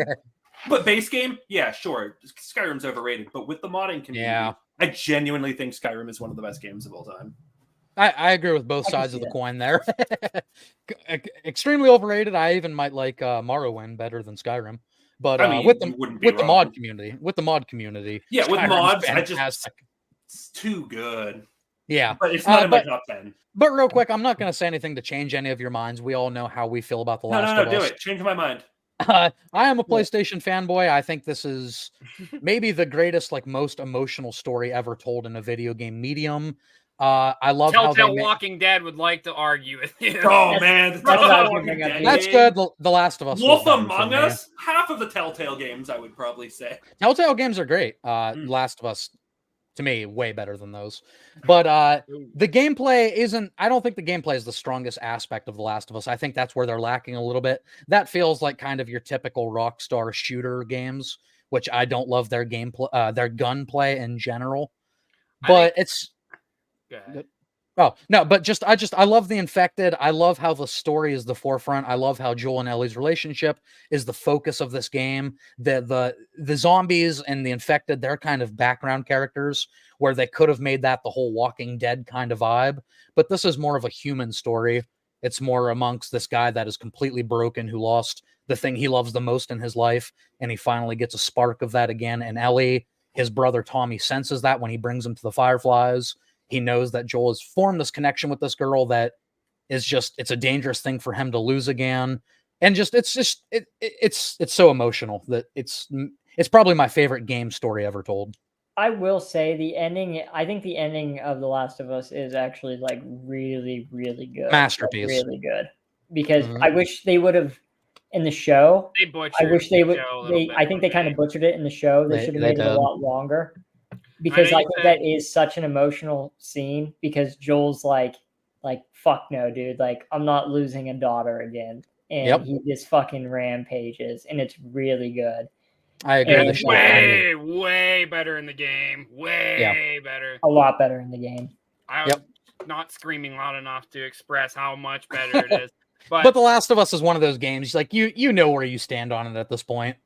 Speaker 9: But base game, yeah, sure. Skyrim's overrated, but with the modding community, I genuinely think Skyrim is one of the best games of all time.
Speaker 6: I agree with both sides of the coin there. Extremely overrated. I even might like Morrowind better than Skyrim. But
Speaker 9: I mean,
Speaker 6: with the mod community,
Speaker 9: yeah, with
Speaker 6: Skyrim's
Speaker 9: mods,
Speaker 6: fantastic.
Speaker 9: It's too good.
Speaker 6: Yeah,
Speaker 9: but it's not in my top 10.
Speaker 6: But real quick, I'm not going to say anything to change any of your minds. We all know how we feel about The Last of Us.
Speaker 9: No, do it. Change my mind.
Speaker 6: I am a PlayStation fanboy. I think this is maybe the greatest, like, most emotional story ever told in a video game medium. I love
Speaker 7: Telltale Walking Dead would like to argue with you.
Speaker 9: Oh man,
Speaker 6: that's good. The Last of Us.
Speaker 9: Wolf Among Us. Half of the Telltale games, I would probably say.
Speaker 6: Telltale games are great. Last of Us, to me, way better than those. But the gameplay isn't. I don't think the gameplay is the strongest aspect of The Last of Us. I think that's where they're lacking a little bit. That feels like kind of your typical Rockstar shooter games, which I don't love their gameplay, their gunplay in general. But it's. Oh no, but I love the Infected. I love how the story is the forefront. I love how Joel and Ellie's relationship is the focus of this game. The zombies and the Infected, they're kind of background characters where they could have made that the whole Walking Dead kind of vibe. But this is more of a human story. It's more amongst this guy that is completely broken, who lost the thing he loves the most in his life, and he finally gets a spark of that again. And Ellie, his brother Tommy, senses that when he brings him to the Fireflies. He knows that Joel has formed this connection with this girl that is it's a dangerous thing for him to lose again. And it's so emotional that it's probably my favorite game story ever told.
Speaker 8: I will say the ending, I think the ending of The Last of Us is actually like really, really good.
Speaker 6: Masterpiece.
Speaker 8: Like, really good. Because I wish they would have in the show.
Speaker 7: They butchered
Speaker 8: I wish they would.
Speaker 7: I
Speaker 8: think they kind of butchered it in the show. They should have made it a lot longer. Because I think that is such an emotional scene, because Joel's like, fuck no, dude. Like, I'm not losing a daughter again. And he just fucking rampages, and it's really good.
Speaker 6: I agree.
Speaker 8: And
Speaker 6: The
Speaker 7: It's
Speaker 6: shield finally-
Speaker 7: way better in the game. Way better.
Speaker 8: a lot better in the game.
Speaker 7: I'm not screaming loud enough to express how much better it is.
Speaker 6: But The Last of Us is one of those games. Like you know where you stand on it at this point.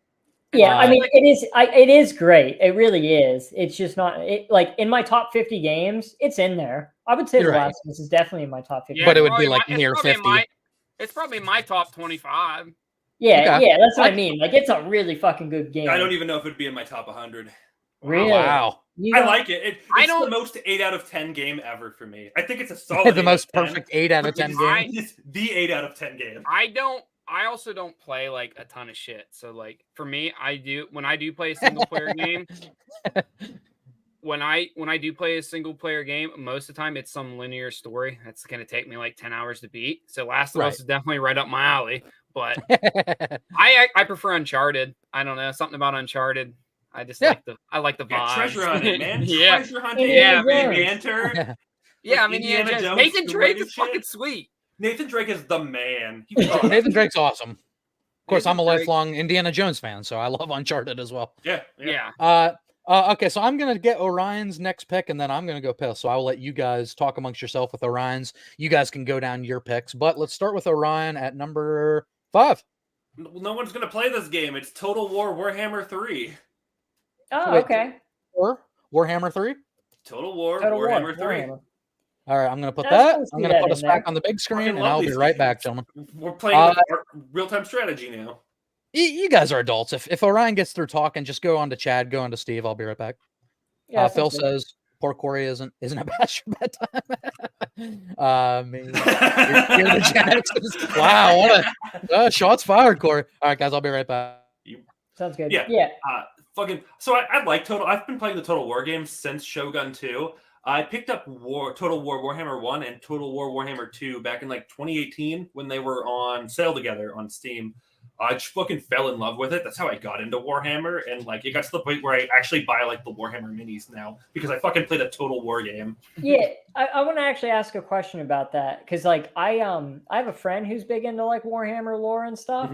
Speaker 8: Yeah, I mean, it is great. It really is. It's just not like in my top 50 games. It's in there. I would say
Speaker 6: You're
Speaker 8: The
Speaker 6: right.
Speaker 8: Last of Us is definitely in my top 50.
Speaker 7: Yeah,
Speaker 6: But it would
Speaker 7: probably
Speaker 6: be like
Speaker 7: it's
Speaker 6: near
Speaker 7: probably
Speaker 6: 50.
Speaker 7: It's probably my top 25.
Speaker 8: Yeah,
Speaker 6: Okay.
Speaker 8: yeah, that's what I mean. Like, it's a really fucking good game.
Speaker 9: I don't even know if it'd be in my top 100.
Speaker 8: Really.
Speaker 6: Wow.
Speaker 8: You
Speaker 9: I
Speaker 8: don't-
Speaker 9: like it. It's the most 8 out of 10 game ever for me. I think it's a solid.
Speaker 6: The
Speaker 9: 8
Speaker 6: most
Speaker 9: out of 10.
Speaker 6: perfect 8 out of 10 game.
Speaker 9: It's the 8 out of 10 game.
Speaker 7: I also don't play like a ton of shit. So like for me, when I do play a single player game, when I do play a single player game, most of the time it's some linear story that's going to take me like 10 hours to beat. So Last of Us is definitely right up my alley. But I prefer Uncharted. I don't know, something about Uncharted. I just like the vibe.
Speaker 9: Yeah, treasure hunting, man.
Speaker 7: Yeah.
Speaker 9: Treasure hunting.
Speaker 7: Yeah,
Speaker 9: baby.
Speaker 7: man.
Speaker 9: Banter.
Speaker 7: Yeah, I mean,
Speaker 9: Indiana Jones
Speaker 7: Nathan Drake
Speaker 9: story
Speaker 7: is fucking
Speaker 9: shit.
Speaker 7: sweet.
Speaker 9: Nathan Drake is the man.
Speaker 6: Nathan Drake's awesome. Of course, I'm a
Speaker 7: Drake-
Speaker 6: lifelong Indiana Jones fan, so I love Uncharted as well.
Speaker 9: Yeah.
Speaker 6: Okay, so I'm gonna get Orion's next pick, and then I'm gonna go piss. So I will let you guys talk amongst yourself with Orion's. You guys can go down your picks, but let's start with Orion at number 5.
Speaker 9: No one's gonna play this game. It's Total War Warhammer 3.
Speaker 8: Oh,
Speaker 6: Wait,
Speaker 8: okay.
Speaker 6: Warhammer 3.
Speaker 9: Total War
Speaker 8: Total War,
Speaker 9: Warhammer 3.
Speaker 8: Warhammer.
Speaker 6: All right, I'm gonna put
Speaker 8: Let's
Speaker 6: that.
Speaker 8: go
Speaker 6: I'm
Speaker 8: see
Speaker 6: gonna
Speaker 8: that
Speaker 6: put
Speaker 8: in
Speaker 6: us back
Speaker 8: there.
Speaker 6: on the big screen,
Speaker 9: Fucking
Speaker 6: and
Speaker 9: love
Speaker 6: I'll be
Speaker 9: these
Speaker 6: right back,
Speaker 9: games.
Speaker 6: gentlemen.
Speaker 9: We're playing with our real-time strategy now.
Speaker 6: You guys are adults. If Orion gets through talking, just go on to Chad, go on to Steve. I'll be right back.
Speaker 8: Yeah,
Speaker 6: Phil
Speaker 8: sounds good.
Speaker 6: says poor Corey isn't a past your bedtime. Me. You're the Jacksons. Wow, what a shots fired, Corey. All right, guys, I'll be right back.
Speaker 8: Sounds good.
Speaker 9: Yeah.
Speaker 8: Yeah.
Speaker 9: So I like Total. I've been playing the Total War games since Shogun 2. I picked up Total War Warhammer 1 and Total War Warhammer 2 back in like 2018 when they were on sale together on Steam. I just fucking fell in love with it. That's how I got into Warhammer, and like it got to the point where I actually buy like the Warhammer minis now because I fucking played a Total War game.
Speaker 8: Yeah, I want to actually ask a question about that because like I have a friend who's big into like Warhammer lore and stuff.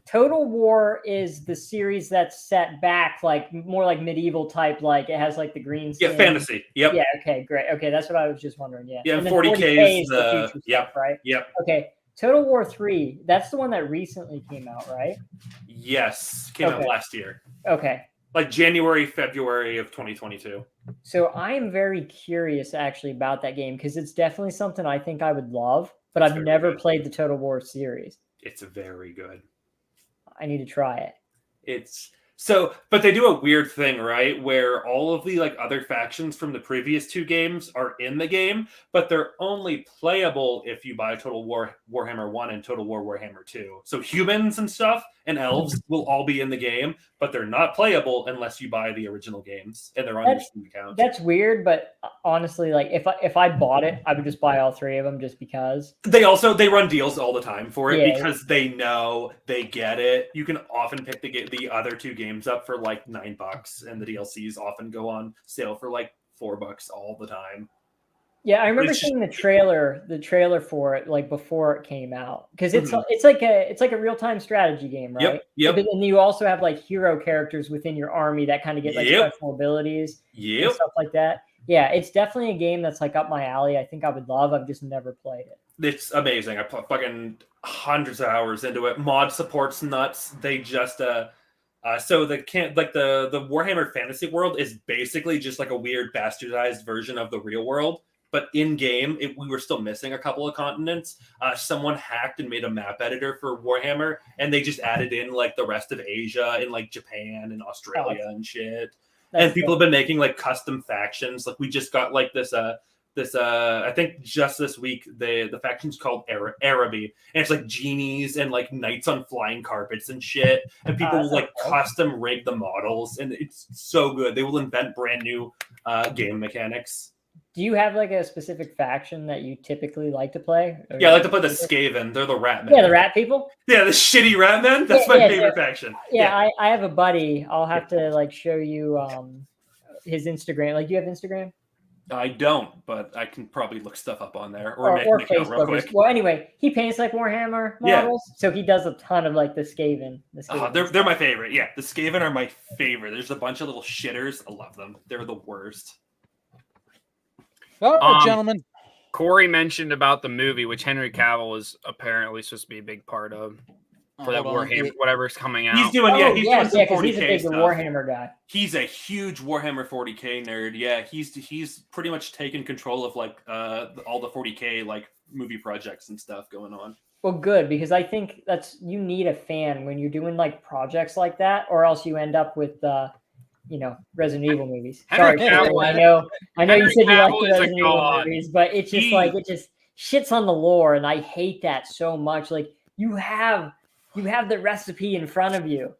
Speaker 8: Total War is the series that's set back like more like medieval type, like it has like the green
Speaker 9: Yeah,
Speaker 8: skin.
Speaker 9: fantasy. Yep.
Speaker 8: Yeah. Okay. Great. Okay, that's what I was just wondering. Yeah.
Speaker 9: Yeah,
Speaker 8: And then
Speaker 9: 40K is
Speaker 8: the
Speaker 9: the
Speaker 8: future
Speaker 9: yep.
Speaker 8: stuff, right?
Speaker 9: Yep.
Speaker 8: Okay. Total War 3. That's the one that recently came out, right?
Speaker 9: Yes, came out
Speaker 8: Okay.
Speaker 9: last year,
Speaker 8: Okay.
Speaker 9: like January, February of 2022.
Speaker 8: So I am very curious actually about that game because it's definitely something I think I would love, but I've
Speaker 9: very
Speaker 8: never
Speaker 9: good.
Speaker 8: played the Total War series.
Speaker 9: It's very good.
Speaker 8: I need to try it.
Speaker 9: It's so, but they do a weird thing, right? Where all of the like other factions from the previous 2 games are in the game, but they're only playable if you buy Total War Warhammer 1 and Total War Warhammer 2. So humans and stuff and elves will all be in the game, but they're not playable unless you buy the original games and they're on your Steam account.
Speaker 8: That's weird, but honestly, like if I bought it, I would just buy all 3 of them just because.
Speaker 9: They run deals all the time for it
Speaker 8: Yeah.
Speaker 9: because they know they get it. You can often pick the other 2 games up for like $9, and the DLCs often go on sale for like $4 all the time.
Speaker 8: Yeah, I remember
Speaker 9: It's just-
Speaker 8: seeing the trailer for it like before it came out because it's
Speaker 9: Mhm.
Speaker 8: it's like a real time strategy game, right?
Speaker 9: Yep.
Speaker 8: But then you also have like hero characters within your army that kind of get like
Speaker 9: Yep.
Speaker 8: special abilities and
Speaker 9: Yep.
Speaker 8: stuff like that. Yeah, it's definitely a game that's like up my alley. I think I would love. I've just never played it.
Speaker 9: It's amazing. I put fucking hundreds of hours into it. Mod support's nuts. They just so the Warhammer Fantasy World is basically just like a weird bastardized version of the real world. But in game, we were still missing a couple of continents. Someone hacked and made a map editor for Warhammer, and they just added in like the rest of Asia and like Japan and Australia and shit. And people have been making like custom factions. Like we just got like this I think just this week the faction's called Araby, and it's like genies and like knights on flying carpets and shit, and people will like custom rig the models, and it's so good. They will invent brand new game mechanics.
Speaker 8: Do you have like a specific faction that you typically like to play? Or-
Speaker 9: Yeah, I like to play the Skaven. They're the rat men.
Speaker 8: Yeah, the rat people.
Speaker 9: Yeah, the shitty rat men. That's my favorite faction.
Speaker 8: Yeah, I have a buddy. I'll have to like show you his Instagram. Like, do you have Instagram?
Speaker 9: I don't, but I can probably look stuff up on there or make an account real
Speaker 8: Facebook.
Speaker 9: quick.
Speaker 8: Well, anyway, he paints like Warhammer models, so he does a ton of like the Skaven.
Speaker 9: They're my favorite. Yeah, the Skaven are my favorite. There's a bunch of little shitters. I love them. They're the worst.
Speaker 6: Oh, gentlemen.
Speaker 7: Corey mentioned about the movie, which Henry Cavill is apparently supposed to be a big part of for that Warhammer, whatever's coming out.
Speaker 9: He's doing, doing some 40K
Speaker 8: he's a big
Speaker 9: stuff.
Speaker 8: Warhammer guy.
Speaker 9: He's a huge Warhammer 40K nerd. Yeah, he's pretty much taken control of like all the 40K like movie projects and stuff going on.
Speaker 8: Well, good, because I think you need a fan when you're doing like projects like that, or else you end up with Resident Evil movies. Sorry, Cavill, I know you said you like the Resident Evil movies, but it's just it just shits on the lore, and I hate that so much. Like you have the recipe in front of you.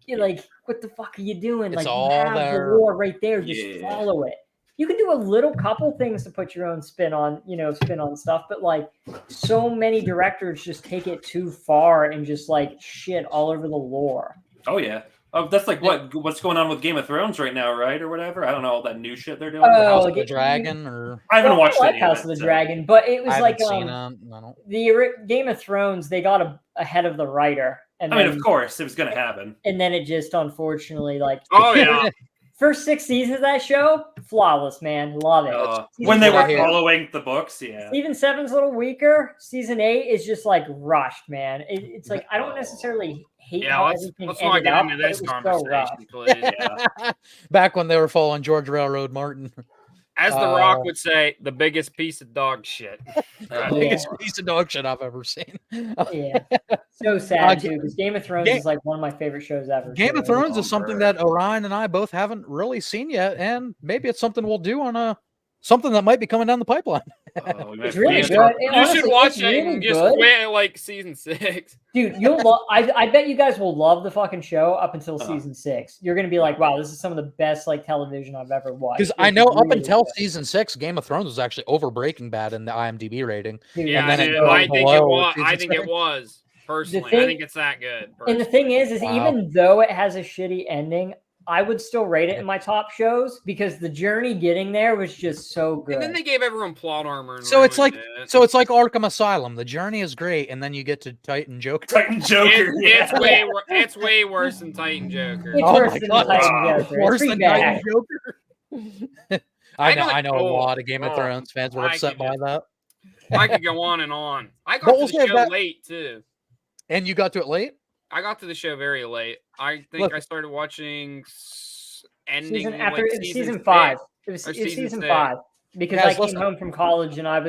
Speaker 8: You're like, what the fuck are you doing?
Speaker 6: It's
Speaker 8: like
Speaker 6: all
Speaker 8: you have
Speaker 6: there.
Speaker 8: the lore right there. Just follow it. You can do a couple things to put your own spin on stuff, but like so many directors just take it too far and just like shit all over the lore.
Speaker 9: Oh yeah. Oh, that's like what's going on with Game of Thrones right now, right, or whatever. I don't know all that new shit they're doing.
Speaker 6: House of the Dragon, or
Speaker 9: I haven't watched
Speaker 8: like House of the Dragon, but it was like
Speaker 6: the
Speaker 8: Game of Thrones. They got ahead of the writer, and
Speaker 9: I mean, of course, it was going to happen.
Speaker 8: And then it just unfortunately
Speaker 7: yeah.
Speaker 8: First 6 seasons of that show, flawless, man. Love it.
Speaker 9: When they were following the books, yeah.
Speaker 8: Season 7's a little weaker. Season 8 is just like rushed, man. It's like I don't necessarily hate how everything
Speaker 7: let's not get into this conversation, please.
Speaker 8: Yeah.
Speaker 6: Back when they were following George Railroad Martin.
Speaker 7: As The Rock would say, the biggest piece of dog shit.
Speaker 6: Biggest piece of dog shit I've ever seen.
Speaker 8: Yeah. So sad, too, because Game of Thrones is like one of my favorite shows ever.
Speaker 6: Game of Thrones is something that Orion and I both haven't really seen yet, and maybe it's something we'll do on something that might be coming down the pipeline.
Speaker 8: It's really good.
Speaker 7: You should watch it and just wait like season 6.
Speaker 8: Dude, I bet you guys will love the fucking show up until season 6. You're gonna be like, wow, this is some of the best like television I've ever watched.
Speaker 6: Because I know up until season 6, Game of Thrones was actually over Breaking Bad in the IMDb rating.
Speaker 7: Yeah,
Speaker 6: and then
Speaker 7: I think it was. Personally, I think it's that good.
Speaker 8: And the thing is even though it has a shitty ending, I would still rate it in my top shows because the journey getting there was just so good.
Speaker 7: And then they gave everyone plot armor. And
Speaker 6: so it's like Arkham Asylum. The journey is great, and then you get to Titan Joker.
Speaker 7: It's way worse than Titan Joker.
Speaker 8: It's worse than Titan Joker.
Speaker 6: Worse than Titan Joker. I know a lot of Game of Thrones fans were upset by that.
Speaker 7: I could go on and on. I got to the show late too.
Speaker 6: And you got to it late?
Speaker 7: I got to the show very late. I think I started watching
Speaker 8: season 5. It was season 5 because I came home from college and I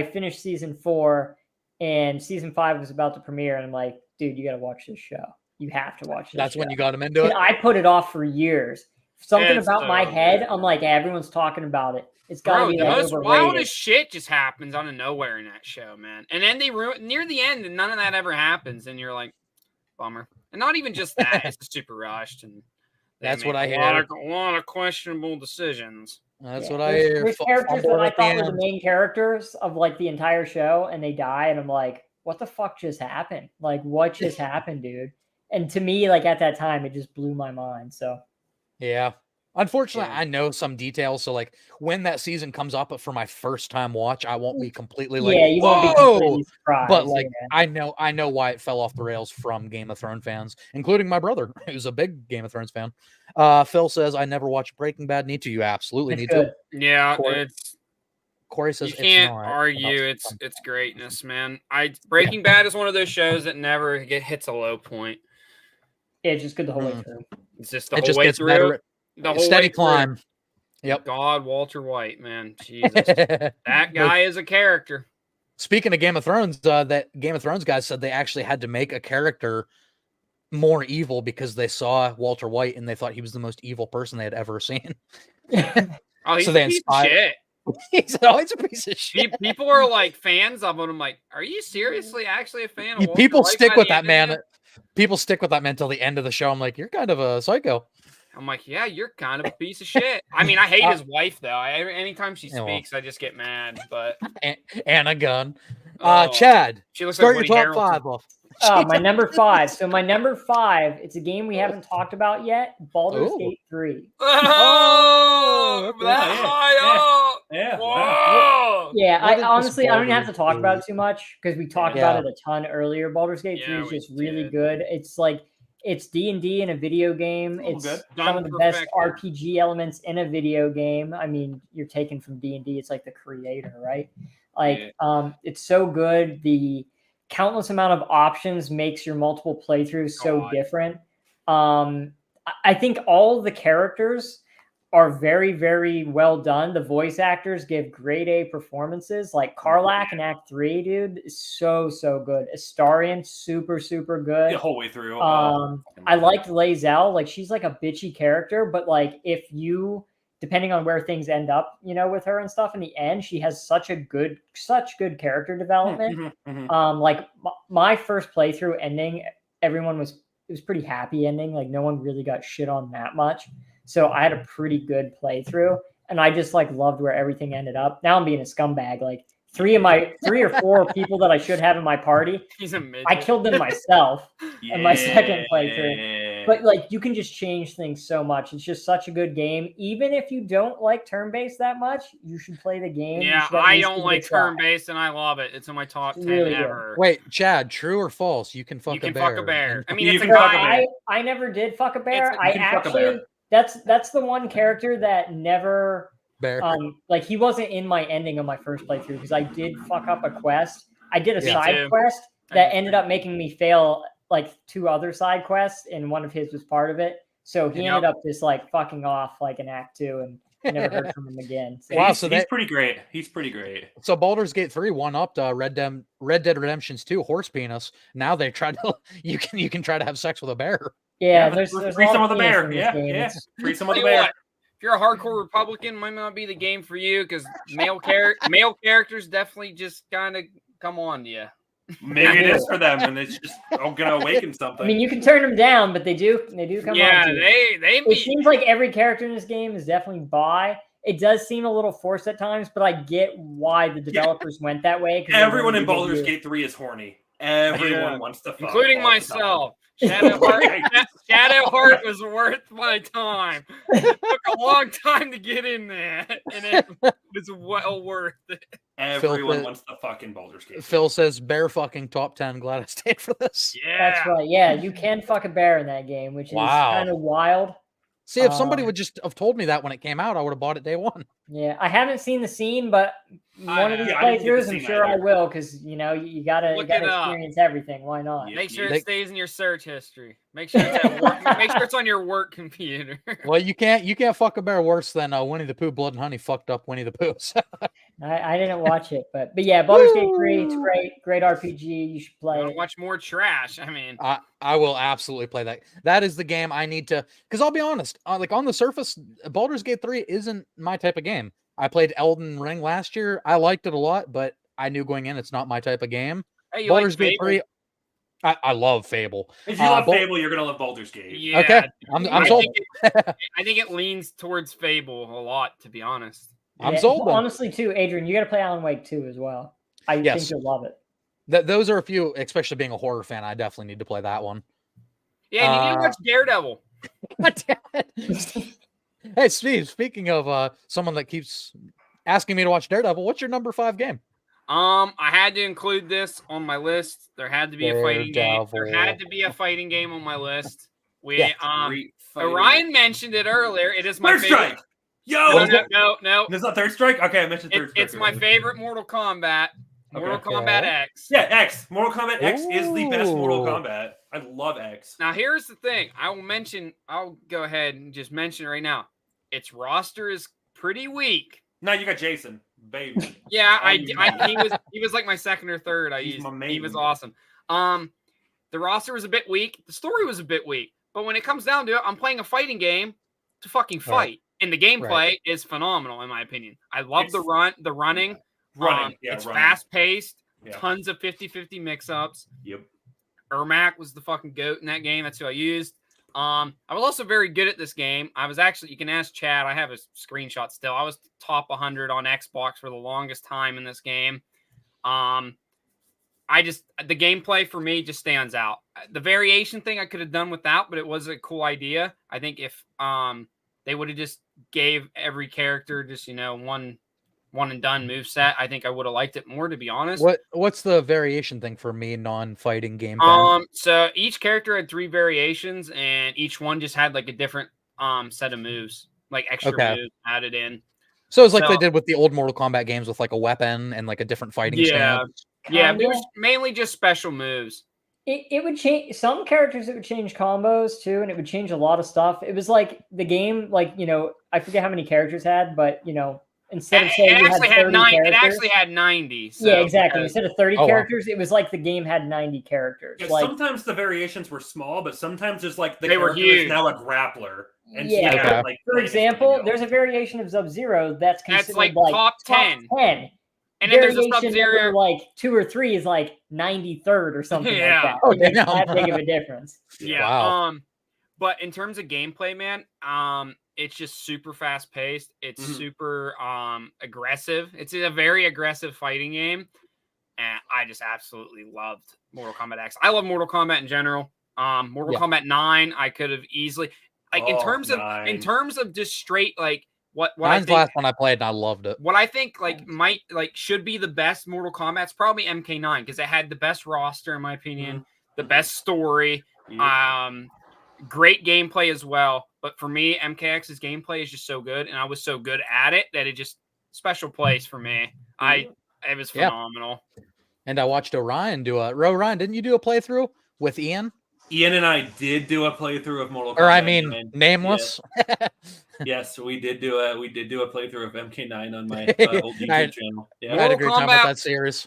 Speaker 8: finished season 4 and season 5 was about to premiere and I'm like, dude, you got to watch this show. You have to watch this.
Speaker 6: That's when you got him into it.
Speaker 8: And I put it off for years. Something about my head, I'm like, everyone's talking about it. It's got to be
Speaker 7: the most
Speaker 8: overrated.
Speaker 7: wildest shit just happens out of nowhere in that show, man. And then they near the end, and none of that ever happens, and you're like, bummer. And not even just that; it's super rushed, and
Speaker 6: that's what I hear.
Speaker 7: A lot of questionable decisions.
Speaker 6: That's what I hear.
Speaker 8: There's characters that I thought were the main characters of like the entire show, and they die, and I'm like, what the fuck just happened? Like, what just happened, dude? And to me, like at that time, it just blew my mind. So,
Speaker 6: yeah. Unfortunately, I know some details, so like when that season comes up for my first time watch, I won't be completely like,
Speaker 8: you won't be completely surprised.
Speaker 6: But like, I know why it fell off the rails from Game of Thrones fans, including my brother, who's a big Game of Thrones fan. Phil says, "I never watched Breaking Bad. Need to? You absolutely need to."
Speaker 7: Yeah,
Speaker 6: Corey says
Speaker 7: you can't argue. It's greatness, man. Breaking Bad is one of those shows that never hits a low point.
Speaker 8: Yeah, it's just good the whole way through.
Speaker 7: It's just the whole way through. Better. The whole
Speaker 6: steady climb.
Speaker 7: Yep. God, Walter White, man. Jesus. That guy is a character.
Speaker 6: Speaking of Game of Thrones, that Game of Thrones guys said they actually had to make a character more evil because they saw Walter White and they thought he was the most evil person they had ever seen.
Speaker 7: Oh, he's a piece of shit.
Speaker 6: He's always a piece of shit.
Speaker 7: People are like fans of him. I'm like, are you seriously actually a fan of Walter
Speaker 6: People
Speaker 7: White
Speaker 6: stick with that man. People stick with that man until the end of the show. I'm like, you're kind of a psycho.
Speaker 7: I'm like, yeah, you're kind of a piece of shit. I mean, I hate his wife though. Anytime she speaks, I just get mad. But
Speaker 6: Anna Gunn, Chad,
Speaker 7: she looks
Speaker 6: start
Speaker 7: like
Speaker 6: your
Speaker 7: Woody
Speaker 6: top
Speaker 7: Harrelson.
Speaker 6: 5 off.
Speaker 8: My number 5. So my number 5, it's a game we haven't talked about yet. Baldur's Gate 3.
Speaker 7: Oh, that high up.
Speaker 9: Yeah.
Speaker 7: Whoa.
Speaker 8: Yeah, I
Speaker 6: What is
Speaker 8: honestly, I don't even have to
Speaker 6: Baldur's
Speaker 8: talk about
Speaker 6: Gate?
Speaker 8: it too much because we talked
Speaker 6: Yeah.
Speaker 8: about it a ton earlier. Baldur's Gate 3 is
Speaker 7: we
Speaker 8: just really
Speaker 7: did.
Speaker 8: good. It's like it's D&D in a video game.
Speaker 9: Oh,
Speaker 8: It's
Speaker 9: good.
Speaker 8: some
Speaker 7: Done
Speaker 8: of the best
Speaker 7: perfected.
Speaker 8: RPG elements in a video game. I mean, you're taken from D&D. It's like the creator, right? Like, it's so good. The countless amount of options makes your multiple playthroughs so
Speaker 7: God.
Speaker 8: different. I think all the characters are very, very well done. The voice actors give grade A performances. Like Karlach in Act 3, dude, is so good. Astarion, super good.
Speaker 9: The whole way through.
Speaker 8: I liked Lae'zel. Like, she's like a bitchy character, but like if you, depending on where things end up, you know, with her and stuff in the end, she has such good character development. Like my first playthrough ending, it was pretty happy ending. Like no one really got shit on that much. So I had a pretty good playthrough and I just like loved where everything ended up. Now I'm being a scumbag. Like three or four people that I should have in my party,
Speaker 7: He's a midget.
Speaker 8: I killed them myself in my second playthrough. But like you can just change things so much. It's just such a good game. Even if you don't like turn-based that much, you should play the game. You
Speaker 7: Yeah,
Speaker 8: should at
Speaker 7: I
Speaker 8: least
Speaker 7: don't
Speaker 8: give it a
Speaker 7: like
Speaker 8: try.
Speaker 7: turn-based, and I love it. It's in my top 10
Speaker 8: really good.
Speaker 7: ever.
Speaker 6: Wait, Chad, true or false? You can fuck
Speaker 7: You
Speaker 6: a
Speaker 7: can
Speaker 6: bear.
Speaker 7: fuck a bear. I mean,
Speaker 9: You
Speaker 7: it's a
Speaker 9: can fuck a
Speaker 7: guy.
Speaker 9: bear.
Speaker 8: I never did fuck a bear.
Speaker 7: It's-
Speaker 8: I
Speaker 9: you can fuck a
Speaker 8: actually
Speaker 9: bear.
Speaker 8: that's the one character that never
Speaker 6: Bear.
Speaker 8: like he wasn't in my ending of my first playthrough because I did fuck up a quest. I did a
Speaker 6: Yeah.
Speaker 8: side
Speaker 7: too.
Speaker 8: quest
Speaker 7: I
Speaker 8: that
Speaker 7: did
Speaker 8: ended
Speaker 7: too.
Speaker 8: up making me fail like 2 other side quests, and one of his was part of it. So he
Speaker 7: Yep.
Speaker 8: ended up just like fucking off like in Act 2, and I never heard from him again. So
Speaker 6: Wow,
Speaker 9: he's,
Speaker 6: so
Speaker 9: he's
Speaker 6: that-
Speaker 9: pretty great. He's pretty great.
Speaker 6: So Baldur's Gate 3 one upped Red Dead Redemption's 2 horse penis. Now they try to you can try to have sex with a bear.
Speaker 8: yeah,
Speaker 9: but
Speaker 8: there's
Speaker 9: free
Speaker 8: a lot
Speaker 9: some
Speaker 8: of
Speaker 9: of the
Speaker 8: penis
Speaker 9: bear.
Speaker 8: in this
Speaker 9: Yeah,
Speaker 8: game.
Speaker 9: yeah.
Speaker 8: It's-
Speaker 9: Free some of
Speaker 7: Tell
Speaker 9: the
Speaker 7: you
Speaker 9: bear.
Speaker 7: what, if you're a hardcore Republican, might not be the game for you because male characters definitely just kind of come on to you.
Speaker 9: Maybe it is for them, and it's just gonna awaken something.
Speaker 8: I mean, you can turn them down, but they do come
Speaker 7: Yeah,
Speaker 8: on to you.
Speaker 7: they
Speaker 8: It
Speaker 7: be
Speaker 8: seems like every character in this game is definitely bi. It does seem a little forced at times, but I get why the developers went that way. 'cause they
Speaker 9: Everyone
Speaker 8: wanted
Speaker 9: in
Speaker 8: to give
Speaker 9: Baldur's
Speaker 8: you-
Speaker 9: Gate 3 is horny. Everyone
Speaker 7: Yeah.
Speaker 9: wants to fuck.
Speaker 7: including
Speaker 9: all the time.
Speaker 7: myself. Shadowheart was worth my time. It took a long time to get in there, and it was well worth it.
Speaker 9: Everyone
Speaker 6: Phil-
Speaker 9: wants to fuck in Baldur's Gate.
Speaker 6: Phil says bear fucking top 10. Glad I stayed for this.
Speaker 7: Yeah,
Speaker 8: That's right. Yeah, you can fuck a bear in that game, which is
Speaker 6: Wow.
Speaker 8: kind of wild.
Speaker 6: See, if somebody
Speaker 8: Um,
Speaker 6: would just have told me that when it came out, I would have bought it day one.
Speaker 8: Yeah, I haven't seen the scene, but one of these
Speaker 9: yeah, I didn't get the
Speaker 8: playthroughs, I'm
Speaker 9: scene
Speaker 8: sure I
Speaker 9: either.
Speaker 8: will, because you know you gotta
Speaker 7: Look it up.
Speaker 8: experience everything. Why not?
Speaker 9: Yeah.
Speaker 7: Make sure
Speaker 6: They-
Speaker 7: it stays in your search history. Make sure it's at work. Make sure it's on your work computer.
Speaker 6: Well, you can't fuck a bear worse than Winnie the Pooh. Blood and Honey fucked up Winnie the Pooh. So,
Speaker 8: I didn't watch it, but yeah, Baldur's Gate 3, it's great RPG. You should play
Speaker 7: I want
Speaker 8: it.
Speaker 7: to watch more trash. I mean,
Speaker 6: I will absolutely play that. That is the game I need to. Because I'll be honest, like on the surface, Baldur's Gate 3 isn't my type of game. I played Elden Ring last year. I liked it a lot, but I knew going in it's not my type of game.
Speaker 7: hey, you like
Speaker 6: Baldur's Gate
Speaker 7: Fable?
Speaker 6: 3, I love Fable.
Speaker 9: If you love
Speaker 6: Bal-
Speaker 9: Fable, you're gonna love Baldur's Gate.
Speaker 7: Yeah.
Speaker 6: Okay, I'm
Speaker 7: I
Speaker 6: sold.
Speaker 7: think it leans towards Fable a lot, to be honest.
Speaker 6: I'm sold. then.
Speaker 8: Honestly, too, Adrian, you got to play Alan Wake 2 as well. I
Speaker 6: Yes.
Speaker 8: think you'll love it.
Speaker 6: Those are a few, especially being a horror fan. I definitely need to play that one.
Speaker 7: Yeah, you need to watch Daredevil.
Speaker 6: God damn it. Hey, Steve, speaking of someone that keeps asking me to watch Daredevil, what's your number 5 game?
Speaker 7: I had to include this on my list. There had to be a fighting game. There
Speaker 6: Daredevil.
Speaker 7: had to be a fighting game on my list.
Speaker 6: Yeah.
Speaker 9: Great fighting.
Speaker 7: Orion mentioned it earlier. It is my
Speaker 9: Third
Speaker 7: favorite.
Speaker 9: Strike. Yo,
Speaker 7: No.
Speaker 9: Is that Third Strike? Okay, I mentioned Third Strike.
Speaker 7: It's my
Speaker 9: already.
Speaker 7: favorite Mortal Kombat. Mortal
Speaker 9: Okay.
Speaker 7: Kombat X.
Speaker 9: Yeah, X. Mortal Kombat X is the best Mortal
Speaker 6: Ooh.
Speaker 9: Kombat. I love X.
Speaker 7: Now here's the thing. I'll go ahead and just mention it right now. Its roster is pretty weak.
Speaker 9: Now you got Jason, baby.
Speaker 7: Yeah,
Speaker 9: Oh, you
Speaker 7: he was like my second or third.
Speaker 9: He's my
Speaker 7: He was
Speaker 9: main.
Speaker 7: awesome. The roster was a bit weak. The story was a bit weak. But when it comes down to it, I'm playing a fighting game to fucking fight.
Speaker 6: Right.
Speaker 7: And the gameplay
Speaker 6: Right.
Speaker 7: is phenomenal, in my opinion. I love the
Speaker 9: It's-
Speaker 7: running.
Speaker 9: Running. Yeah,
Speaker 7: it's
Speaker 9: running.
Speaker 7: fast paced,
Speaker 9: Yeah.
Speaker 7: tons of 50-50 mix-ups.
Speaker 9: Yep.
Speaker 7: Ermac was the fucking goat in that game. That's who I used. I was also very good at this game. I was actually, you can ask Chad, I have a screenshot still. I was top 100 on Xbox for the longest time in this game. the gameplay for me just stands out. The variation thing I could have done without, but it was a cool idea. I think if they would have just gave every character just one and done moveset, I think I would have liked it more, to be honest.
Speaker 6: What's the variation thing for me, non-fighting game?
Speaker 7: So each character had 3 variations, and each one just had like a different set of moves, like extra moves added in.
Speaker 6: So it's like they did with the old Mortal Kombat games with like a weapon and like a different fighting stance.
Speaker 7: Yeah, but it was mainly just special moves.
Speaker 8: It would change some characters. It would change combos too, and it would change a lot of stuff. It was like the game, like I forget how many characters had, but instead of saying you had 30 characters,
Speaker 7: it actually had 90. So,
Speaker 8: yeah, exactly. Instead of 30 characters, it was like the game had 90 characters.
Speaker 9: Yeah,
Speaker 8: like,
Speaker 9: sometimes the variations were small, but sometimes just like the
Speaker 7: they were
Speaker 9: character
Speaker 7: huge.
Speaker 9: is now a grappler. And
Speaker 8: yeah,
Speaker 9: like,
Speaker 8: for example, there's a variation of Sub-Zero that's considered
Speaker 7: like top 10.
Speaker 8: And
Speaker 7: then there's a
Speaker 8: variation
Speaker 7: Sub-Zero
Speaker 8: number, like 2 or 3 is like 93rd or something like that.
Speaker 6: Oh,
Speaker 8: It makes
Speaker 6: damn.
Speaker 8: that big of a difference.
Speaker 7: Yeah.
Speaker 6: Wow.
Speaker 7: But in terms of gameplay, man, it's just super fast paced. It's super aggressive. It's a very aggressive fighting game, and I just absolutely loved Mortal Kombat X. I love Mortal Kombat in general. Mortal Kombat 9, I could have easily in terms of just straight like what I
Speaker 6: Mine's
Speaker 7: think,
Speaker 6: last one I played and I loved it.
Speaker 7: what I think should be the best Mortal Kombat's probably MK9 because it had the best roster in my opinion, the best story, great gameplay as well. But for me, MKX's gameplay is just so good, and I was so good at it that it just special place for me. It was phenomenal.
Speaker 6: And I watched Orion do Orion, didn't you do a playthrough with Ian?
Speaker 9: Ian and I did do a playthrough of Mortal Kombat.
Speaker 6: Or I mean, Nameless.
Speaker 9: Yes, we did do a playthrough of MK9 on my old YouTube channel. Yeah.
Speaker 6: I had a great time with that series.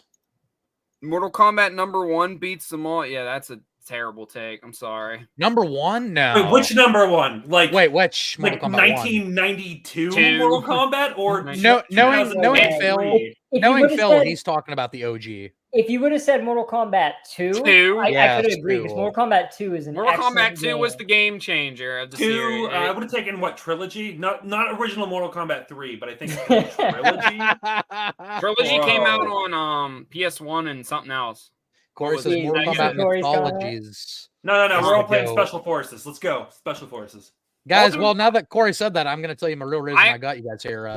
Speaker 7: Mortal Kombat number 1 beats them all. Yeah, that's a terrible take. I'm sorry.
Speaker 6: Number 1? No.
Speaker 9: Wait, which number 1? Like
Speaker 6: which Mortal Kombat
Speaker 9: 1992 Mortal Kombat or
Speaker 6: knowing Phil, he's talking about the OG.
Speaker 8: If you would have said Mortal Kombat 2, I could agree because Mortal Kombat 2 is an
Speaker 7: Mortal Kombat 2
Speaker 8: game.
Speaker 7: was the game changer of the series.
Speaker 9: I would have taken trilogy? Not original Mortal Kombat 3, but I think trilogy.
Speaker 7: Trilogy came out on PS1 and something else.
Speaker 6: Corey says Mortal Kombat Mythologies.
Speaker 9: No. We're all playing Special Forces. Let's go. Special Forces.
Speaker 6: Guys, well, now that Corey said that, I'm going to tell you my real reason I got you guys here.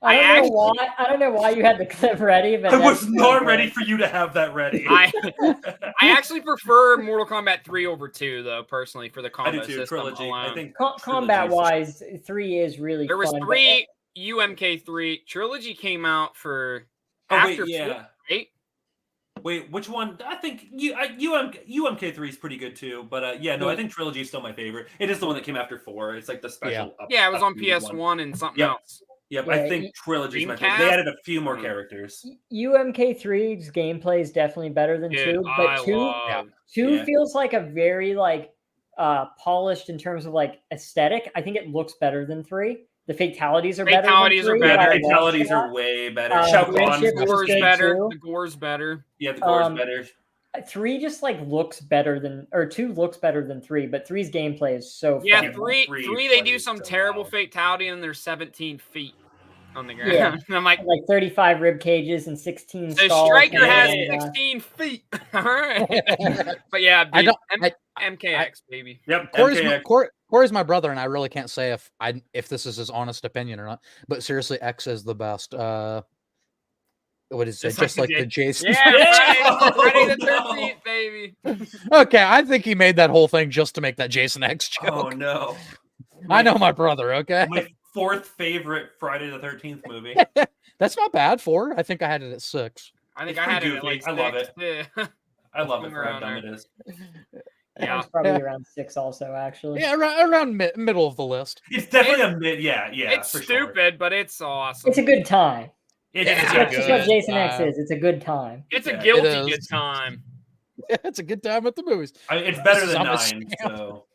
Speaker 8: I don't know why you had the clip ready, but
Speaker 9: I was not ready for you to have that ready.
Speaker 7: I actually prefer Mortal Kombat 3 over 2, though, personally, for the combat system.
Speaker 9: Trilogy.
Speaker 7: Alone.
Speaker 9: I think
Speaker 8: combat-wise, 3 is really
Speaker 7: there was
Speaker 8: fun,
Speaker 7: 3 UMK3. Trilogy came out for after 4, right?
Speaker 9: Wait, which one? I think UMK3 is pretty good too, but I think Trilogy is still my favorite. It is the one that came after 4. It's like the special.
Speaker 7: Yeah, it was on PS1 and something else.
Speaker 9: Yep, I think Trilogy is my favorite. They added a few more characters.
Speaker 8: UMK3's gameplay is definitely better than 2, but 2 feels like a very polished in terms of like aesthetic. I think it looks better than 3. The fatalities are better.
Speaker 9: Fatalities are way better.
Speaker 7: The gore's better. The gore's better.
Speaker 9: Yeah, the gore's better.
Speaker 8: 3 just looks better than, or 2 looks better than 3, but 3's gameplay is so fun.
Speaker 7: Yeah, 3 they do some terrible fatality and they're 17 feet on the ground. Yeah. And I'm like
Speaker 8: 35 rib cages and 16
Speaker 7: so
Speaker 8: stalls.
Speaker 7: Striker has 16 feet. All right. But yeah, MKX, baby.
Speaker 9: Yep.
Speaker 6: Corey's my brother, and I really can't say if this is his honest opinion or not. But seriously, X is the best. What is it? Just like the Jason.
Speaker 7: Yeah, Friday the 13th, baby.
Speaker 6: Okay, I think he made that whole thing just to make that Jason X joke.
Speaker 9: Oh no.
Speaker 6: I know my brother, okay?
Speaker 9: My 4th favorite Friday the 13th movie.
Speaker 6: That's not bad. 4. I think I had it at 6.
Speaker 7: I think I had it at like 6.
Speaker 9: I love it.
Speaker 7: Yeah.
Speaker 9: I love it for how dumb it is.
Speaker 8: Yeah, it's probably around 6 also, actually.
Speaker 6: Yeah, around middle of the list.
Speaker 9: It's definitely a mid, yeah.
Speaker 7: It's stupid, but it's awesome.
Speaker 8: It's a good time.
Speaker 9: That's
Speaker 8: just what Jason X is. It's a good time.
Speaker 7: It's a guilty good time.
Speaker 6: It's a good time at the movies.
Speaker 9: It's better than 9, so...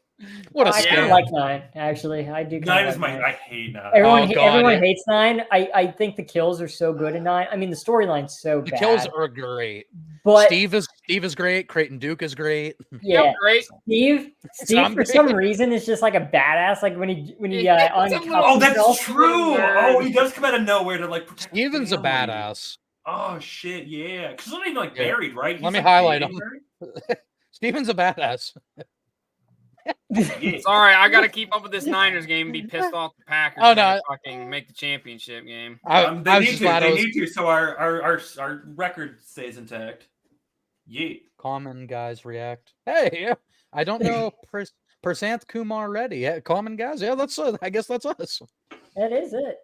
Speaker 6: What a
Speaker 8: I kind of
Speaker 6: scam.
Speaker 8: like 9, actually. I do. Kinda
Speaker 9: 9
Speaker 8: like
Speaker 9: is my.
Speaker 8: 9.
Speaker 9: I hate 9.
Speaker 8: Everyone hates 9. I think the kills are so good in 9. I mean, the storyline's so
Speaker 6: The
Speaker 8: bad.
Speaker 6: kills are great.
Speaker 8: But
Speaker 6: Steve is great. Creighton Duke is great.
Speaker 8: yeah,
Speaker 7: great.
Speaker 8: Steve
Speaker 6: Tom
Speaker 8: for
Speaker 6: great.
Speaker 8: some reason is just like a badass. Like when he uncuffs
Speaker 9: Oh, that's
Speaker 8: himself.
Speaker 9: true. Oh, he does come out of nowhere to like. protect
Speaker 6: Steven's a
Speaker 9: family.
Speaker 6: badass.
Speaker 9: Oh shit, yeah. Because he's not even like
Speaker 6: Yeah.
Speaker 9: married, right? He's
Speaker 6: Let me
Speaker 9: like,
Speaker 6: highlight
Speaker 9: dating
Speaker 6: him.
Speaker 9: her.
Speaker 6: Steven's a badass.
Speaker 9: Yeah.
Speaker 7: Sorry, I got to keep up with this Niners game and be pissed off the Packers.
Speaker 6: Oh,
Speaker 7: when
Speaker 6: no.
Speaker 7: they fucking make the championship game.
Speaker 6: I
Speaker 9: They
Speaker 6: was
Speaker 9: need
Speaker 6: just
Speaker 9: to.
Speaker 6: glad
Speaker 9: They
Speaker 6: I was
Speaker 9: need to. So our record stays intact. Yeah.
Speaker 6: common guys react. Hey, I don't know Prasanth Kumar Reddy. Yeah, common guys. Yeah, that's I guess that's us.
Speaker 8: That is it.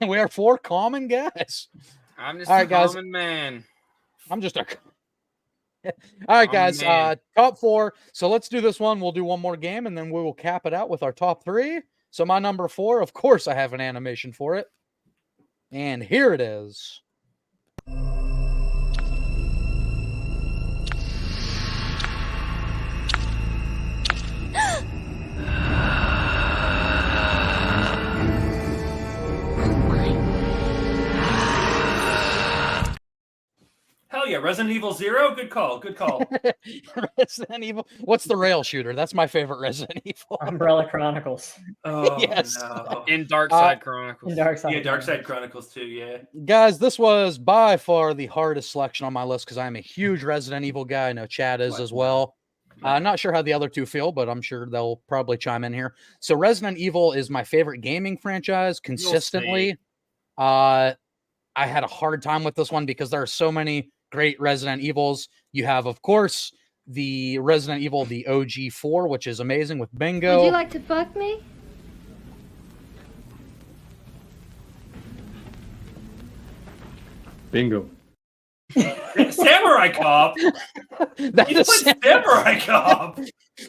Speaker 6: We are 4 common guys.
Speaker 7: I'm just
Speaker 6: All
Speaker 7: a
Speaker 6: right, guys.
Speaker 7: common man.
Speaker 6: I'm just a. All right, guys.
Speaker 7: man.
Speaker 6: Top 4. So let's do this one. We'll do one more game, and then we will cap it out with our top 3. So my number 4, of course, I have an animation for it, and here it is.
Speaker 9: Hell yeah, Resident Evil 0. Good call. Good call.
Speaker 6: Resident Evil. What's the rail shooter? That's my favorite Resident Evil.
Speaker 8: Umbrella Chronicles.
Speaker 9: Oh
Speaker 6: Yes.
Speaker 9: no.
Speaker 7: In Dark Side Chronicles.
Speaker 8: In Dark Side.
Speaker 9: Yeah, Dark Side Chronicles too. Yeah.
Speaker 6: Guys, this was by far the hardest selection on my list because I'm a huge Resident Evil guy. I know Chad is as well. Not sure how the other two feel, but I'm sure they'll probably chime in here. So Resident Evil is my favorite gaming franchise consistently. I had a hard time with this one because there are so many great Resident Evils. You have, of course, the Resident Evil, the OG 4, which is amazing with Bingo.
Speaker 12: Would you like to fuck me?
Speaker 3: Bingo.
Speaker 9: Samurai Cop.
Speaker 6: That
Speaker 9: You
Speaker 6: is
Speaker 9: put Samurai Cop.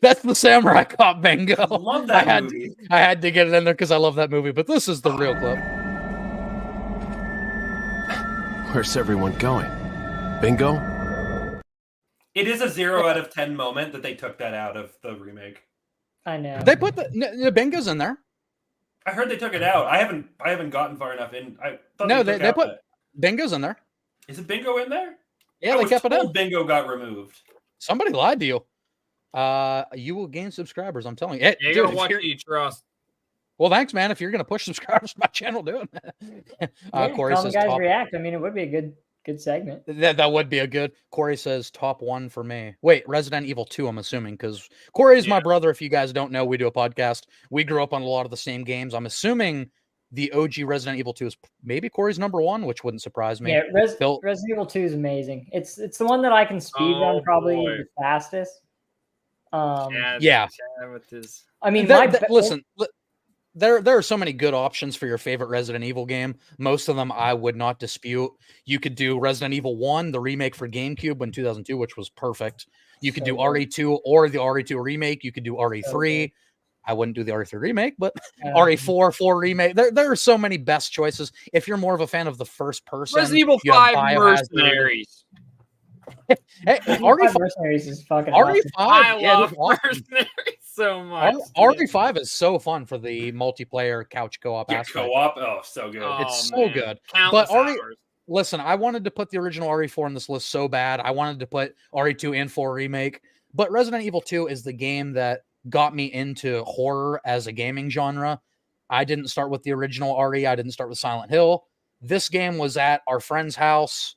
Speaker 6: That's the Samurai Cop Bingo.
Speaker 9: Love that
Speaker 6: I
Speaker 9: movie.
Speaker 6: had to get it in there because I love that movie, but this is the real clip.
Speaker 13: Where's everyone going? Bingo?
Speaker 9: It is a 0 out of 10 moment that they took that out of the remake.
Speaker 8: I know.
Speaker 6: They put the Bingo's in there.
Speaker 9: I heard they took it out. I haven't gotten far enough in. I thought
Speaker 6: No,
Speaker 9: took
Speaker 6: they
Speaker 9: out
Speaker 6: put
Speaker 9: that.
Speaker 6: Bingo's in there.
Speaker 9: Is it Bingo in there?
Speaker 6: Yeah,
Speaker 9: I
Speaker 6: they
Speaker 9: was
Speaker 6: kept it
Speaker 9: told
Speaker 6: in.
Speaker 9: Bingo got removed.
Speaker 6: Somebody lied to you. You will gain subscribers. I'm telling you. Hey,
Speaker 7: You
Speaker 6: dude,
Speaker 7: gotta
Speaker 6: if
Speaker 7: watch
Speaker 6: you're-
Speaker 7: who you trust.
Speaker 6: well, thanks, man. If you're gonna push subscribers to my channel, do it.
Speaker 8: Yeah,
Speaker 6: Corey
Speaker 8: common
Speaker 6: says
Speaker 8: guys
Speaker 6: top.
Speaker 8: react. I mean, it would be a good segment.
Speaker 6: That would be a good. Corey says top 1 for me. Wait, Resident Evil 2. I'm assuming because Corey is my brother. If you guys don't know, we do a podcast. We grew up on a lot of the same games. I'm assuming the OG Resident Evil 2 is maybe Corey's number 1, which wouldn't surprise me.
Speaker 8: Yeah,
Speaker 6: Phil-
Speaker 8: Resident Evil 2 is amazing. It's the one that I can speed run probably
Speaker 7: boy.
Speaker 8: the fastest.
Speaker 6: Yeah.
Speaker 7: Chad with his.
Speaker 8: I mean,
Speaker 6: listen, there are so many good options for your favorite Resident Evil game. Most of them I would not dispute. You could do Resident Evil 1, the remake for GameCube in 2002, which was perfect. You could do RE2 or the RE2 remake. You could do RE3. I wouldn't do the RE3 remake, but RE4 4 remake. There are so many best choices. If you're more of a fan of the first person,
Speaker 7: Resident Evil
Speaker 6: you have
Speaker 7: 5
Speaker 6: Biohazard.
Speaker 7: Mercenaries.
Speaker 6: Hey, RE5
Speaker 8: Mercenaries is fucking
Speaker 6: RE5,
Speaker 7: I
Speaker 6: yeah,
Speaker 7: love
Speaker 6: it's awesome.
Speaker 7: Mercenaries so much.
Speaker 6: RE5 is so fun for the multiplayer couch co-op
Speaker 9: Yeah,
Speaker 6: aspect.
Speaker 9: co-op. Oh, so good.
Speaker 6: It's so
Speaker 7: man.
Speaker 6: good.
Speaker 7: Countless
Speaker 6: But
Speaker 7: hours.
Speaker 6: listen, I wanted to put the original RE4 in this list so bad. I wanted to put RE2 and 4 remake. But Resident Evil 2 is the game that got me into horror as a gaming genre. I didn't start with the original RE. I didn't start with Silent Hill. This game was at our friend's house.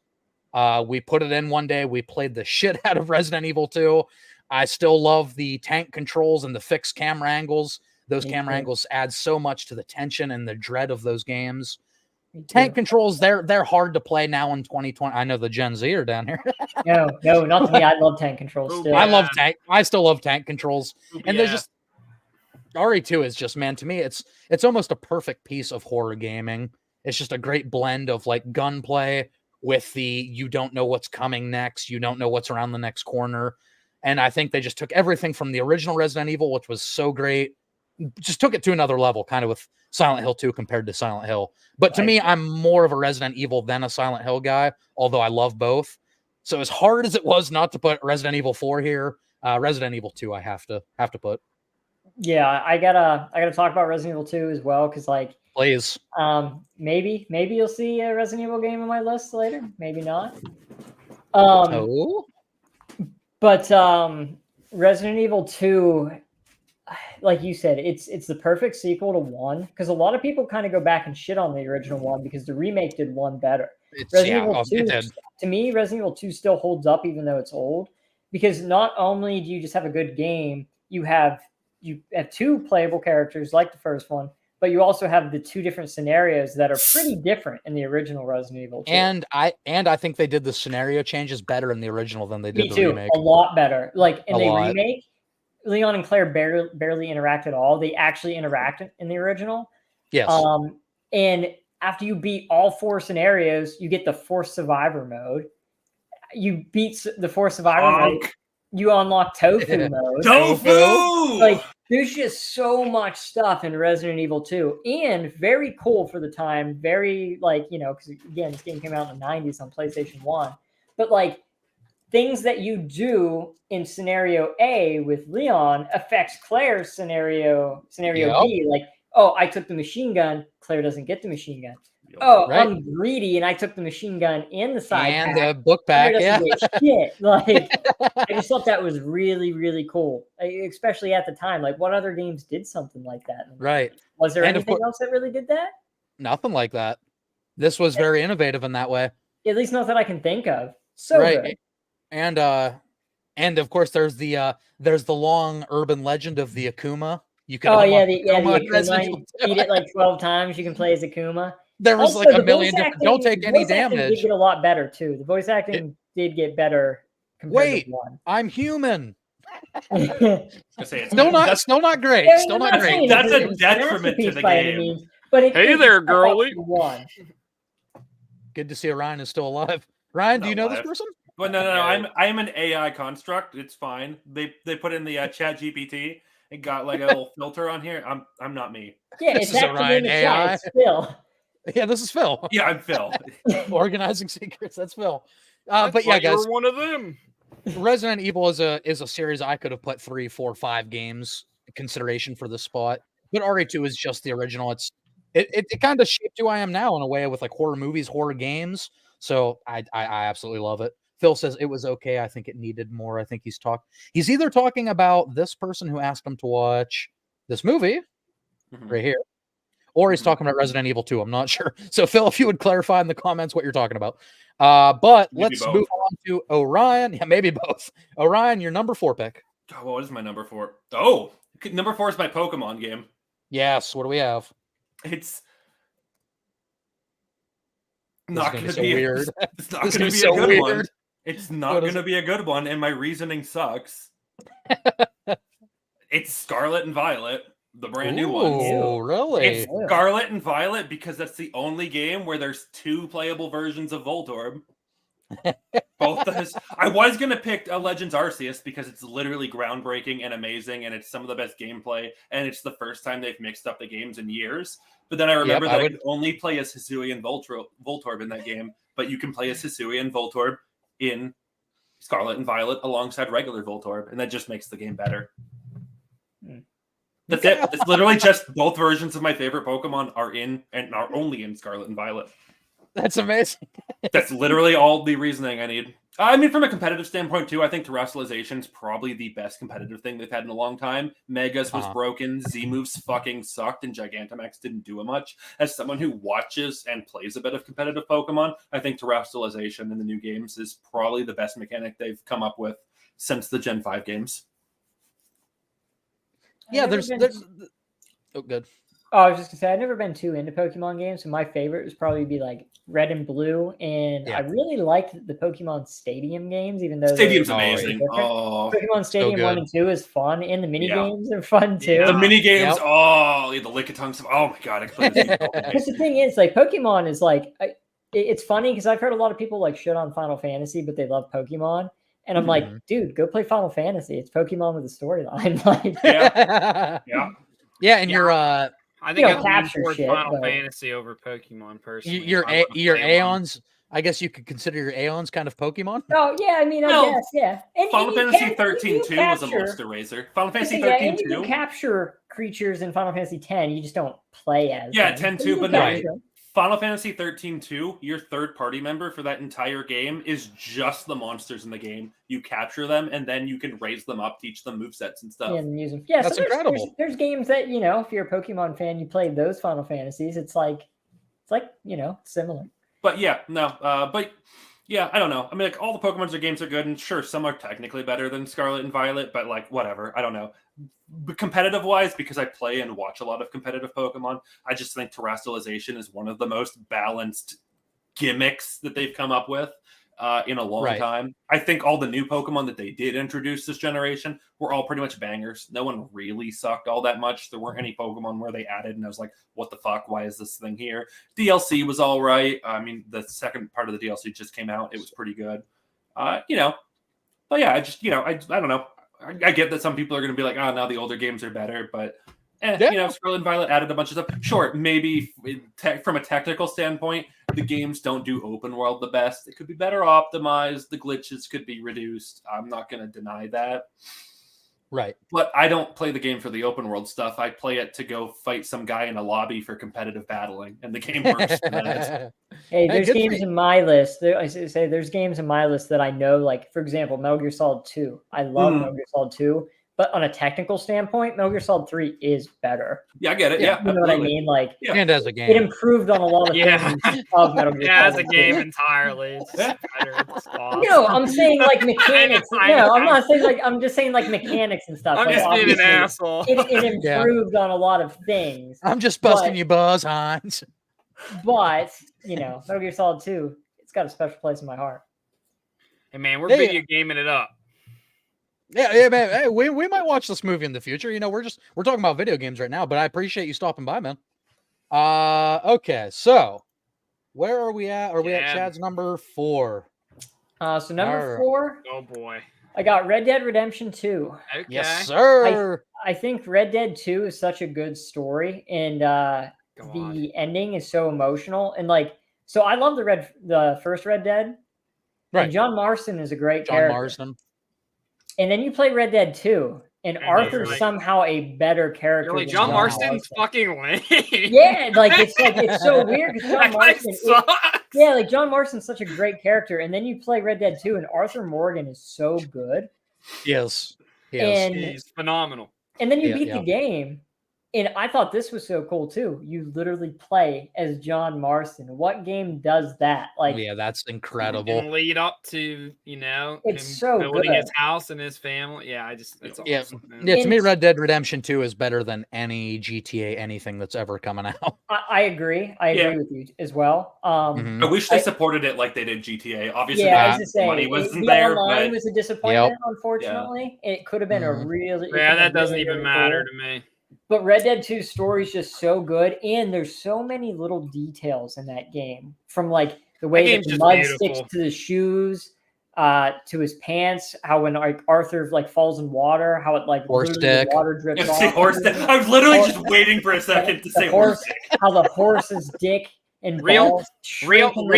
Speaker 6: We put it in one day. We played the shit out of Resident Evil 2. I still love the tank controls and the fixed camera angles. Those camera angles add so much to the tension and the dread of those games. Tank controls, they're hard to play now in 2020. I know the Gen Z are down here.
Speaker 8: No, not to me. I love tank controls still.
Speaker 6: I still love tank controls. And there's just RE2 is just, man, to me, it's almost a perfect piece of horror gaming. It's just a great blend of like gunplay with the you don't know what's coming next, you don't know what's around the next corner. And I think they just took everything from the original Resident Evil, which was so great, just took it to another level, kind of with Silent Hill 2 compared to Silent Hill. But to me, I'm more of a Resident Evil than a Silent Hill guy, although I love both. So as hard as it was not to put Resident Evil 4 here, Resident Evil 2 I have to put.
Speaker 8: Yeah, I gotta talk about Resident Evil 2 as well, because like,
Speaker 6: please,
Speaker 8: maybe you'll see a Resident Evil game on my list later, maybe not. But Resident Evil 2, like you said, it's the perfect sequel to 1, because a lot of people kind of go back and shit on the original 1 because the remake did 1 better. Resident Evil 2, to me, Resident Evil 2 still holds up even though it's old, because not only do you just have a good game, you have 2 playable characters like the first one, but you also have the 2 different scenarios that are pretty different in the original Resident Evil 2.
Speaker 6: And I think they did the scenario changes better in the original than they did the remake.
Speaker 8: A lot better. Like in the remake, Leon and Claire barely interact at all. They actually interact in the original.
Speaker 6: Yes.
Speaker 8: And after you beat all 4 scenarios, you get the Forced Survivor mode. You beat the Forced Survivor mode. You unlock Tofu mode.
Speaker 9: Tofu!
Speaker 8: Like, there's just so much stuff in Resident Evil 2, and very cool for the time. Very, like, you know, because again, this game came out in the 90s on PlayStation 1. But, like, things that you do in scenario A with Leon affects Claire's scenario B. Like, oh, I took the machine gun. Claire doesn't get the machine gun. Oh, right. I'm greedy, and I took the machine gun in the side
Speaker 6: and
Speaker 8: pack.
Speaker 6: the book pack. Yeah,
Speaker 8: shit. Like, I just thought that was really, really cool, especially at the time. Like, what other games did something like that?
Speaker 6: Right.
Speaker 8: Was there anything else that really did that?
Speaker 6: Nothing like that. This was very innovative in that way.
Speaker 8: At least not that I can think of. So good.
Speaker 6: And of course, there's the long urban legend of the Akuma. You can
Speaker 8: the Akuma. You beat it like 12 times. You can play as Akuma.
Speaker 6: There was also, like a million different. Don't take any damage.
Speaker 8: Did get a lot better too. The voice acting did get better.
Speaker 6: Wait, to 1. I'm human.
Speaker 9: Still
Speaker 6: not great.
Speaker 8: Yeah,
Speaker 6: still not great.
Speaker 9: That's a detriment to the game.
Speaker 8: But
Speaker 3: hey there, girlie.
Speaker 6: Good to see Ryan is still alive. Ryan, do you know this person?
Speaker 9: Well, no. I'm an AI construct. It's fine. They put in the Chat GPT and got like a little filter on here. I'm not me.
Speaker 8: Yeah,
Speaker 6: this is a Ryan AI.
Speaker 8: It's Phil.
Speaker 6: Yeah, this is Phil.
Speaker 9: Yeah, I'm Phil.
Speaker 6: Organizing secrets. That's Phil. But yeah, guys,
Speaker 3: you're one of them.
Speaker 6: Resident Evil is a series I could have put 3, 4, 5 games in consideration for this spot. But RE2 is just the original. It kind of shaped who I am now in a way with like horror movies, horror games. So I absolutely love it. Phil says it was okay. I think it needed more. I think he's either talking about this person who asked him to watch this movie right here, or he's talking about Resident Evil 2. I'm not sure. So Phil, if you would clarify in the comments what you're talking about. But maybe let's move on to Orion. Yeah, maybe both. Orion, your number 4 pick.
Speaker 9: Oh, what is my number 4? Oh, number 4 is my Pokemon game.
Speaker 6: Yes. What do we have?
Speaker 9: It's not going to be
Speaker 6: weird.
Speaker 9: It's not going to be a good one. It's not going to be a good one, and my reasoning sucks. It's Scarlet and Violet, the brand new one.
Speaker 6: Oh, really?
Speaker 9: It's Scarlet and Violet because that's the only game where there's 2 playable versions of Voltorb. I was going to pick Legends Arceus because it's literally groundbreaking and amazing, and it's some of the best gameplay, and it's the first time they've mixed up the games in years. But then I remember that I could only play as Hisui and Voltorb in that game, but you can play as Hisui and Voltorb in Scarlet and Violet alongside regular Voltorb, and that just makes the game better. That's it. It's literally just both versions of my favorite Pokemon are only in Scarlet and Violet.
Speaker 6: That's amazing.
Speaker 9: That's literally all the reasoning I need. I mean, from a competitive standpoint, too, I think Terrestrialization is probably the best competitive thing they've had in a long time. Megas was broken, Z-moves fucking sucked, and Gigantamax didn't do much. As someone who watches and plays a bit of competitive Pokemon, I think Terrestrialization in the new games is probably the best mechanic they've come up with since the Gen 5 games.
Speaker 6: Yeah, there's oh, good.
Speaker 8: Oh, I was just gonna say I've never been too into Pokemon games, so my favorite would probably be like Red and Blue, and I really liked the Pokemon Stadium games, even though
Speaker 9: Stadium's amazing.
Speaker 8: Oh, Pokemon Stadium 1 and 2 is fun, and the mini games are fun too.
Speaker 9: The mini games, the Lickitung, oh my god, I can play this.
Speaker 8: Because the thing is, like Pokemon is like it's funny because I've heard a lot of people like shit on Final Fantasy, but they love Pokemon. And I'm like, dude, go play Final Fantasy. It's Pokemon with a storyline.
Speaker 6: And you're
Speaker 7: I think I'll capture Final Fantasy over Pokemon personally.
Speaker 6: Your Aeons I guess you could consider your Aeons kind of Pokemon.
Speaker 8: Oh yeah, I mean, I guess yeah. And
Speaker 9: Final
Speaker 8: you
Speaker 9: Fantasy
Speaker 8: can-
Speaker 9: 13
Speaker 8: you
Speaker 9: 2 was a
Speaker 8: capture-
Speaker 9: monster raiser. Final Fantasy
Speaker 8: Yeah,
Speaker 9: 13
Speaker 8: and you can
Speaker 9: 2.
Speaker 8: capture creatures in Final Fantasy 10. You just don't play as.
Speaker 9: Yeah,
Speaker 8: them.
Speaker 9: 10 2,
Speaker 8: you
Speaker 9: but
Speaker 8: can
Speaker 9: no.
Speaker 8: capture them.
Speaker 9: Final Fantasy 13 2, your third party member for that entire game is just the monsters in the game. You capture them and then you can raise them up, teach them movesets and stuff.
Speaker 8: Yeah, and use them. Yeah,
Speaker 6: That's
Speaker 8: so
Speaker 6: incredible.
Speaker 8: There's games that if you're a Pokemon fan, you played those Final Fantasies. It's like similar.
Speaker 9: But yeah, no. But yeah, I don't know. I mean, like all the Pokemon games are good, and sure, some are technically better than Scarlet and Violet, but like whatever. I don't know. But competitive wise, because I play and watch a lot of competitive Pokemon, I just think terrestrialization is one of the most balanced gimmicks that they've come up with in a long time. I think all the new Pokemon that they did introduce this generation were all pretty much bangers. No one really sucked all that much. There weren't any Pokemon where they added and I was like, what the fuck? Why is this thing here? DLC was all right. I mean, the second part of the DLC just came out. It was pretty good. But yeah, I just, I don't know. I get that some people are going to be like, oh, now the older games are better, but Scarlet and Violet added a bunch of stuff. Sure, maybe from a technical standpoint, the games don't do open world the best. It could be better optimized. The glitches could be reduced. I'm not going to deny that.
Speaker 6: Right.
Speaker 9: But I don't play the game for the open world stuff. I play it to go fight some guy in a lobby for competitive battling, and the game works for that.
Speaker 8: Hey, there's games in my list. There's games in my list that I know, like, for example, Metal Gear Solid 2. I love Metal Gear Solid 2, but on a technical standpoint, Metal Gear Solid 3 is better.
Speaker 9: Yeah, I get it. Yeah,
Speaker 8: you know what I mean? Like,
Speaker 6: and as a game,
Speaker 8: it improved on a lot of things of Metal Gear
Speaker 7: Yeah, as
Speaker 8: Solid
Speaker 7: a game
Speaker 8: 2.
Speaker 7: entirely. It's just better. It's awesome.
Speaker 8: No, I'm saying like mechanics.
Speaker 7: I know.
Speaker 8: No, I'm not saying like. I'm just saying like mechanics and stuff.
Speaker 7: I'm
Speaker 8: like,
Speaker 7: just being an
Speaker 8: obviously,
Speaker 7: asshole.
Speaker 8: It improved on a lot of things.
Speaker 6: I'm just busting you, Buzz Hines.
Speaker 8: But Metal Gear Solid 2, it's got a special place in my heart.
Speaker 7: Hey man, we're video gaming it up.
Speaker 6: Yeah, man. Hey, we might watch this movie in the future. We're talking about video games right now, but I appreciate you stopping by, man. Okay, so where are we at? Are we at Chad's number 4?
Speaker 8: So number 4.
Speaker 7: Oh boy.
Speaker 8: I got Red Dead Redemption 2.
Speaker 7: Okay.
Speaker 6: Yes, sir.
Speaker 8: I think Red Dead 2 is such a good story, and the ending is so emotional. And so I love the first Red Dead.
Speaker 6: Right.
Speaker 8: And John Marston is a great
Speaker 6: John
Speaker 8: character.
Speaker 6: Marston.
Speaker 8: And then you play Red Dead 2, and Arthur's somehow a better character.
Speaker 7: You're like,
Speaker 8: than
Speaker 7: John Marston's fucking lame.
Speaker 8: Yeah, it's so weird because John Marston. John Marston's such a great character, and then you play Red Dead 2, and Arthur Morgan is so good.
Speaker 6: Yes,
Speaker 7: he's phenomenal.
Speaker 8: And then you beat the game, and I thought this was so cool too. You literally play as John Marston. What game does that?
Speaker 6: That's incredible.
Speaker 7: And lead up to
Speaker 8: it's
Speaker 7: him
Speaker 8: so
Speaker 7: building
Speaker 8: good.
Speaker 7: his house and his family. Yeah, it's awesome.
Speaker 6: Yeah, to me, Red Dead Redemption 2 is better than any GTA anything that's ever coming out.
Speaker 8: I agree. I agree with you as well.
Speaker 9: I wish they supported it like they did GTA. Obviously,
Speaker 8: the
Speaker 9: money wasn't
Speaker 8: the
Speaker 9: there.
Speaker 8: Online
Speaker 9: but
Speaker 8: was a disappointment, unfortunately. It could have been a really
Speaker 7: that doesn't even matter to me.
Speaker 8: But Red Dead 2's story is just so good, and there's so many little details in that game, from the way that the mud sticks to the shoes, to his pants, how when Arthur falls in water, how it
Speaker 6: horse dick.
Speaker 8: water drips off.
Speaker 9: Horse dick. I was literally just waiting for a second to say horse dick.
Speaker 8: How the horse's dick and
Speaker 7: real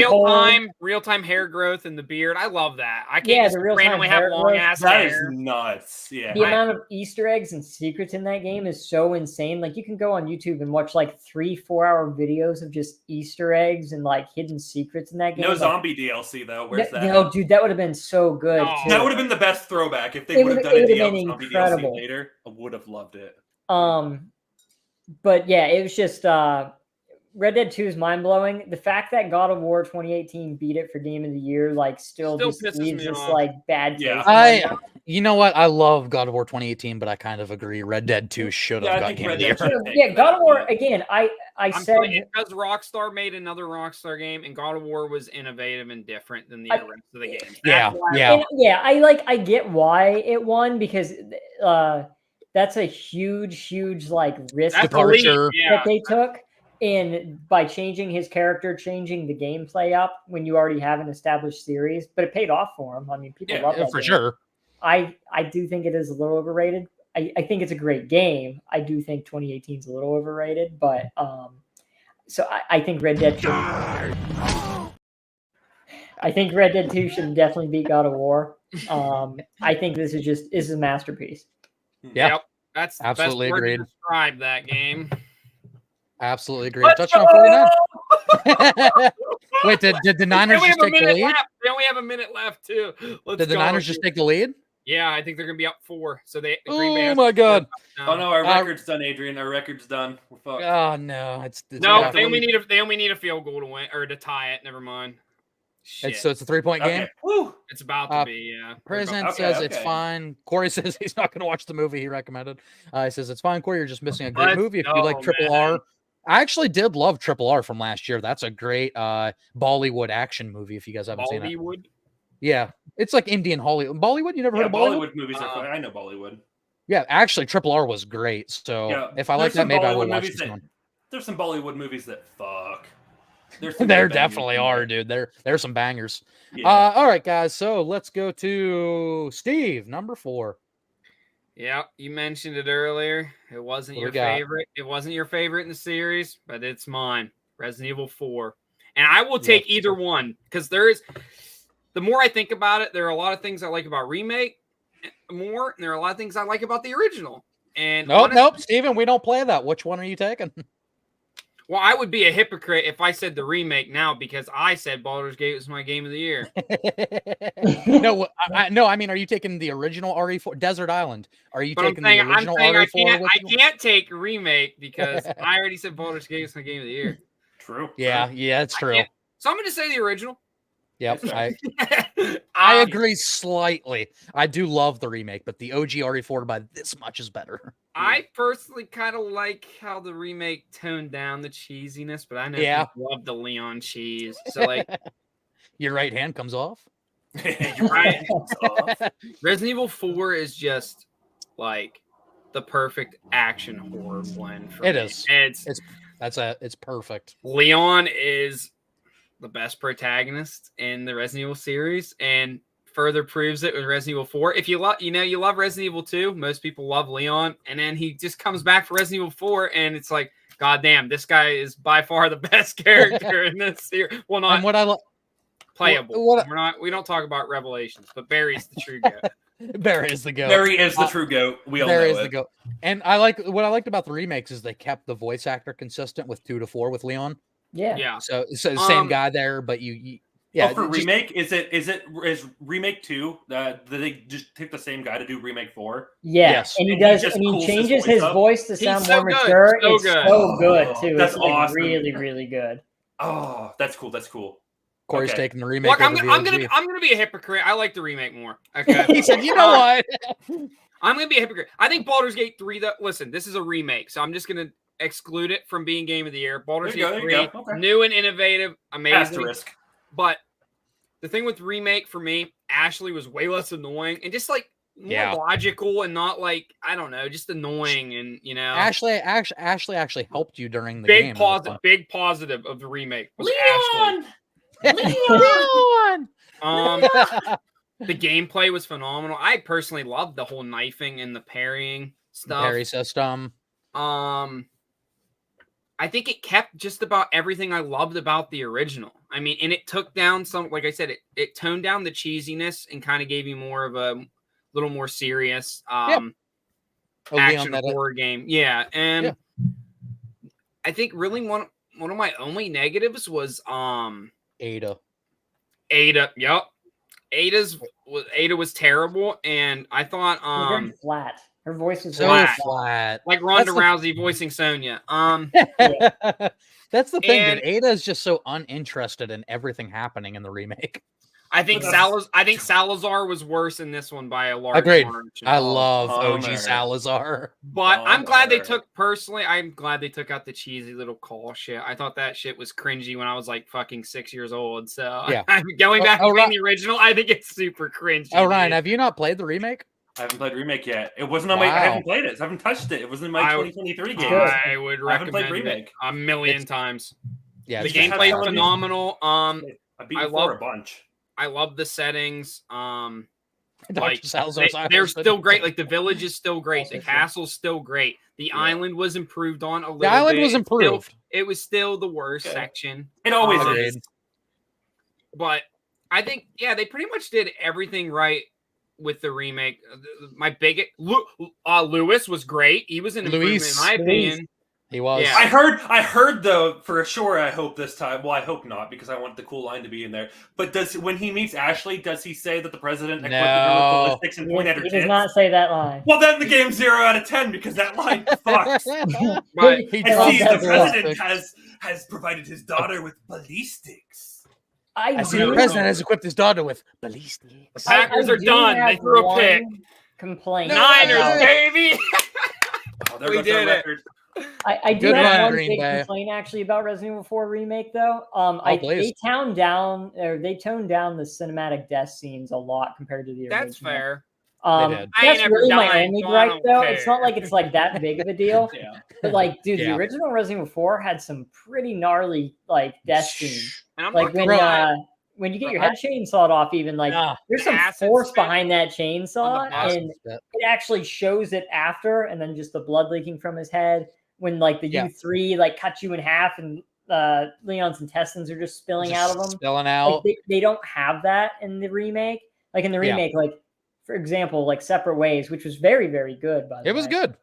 Speaker 8: balls
Speaker 7: time hair growth in the beard. I love that. I can't just randomly have long ass
Speaker 9: hair. That is nuts. Yeah.
Speaker 8: The amount of Easter eggs and secrets in that game is so insane. You can go on YouTube and watch 3-4 hour videos of just Easter eggs and hidden secrets in that game.
Speaker 9: No zombie DLC though. Where's that?
Speaker 8: No, dude, that would have been so good. Too.
Speaker 9: That would have been the best throwback if they would have done a zombie DLC later. I would have loved it.
Speaker 8: But yeah, it was just Red Dead 2 is mind blowing. The fact that God of War 2018 beat it for Game of the Year, still just leaves this bad taste.
Speaker 6: You know what? I love God of War 2018, but I kind of agree. Red Dead 2 should have got Game of the Year.
Speaker 8: Yeah, God of War again. I said
Speaker 7: because Rockstar made another Rockstar game, and God of War was innovative and different than the rest of the games.
Speaker 8: I get why it won because that's a huge risk
Speaker 6: departure
Speaker 8: that they took. And by changing his character, changing the gameplay up when you already have an established series, but it paid off for him. I mean, people love that
Speaker 6: for
Speaker 8: game.
Speaker 6: sure.
Speaker 8: I do think it is a little overrated. I think it's a great game. I do think 2018 is a little overrated, but so I think Red Dead. I think Red Dead 2 should definitely beat God of War. I think this is a masterpiece.
Speaker 6: Yeah,
Speaker 7: Yep. That's the
Speaker 6: absolutely
Speaker 7: best word to
Speaker 6: agreed.
Speaker 7: describe that game.
Speaker 6: Absolutely agreed.
Speaker 7: Let's
Speaker 6: Touchdown
Speaker 7: go!
Speaker 6: 49. Wait, did the Niners just take the lead?
Speaker 7: They only have a minute left too.
Speaker 6: Did the Niners just take the lead?
Speaker 7: Yeah, I think they're gonna be up 4. So Green Bay
Speaker 6: Oh
Speaker 7: has
Speaker 6: my
Speaker 7: to
Speaker 6: God!
Speaker 9: Oh no, our record's done, Adrian. Our record's done. We're fucked.
Speaker 6: Oh no, it's
Speaker 7: no. They only need a field goal to win or to tie it. Never mind. Shit.
Speaker 6: So it's a 3-point game.
Speaker 9: Woo.
Speaker 7: It's about to be. Yeah.
Speaker 6: President says it's fine. Corey says he's not going to watch the movie he recommended. He says it's fine, Corey. You're just missing a great movie if you like Triple R. I actually did love Triple R from last year. That's a great Bollywood action movie. If you guys haven't seen it.
Speaker 7: Bollywood.
Speaker 6: Yeah, it's like Indian Hollywood. Bollywood. You never heard of Bollywood?
Speaker 9: Bollywood movies are fun. I know Bollywood.
Speaker 6: Yeah, actually, Triple R was great. So if I like that, maybe I will watch this one.
Speaker 9: There's some Bollywood movies that fuck.
Speaker 6: There definitely are, dude. There's some bangers.
Speaker 9: Yeah.
Speaker 6: All right, guys. So let's go to Steve, number 4.
Speaker 7: Yeah, you mentioned it earlier. It wasn't your favorite. It wasn't your favorite in the series, but it's mine. Resident Evil 4. And I will take either one because the more I think about it, there are a lot of things I like about remake more, and there are a lot of things I like about the original. And
Speaker 6: nope, Steven, we don't play that. Which one are you taking?
Speaker 7: Well, I would be a hypocrite if I said the remake now because I said Baldur's Gate was my game of the year.
Speaker 6: No, I mean, are you taking the original RE4 Desert Island? Are you taking the original RE4?
Speaker 7: I can't take remake because I already said Baldur's Gate was my game of the year.
Speaker 9: True.
Speaker 6: Yeah, it's true.
Speaker 7: So I'm going to say the original.
Speaker 6: Yep, I agree slightly. I do love the remake, but the OG RE4 by this much is better.
Speaker 7: I personally kind of like how the remake toned down the cheesiness, but I know people love the Leon cheese. So like,
Speaker 6: your right hand comes off.
Speaker 7: Your right hand comes off. Resident Evil 4 is just like the perfect action horror blend. For me.
Speaker 6: It's perfect.
Speaker 7: Leon is the best protagonist in the Resident Evil series, and further proves it with Resident Evil 4. If you love Resident Evil 2, most people love Leon, and then he just comes back for Resident Evil 4, and it's like, God damn, this guy is by far the best character in this series. Well, not playable. We don't talk about Revelations, but Barry's the true goat.
Speaker 6: Barry is the goat.
Speaker 9: Barry is the true goat. We all know it.
Speaker 6: The goat. And what I liked about the remakes is they kept the voice actor consistent with 2 to 4 with Leon.
Speaker 8: Yeah.
Speaker 6: So same guy there, but
Speaker 9: for remake, is remake 2? Did they just pick the same guy to do remake 4?
Speaker 8: Yeah, yes. And he changes his voice to sound more mature. It's so good too.
Speaker 9: That's
Speaker 8: it's
Speaker 9: awesome.
Speaker 8: Really, really good.
Speaker 9: Oh, that's cool. That's cool.
Speaker 6: Corey's taking the remake.
Speaker 7: Look, I'm gonna be a hypocrite. I like the remake more. Okay.
Speaker 6: He said, you know what?
Speaker 7: I'm gonna be a hypocrite. I think Baldur's Gate 3. Listen, this is a remake, so I'm just gonna exclude it from being game of the year. Baldur's Gate 3, new and innovative, amazing.
Speaker 9: Asterisk.
Speaker 7: But the thing with remake for me, Ashley was way less annoying and just like more logical and not like, I don't know, just annoying. And
Speaker 6: Ashley actually helped you during the
Speaker 7: game. Big positive of the remake was Leon.
Speaker 6: Leon.
Speaker 7: The gameplay was phenomenal. I personally loved the whole knifing and the parrying stuff.
Speaker 6: Parry system.
Speaker 7: I think it kept just about everything I loved about the original. I mean, and it took down some, like I said, it toned down the cheesiness and kind of gave you more of a little more serious action horror game. Yeah. And I think really one of my only negatives was
Speaker 6: Ada.
Speaker 7: Yep. Ada was terrible, and I thought
Speaker 8: very flat. Her voice was
Speaker 6: so flat.
Speaker 7: Like Ronda Rousey voicing Sonya.
Speaker 6: That's the thing, dude. Ada is just so uninterested in everything happening in the remake.
Speaker 7: I think Salazar was worse in this one by a large margin.
Speaker 6: I love OG Salazar.
Speaker 7: But I'm glad they took out the cheesy little call shit. I thought that shit was cringy when I was like fucking 6 years old. So going back to playing the original, I think it's super cringy.
Speaker 6: Oh, Ryan, have you not played the remake?
Speaker 9: I haven't played remake yet. It wasn't on my. I haven't played it. I haven't touched it. It wasn't in my 2023 game.
Speaker 7: I would recommend remake a million times.
Speaker 6: Yeah,
Speaker 7: the gameplay is phenomenal.
Speaker 9: I beat a bunch.
Speaker 7: I love the settings.
Speaker 6: Like
Speaker 7: they're still great. Like the village is still great. The castle's still great. The island was improved on a little bit.
Speaker 6: The island was improved.
Speaker 7: It was still the worst section.
Speaker 9: It always is.
Speaker 7: But I think, yeah, they pretty much did everything right with the remake. My biggest Lewis was great. He was an improvement in my opinion.
Speaker 6: He was.
Speaker 7: Yeah.
Speaker 9: I heard though, for sure, I hope this time. Well, I hope not, because I want the cool line to be in there. But when he meets Ashley, does he say that the president equipped her with ballistics and point at her
Speaker 8: He
Speaker 9: tits?
Speaker 8: does not say that line.
Speaker 9: Well, then the game's 0 out of 10 because that line fucks.
Speaker 7: Right.
Speaker 9: And see, the president has provided his daughter with ballistics.
Speaker 6: I see the president has equipped his daughter with ballistics.
Speaker 7: The Packers are done. They threw a pick.
Speaker 8: Complaint.
Speaker 7: Niners, baby.
Speaker 9: Oh, there
Speaker 7: We
Speaker 9: goes our
Speaker 7: did it.
Speaker 9: record.
Speaker 8: I do
Speaker 6: Good
Speaker 8: have
Speaker 6: run,
Speaker 8: one
Speaker 6: Green
Speaker 8: big
Speaker 6: Bay.
Speaker 8: complaint actually about Resident Evil 4 remake though.
Speaker 6: please.
Speaker 8: They toned down the cinematic death scenes a lot compared to the original.
Speaker 7: That's fair.
Speaker 6: They did.
Speaker 7: I ain't
Speaker 8: That's
Speaker 7: ever
Speaker 8: really my
Speaker 7: died,
Speaker 8: only
Speaker 7: so I
Speaker 8: gripe
Speaker 7: don't
Speaker 8: though.
Speaker 7: care.
Speaker 8: It's not like it's like that big of a deal.
Speaker 9: Yeah.
Speaker 8: But like, dude,
Speaker 6: Yeah.
Speaker 8: the original Resident Evil 4 had some pretty gnarly like death scenes.
Speaker 7: And I'm
Speaker 8: Like
Speaker 7: not
Speaker 8: when you get your head chainsawed off, even like there's some
Speaker 7: acid
Speaker 8: force
Speaker 7: spit
Speaker 8: behind that
Speaker 7: on
Speaker 8: chainsaw,
Speaker 7: the boss.
Speaker 8: and it actually shows it after, and then just the blood leaking from his head when like the
Speaker 6: Yeah.
Speaker 8: U3 like cuts you in half, and Leon's intestines are just spilling out of him.
Speaker 6: Spilling
Speaker 8: Like,
Speaker 6: out.
Speaker 8: they don't have that in the remake. Like in the
Speaker 6: Yeah.
Speaker 8: remake, like for example, like Separate Ways, which was very, very good. By the way,
Speaker 6: It was good.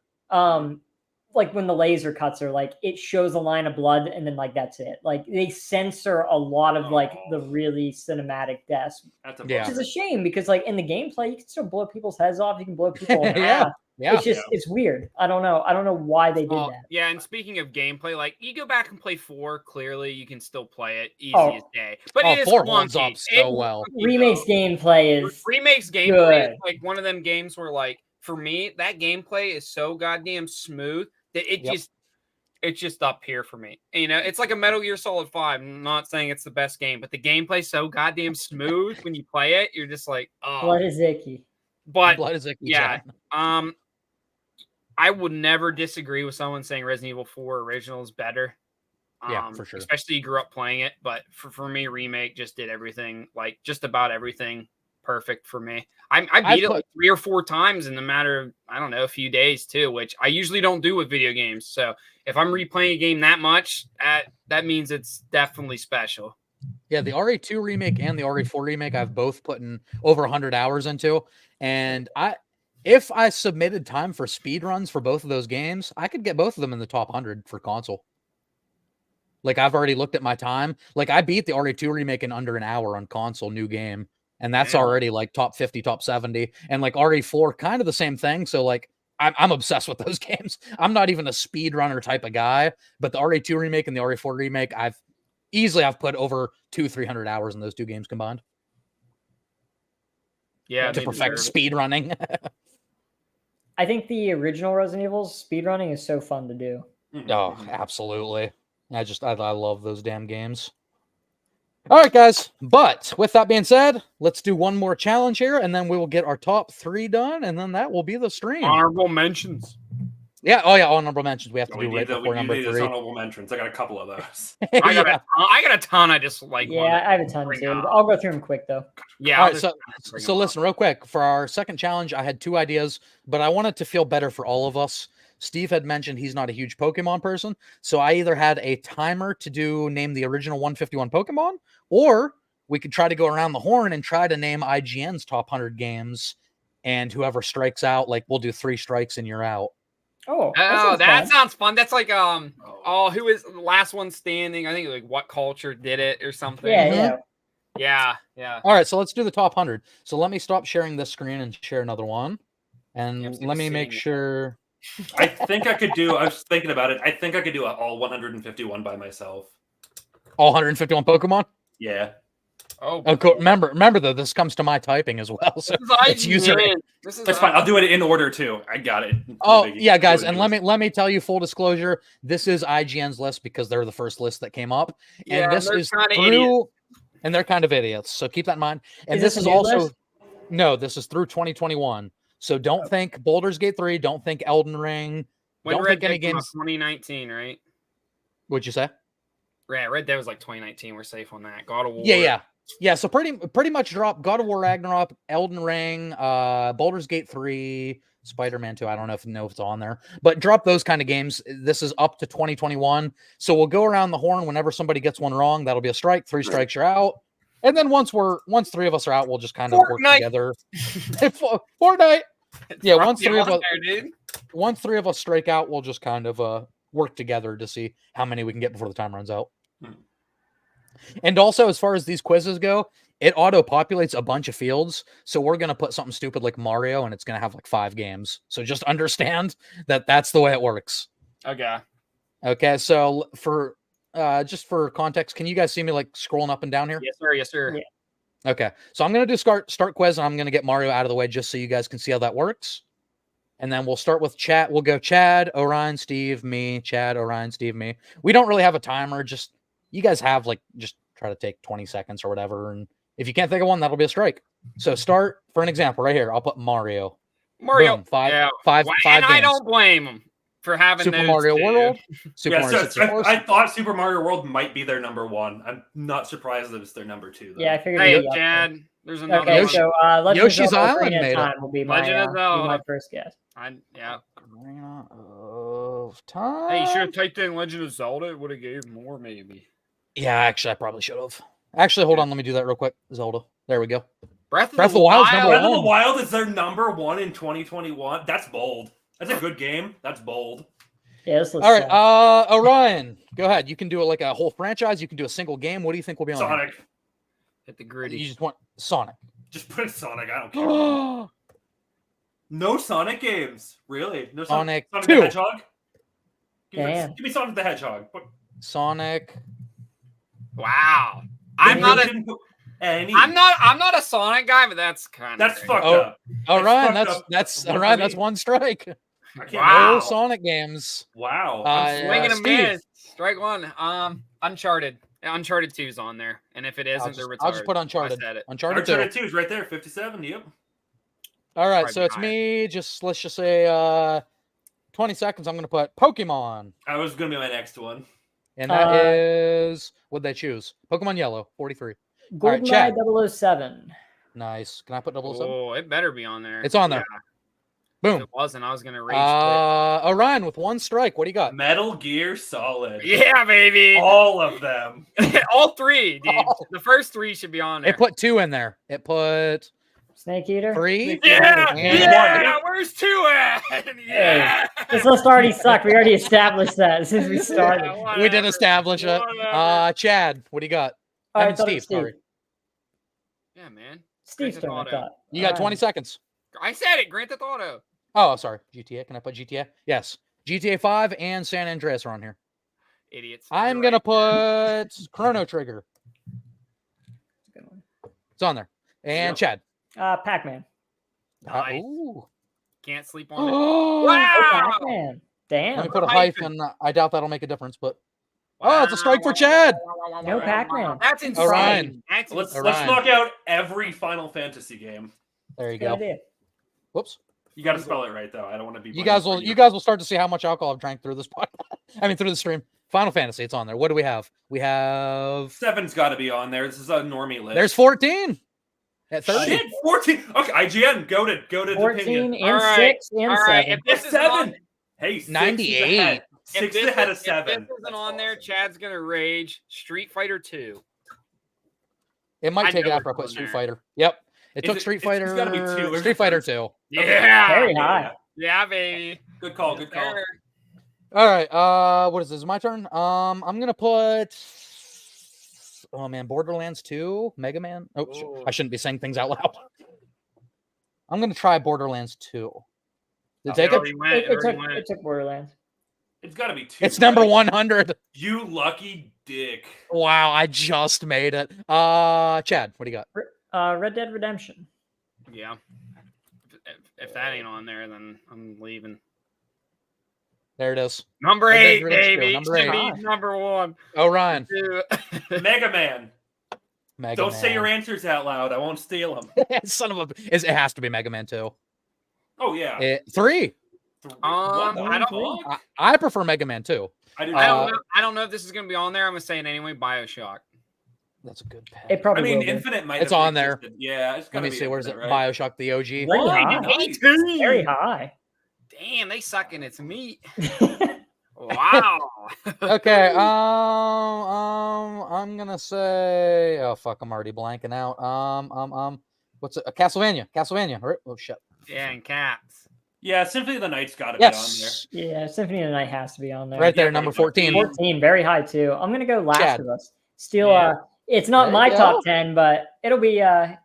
Speaker 8: Like when the laser cuts are like it shows a line of blood and then like that's it. Like they censor a lot of like the really cinematic deaths,
Speaker 9: That's a
Speaker 6: Yeah.
Speaker 8: which is a shame because like in the gameplay you can still blow people's heads off. You can blow people in
Speaker 6: Yeah.
Speaker 8: half.
Speaker 6: Yeah.
Speaker 8: It's just it's weird. I don't know why they did that.
Speaker 7: Yeah, and speaking of gameplay, like you go back and play 4, clearly you can still play it easy
Speaker 8: Oh.
Speaker 7: as day. But
Speaker 6: Oh,
Speaker 7: it is
Speaker 6: 4 holds
Speaker 7: clunky.
Speaker 6: up so well.
Speaker 8: Remakes gameplay is
Speaker 7: Remakes gameplay
Speaker 8: good.
Speaker 7: is like one of them games where like for me that gameplay is so goddamn smooth that it's just up here for me. You know, it's like a Metal Gear Solid 5. I'm not saying it's the best game, but the gameplay's so goddamn smooth when you play it. You're just like, oh.
Speaker 8: blood is icky.
Speaker 7: But
Speaker 6: Blood is icky,
Speaker 7: yeah,
Speaker 6: John.
Speaker 7: I would never disagree with someone saying Resident Evil 4 original is better.
Speaker 6: Yeah, for sure.
Speaker 7: Especially you grew up playing it, but for me, remake just did everything, like just about everything perfect for me. I beat it like 3 or 4 times in a matter of, I don't know, a few days too, which I usually don't do with video games. So if I'm replaying a game that much, that means it's definitely special.
Speaker 6: Yeah, the RE2 remake and the RE4 remake, I've both put in over 100 hours into. And if I submitted time for speed runs for both of those games, I could get both of them in the top 100 for console. Like I've already looked at my time. Like I beat the RE2 remake in under an hour on console, new game. And that's already like top 50, top 70. And like RE4, kind of the same thing. So like I'm obsessed with those games. I'm not even a speedrunner type of guy, but the RE2 remake and the RE4 remake, I've put over 200-300 hours in those two games combined.
Speaker 7: Yeah,
Speaker 6: to perfect speedrunning.
Speaker 8: I think the original Resident Evil speedrunning is so fun to do.
Speaker 6: Oh, absolutely. I love those damn games. All right, guys. But with that being said, let's do one more challenge here, and then we will get our top 3 done, and then that will be the stream.
Speaker 7: Honorable mentions.
Speaker 6: Yeah. Oh, yeah. Honorable mentions. We have to
Speaker 9: We
Speaker 6: do right
Speaker 9: need
Speaker 6: before number 3.
Speaker 9: honorable mentions. I got a couple of those.
Speaker 7: I got a ton. I just like.
Speaker 8: Yeah, I have a ton too. I'll go through them quick though.
Speaker 7: Yeah.
Speaker 6: All right. So listen, real quick. For our second challenge, I had 2 ideas, but I wanted to feel better for all of us. Steve had mentioned he's not a huge Pokemon person, so I either had a timer to name the original 151 Pokemon, or we could try to go around the horn and try to name IGN's top 100 games, and whoever strikes out, like we'll do 3 strikes and you're out.
Speaker 8: Oh,
Speaker 7: that sounds fun. That's like who is the last one standing? I think like What Culture did it or something. Yeah.
Speaker 6: All right, so let's do the top 100. So let me stop sharing this screen and share another one, and let me make sure.
Speaker 9: I think I could do. I was thinking about it. I think I could do all 151 by myself.
Speaker 6: All 151 Pokemon.
Speaker 9: Yeah.
Speaker 7: Oh,
Speaker 6: cool. Remember though, this comes to my typing as well. So it's user.
Speaker 9: That's fine. I'll do it in order too. I got it.
Speaker 6: Oh yeah, guys, and let me tell you, full disclosure, this is IGN's list because they're the first list that came up, and this is through, and they're kind of idiots. So keep that in mind. And this is also this is through 2021. So don't think Baldur's Gate 3. Don't think Elden Ring.
Speaker 7: When
Speaker 6: don't
Speaker 7: Red
Speaker 6: think any
Speaker 7: Dead came out,
Speaker 6: games.
Speaker 7: 2019, right?
Speaker 6: What'd you say?
Speaker 7: Yeah, Red Dead was like 2019. We're safe on that. God of War.
Speaker 6: Yeah. So pretty much drop God of War Ragnarok, Elden Ring, Baldur's Gate 3, Spider-Man 2. I don't know if it's on there, but drop those kind of games. This is up to 2021. So we'll go around the horn whenever somebody gets one wrong. That'll be a strike. 3 strikes, you're out. And then once three of us are out, we'll just kind of work
Speaker 7: Fortnite.
Speaker 6: together. Fortnite. Yeah, once
Speaker 7: Rocky
Speaker 6: three of
Speaker 7: on
Speaker 6: us,
Speaker 7: there, dude.
Speaker 6: once three of us strike out, we'll just kind of work together to see how many we can get before the time runs out. And also, as far as these quizzes go, it auto-populates a bunch of fields. So we're going to put something stupid like Mario, and it's going to have like 5 games. So just understand that that's the way it works.
Speaker 7: Okay.
Speaker 6: Okay, so for just for context, can you guys see me like scrolling up and down here?
Speaker 7: Yes, sir. Yes, sir.
Speaker 8: Yeah.
Speaker 6: Okay, so I'm going to do start quiz, and I'm going to get Mario out of the way just so you guys can see how that works. And then we'll start with chat. We'll go Chad, Orion, Steve, me, Chad, Orion, Steve, me. We don't really have a timer. Just you guys have like just try to take 20 seconds or whatever. And if you can't think of one, that'll be a strike. So start for an example right here. I'll put Mario.
Speaker 7: Mario.
Speaker 6: Boom, five
Speaker 7: and
Speaker 6: games.
Speaker 7: I don't blame him for having
Speaker 6: Super
Speaker 7: those
Speaker 6: Mario
Speaker 7: two.
Speaker 6: World. Super
Speaker 9: Yeah,
Speaker 6: Mario
Speaker 9: so
Speaker 6: 64.
Speaker 9: I thought Super Mario World might be their number 1. I'm not surprised that it's their number 2. Though.
Speaker 8: Yeah, I figured.
Speaker 7: Hey,
Speaker 8: it'd be up
Speaker 7: Chad.
Speaker 8: there.
Speaker 7: There's another
Speaker 8: Okay,
Speaker 7: one.
Speaker 8: so Legend
Speaker 6: Yoshi's
Speaker 8: of Zelda
Speaker 6: Island
Speaker 8: Ocarina of
Speaker 6: made it.
Speaker 8: Time will be my,
Speaker 7: Legend of
Speaker 8: be
Speaker 7: Zelda.
Speaker 8: my first guess.
Speaker 7: Yeah.
Speaker 6: Ocarina of Time.
Speaker 7: Hey, you should have typed in Legend of Zelda. It would have gave more, maybe.
Speaker 6: Yeah, actually, I probably should have. Actually, hold on. Let me do that real quick. Zelda. There we go.
Speaker 7: Breath
Speaker 6: of the Wild's number
Speaker 9: Breath of the
Speaker 6: one.
Speaker 9: Wild is their number 1 in 2021. That's bold. That's a good game. That's bold.
Speaker 8: Yeah, this looks
Speaker 6: All right, Orion, go ahead. You can do it like a whole franchise. You can do a single game. What do you think will be on there?
Speaker 9: Sonic.
Speaker 7: Hit the gritty.
Speaker 6: You just want Sonic.
Speaker 9: Just put Sonic. I don't care. No Sonic games. Really? No
Speaker 6: Sonic
Speaker 9: Sonic
Speaker 6: 2.
Speaker 9: the Hedgehog?
Speaker 8: Damn.
Speaker 9: Give me Sonic the Hedgehog.
Speaker 6: Sonic.
Speaker 7: Wow. I'm not a Sonic guy, but that's kind of
Speaker 9: fucked
Speaker 6: Oh,
Speaker 9: up.
Speaker 6: Orion,
Speaker 9: fucked
Speaker 6: that's
Speaker 9: up.
Speaker 6: Orion. That's one strike.
Speaker 9: I can't
Speaker 7: Wow.
Speaker 6: No Sonic games.
Speaker 9: Wow.
Speaker 7: Swinging a
Speaker 6: Steve.
Speaker 7: miss. Strike one. Uncharted. Uncharted 2's on there, and if it isn't, they're retarded.
Speaker 6: I'll just put Uncharted.
Speaker 7: I said it.
Speaker 6: Uncharted 2.
Speaker 9: Uncharted 2 is right there. 57. Yep.
Speaker 6: All right,
Speaker 7: Probably
Speaker 6: so it's
Speaker 7: higher.
Speaker 6: me. Let's just say 20 seconds. I'm going to put Pokemon.
Speaker 9: That was going to be my next one.
Speaker 6: And that is what'd they choose? Pokemon Yellow, 43. All right,
Speaker 8: GoldenEye
Speaker 6: Chad.
Speaker 8: 007.
Speaker 6: Nice. Can I put 007?
Speaker 7: Oh, it better be on there.
Speaker 6: It's on there.
Speaker 7: If
Speaker 6: Boom.
Speaker 7: it wasn't, I was gonna rage.
Speaker 6: Orion with one strike. What do you got?
Speaker 9: Metal Gear Solid.
Speaker 7: quit. Yeah, baby.
Speaker 9: All of them.
Speaker 7: All 3, dude. The first 3 should be on there.
Speaker 6: It put 2 in there. It put
Speaker 8: Snake Eater.
Speaker 6: 3.
Speaker 7: Yeah,
Speaker 6: and
Speaker 7: yeah. Where's 2 at? Yeah.
Speaker 8: This list already sucked. We already established that as soon as we started.
Speaker 7: Yeah,
Speaker 6: We did establish it.
Speaker 7: Whatever.
Speaker 6: Chad, what do you got?
Speaker 8: All right,
Speaker 6: And Steve, sorry.
Speaker 7: Yeah, man.
Speaker 8: Steve's
Speaker 7: Grand
Speaker 8: turn, I
Speaker 7: Theft
Speaker 8: thought.
Speaker 6: You got
Speaker 8: All
Speaker 6: 20
Speaker 8: right.
Speaker 6: seconds.
Speaker 7: I said it. Grand Theft Auto.
Speaker 6: Oh, sorry. GTA. Can I put GTA? Yes. GTA 5 and San Andreas are on here.
Speaker 7: Idiots.
Speaker 6: I'm
Speaker 7: You're
Speaker 6: going to
Speaker 7: right.
Speaker 6: put Chrono Trigger.
Speaker 8: Good one.
Speaker 6: It's on there. And Chad.
Speaker 8: Pac-Man.
Speaker 7: Nice.
Speaker 6: Ooh.
Speaker 7: Can't sleep on it.
Speaker 6: Oh,
Speaker 7: Wow.
Speaker 8: Pac-Man. Damn.
Speaker 6: let me put a
Speaker 7: hyphen.
Speaker 6: hyphen. I doubt that'll make a difference, but oh, it's a strike for Chad.
Speaker 8: No Pac-Man.
Speaker 7: That's insane.
Speaker 6: Orion.
Speaker 7: That's
Speaker 9: Let's
Speaker 6: Orion.
Speaker 9: knock out every Final Fantasy game.
Speaker 6: There you
Speaker 8: Good
Speaker 6: go.
Speaker 8: idea.
Speaker 6: Whoops.
Speaker 9: You got to spell it right though. I don't want to be.
Speaker 6: You guys will start to see how much alcohol I've drank through this podcast. I mean through the stream. Final Fantasy, it's on there. What do we have? We have
Speaker 9: 7's got to be on there. This is a normie list.
Speaker 6: there's 14 at 30.
Speaker 9: Shit, 14. Okay, IGN, go to
Speaker 8: 14
Speaker 9: opinion.
Speaker 8: and
Speaker 7: All right.
Speaker 8: 6 and
Speaker 7: All
Speaker 8: 7.
Speaker 7: right. If this is
Speaker 9: 7.
Speaker 7: on,
Speaker 9: Hey, 6
Speaker 6: 98.
Speaker 9: Is ahead.
Speaker 7: if
Speaker 9: 6
Speaker 7: this
Speaker 9: is ahead of
Speaker 7: is-
Speaker 9: 7.
Speaker 7: If this isn't
Speaker 9: That's
Speaker 7: on there,
Speaker 9: awesome.
Speaker 7: Chad's gonna rage. Street Fighter 2.
Speaker 6: It might
Speaker 7: I
Speaker 6: take it
Speaker 7: know
Speaker 6: after I
Speaker 7: it's
Speaker 6: put
Speaker 7: on
Speaker 6: Street
Speaker 7: there.
Speaker 6: Fighter. Yep. It
Speaker 9: Is
Speaker 6: took
Speaker 9: it-
Speaker 6: Street
Speaker 9: it's
Speaker 6: Fighter.
Speaker 9: gotta be 2. Where's
Speaker 6: Street
Speaker 9: the
Speaker 6: Fighter
Speaker 9: first?
Speaker 6: 2.
Speaker 7: Yeah.
Speaker 8: Very high.
Speaker 7: Yeah, baby.
Speaker 9: Good call. Good call.
Speaker 7: There.
Speaker 6: All right. What is this? My turn. I'm gonna put. Oh man, Borderlands 2, Mega Man. Oh,
Speaker 7: Ooh.
Speaker 6: I shouldn't be saying things out loud. I'm gonna try Borderlands 2. Did it
Speaker 7: It
Speaker 6: take it?
Speaker 7: already went. It already went.
Speaker 8: It took Borderlands.
Speaker 9: It's got to be 2.
Speaker 6: It's number
Speaker 9: right?
Speaker 6: 100.
Speaker 9: You lucky dick.
Speaker 6: Wow, I just made it. Chad, what do you got?
Speaker 8: Red Dead Redemption.
Speaker 7: Yeah. If that ain't on there, then I'm leaving.
Speaker 6: There it is.
Speaker 7: Number
Speaker 6: Red Dead
Speaker 7: 8,
Speaker 6: Redemption,
Speaker 7: baby.
Speaker 6: number
Speaker 7: Should
Speaker 6: 8.
Speaker 7: be number 1.
Speaker 6: Orion.
Speaker 9: Mega Man.
Speaker 6: Mega
Speaker 9: Don't
Speaker 6: Man.
Speaker 9: say your answers out loud. I won't steal them.
Speaker 6: Son of a. It has to be Mega Man 2.
Speaker 9: Oh yeah.
Speaker 6: 3.
Speaker 7: I don't.
Speaker 6: I prefer Mega Man 2.
Speaker 9: I do.
Speaker 7: I don't know if this is gonna be on there. I'm gonna say it anyway. BioShock.
Speaker 6: That's a good pick.
Speaker 8: It probably
Speaker 9: I mean,
Speaker 8: will be.
Speaker 9: Infinite might.
Speaker 6: It's
Speaker 9: have
Speaker 6: on there.
Speaker 9: existed. Yeah. It's
Speaker 6: Let
Speaker 9: gotta
Speaker 6: me
Speaker 9: be
Speaker 6: see. Where's it?
Speaker 9: Infinite, right?
Speaker 6: BioShock, the OG.
Speaker 8: Very
Speaker 9: Why?
Speaker 8: high.
Speaker 7: Me too.
Speaker 8: Very high.
Speaker 7: Damn, they sucking its meat. Wow.
Speaker 6: Okay. I'm gonna say. Oh fuck! I'm already blanking out. What's it? Castlevania. Castlevania. Right? Oh shit.
Speaker 7: Yeah, and cats.
Speaker 9: Yeah, Symphony of the Night's got to
Speaker 6: Yes.
Speaker 9: be on there.
Speaker 8: Yeah, Symphony of the Night has to be on there.
Speaker 6: Right there,
Speaker 9: Yeah,
Speaker 6: number
Speaker 9: right.
Speaker 6: 14.
Speaker 8: 14, very high too. I'm gonna go Last
Speaker 6: Chad.
Speaker 8: of Us. Still,
Speaker 7: Yeah.
Speaker 8: it's not
Speaker 6: There
Speaker 8: my
Speaker 6: you go.
Speaker 8: top 10, but it'll be high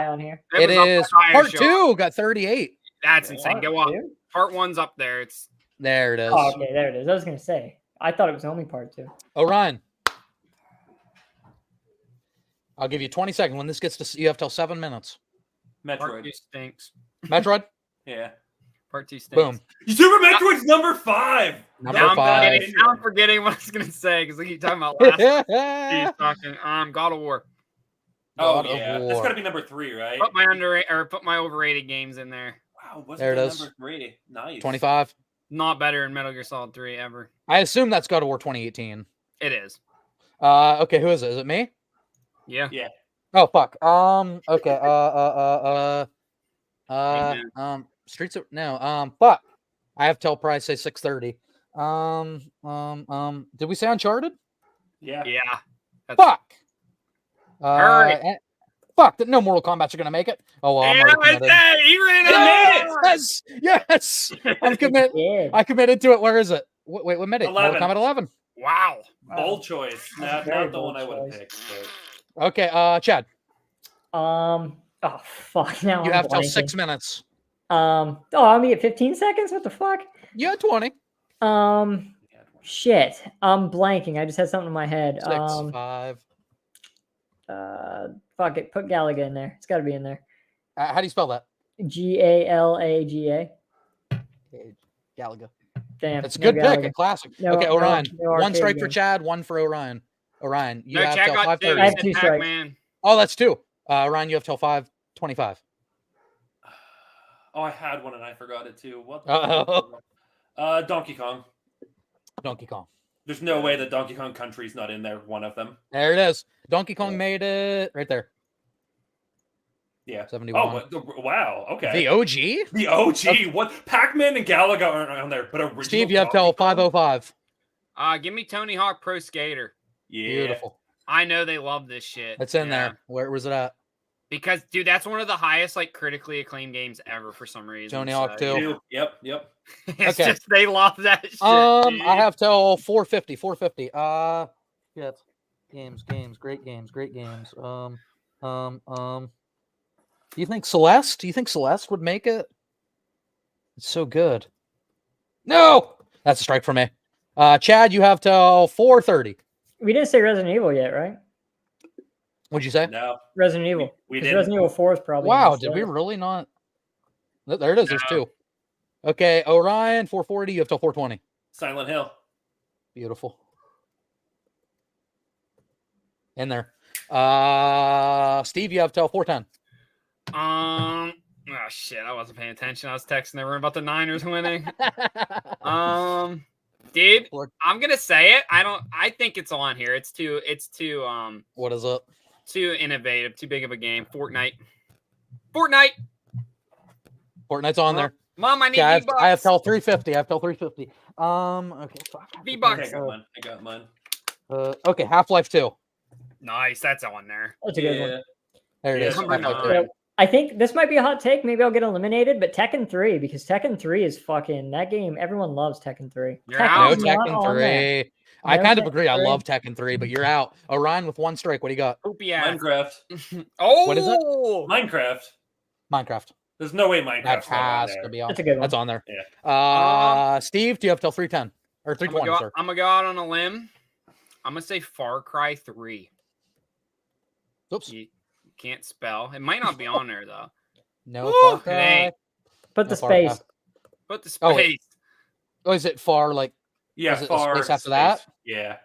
Speaker 8: on here.
Speaker 6: It
Speaker 7: was up
Speaker 6: is
Speaker 7: the higher
Speaker 6: part
Speaker 7: show.
Speaker 6: 2. Got 38.
Speaker 7: That's insane. Go up.
Speaker 8: Two?
Speaker 7: Part 1's up there. It's
Speaker 6: There it is.
Speaker 8: Oh, okay, there it is. I was gonna say. I thought it was only part 2.
Speaker 6: Orion. I'll give you 20 seconds. When this gets to, you have till 7 minutes.
Speaker 7: Part
Speaker 9: Metroid.
Speaker 7: 2 stinks.
Speaker 6: Metroid.
Speaker 9: Yeah.
Speaker 7: Part 2 stinks.
Speaker 6: Boom.
Speaker 9: Super Metroid's number 5.
Speaker 6: Number
Speaker 7: Now I'm
Speaker 6: 5.
Speaker 7: forgetting, now I'm forgetting what I was gonna say because we keep talking about last. He's talking. God of War.
Speaker 9: Oh
Speaker 6: God of
Speaker 9: yeah,
Speaker 6: War.
Speaker 9: that's got to be number 3, right?
Speaker 7: Put my put my overrated games in there.
Speaker 9: Wow, wasn't
Speaker 6: There it
Speaker 9: that
Speaker 6: is.
Speaker 9: number 3? Nice.
Speaker 6: 25.
Speaker 7: Not better than Metal Gear Solid 3 ever.
Speaker 6: I assume that's God of War 2018.
Speaker 7: It is.
Speaker 6: Okay, who is it? Is it me?
Speaker 7: Yeah.
Speaker 9: Yeah.
Speaker 6: Oh fuck. Okay.
Speaker 7: Amen.
Speaker 6: Streets of fuck. I have till price say 6:30. Did we say Uncharted?
Speaker 9: Yeah.
Speaker 7: Yeah. That's-
Speaker 6: Fuck.
Speaker 7: Hurry.
Speaker 6: Fuck. No Mortal Kombat's are gonna make it. Oh well, I'm
Speaker 7: Yeah,
Speaker 6: already
Speaker 7: I
Speaker 6: committed.
Speaker 7: said, you ran out.
Speaker 6: Yes, yes. I'm committed.
Speaker 8: Yeah.
Speaker 6: I committed to it. Where is it? Wait, what minute?
Speaker 9: 11.
Speaker 6: Mortal Kombat 11.
Speaker 7: Wow.
Speaker 9: Bold choice. Not
Speaker 8: Very
Speaker 9: the one
Speaker 8: bold
Speaker 9: I would have
Speaker 8: choice.
Speaker 9: picked. But...
Speaker 6: Okay, Chad,
Speaker 8: Oh fuck! Now
Speaker 6: you
Speaker 8: I'm
Speaker 6: have till
Speaker 8: blanking.
Speaker 6: 6 minutes.
Speaker 8: I'll be at 15 seconds. What the fuck?
Speaker 6: You had 20.
Speaker 8: Shit. I'm blanking. I just had something in my head.
Speaker 6: 6, 5.
Speaker 8: Fuck it. Put Galaga in there. It's got to be in there.
Speaker 6: How do you spell that?
Speaker 8: Galaga.
Speaker 6: Galaga.
Speaker 8: Damn.
Speaker 6: It's a
Speaker 8: no
Speaker 6: good pick,
Speaker 8: Galaga.
Speaker 6: a classic.
Speaker 8: No-
Speaker 6: Okay,
Speaker 8: no-
Speaker 6: Orion.
Speaker 8: no
Speaker 6: One
Speaker 8: arcade
Speaker 6: strike for
Speaker 8: game.
Speaker 6: Chad, one for Orion. Orion, you
Speaker 7: No,
Speaker 6: have
Speaker 7: Chad
Speaker 6: till
Speaker 7: got 2.
Speaker 6: 5:30.
Speaker 8: I have
Speaker 7: He
Speaker 8: 2
Speaker 7: said
Speaker 8: strikes.
Speaker 7: Pac-Man.
Speaker 6: Oh, that's 2. Orion, you have till 5:25.
Speaker 9: Oh, I had one and I forgot it too. What?
Speaker 6: Uh-oh.
Speaker 9: Donkey Kong.
Speaker 6: Donkey Kong.
Speaker 9: There's no way that Donkey Kong Country's not in there. One of them.
Speaker 6: There it is. Donkey Kong made it right there.
Speaker 9: Yeah.
Speaker 6: 71.
Speaker 9: Oh, wow. Okay.
Speaker 6: The OG?
Speaker 9: The OG. What? Pac-Man and Galaga aren't on there, but original.
Speaker 6: Steve, you have till
Speaker 9: Donkey Kong?
Speaker 6: 5:05.
Speaker 7: Give me Tony Hawk Pro Skater.
Speaker 9: Yeah.
Speaker 6: Beautiful.
Speaker 7: I know they love this shit.
Speaker 6: It's in
Speaker 7: Yeah.
Speaker 6: there. Where was it at?
Speaker 7: Because, dude, that's one of the highest, like, critically acclaimed games ever for some reason.
Speaker 6: Tony Hawk 2.
Speaker 9: Yep. Yep.
Speaker 7: It's
Speaker 6: Okay.
Speaker 7: just they love that shit.
Speaker 6: I
Speaker 7: dude.
Speaker 6: have till 4:50. 4:50. Yeah. Games. Great games. Do you think Celeste? Do you think Celeste would make it? It's so good. No, that's a strike for me. Chad, you have till 4:30.
Speaker 8: We didn't say Resident Evil yet, right?
Speaker 6: What'd you say?
Speaker 9: No.
Speaker 8: Resident Evil.
Speaker 9: We
Speaker 8: 'Cause
Speaker 9: didn't.
Speaker 8: Resident Evil 4 is probably.
Speaker 6: Wow,
Speaker 8: in
Speaker 6: did
Speaker 8: this
Speaker 6: we
Speaker 8: list.
Speaker 6: really not? There it is. There's
Speaker 7: No.
Speaker 6: 2. Okay, Orion, 4:40. You have till 4:20.
Speaker 9: Silent Hill.
Speaker 6: Beautiful. In there. Steve, you have till 4:10.
Speaker 7: Oh shit, I wasn't paying attention. I was texting everyone about the Niners winning. Dude, I'm gonna say it. I think it's on here. It's too
Speaker 6: What is it?
Speaker 7: too innovative, too big of a game. Fortnite.
Speaker 6: Fortnite's on there.
Speaker 7: Mom, I need
Speaker 6: Okay, I
Speaker 7: V-Bucks.
Speaker 6: have till 3:50. Okay, fuck.
Speaker 7: V-Bucks.
Speaker 9: I got mine.
Speaker 6: Okay, Half-Life 2.
Speaker 7: Nice, that's on there.
Speaker 8: That's a good one.
Speaker 6: There it is.
Speaker 7: Number
Speaker 6: Half-Life
Speaker 7: 9.
Speaker 6: 2.
Speaker 8: I think this might be a hot take. Maybe I'll get eliminated, but Tekken 3, because Tekken 3 is fucking that game. Everyone loves Tekken 3.
Speaker 7: You're
Speaker 6: No
Speaker 7: out.
Speaker 8: Tekken's not
Speaker 6: Tekken
Speaker 8: on there.
Speaker 6: 3. I
Speaker 8: No
Speaker 6: kind of
Speaker 8: Tekken
Speaker 6: agree. I
Speaker 8: 3.
Speaker 6: love Tekken 3, but you're out. Orion with 1 strike. What do you got?
Speaker 7: Poopy ass.
Speaker 9: Minecraft.
Speaker 7: Oh,
Speaker 6: What is it?
Speaker 9: Minecraft.
Speaker 6: Minecraft.
Speaker 9: There's no way
Speaker 6: That
Speaker 9: Minecraft's not on
Speaker 6: has
Speaker 9: there.
Speaker 6: to be on.
Speaker 8: That's a good one.
Speaker 6: That's on there.
Speaker 9: Yeah.
Speaker 6: Steve, do you have till 3:10 or 3:20? Sir.
Speaker 7: I'm gonna go out on a limb. I'm gonna say Far Cry 3.
Speaker 6: Oops.
Speaker 7: You can't spell. It might not be on there though.
Speaker 6: No.
Speaker 7: Woo,
Speaker 6: Far
Speaker 7: it
Speaker 6: Cry.
Speaker 7: ain't.
Speaker 8: Put the
Speaker 6: No Far Cry.
Speaker 8: space.
Speaker 7: Put the
Speaker 6: Oh,
Speaker 7: space.
Speaker 6: wait. Oh, is it far? Like,
Speaker 9: Yeah,
Speaker 6: is it a
Speaker 9: far
Speaker 6: space after that?
Speaker 9: Yeah.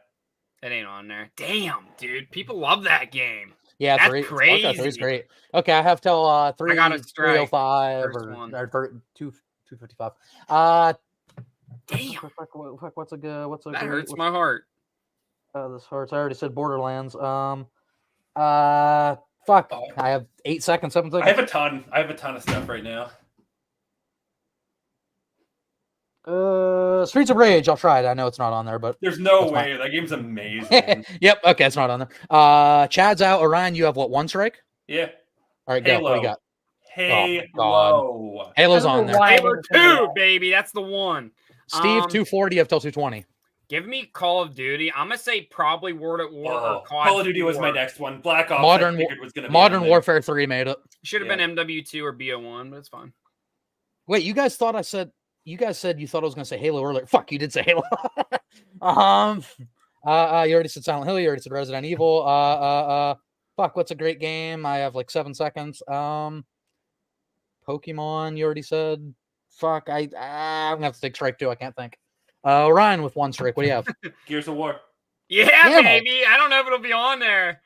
Speaker 7: It ain't on there. Damn, dude. People love that game.
Speaker 6: yeah,
Speaker 7: That's
Speaker 6: 3. Far Cry 3 is
Speaker 7: crazy.
Speaker 6: great. Okay, I have till 3.
Speaker 7: I got a strike.
Speaker 6: 3:05
Speaker 7: First one.
Speaker 6: or 2:55.
Speaker 7: Damn.
Speaker 6: Fuck, what's a good? What's a
Speaker 7: That
Speaker 6: great,
Speaker 7: hurts
Speaker 6: what's-
Speaker 7: my heart.
Speaker 6: This hurts. I already said Borderlands. Fuck. I have 8 seconds. 7 seconds.
Speaker 9: I have a ton of stuff right now.
Speaker 6: Streets of Rage. I'll try it. I know it's not on there, but
Speaker 9: There's no
Speaker 6: that's fine.
Speaker 9: way. That game's amazing.
Speaker 6: Yep. Okay, it's not on there. Chad's out. Orion, you have what? 1 strike.
Speaker 9: Yeah.
Speaker 6: All right, go. What do you got?
Speaker 9: Halo.
Speaker 6: Halo's on there.
Speaker 7: Halo 2, baby. That's the one.
Speaker 6: Steve, 240 up till 220.
Speaker 7: Give me Call of Duty. I'm gonna say probably World at War or
Speaker 9: Call of Duty was my next one. Black Ops.
Speaker 6: Modern
Speaker 9: I figured was gonna be
Speaker 6: Modern
Speaker 9: on there.
Speaker 6: Warfare 3 made it.
Speaker 7: Should have been MW2 or BO1, but it's fine.
Speaker 6: Wait, you guys thought I said? You guys said you thought I was gonna say Halo earlier. Fuck, you did say Halo. You already said Silent Hill. You already said Resident Evil. Fuck, what's a great game? I have like 7 seconds. Pokemon. You already said. Fuck, I'm gonna have to take strike 2. I can't think. Ryan with 1 strike. What do you have?
Speaker 9: Gears of War.
Speaker 7: Yeah,
Speaker 6: Damn it.
Speaker 7: baby. I don't know if it'll be on there.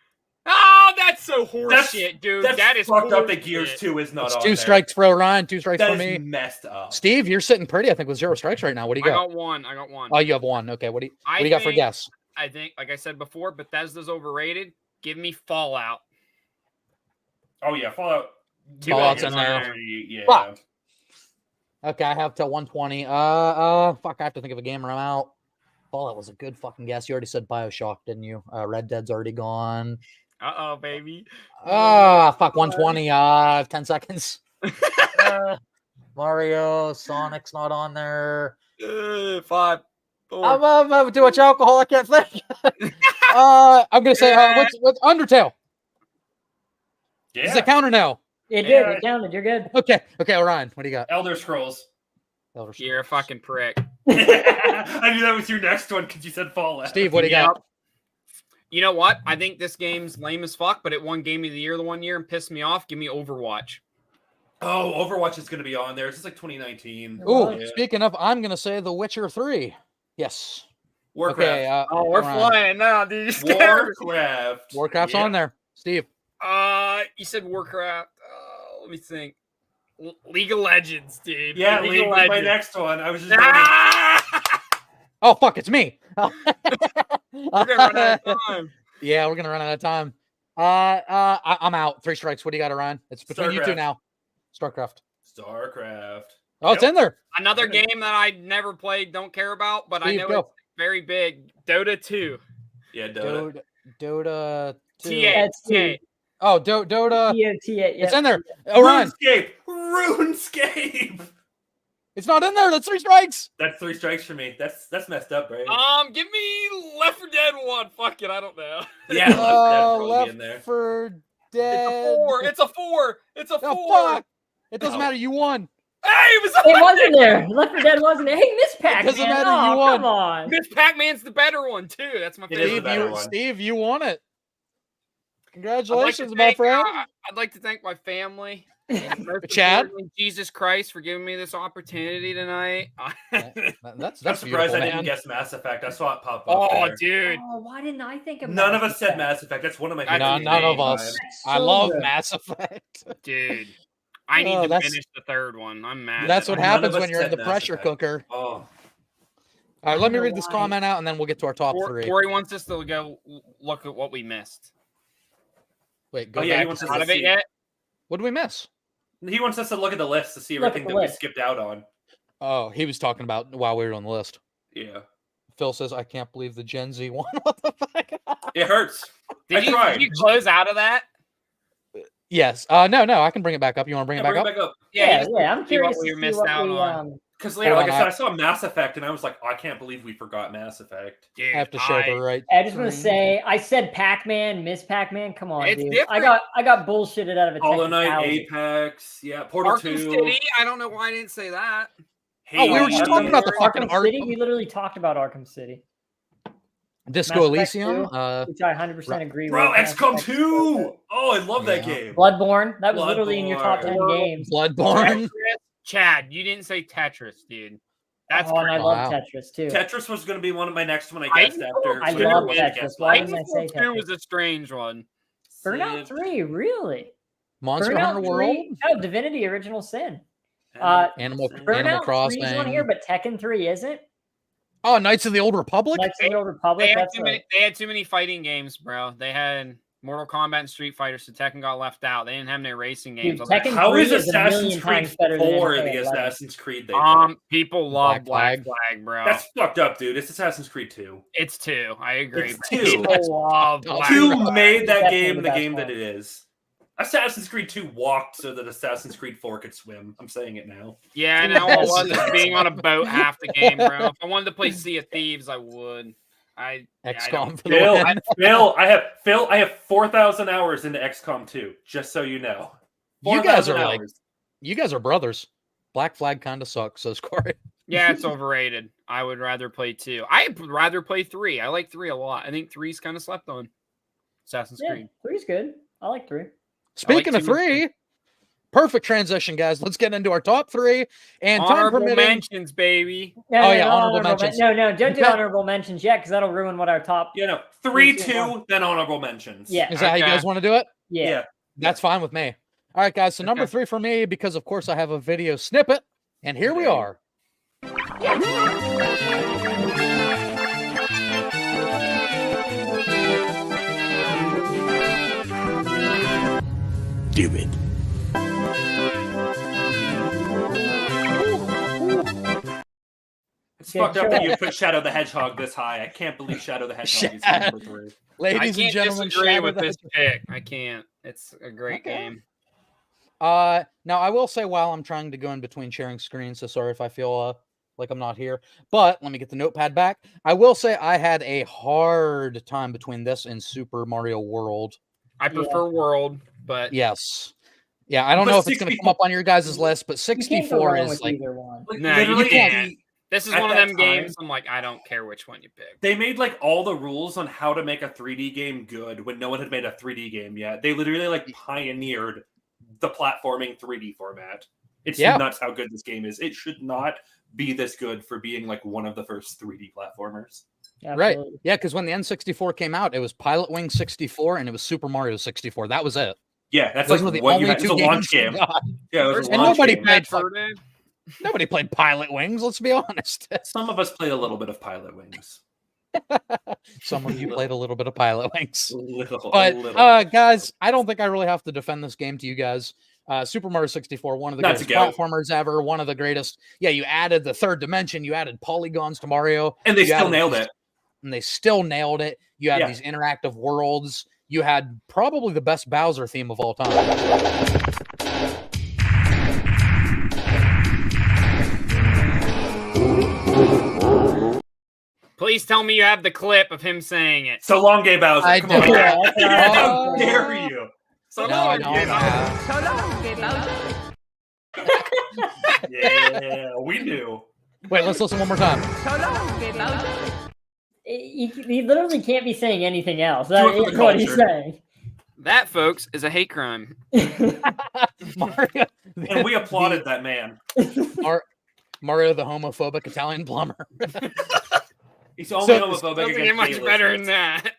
Speaker 7: Oh, that's so horseshit, dude.
Speaker 9: That's
Speaker 7: That is
Speaker 9: fucked up
Speaker 7: horseshit.
Speaker 9: that Gears 2 is not
Speaker 6: It's
Speaker 9: on
Speaker 6: 2
Speaker 9: there.
Speaker 6: strikes for Orion. 2 strikes
Speaker 9: That
Speaker 6: for
Speaker 9: is
Speaker 6: me.
Speaker 9: messed up.
Speaker 6: Steve, you're sitting pretty. I think with 0 strikes right now. What do you
Speaker 7: I
Speaker 6: got?
Speaker 7: got one. I got one.
Speaker 6: Oh, you have 1. Okay. What do you got for
Speaker 7: think-
Speaker 6: guess?
Speaker 7: I think, like I said before, Bethesda's overrated. Give me Fallout.
Speaker 9: Oh yeah, Fallout.
Speaker 6: Fallout's in there.
Speaker 9: Yeah.
Speaker 6: Fuck. Okay, I have till 120. Fuck, I have to think of a game or I'm out. Fallout was a good fucking guess. You already said BioShock, didn't you? Red Dead's already gone.
Speaker 7: Uh-oh, baby.
Speaker 6: Fuck, 120. 10 seconds. Mario, Sonic's not on there.
Speaker 7: 5, 4.
Speaker 6: I'm too much alcohol. I can't think. I'm gonna say what's Undertale?
Speaker 9: Yeah.
Speaker 6: Does it counter now?
Speaker 8: It did. It counted. You're good.
Speaker 6: Okay, Orion, what do you got?
Speaker 9: Elder Scrolls.
Speaker 6: Elder Scrolls.
Speaker 7: You're a fucking prick.
Speaker 9: I knew that was your next one because you said Fallout.
Speaker 6: Steve, what do you got?
Speaker 7: You know what? I think this game's lame as fuck, but it won Game of the Year the one year and pissed me off. Give me Overwatch.
Speaker 9: Oh, Overwatch is going to be on there. It's just like 2019.
Speaker 6: Ooh,
Speaker 9: Yeah.
Speaker 6: speaking of, I'm gonna say The Witcher 3. Yes.
Speaker 9: Warcraft.
Speaker 6: Okay.
Speaker 7: We're
Speaker 6: Orion.
Speaker 7: flying now, dude. You scared me.
Speaker 9: Warcraft.
Speaker 6: Warcraft's
Speaker 9: Yeah.
Speaker 6: on there. Steve.
Speaker 7: You said Warcraft. Let me think. League of Legends, dude.
Speaker 9: Yeah,
Speaker 7: League
Speaker 9: League
Speaker 7: of
Speaker 9: was my
Speaker 7: Legends.
Speaker 9: next one. I was just
Speaker 6: Oh fuck, it's me.
Speaker 7: We're gonna run out of time.
Speaker 6: Yeah, we're gonna run out of time. I'm out. 3 strikes. What do you got, Orion? It's between you two
Speaker 9: StarCraft.
Speaker 6: now. StarCraft.
Speaker 9: StarCraft.
Speaker 6: Oh, it's in there.
Speaker 7: Another game that I never played, don't care about, but I
Speaker 6: Steve,
Speaker 7: know
Speaker 6: go.
Speaker 7: it's very big. Dota 2.
Speaker 9: Yeah, Dota.
Speaker 6: Dota 2.
Speaker 7: TA.
Speaker 6: Oh, Dota.
Speaker 8: TOTA.
Speaker 6: It's in there. Orion.
Speaker 9: RuneScape.
Speaker 6: It's not in there. That's 3 strikes.
Speaker 9: That's 3 strikes for me. That's messed up, right?
Speaker 7: Give me Left 4 Dead 1. Fuck it, I don't know.
Speaker 9: Yeah, Left 4 Dead probably
Speaker 6: Left
Speaker 9: in there.
Speaker 6: 4 Dead.
Speaker 7: It's a 4. It's a 4.
Speaker 6: Oh, fuck. It doesn't matter. You won.
Speaker 7: Hey, it was
Speaker 8: It wasn't there. Left 4 Dead wasn't there. Hey, Miss Pac-Man.
Speaker 6: doesn't matter,
Speaker 8: Oh,
Speaker 6: you won.
Speaker 8: come on.
Speaker 7: Miss Pac-Man's the better one too. That's my
Speaker 9: It is
Speaker 7: favorite.
Speaker 9: the better one.
Speaker 6: Steve, you won it.
Speaker 7: I'd like to
Speaker 6: Congratulations, my
Speaker 7: thank,
Speaker 6: friend.
Speaker 7: I'd like to thank my family, and most
Speaker 6: Chad?
Speaker 7: importantly, Jesus Christ, for giving me this opportunity tonight.
Speaker 6: That's
Speaker 9: I'm surprised
Speaker 6: beautiful,
Speaker 9: I
Speaker 6: man.
Speaker 9: didn't guess Mass Effect. I saw it pop up.
Speaker 7: Oh,
Speaker 9: there.
Speaker 7: dude.
Speaker 8: Oh, why didn't I think of
Speaker 9: None of
Speaker 8: Mass
Speaker 9: us said
Speaker 8: Effect?
Speaker 9: Mass Effect. That's one of my
Speaker 7: That's
Speaker 9: favorite
Speaker 6: None of
Speaker 9: games.
Speaker 6: us.
Speaker 8: That's
Speaker 6: I
Speaker 8: so
Speaker 6: love
Speaker 8: good.
Speaker 6: Mass Effect.
Speaker 7: Dude, I need
Speaker 6: Oh,
Speaker 7: to
Speaker 6: that's-
Speaker 7: finish the third one. I'm mad.
Speaker 6: That's what
Speaker 9: None of
Speaker 6: happens
Speaker 9: us
Speaker 6: when you're in
Speaker 9: said
Speaker 6: the
Speaker 9: Mass
Speaker 6: pressure
Speaker 9: Effect.
Speaker 6: cooker.
Speaker 9: Oh,
Speaker 6: All right, let me
Speaker 8: know
Speaker 6: read this
Speaker 8: why.
Speaker 6: comment out, and then we'll get to our top 3.
Speaker 7: Corey wants us to go look at what we missed.
Speaker 6: Wait, go
Speaker 9: Oh, yeah, he
Speaker 6: back.
Speaker 9: wants us
Speaker 7: Out
Speaker 9: to
Speaker 7: of it
Speaker 9: see.
Speaker 7: yet?
Speaker 6: What did we miss?
Speaker 9: He wants us to look at the list to see
Speaker 8: Look at
Speaker 9: everything
Speaker 8: the
Speaker 9: that we
Speaker 8: list.
Speaker 9: skipped out on.
Speaker 6: Oh, he was talking about while we were on the list.
Speaker 9: Yeah.
Speaker 6: Phil says, "I can't believe the Gen Z one." What the fuck?
Speaker 9: It hurts.
Speaker 7: Did you close out of that?
Speaker 6: Yes. No. I can bring it back up. You want to bring it back up?
Speaker 9: up.
Speaker 8: Yeah,
Speaker 7: just
Speaker 8: I'm
Speaker 7: see what
Speaker 8: curious
Speaker 7: we
Speaker 8: to see
Speaker 7: missed
Speaker 8: what
Speaker 7: out
Speaker 8: we,
Speaker 7: on.
Speaker 9: Because
Speaker 6: Hold
Speaker 9: like
Speaker 6: on,
Speaker 9: I said, I saw Mass Effect and I was like, oh, I can't believe we forgot Mass Effect.
Speaker 7: Dude,
Speaker 6: I have to show the right.
Speaker 8: I just want to
Speaker 6: screen.
Speaker 8: say, I said Pac-Man, Miss Pac-Man. Come on,
Speaker 7: It's
Speaker 8: dude.
Speaker 7: different.
Speaker 8: I got bullshitted out of it.
Speaker 9: Hollow Knight, Apex, yeah, Portal
Speaker 7: Arkham
Speaker 9: 2.
Speaker 7: City. I don't know why I didn't say that.
Speaker 6: Oh, we were just talking about the fucking
Speaker 8: Arkham City.
Speaker 6: art.
Speaker 8: We literally talked about Arkham City.
Speaker 6: Disco
Speaker 8: Mass Effect
Speaker 6: Elysium.
Speaker 8: 2, which I 100% agree
Speaker 9: Bro,
Speaker 8: with. Mass
Speaker 9: XCOM
Speaker 8: Effect
Speaker 9: 2! Oh, I love that
Speaker 6: Yeah.
Speaker 9: game.
Speaker 8: Bloodborne. That was literally in your top 10
Speaker 9: Bloodborne.
Speaker 8: games.
Speaker 6: Bloodborne.
Speaker 7: Tetris. Chad, you didn't say Tetris, dude. That's
Speaker 8: Oh, and I
Speaker 7: crazy.
Speaker 8: love
Speaker 6: Wow.
Speaker 8: Tetris too.
Speaker 9: Tetris was going to be one of my next one I guessed
Speaker 7: Titanfall
Speaker 9: after.
Speaker 8: I
Speaker 9: so
Speaker 8: love
Speaker 9: wasn't
Speaker 8: Tetris.
Speaker 9: guessed
Speaker 8: Why
Speaker 9: mine.
Speaker 8: didn't I say
Speaker 7: Titanfall 2
Speaker 8: Tetris?
Speaker 7: was a strange one.
Speaker 8: Burnout 3, really?
Speaker 6: Monster
Speaker 8: Burnout
Speaker 6: Hunter
Speaker 8: 3?
Speaker 6: World.
Speaker 8: No, Divinity Original Sin.
Speaker 6: Animal
Speaker 8: Burnout
Speaker 6: Animal
Speaker 8: 3 is on
Speaker 6: Crossing.
Speaker 8: here, but Tekken 3 isn't.
Speaker 6: Oh, Knights of the Old Republic.
Speaker 8: Knights of the Old Republic.
Speaker 7: They had,
Speaker 8: That's
Speaker 7: too many, they had too many fighting games, bro. They had Mortal Kombat and Street Fighter, so Tekken got left out. They didn't have any racing games.
Speaker 8: Dude, Tekken
Speaker 9: How
Speaker 8: 3
Speaker 9: is
Speaker 8: is a
Speaker 9: Assassin's
Speaker 8: million
Speaker 9: Creed
Speaker 8: times better than
Speaker 9: 4 the
Speaker 8: MK11.
Speaker 9: Assassin's Creed they put?
Speaker 7: People love
Speaker 6: Black
Speaker 7: Black Flag, bro.
Speaker 9: That's fucked up, dude. It's Assassin's Creed 2.
Speaker 7: It's 2. I agree.
Speaker 9: It's 2.
Speaker 7: People love Black
Speaker 9: 2
Speaker 7: Flag.
Speaker 9: made that
Speaker 8: Definitely
Speaker 9: game
Speaker 8: the
Speaker 9: the
Speaker 8: best
Speaker 9: game
Speaker 8: one.
Speaker 9: that it is. Assassin's Creed 2 walked so that Assassin's Creed 4 could swim. I'm saying it now.
Speaker 7: Yeah, I know. I was being on a boat half the game, bro. If I wanted to play Sea of Thieves, I would.
Speaker 6: XCOM for the
Speaker 9: Phil,
Speaker 6: win.
Speaker 9: I have 4,000 hours into XCOM 2, just so you know.
Speaker 6: You guys are
Speaker 9: 4,000
Speaker 6: like,
Speaker 9: hours.
Speaker 6: you guys are brothers. Black Flag kind of sucks, says Corey.
Speaker 7: Yeah, it's overrated. I would rather play 2. I'd rather play 3. I like 3 a lot. I think 3's kind of slept on. Assassin's
Speaker 8: Yeah,
Speaker 7: Creed.
Speaker 8: 3's good. I like 3.
Speaker 6: Speaking of
Speaker 7: 2 and
Speaker 6: 3, perfect transition, guys. Let's get into our top 3. And time
Speaker 7: Honorable
Speaker 6: permitting,
Speaker 7: mentions, baby.
Speaker 8: No,
Speaker 6: Oh,
Speaker 8: no,
Speaker 6: yeah,
Speaker 8: no,
Speaker 6: honorable mentions.
Speaker 8: No, don't do
Speaker 6: Okay.
Speaker 8: honorable mentions yet, because that'll ruin what our top.
Speaker 9: 3,
Speaker 8: 2,
Speaker 9: 2, then honorable mentions.
Speaker 8: Yeah.
Speaker 6: is that how you guys want to do it?
Speaker 8: Yeah.
Speaker 6: That's fine with me. All right, guys. So number 3 for me, because of course I have a video snippet, and here we are.
Speaker 4: Stupid.
Speaker 9: It's fucked up that you put Shadow the Hedgehog this high. I can't believe Shadow the Hedgehog is number 3.
Speaker 6: Ladies and gentlemen,
Speaker 7: disagree
Speaker 6: Shadow
Speaker 7: with
Speaker 6: the
Speaker 7: this pick. I can't. It's a great game.
Speaker 6: Now I will say while I'm trying to go in between sharing screens, so sorry if I feel like I'm not here. But let me get the notepad back. I will say I had a hard time between this and Super Mario World.
Speaker 7: I prefer World, but
Speaker 6: yes. Yeah, I don't know if it's going to come up on your guys' list, but 64 is like
Speaker 7: no, you can't. This is
Speaker 9: At
Speaker 7: one of
Speaker 9: that
Speaker 7: them
Speaker 9: time-
Speaker 7: games. I'm like, I don't care which one you pick.
Speaker 9: They made like all the rules on how to make a 3D game good when no one had made a 3D game yet. They literally like pioneered the platforming 3D format. It's nuts how good this game is. It should not be this good for being like one of the first 3D platformers.
Speaker 6: Right. Yeah, because when the N64 came out, it was Pilot Wing 64 and it was Super Mario 64. That was it.
Speaker 9: Yeah, that's
Speaker 6: Those
Speaker 9: like
Speaker 6: were the
Speaker 9: what you
Speaker 6: only
Speaker 9: had.
Speaker 6: two
Speaker 9: It's a
Speaker 6: games
Speaker 9: launch
Speaker 6: we
Speaker 9: game.
Speaker 6: got.
Speaker 9: Yeah, it was a
Speaker 6: And
Speaker 9: launch
Speaker 6: nobody
Speaker 9: game.
Speaker 6: played nobody played Pilot Wings, let's be honest.
Speaker 9: Some of us played a little bit of Pilot Wings.
Speaker 6: Some of you played a little bit of Pilot Wings.
Speaker 9: Little.
Speaker 6: Guys, I don't think I really have to defend this game to you guys. Super Mario 64, one of the
Speaker 9: That's
Speaker 6: greatest
Speaker 9: a go.
Speaker 6: platformers ever, one of the greatest. Yeah, you added the third dimension, you added polygons to Mario.
Speaker 9: And they
Speaker 6: you
Speaker 9: still
Speaker 6: added
Speaker 9: nailed
Speaker 6: these-
Speaker 9: it.
Speaker 6: And they still nailed it. You had
Speaker 9: Yeah.
Speaker 6: these interactive worlds. You had probably the best Bowser theme of all time.
Speaker 7: Please tell me you have the clip of him saying it.
Speaker 9: So long, Gay Bowser.
Speaker 6: I
Speaker 9: Come
Speaker 6: don't.
Speaker 9: on.
Speaker 6: Yeah.
Speaker 9: How dare you? So
Speaker 6: No, I
Speaker 9: long,
Speaker 6: don't
Speaker 9: Gay
Speaker 6: have.
Speaker 9: Bowser. Yeah, we knew.
Speaker 6: Wait, let's listen one more time.
Speaker 8: He literally can't be saying anything else.
Speaker 9: Do it
Speaker 8: That
Speaker 9: for
Speaker 8: is
Speaker 9: the
Speaker 8: what he's
Speaker 9: culture.
Speaker 8: saying.
Speaker 7: That, folks, is a hate crime.
Speaker 6: Mario,
Speaker 9: And we applauded that man.
Speaker 6: Mario the homophobic Italian plumber.
Speaker 9: He's the only
Speaker 6: So-
Speaker 9: homophobic
Speaker 7: Doesn't
Speaker 9: against
Speaker 7: get much
Speaker 9: gay
Speaker 7: better than
Speaker 9: lesbians.
Speaker 7: that.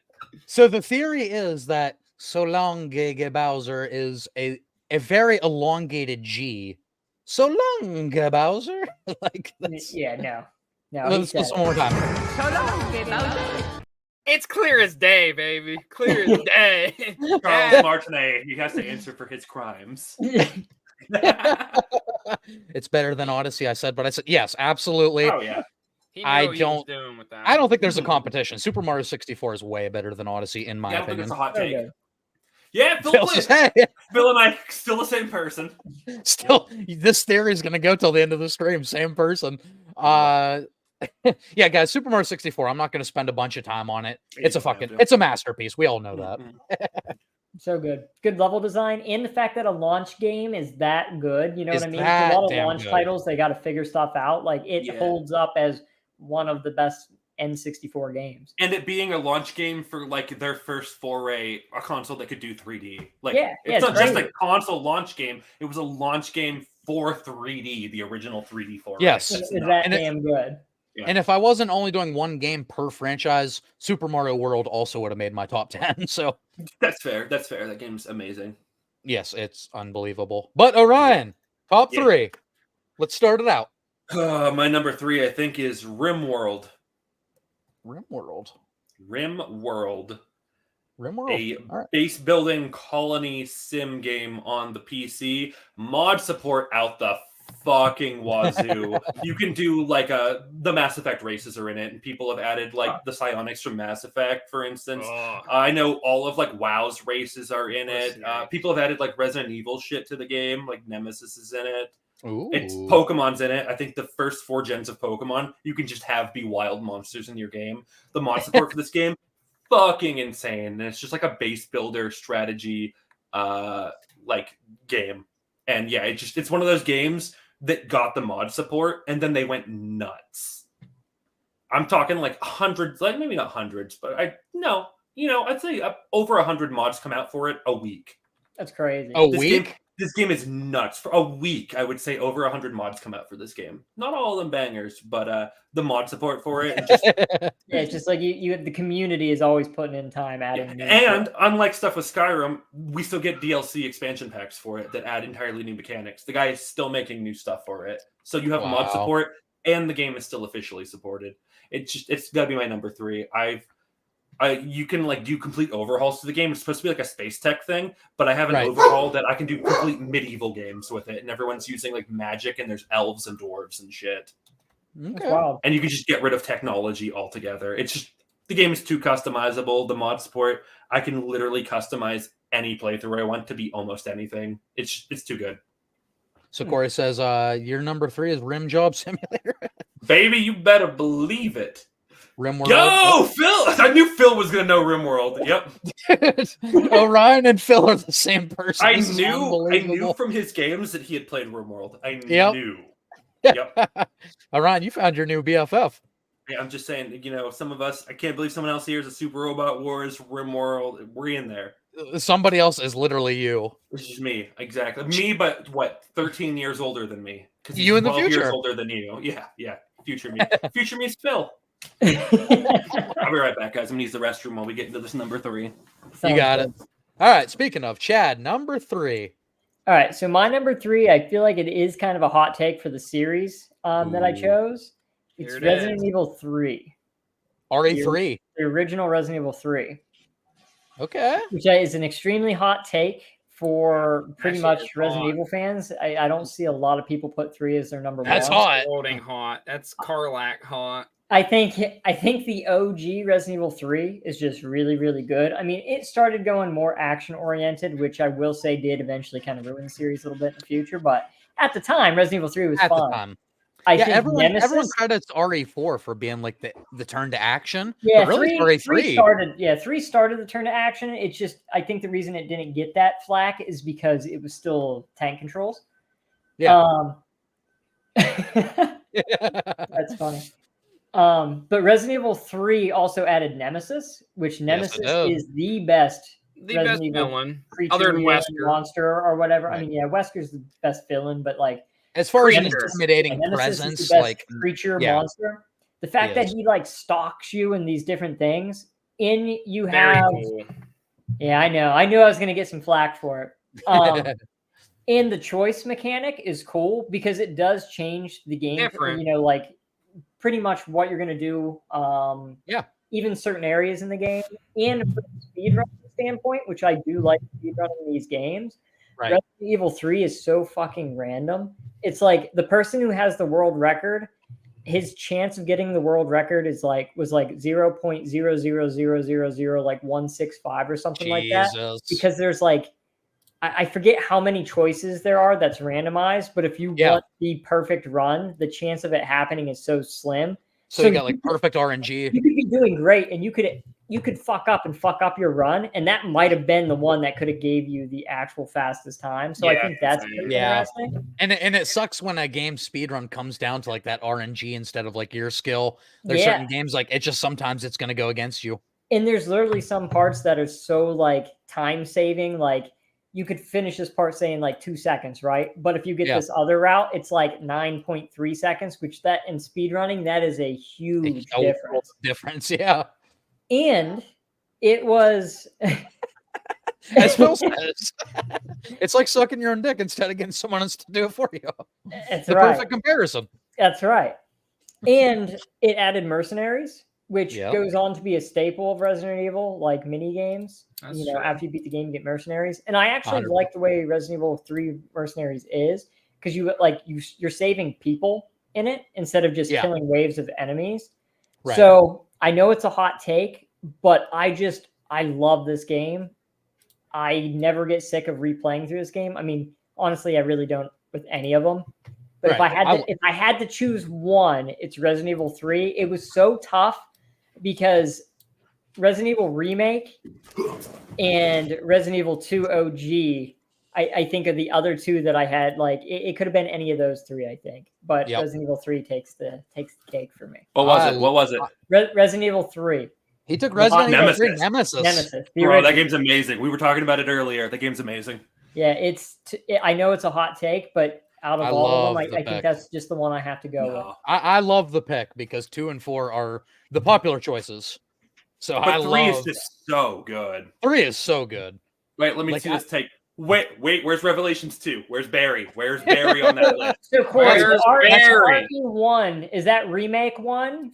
Speaker 6: So the theory is that so long Gay Bowser is a very elongated G. So long Bowser. Like that's,
Speaker 8: Yeah, no. No, he
Speaker 6: let's
Speaker 8: said
Speaker 6: listen
Speaker 8: it.
Speaker 6: one more time.
Speaker 7: It's clear as day, baby. Clear as day.
Speaker 9: Charles Martinet, he has to answer for his crimes.
Speaker 6: It's better than Odyssey, I said, but I said yes, absolutely.
Speaker 9: Oh yeah.
Speaker 7: He knew
Speaker 6: I
Speaker 7: what he was
Speaker 6: don't-
Speaker 7: doing with that.
Speaker 6: I don't think there's a competition. Super Mario 64 is way better than Odyssey, in my
Speaker 9: Yeah, I don't think
Speaker 6: opinion.
Speaker 9: it's a hot take.
Speaker 8: Okay.
Speaker 9: Yeah, Phil,
Speaker 6: Phil says, hey,
Speaker 9: Phil and I still the same person.
Speaker 6: still, this theory is going to go till the end of the stream. Same person. Yeah, guys, Super Mario 64. I'm not going to spend a bunch of time on it. It's a
Speaker 9: You don't have
Speaker 6: fucking,
Speaker 9: to.
Speaker 6: it's a masterpiece. We all know that.
Speaker 9: Mhm.
Speaker 8: So good. Good level design. And the fact that a launch game is that good, you know
Speaker 6: Is
Speaker 8: what I mean?
Speaker 6: that
Speaker 8: A lot of
Speaker 6: damn
Speaker 8: launch
Speaker 6: good.
Speaker 8: titles, they got to figure stuff out. Like, it
Speaker 9: Yeah.
Speaker 8: holds up as one of the best N64 games.
Speaker 9: And it being a launch game for like their first foray, a console that could do 3D. Like
Speaker 8: Yeah,
Speaker 9: it's
Speaker 8: it's
Speaker 9: not just
Speaker 8: great.
Speaker 9: a console launch game, it was a launch game for 3D, the original 3D foray.
Speaker 6: Yes.
Speaker 8: It's
Speaker 9: It's
Speaker 8: that
Speaker 6: And it-
Speaker 8: damn good.
Speaker 9: Yeah.
Speaker 6: And if I wasn't only doing one game per franchise, Super Mario World also would have made my top 10. So,
Speaker 9: That's fair. That's fair. That game's amazing.
Speaker 6: yes, it's unbelievable. But Orion, top
Speaker 9: Yeah.
Speaker 6: 3. Let's start it out.
Speaker 9: My number 3, I think, is RimWorld.
Speaker 6: RimWorld.
Speaker 9: RimWorld.
Speaker 6: RimWorld.
Speaker 9: A
Speaker 6: All right.
Speaker 9: base building colony sim game on the PC. Mod support out the fucking wazoo. You can do like the Mass Effect races are in it, and people have added like the psionics from Mass Effect, for instance. I know all of like WoW's races are in it. People have added like Resident Evil shit to the game, like Nemesis is in it.
Speaker 6: Ooh.
Speaker 9: It's Pokemon's in it. I think the first 4 gens of Pokemon, you can just have be wild monsters in your game. The mod support for this game, fucking insane. And it's just like a base builder strategy like game. And yeah, it's one of those games that got the mod support and then they went nuts. I'm talking like hundreds, like maybe not hundreds, but I'd say over 100 mods come out for it a week.
Speaker 8: That's crazy.
Speaker 9: This game is nuts. For a week, I would say over 100 mods come out for this game. Not all of them bangers, but the mod support for it. And just,
Speaker 8: it's just like you the community is always putting in time adding.
Speaker 9: And unlike stuff with Skyrim, we still get DLC expansion packs for it that add entirely new mechanics. The guy is still making new stuff for it. So you have mod support, and the game is still officially supported. It's got to be my number 3. You can like do complete overhauls to the game. It's supposed to be like a space tech thing, but I have an overhaul that I can do complete medieval games with it, and everyone's using like magic, and there's elves and dwarves and shit.
Speaker 6: Okay.
Speaker 8: Wow.
Speaker 9: And you can just get rid of technology altogether. It's just the game is too customizable. The mod support, I can literally customize any playthrough I want to be almost anything. It's too good.
Speaker 6: So Corey says, your number 3 is Rim Job Simulator.
Speaker 9: Baby, you better believe it.
Speaker 6: RimWorld.
Speaker 9: Go, Phil! I knew Phil was gonna know RimWorld. Yep.
Speaker 6: Orion and Phil are the same person.
Speaker 9: I knew from his games that he had played RimWorld. I knew.
Speaker 6: Yep. Orion, you found your new BFF.
Speaker 9: Yeah, I'm just saying, some of us, I can't believe someone else here is a Super Robot Wars, RimWorld. We're in there.
Speaker 6: Somebody else is literally you.
Speaker 9: This is me, exactly. Me, but what? 13 years older than me. Because
Speaker 6: you in the
Speaker 9: 12
Speaker 6: future.
Speaker 9: Years older than you. Yeah. Future me. Future me's Phil. I'll be right back, guys. I'm gonna use the restroom while we get into this number 3.
Speaker 6: You got it. All right. Speaking of Chad, number 3.
Speaker 8: All right. So my number 3, I feel like it is kind of a hot take for the series that I chose. It's Resident Evil 3.
Speaker 6: RE3.
Speaker 8: The original Resident Evil 3.
Speaker 6: Okay.
Speaker 8: Which is an extremely hot take for pretty much Resident Evil fans. I don't see a lot of people put 3 as their number 1.
Speaker 6: That's hot.
Speaker 7: Exploding hot. That's Carlac hot.
Speaker 8: I think the OG Resident Evil 3 is just really, really good. I mean, it started going more action-oriented, which I will say did eventually kind of ruin the series a little bit in the future. But at the time, Resident Evil 3 was fun. I think
Speaker 6: everyone credits RE4 for being like the turn to action.
Speaker 8: Yeah,
Speaker 6: but really,
Speaker 8: 3 started the turn to action. It's just, I think the reason it didn't get that flack is because it was still tank controls.
Speaker 6: Yeah.
Speaker 8: That's funny. But Resident Evil 3 also added Nemesis, which Nemesis is the best
Speaker 7: Resident Evil villain,
Speaker 8: creature,
Speaker 7: other than Wesker,
Speaker 8: monster or whatever. Right. I mean, yeah, Wesker's the best villain, but like
Speaker 6: as far as an intimidating presence, like
Speaker 8: creature monster, the fact that he like stalks you and these different things, you have. Cool. Yeah, I know. I knew I was gonna get some flack for it. And the choice mechanic is cool because it does change the game.
Speaker 7: Different.
Speaker 8: Like pretty much what you're going to do. Even certain areas in the game. And from a speedrunning standpoint, which I do like speedrunning these games, Resident Evil 3 is so fucking random. It's like the person who has the world record, his chance of getting the world record was like 0.00000 like 165 or something like that. Because there's like I forget how many choices there are that's randomized, but if you want the perfect run, the chance of it happening is so slim.
Speaker 6: So you got like perfect RNG.
Speaker 8: You could be doing great, and you could fuck up your run, and that might have been the one that could have gave you the actual fastest time. So I think that's interesting.
Speaker 6: And it sucks when a game speedrun comes down to like that RNG instead of like your skill. There's certain games like sometimes it's going to go against you.
Speaker 8: And there's literally some parts that are so like time saving, like. You could finish this part saying like 2 seconds, right? But if you get this other route, it's like 9.3 seconds, which that in speedrunning, that is a huge
Speaker 6: difference. Yeah.
Speaker 8: And it was
Speaker 6: as Phil says, it's like sucking your own dick instead of getting someone else to do it for you.
Speaker 8: That's
Speaker 6: the perfect comparison.
Speaker 8: That's right. And it added mercenaries, which
Speaker 6: Yep.
Speaker 8: goes on to be a staple of Resident Evil, like mini games.
Speaker 7: That's
Speaker 8: You know,
Speaker 7: true.
Speaker 8: after you beat the game, you get mercenaries. And I actually
Speaker 6: 100%.
Speaker 8: like the way Resident Evil 3 Mercenaries is, because you're saving people in it instead of just
Speaker 6: Yeah.
Speaker 8: killing waves of enemies.
Speaker 6: Right.
Speaker 8: So I know it's a hot take, but I love this game. I never get sick of replaying through this game. I mean, honestly, I really don't with any of them. But
Speaker 6: Right.
Speaker 8: if I had to choose one, it's Resident Evil 3. It was so tough because Resident Evil Remake and Resident Evil 2 OG, I think are the other two that I had. Like it could have been any of those three, I think. But
Speaker 6: Yep.
Speaker 8: Resident Evil 3 takes the cake for me.
Speaker 9: What was it?
Speaker 8: Resident Evil 3.
Speaker 6: He took Resident Evil 3
Speaker 9: Nemesis.
Speaker 6: Nemesis.
Speaker 8: The
Speaker 9: Bro, that
Speaker 8: original.
Speaker 9: game's amazing. We were talking about it earlier. The game's amazing.
Speaker 8: Yeah, I know it's a hot take, but out of
Speaker 6: I
Speaker 8: all
Speaker 6: love
Speaker 8: of them,
Speaker 6: the
Speaker 8: I think
Speaker 6: pick.
Speaker 8: that's just the one I have to go with.
Speaker 6: I love the pick because 2 and 4 are the popular choices. So
Speaker 9: But
Speaker 6: I
Speaker 9: 3
Speaker 6: love
Speaker 9: is just so good.
Speaker 6: 3 is so good.
Speaker 9: Wait, let me
Speaker 6: Like,
Speaker 9: see this take. Wait, where's Revelations 2? Where's Barry? Where's Barry on that list?
Speaker 8: So, Corey,
Speaker 7: Where's
Speaker 8: that's
Speaker 7: Barry?
Speaker 8: RE1. Is that remake one?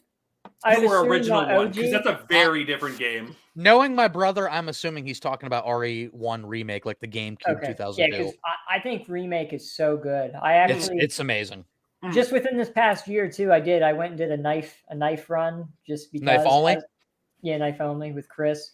Speaker 8: I'd
Speaker 9: Or
Speaker 8: assume
Speaker 9: original
Speaker 8: not
Speaker 9: one,
Speaker 8: OG.
Speaker 9: because that's a very different game.
Speaker 6: Knowing my brother, I'm assuming he's talking about RE1 remake, like the GameCube
Speaker 8: Okay.
Speaker 6: 2002.
Speaker 8: Yeah, because I think remake is so good. I actually
Speaker 6: It's amazing.
Speaker 8: just within this past year too, I went and did a knife run just because
Speaker 6: Knife only?
Speaker 8: knife only with Chris.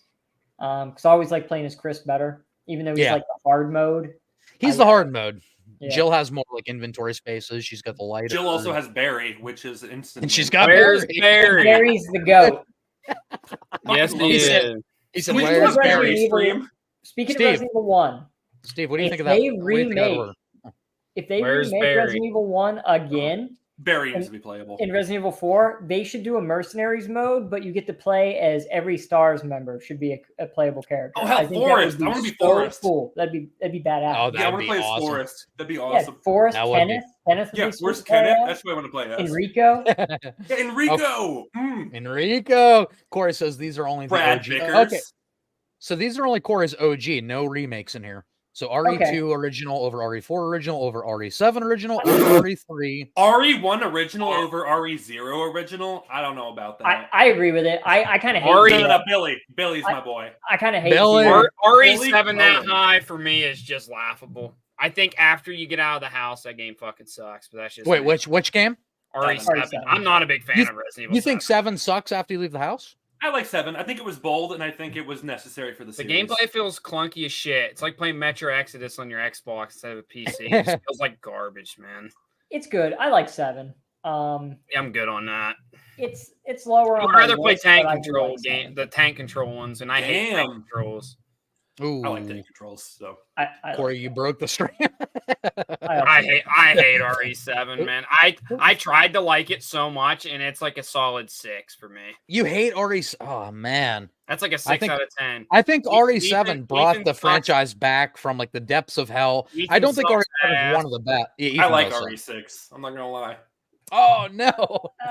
Speaker 8: Because I always like playing as Chris better, even though he's
Speaker 6: Yeah.
Speaker 8: like the hard mode.
Speaker 6: He's the hard mode.
Speaker 8: Yeah.
Speaker 6: Jill has more like inventory spaces. She's got the light.
Speaker 9: Jill also has Barry, which is instant.
Speaker 6: And she's got
Speaker 7: Where's
Speaker 6: Barry.
Speaker 7: Barry?
Speaker 8: Barry's the goat.
Speaker 7: Yes, he
Speaker 6: He said-
Speaker 7: is.
Speaker 6: He said,
Speaker 8: Speaking
Speaker 6: "Where's
Speaker 8: of Resident
Speaker 6: Barry?"
Speaker 8: Evil-
Speaker 9: Stream?
Speaker 8: Speaking
Speaker 6: Steve.
Speaker 8: of Resident Evil 1,
Speaker 6: Steve, what do you
Speaker 8: if
Speaker 6: think of that?
Speaker 8: they
Speaker 6: What do you think of that
Speaker 8: remake-
Speaker 6: order?
Speaker 8: if they
Speaker 7: Where's
Speaker 8: remake
Speaker 7: Barry?
Speaker 8: Resident Evil 1 again
Speaker 9: Barry needs to be playable.
Speaker 8: in Resident Evil 4, they should do a mercenaries mode, but you get to play as every STARS member should be a playable character.
Speaker 9: Oh, hell,
Speaker 8: I think that
Speaker 9: Forrest.
Speaker 8: would
Speaker 9: I wanna be
Speaker 8: so
Speaker 9: Forrest.
Speaker 8: Cool. That'd be badass.
Speaker 6: Oh,
Speaker 9: Yeah, I
Speaker 6: that'd
Speaker 9: want
Speaker 6: be
Speaker 9: to play as
Speaker 6: awesome.
Speaker 9: Forrest. That'd be
Speaker 8: Yeah,
Speaker 9: awesome.
Speaker 8: Forrest,
Speaker 6: That would be-
Speaker 8: Kenneth would
Speaker 9: Yeah,
Speaker 8: be sweet
Speaker 9: where's
Speaker 8: to play
Speaker 9: Kenneth?
Speaker 8: as.
Speaker 9: That's what I want to play as.
Speaker 8: Enrico.
Speaker 9: Yeah, Enrico.
Speaker 6: Enrico. Corey says these are only the
Speaker 9: Brad
Speaker 6: OG.
Speaker 9: Vickers.
Speaker 6: Okay, so these are only Corey's OG. No remakes in here. So RE2 original over RE4 original over RE7 original over RE3.
Speaker 9: RE1 original over RE0 original. I don't know about that.
Speaker 8: I agree with it. I kind of hate
Speaker 7: Ari-
Speaker 8: it.
Speaker 9: No, Billy. Billy's my boy.
Speaker 8: I kind of hate
Speaker 6: Billy.
Speaker 8: it.
Speaker 7: RE7 that
Speaker 9: Billy
Speaker 7: high for me is just laughable. I think after you get out of the house, that game fucking sucks. But that's just
Speaker 6: Wait,
Speaker 7: me.
Speaker 6: which game?
Speaker 7: RE7.
Speaker 8: RE7.
Speaker 7: I'm not a big fan
Speaker 6: You-
Speaker 7: of Resident Evil.
Speaker 6: You think 7 sucks after you leave the house?
Speaker 9: I like 7. I think it was bold, and I think it was necessary for the
Speaker 7: the
Speaker 9: series.
Speaker 7: gameplay feels clunky as shit. It's like playing Metro Exodus on your Xbox instead of a PC. It just feels like garbage, man.
Speaker 8: It's good. I like 7.
Speaker 7: Yeah, I'm good on that.
Speaker 8: It's lower on
Speaker 7: I'd
Speaker 8: my
Speaker 7: rather play
Speaker 8: list,
Speaker 7: tank
Speaker 8: but I do
Speaker 7: control
Speaker 8: like
Speaker 7: game,
Speaker 8: 7.
Speaker 7: the tank control ones, and I hate tank
Speaker 9: Damn.
Speaker 7: controls.
Speaker 6: Ooh,
Speaker 9: I like tank controls, so.
Speaker 8: I
Speaker 6: Corey, you broke the stream.
Speaker 7: I hate RE7, man. I tried to like it so much, and it's like a solid 6 for me.
Speaker 6: You hate RE. Oh man,
Speaker 7: That's like a
Speaker 6: I
Speaker 7: 6
Speaker 6: think-
Speaker 7: out of 10.
Speaker 6: I think
Speaker 7: Ethan-
Speaker 6: RE7 brought
Speaker 7: Ethan
Speaker 6: the
Speaker 7: sucks.
Speaker 6: franchise back from like the depths of hell. I
Speaker 7: Ethan
Speaker 6: don't think
Speaker 7: sucks
Speaker 6: RE7 is
Speaker 7: ass.
Speaker 6: one of the best.
Speaker 9: I like RE6. I'm not going to lie.
Speaker 6: Oh no!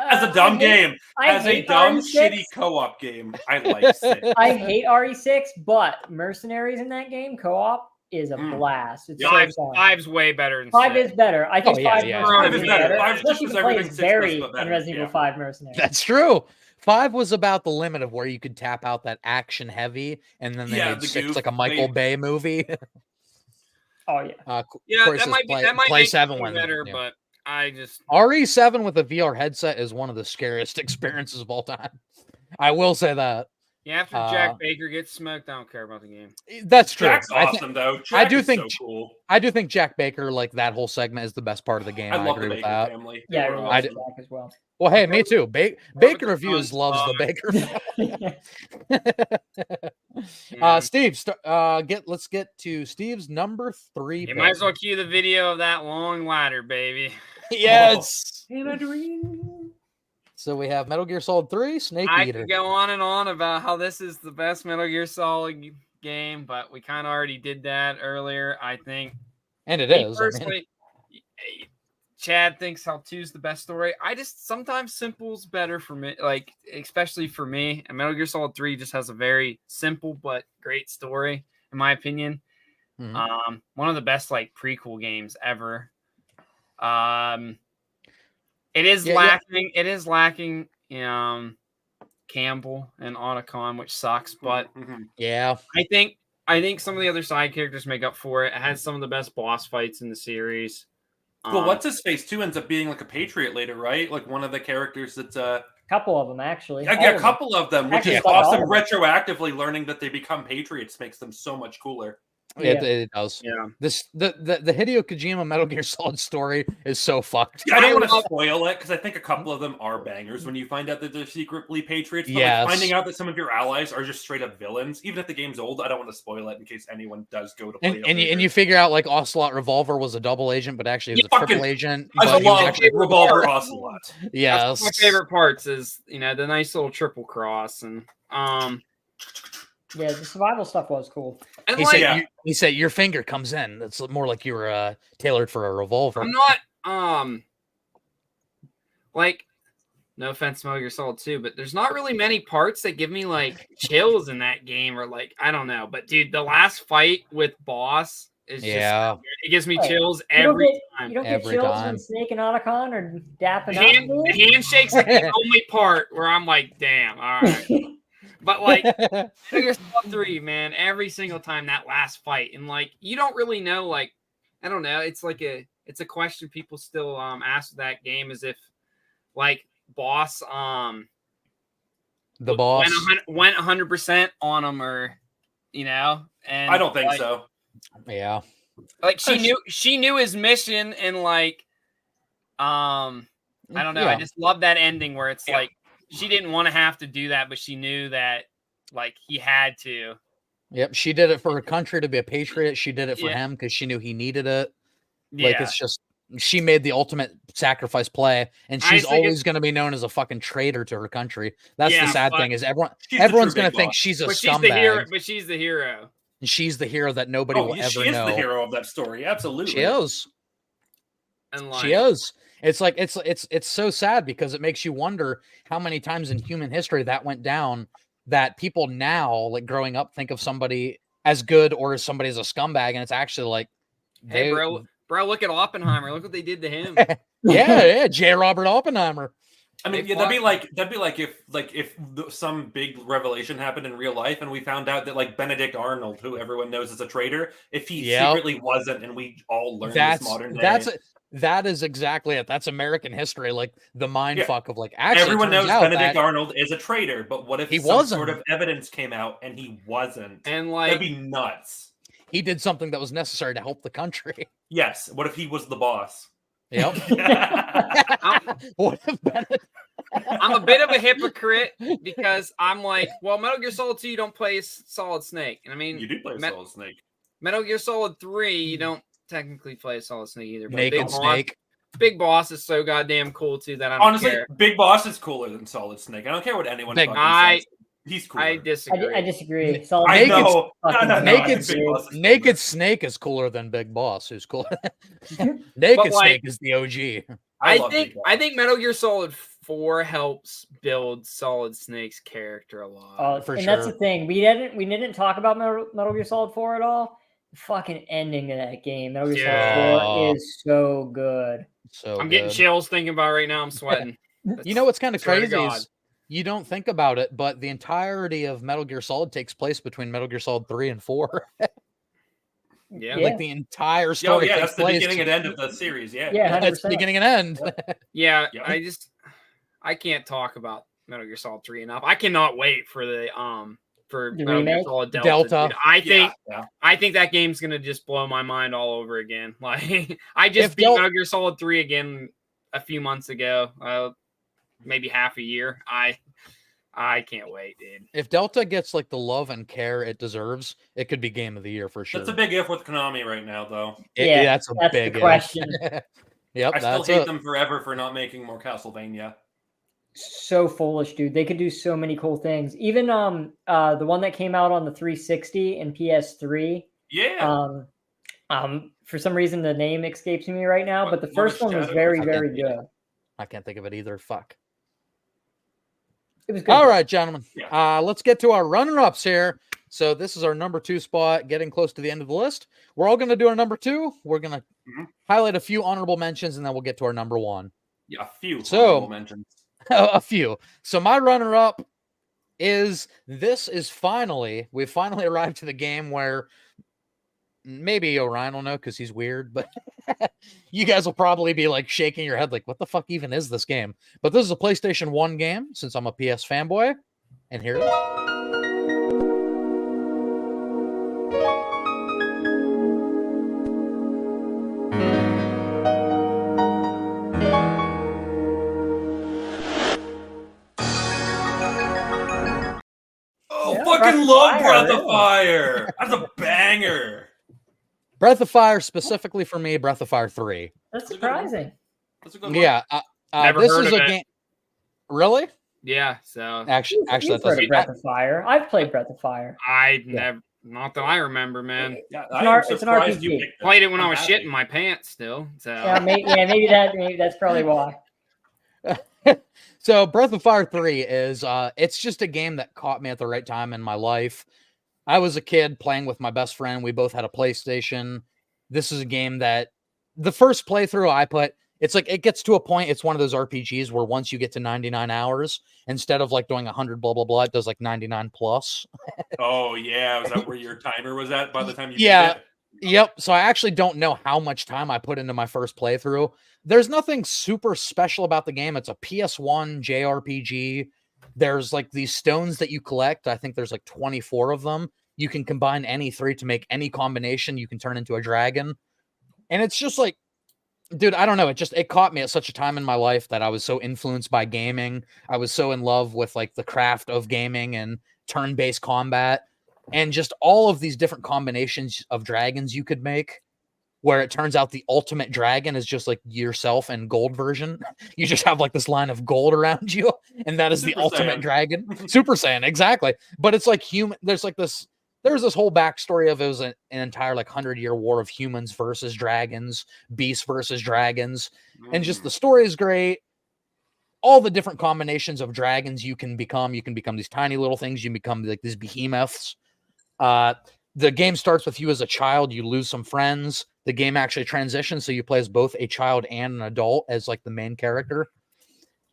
Speaker 9: As a dumb game. As a
Speaker 8: hate
Speaker 9: dumb,
Speaker 8: RE6.
Speaker 9: shitty co-op game. I like 6.
Speaker 8: I hate RE6, but Mercenaries in that game co-op is a blast. It's so fun.
Speaker 7: 5's way better than
Speaker 8: 5
Speaker 7: 6.
Speaker 8: is better. I think
Speaker 6: Oh, yeah,
Speaker 8: 5
Speaker 6: yeah.
Speaker 8: Mercenaries
Speaker 9: 5 is
Speaker 8: is
Speaker 9: better.
Speaker 8: better.
Speaker 9: 5
Speaker 8: Plus
Speaker 9: just
Speaker 8: you
Speaker 9: as
Speaker 8: can play
Speaker 9: everything
Speaker 8: as
Speaker 9: 6
Speaker 8: Barry
Speaker 9: but
Speaker 8: in
Speaker 9: better.
Speaker 8: Resident Evil
Speaker 9: Yeah.
Speaker 8: 5 Mercenaries.
Speaker 6: That's true. 5 was about the limit of where you could tap out that action heavy, and then they
Speaker 9: Yeah,
Speaker 6: made
Speaker 9: the
Speaker 6: 6
Speaker 9: goof.
Speaker 6: like a Michael
Speaker 9: They-
Speaker 6: Bay movie.
Speaker 8: Oh yeah.
Speaker 7: Yeah,
Speaker 6: Corey
Speaker 7: that
Speaker 6: says
Speaker 7: might be
Speaker 6: play,
Speaker 7: that might
Speaker 6: play
Speaker 7: make
Speaker 6: 7
Speaker 7: it
Speaker 6: when
Speaker 7: better,
Speaker 6: yeah.
Speaker 7: but I just
Speaker 6: RE7 with a VR headset is one of the scariest experiences of all time. I will say that.
Speaker 7: after Jack Baker gets smoked, I don't care about the game.
Speaker 6: That's true.
Speaker 9: Jack's
Speaker 6: I
Speaker 9: awesome, though.
Speaker 6: I
Speaker 9: Jack
Speaker 6: do
Speaker 9: is
Speaker 6: think
Speaker 9: so cool.
Speaker 6: I do think Jack Baker, like that whole segment, is the best part of the game.
Speaker 9: I
Speaker 6: I
Speaker 9: love
Speaker 6: agree
Speaker 9: the
Speaker 6: with
Speaker 9: Baker
Speaker 6: that.
Speaker 9: family.
Speaker 8: Yeah, I
Speaker 9: They
Speaker 8: really
Speaker 9: were
Speaker 8: like
Speaker 9: awesome.
Speaker 8: Jack as well.
Speaker 6: Well, hey, me too. Baker
Speaker 7: the
Speaker 6: Reviews
Speaker 7: Suns
Speaker 6: loves the Baker.
Speaker 7: Yeah.
Speaker 6: Steve, let's get to Steve's number 3.
Speaker 7: You
Speaker 6: pick.
Speaker 7: might as well cue the video of that long ladder, baby.
Speaker 6: Yes.
Speaker 9: In a dream.
Speaker 6: So we have Metal Gear Solid 3, Snake
Speaker 7: I
Speaker 6: Eater.
Speaker 7: could go on and on about how this is the best Metal Gear Solid game, but we kind of already did that earlier, I think.
Speaker 6: And it
Speaker 7: Me
Speaker 6: is. I mean,
Speaker 7: personally, Chad thinks how 2's the best story. I just sometimes simple's better for me, like especially for me. And Metal Gear Solid 3 just has a very simple but great story, in my opinion.
Speaker 6: Mhm.
Speaker 7: One of the best like prequel games ever. It is
Speaker 6: Yeah,
Speaker 7: lacking. It is lacking Campbell and Otacon, which sucks. But
Speaker 6: yeah,
Speaker 7: I think some of the other side characters make up for it. It has some of the best boss fights in the series.
Speaker 9: Well, what's his face too ends up being like a Patriot later, right? Like one of the characters that's
Speaker 8: a couple of them actually.
Speaker 9: Yeah, a couple of them, which
Speaker 8: Actually,
Speaker 9: is awesome. Retroactively learning that they become Patriots makes them so much cooler.
Speaker 6: It does.
Speaker 7: Yeah.
Speaker 6: The Hideo Kojima Metal Gear Solid story is so fucked.
Speaker 9: I don't want to spoil it because I think a couple of them are bangers when you find out that they're secretly Patriots. But like finding out that some of your allies are just straight up villains, even if the game's old, I don't want to spoil it in case anyone does go to play it.
Speaker 6: And you figure out like Ocelot Revolver was a double agent, but actually it was a triple agent.
Speaker 9: I love Revolver Ocelot.
Speaker 6: Yes.
Speaker 7: My favorite parts is the nice little triple cross and
Speaker 8: Yeah, the survival stuff was cool.
Speaker 7: And
Speaker 6: he said your finger comes in. It's more like you were tailored for a revolver.
Speaker 7: I'm not like, no offense to Metal Gear Solid 2, but there's not really many parts that give me like chills in that game, or like I don't know. But dude, the last fight with boss is just so good. It gives me chills every time.
Speaker 8: You don't get chills when Snake and Otacon are dapping
Speaker 7: up. Handshake's like the only part where I'm like, damn, all right. But like Metal Gear Solid 3, man, every single time that last fight, and like you don't really know, like I don't know, it's a question people still ask that game, is if like boss
Speaker 6: the boss
Speaker 7: went 100% on him, or and
Speaker 9: I don't think so.
Speaker 6: Yeah,
Speaker 7: like she knew his mission, and like I don't know, I just love that ending where it's like she didn't want to have to do that, but she knew that like he had to.
Speaker 6: Yep, she did it for her country to be a patriot. She did it for him because she knew he needed it. Like it's just she made the ultimate sacrifice play, and she's always going to be known as a fucking traitor to her country. That's the sad thing, is everyone's going to think she's a scumbag.
Speaker 7: But she's the hero.
Speaker 6: And she's the hero that nobody will ever know.
Speaker 9: She is the hero of that story. Absolutely,
Speaker 6: she is.
Speaker 7: And like,
Speaker 6: she is. It's like it's so sad because it makes you wonder how many times in human history that went down, that people now, like growing up, think of somebody as good or as somebody as a scumbag, and it's actually like,
Speaker 7: hey, bro, look at Oppenheimer. Look what they did to him.
Speaker 6: yeah, J. Robert Oppenheimer.
Speaker 9: I mean, that'd be like if some big revelation happened in real life, and we found out that like Benedict Arnold, who everyone knows is a traitor, if he secretly wasn't, and we all learned this modern day.
Speaker 6: That is exactly it. That's American history, like the mind fuck of like. Actually,
Speaker 9: everyone knows Benedict Arnold is a traitor, but what if
Speaker 6: he
Speaker 9: some
Speaker 6: wasn't?
Speaker 9: Sort of evidence came out and he wasn't?
Speaker 7: And like
Speaker 9: that'd be nuts.
Speaker 6: He did something that was necessary to help the country.
Speaker 9: Yes. What if he was the boss?
Speaker 6: Yep. What if Benedict?
Speaker 7: I'm a bit of a hypocrite because I'm like, well, Metal Gear Solid 2, you don't play Solid Snake. And I mean,
Speaker 9: you do play Solid Snake.
Speaker 7: Metal Gear Solid 3, you don't technically play Solid Snake either. But
Speaker 6: Naked Snake.
Speaker 7: Big Boss is so goddamn cool too that I don't
Speaker 9: honestly
Speaker 7: care.
Speaker 9: Big Boss is cooler than Solid Snake. I don't care what anyone fucking says. He's cool.
Speaker 7: I disagree.
Speaker 8: I disagree.
Speaker 6: Naked Snake is cooler than Big Boss. Who's cooler? Naked Snake is the OG.
Speaker 7: I think Metal Gear Solid 4 helps build Solid Snake's character a lot.
Speaker 8: And that's the thing. We didn't talk about Metal Gear Solid 4 at all. The fucking ending of that game, Metal Gear Solid 4, is so good.
Speaker 7: I'm getting chills thinking about it right now. I'm sweating.
Speaker 6: You know what's kind of crazy is you don't think about it, but the entirety of Metal Gear Solid takes place between Metal Gear Solid 3 and 4.
Speaker 7: Yeah,
Speaker 6: like the entire story.
Speaker 9: Yeah, that's the beginning and end of the series. Yeah,
Speaker 6: that's the beginning and end.
Speaker 7: I can't talk about Metal Gear Solid 3 enough. I cannot wait for the Metal Gear Solid Delta. I think that game's gonna just blow my mind all over again. Like I just beat Metal Gear Solid 3 again a few months ago, maybe half a year. I can't wait, dude.
Speaker 6: If Delta gets like the love and care it deserves, it could be game of the year for sure.
Speaker 9: That's a big if with Konami right now, though.
Speaker 6: That's a big
Speaker 8: question.
Speaker 6: Yep,
Speaker 9: I still hate them forever for not making more Castlevania.
Speaker 8: So foolish, dude. They could do so many cool things. Even the one that came out on the 360 and PS3.
Speaker 9: Yeah.
Speaker 8: For some reason the name escapes me right now, but the first one was very, very good.
Speaker 6: I can't think of it either. Fuck.
Speaker 8: It was good.
Speaker 6: All right, gentlemen. Let's get to our runner-ups here. So this is our number 2 spot, getting close to the end of the list. We're all going to do our number 2. We're going to highlight a few honorable mentions, and then we'll get to our number 1.
Speaker 9: Yeah, a few honorable mentions.
Speaker 6: A few. So my runner-up is we finally arrived to the game where maybe Orion will know because he's weird, but you guys will probably be like shaking your head like, what the fuck even is this game? But this is a PlayStation 1 game since I'm a PS fanboy, and here it is.
Speaker 9: Oh, fucking love Breath of Fire. That's a banger.
Speaker 6: Breath of Fire, specifically for me, Breath of Fire 3.
Speaker 8: That's surprising.
Speaker 9: That's a good one.
Speaker 6: Yeah.
Speaker 7: Never
Speaker 6: this
Speaker 7: heard
Speaker 6: is
Speaker 7: of
Speaker 6: a
Speaker 7: it.
Speaker 6: game. Really?
Speaker 7: Yeah, so
Speaker 6: Actually,
Speaker 8: You've
Speaker 6: that
Speaker 8: heard
Speaker 6: doesn't.
Speaker 8: of Breath of Fire. I've played Breath of Fire.
Speaker 7: not that I remember, man.
Speaker 9: Yeah,
Speaker 8: It's an RPG.
Speaker 7: Played it when I was shitting my pants still. So
Speaker 8: Yeah, maybe that's probably why.
Speaker 6: So Breath of Fire 3 is it's just a game that caught me at the right time in my life. I was a kid playing with my best friend. We both had a PlayStation. This is a game that the first playthrough it's like it gets to a point, it's one of those RPGs where once you get to 99 hours, instead of like doing 100 blah blah blah, it does like 99 plus.
Speaker 9: Oh yeah, was that where your timer was at by the time you beat
Speaker 6: Yeah.
Speaker 9: it?
Speaker 6: Yep. So I actually don't know how much time I put into my first playthrough. There's nothing super special about the game. It's a PS1 JRPG. There's like these stones that you collect. I think there's like 24 of them. You can combine any three to make any combination. You can turn into a dragon. And it's just like, dude, I don't know. It caught me at such a time in my life that I was so influenced by gaming. I was so in love with like the craft of gaming and turn-based combat and just all of these different combinations of dragons you could make, where it turns out the ultimate dragon is just like yourself and gold version. You just have like this line of gold around you, and that is the
Speaker 9: Super
Speaker 6: ultimate
Speaker 9: Saiyan.
Speaker 6: dragon. Super Saiyan, exactly. But it's like human. There's this whole backstory of it was an entire like 100-year war of humans versus dragons, beasts versus dragons, and just the story is great. All the different combinations of dragons you can become these tiny little things. You become like these behemoths. The game starts with you as a child. You lose some friends. The game actually transitions, so you play as both a child and an adult as like the main character.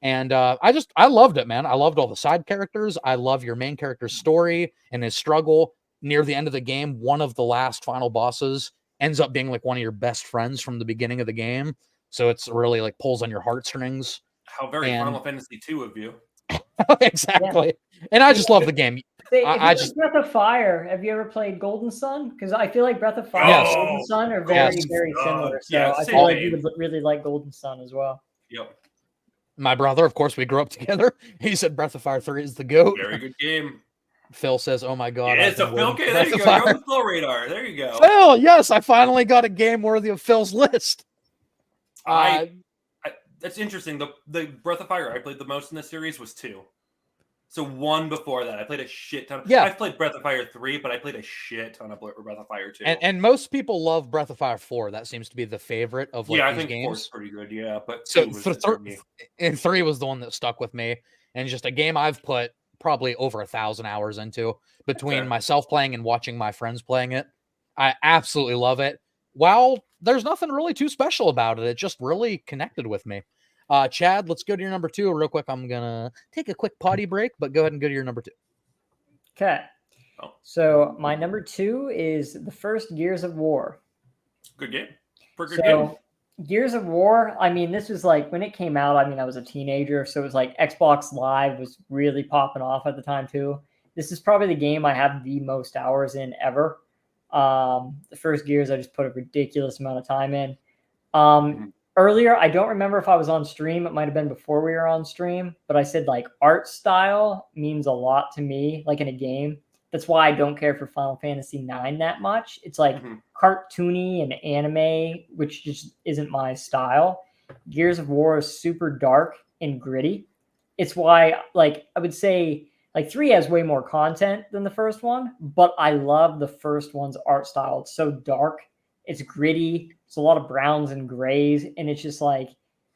Speaker 6: And I loved it, man. I loved all the side characters. I love your main character's story and his struggle. Near the end of the game, one of the last final bosses ends up being like one of your best friends from the beginning of the game. So it's really like pulls on your heartstrings.
Speaker 9: How very Final Fantasy 2 of you.
Speaker 6: Exactly. Yeah. And I just love the game.
Speaker 8: Breath of Fire, have you ever played Golden Sun? Because I feel like Breath of Fire and Golden Sun are very, very similar. So I feel like you would really like Golden Sun as well.
Speaker 9: Yep.
Speaker 6: My brother, of course, we grew up together. He said Breath of Fire 3 is the GOAT.
Speaker 9: Very good game.
Speaker 6: Phil says, "Oh my god!"
Speaker 9: Yeah, it's a Phil. Okay, there you go. You're on the Phil radar. There you go.
Speaker 6: Phil, yes, I finally got a game worthy of Phil's list.
Speaker 9: That's interesting. The Breath of Fire I played the most in the series was 2. So 1 before that, I played a shit ton.
Speaker 6: Yeah,
Speaker 9: I've played Breath of Fire 3, but I played a shit ton of Breath of Fire 2.
Speaker 6: And most people love Breath of Fire 4. That seems to be the favorite of like
Speaker 9: I
Speaker 6: these
Speaker 9: think
Speaker 6: games.
Speaker 9: 4 is pretty good. Yeah, but
Speaker 6: so
Speaker 9: 3
Speaker 6: was the one that stuck with me, and just a game I've put probably over 1,000 hours into between myself playing and watching my friends playing it. I absolutely love it. While there's nothing really too special about it, it just really connected with me. Chad, let's go to your number 2 real quick. I'm gonna take a quick potty break, but go ahead and go to your number 2.
Speaker 8: Okay. So my number 2 is the first Gears of War.
Speaker 9: Good game. Good game.
Speaker 8: Gears of War, I mean, this was like when it came out, I mean, I was a teenager, so it was like Xbox Live was really popping off at the time too. This is probably the game I have the most hours in ever. The first Gears, I just put a ridiculous amount of time in. Earlier, I don't remember if I was on stream. It might have been before we were on stream, but I said like art style means a lot to me, like in a game. That's why I don't care for Final Fantasy IX that much. It's like cartoony and anime, which just isn't my style. Gears of War is super dark and gritty. It's why, like, I would say, like 3 has way more content than the first one, but I love the first one's art style. It's so dark. It's gritty. It's a lot of browns and grays, and it's just like,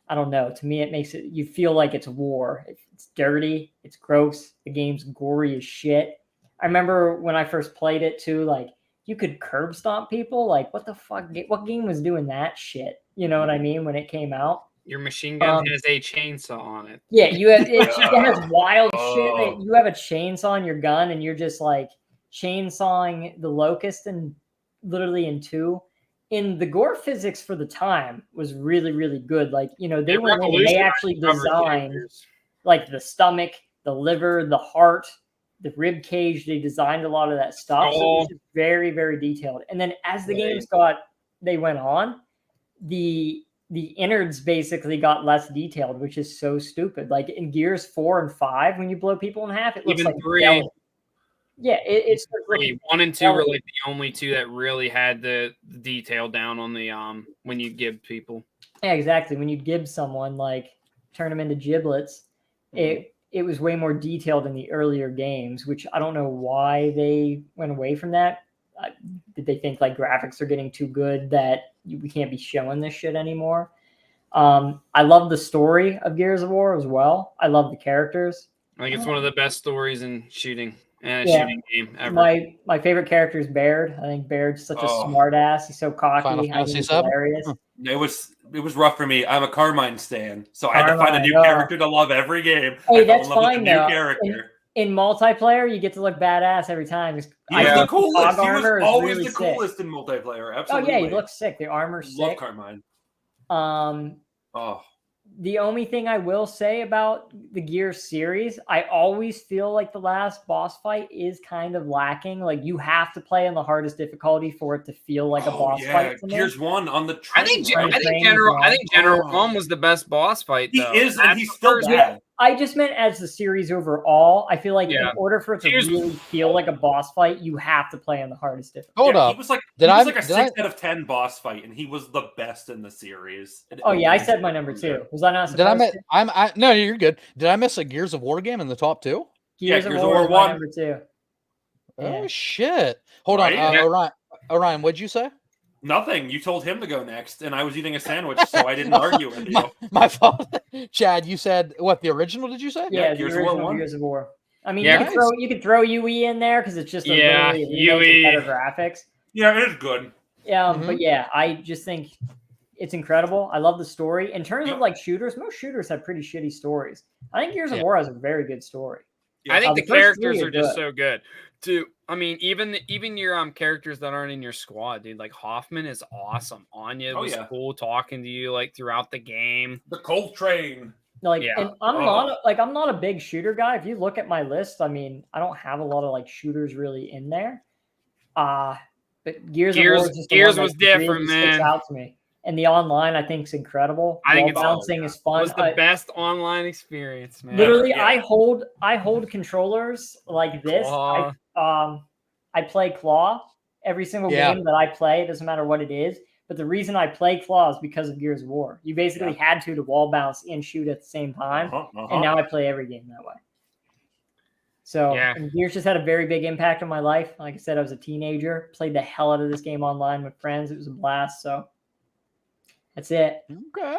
Speaker 8: I don't know. To me, it makes it, you feel like it's war. It's dirty. It's gross. The game's gory as shit. I remember when I first played it too, like you could curb stomp people. Like what the fuck? What game was doing that shit? You know what I mean? When it came out.
Speaker 7: Your machine gun has a chainsaw on it.
Speaker 8: Yeah, it has wild shit.
Speaker 9: Oh.
Speaker 8: You have a chainsaw on your gun, and you're just like chainsawing the locust, and literally in 2. In the gore physics for the time was really, really good. Like, you know, they went in, they actually designed like the stomach, the liver, the heart, the rib cage. They designed a lot of that stuff. So it was just very, very detailed. And then as the games they went on, the innards basically got less detailed, which is so stupid. Like in Gears 4 and 5, when you blow people in half, it looks
Speaker 7: Even
Speaker 8: like
Speaker 7: 3.
Speaker 8: jelly. Yeah, it's
Speaker 7: 1 and 2 were like the only 2 that really had the detail down on the when you give people.
Speaker 8: Yeah, exactly. When you give someone, like turn them into giblets, it was way more detailed in the earlier games, which I don't know why they went away from that. Did they think like graphics are getting too good that we can't be showing this shit anymore? I love the story of Gears of War as well. I love the characters.
Speaker 7: I think it's one of the best stories in shooting and a shooting game ever.
Speaker 8: My favorite character is Baird. I think Baird's such a smart ass. He's so cocky. He's hilarious.
Speaker 9: It was rough for me. I'm a Carmine stan, so I had to find a new character to love every game.
Speaker 8: Hey, that's fine though.
Speaker 9: Character.
Speaker 8: In multiplayer, you get to look badass every time.
Speaker 9: He's the coolest. He was always
Speaker 8: really
Speaker 9: the coolest in multiplayer. Absolutely.
Speaker 8: Oh yeah, he looks sick. The armor's sick.
Speaker 9: Love
Speaker 8: Carmine. The only thing I will say about the Gears series, I always feel like the last boss fight is kind of lacking. Like you have to play on the hardest difficulty for it to feel like a boss fight. To me.
Speaker 9: Gears 1 on the train.
Speaker 7: I think General 1 was the best boss fight. Though.
Speaker 9: He is, and he's still bad.
Speaker 8: I just meant as the series overall. I feel like in order for it to really feel like a boss fight, you have to play on the hardest difficulty.
Speaker 9: Hold up. He was like a 6 out of 10 boss fight, and he was the best in the series.
Speaker 8: Oh yeah, I said my number 2. Was I not supposed to?
Speaker 6: No, you're good. Did I miss a Gears of War game in the top 2?
Speaker 8: Gears of War 1. Number 2.
Speaker 6: Oh shit! Hold on, Orion. What'd you say?
Speaker 9: Nothing. You told him to go next, and I was eating a sandwich, so I didn't argue with you.
Speaker 6: My fault. Chad, you said what? The original? Did you say?
Speaker 8: Yeah, the original Gears of War. I mean, you could throw UE in there because it's just UE better graphics.
Speaker 9: Yeah, it is good.
Speaker 8: Yeah, but yeah, I just think it's incredible. I love the story. In terms of like shooters, most shooters have pretty shitty stories. I think Gears of War has a very good story.
Speaker 7: I think the characters are just so good. I mean, even your characters that aren't in your squad, dude. Like Hoffman is awesome. Anya was cool talking to you like throughout the game.
Speaker 9: The Coltrane.
Speaker 8: And I'm not a big shooter guy. If you look at my list, I mean, I don't have a lot of like shooters really in there. But Gears of War is just
Speaker 7: Gears was different,
Speaker 8: really
Speaker 7: man.
Speaker 8: Sticks out to me. And the online, I think, is incredible.
Speaker 7: I think
Speaker 8: bouncing is fun.
Speaker 7: It was the best online experience, man.
Speaker 8: Literally, I hold controllers like this. I play Claw every single game that I play. It doesn't matter what it is. But the reason I play Claw is because of Gears of War. You basically had to wall bounce and shoot at the same time. And now I play every game that way. So Gears just had a very big impact on my life. Like I said, I was a teenager. Played the hell out of this game online with friends. It was a blast. So that's it.
Speaker 6: Okay.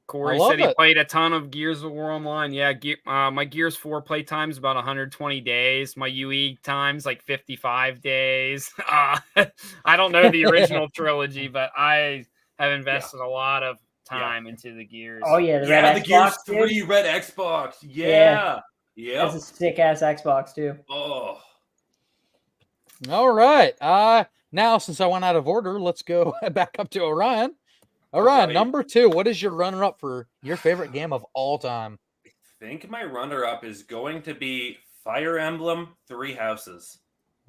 Speaker 7: Corey said he played a ton of Gears of War Online. Yeah, my Gears 4 play time is about 120 days. My UE time's like 55 days. I don't know the original trilogy, but I have invested a lot of time into the Gears.
Speaker 8: Oh, yeah. The
Speaker 9: Gears 3 Red Xbox. Yeah.
Speaker 8: That's a sick-ass Xbox, too.
Speaker 9: Oh.
Speaker 6: All right. Now, since I went out of order, let's go back up to Orion. Orion, number 2. What is your runner-up for your favorite game of all time?
Speaker 9: I think my runner-up is going to be Fire Emblem 3 Houses.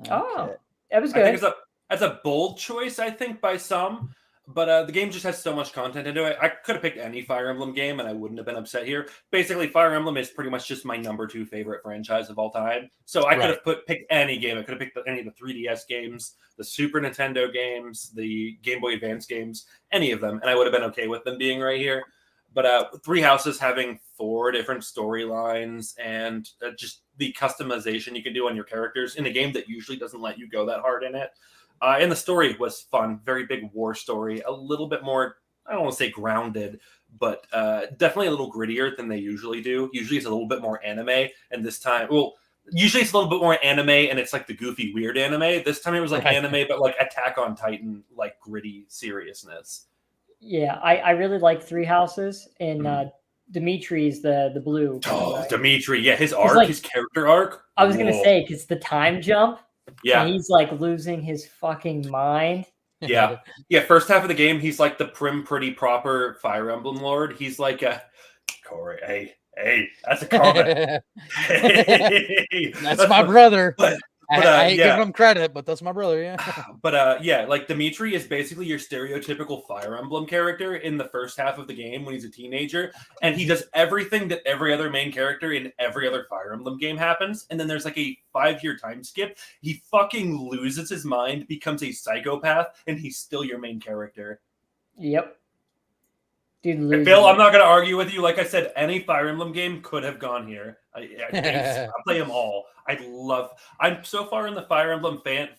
Speaker 8: Oh, that was good.
Speaker 9: I think that's a bold choice, I think, by some. But the game just has so much content into it. I could have picked any Fire Emblem game, and I wouldn't have been upset here. Basically, Fire Emblem is pretty much just my number 2 favorite franchise of all time. So I could have picked any game. I could have picked any of the 3DS games, the Super Nintendo games, the Game Boy Advance games, any of them, and I would have been okay with them being right here. But 3 Houses having 4 different storylines and just the customization you can do on your characters in a game that usually doesn't let you go that hard in it. And the story was fun. Very big war story. A little bit more, I don't want to say grounded, but definitely a little grittier than they usually do. Usually it's a little bit more anime. And this time, usually it's a little bit more anime and it's like the goofy, weird anime. This time it was like anime, but like Attack on Titan, like gritty seriousness.
Speaker 8: Yeah, I really like Three Houses, and Dimitri's the blue.
Speaker 9: Oh, Dimitri, yeah, his arc,
Speaker 8: like-
Speaker 9: his character arc.
Speaker 8: I was gonna
Speaker 9: Whoa.
Speaker 8: say because the time jump.
Speaker 9: Yeah.
Speaker 8: And he's like losing his fucking mind.
Speaker 9: Yeah. Yeah. First half of the game, he's like the prim, pretty, proper Fire Emblem Lord. He's like Corey, hey, that's a comment. Hey,
Speaker 6: That's my brother.
Speaker 9: But
Speaker 6: I ain't giving him credit, but that's my brother, yeah.
Speaker 9: But yeah, like Dimitri is basically your stereotypical Fire Emblem character in the first half of the game when he's a teenager, and he does everything that every other main character in every other Fire Emblem game happens. And then there's like a 5-year time skip. He fucking loses his mind, becomes a psychopath, and he's still your main character.
Speaker 8: Yep. Dude,
Speaker 9: Phil, I'm not going to argue with you. Like I said, any Fire Emblem game could have gone here. I play them all. I'm so far in the Fire Emblem fan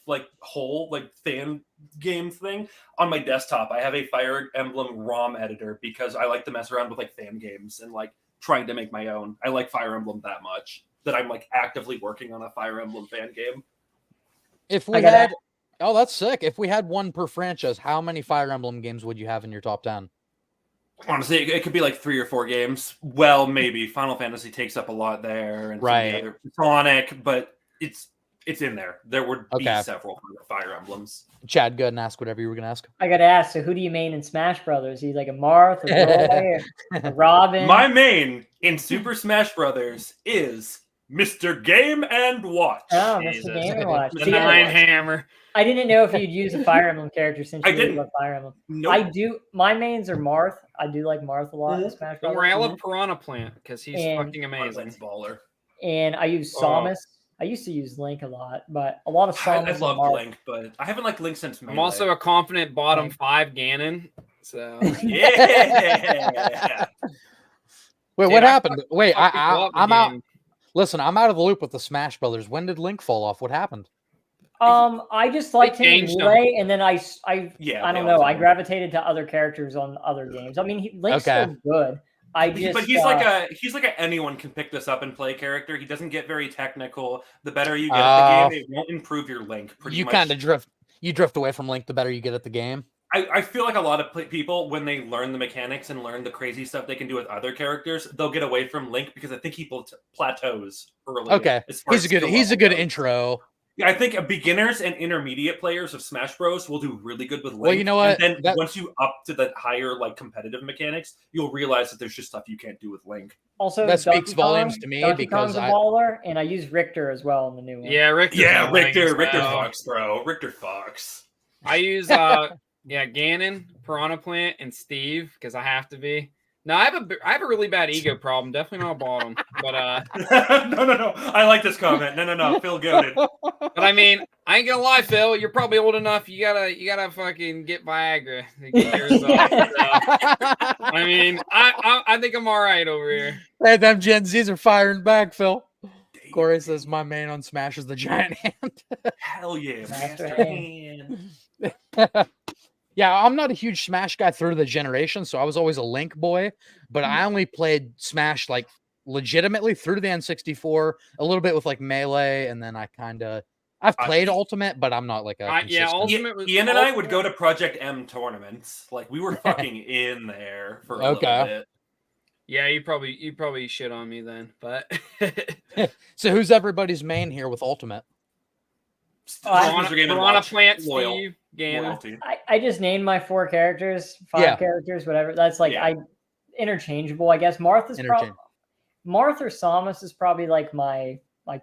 Speaker 9: game thing on my desktop. I have a Fire Emblem ROM editor because I like to mess around with like fan games and like trying to make my own. I like Fire Emblem that much that I'm like actively working on a Fire Emblem fan game.
Speaker 6: If we had, oh, that's sick. If we had one per franchise, how many Fire Emblem games would you have in your top 10?
Speaker 9: Honestly, it could be like 3 or 4 games. Well, maybe Final Fantasy takes up a lot there, and
Speaker 6: right,
Speaker 9: other Sonic, but it's in there. There would be several Fire Emblems.
Speaker 6: Chad, go ahead and ask whatever you were going to ask.
Speaker 8: I got to ask. So, who do you main in Smash Brothers? He's like a Marth, a Roy, a Robin.
Speaker 9: My main in Super Smash Brothers is Mr. Game and Watch.
Speaker 8: Oh, Mr. Game and Watch.
Speaker 7: The Nine Hammer.
Speaker 8: I didn't know if you'd use a Fire Emblem character since you
Speaker 9: didn't.
Speaker 8: love Fire Emblem.
Speaker 9: Nope.
Speaker 8: I do. My mains are Marth. I do like Marth a lot in Smash
Speaker 7: Don't
Speaker 8: Brothers.
Speaker 7: worry, I love Piranha Plant because he's fucking amazing.
Speaker 9: Baller.
Speaker 8: And I use Samus. I used to use Link a lot, but a lot of Samus.
Speaker 9: I love Link, but I haven't liked Link since Melee.
Speaker 7: I'm also a confident bottom 5 Ganon. So
Speaker 9: yeah.
Speaker 6: Wait, what happened? Wait, I'm out. Listen, I'm out of the loop with the Smash Brothers. When did Link fall off? What happened?
Speaker 8: I just liked him in Melee, and then I don't know. I gravitated to other characters on other games. I mean, Link's still good.
Speaker 9: But he's like a anyone can pick this up and play character. He doesn't get very technical. The better you get at the game, it won't improve your Link.
Speaker 6: You kind of drift away from Link the better you get at the game.
Speaker 9: I feel like a lot of people, when they learn the mechanics and learn the crazy stuff they can do with other characters, they'll get away from Link because I think he plateaus early.
Speaker 6: Okay, he's a good intro.
Speaker 9: Yeah, I think beginners and intermediate players of Smash Bros will do really good with Link.
Speaker 6: Well, you know what?
Speaker 9: And then once you up to the higher like competitive mechanics, you'll realize that there's just stuff you can't do with Link.
Speaker 8: Also,
Speaker 6: that speaks volumes to me because
Speaker 8: Kong's a baller, and I use Richter as well in the new one.
Speaker 7: Yeah, Richter
Speaker 9: Fox, bro. Richter Fox.
Speaker 7: I use Ganon, Piranha Plant, and Steve because I have to be. No, I have a really bad ego problem. Definitely not a bottom, but
Speaker 9: no. I like this comment. No. Phil goated.
Speaker 7: But I mean, I ain't gonna lie, Phil. You're probably old enough. You gotta fucking get Viagra to get yours off. So, I mean, I think I'm all right over here.
Speaker 6: Hey, them Gen Zs are firing back, Phil. Corey says my main on Smash is the giant hand.
Speaker 9: Hell yeah, Master Hand.
Speaker 6: Yeah, I'm not a huge Smash guy through the generation, so I was always a Link boy, but I only played Smash like legitimately through the N64, a little bit with like Melee, and then I've played Ultimate, but I'm not like a
Speaker 7: Ultimate was
Speaker 9: Ian and I would go to Project M tournaments. Like we were fucking in there for a little bit.
Speaker 7: Yeah, you probably shit on me then, but
Speaker 6: so who's everybody's main here with Ultimate?
Speaker 7: Piranha Plant, Steve, Ganon.
Speaker 8: I just named my 4 characters, 5 characters, whatever. That's like interchangeable, I guess. Marth or Samus is probably like my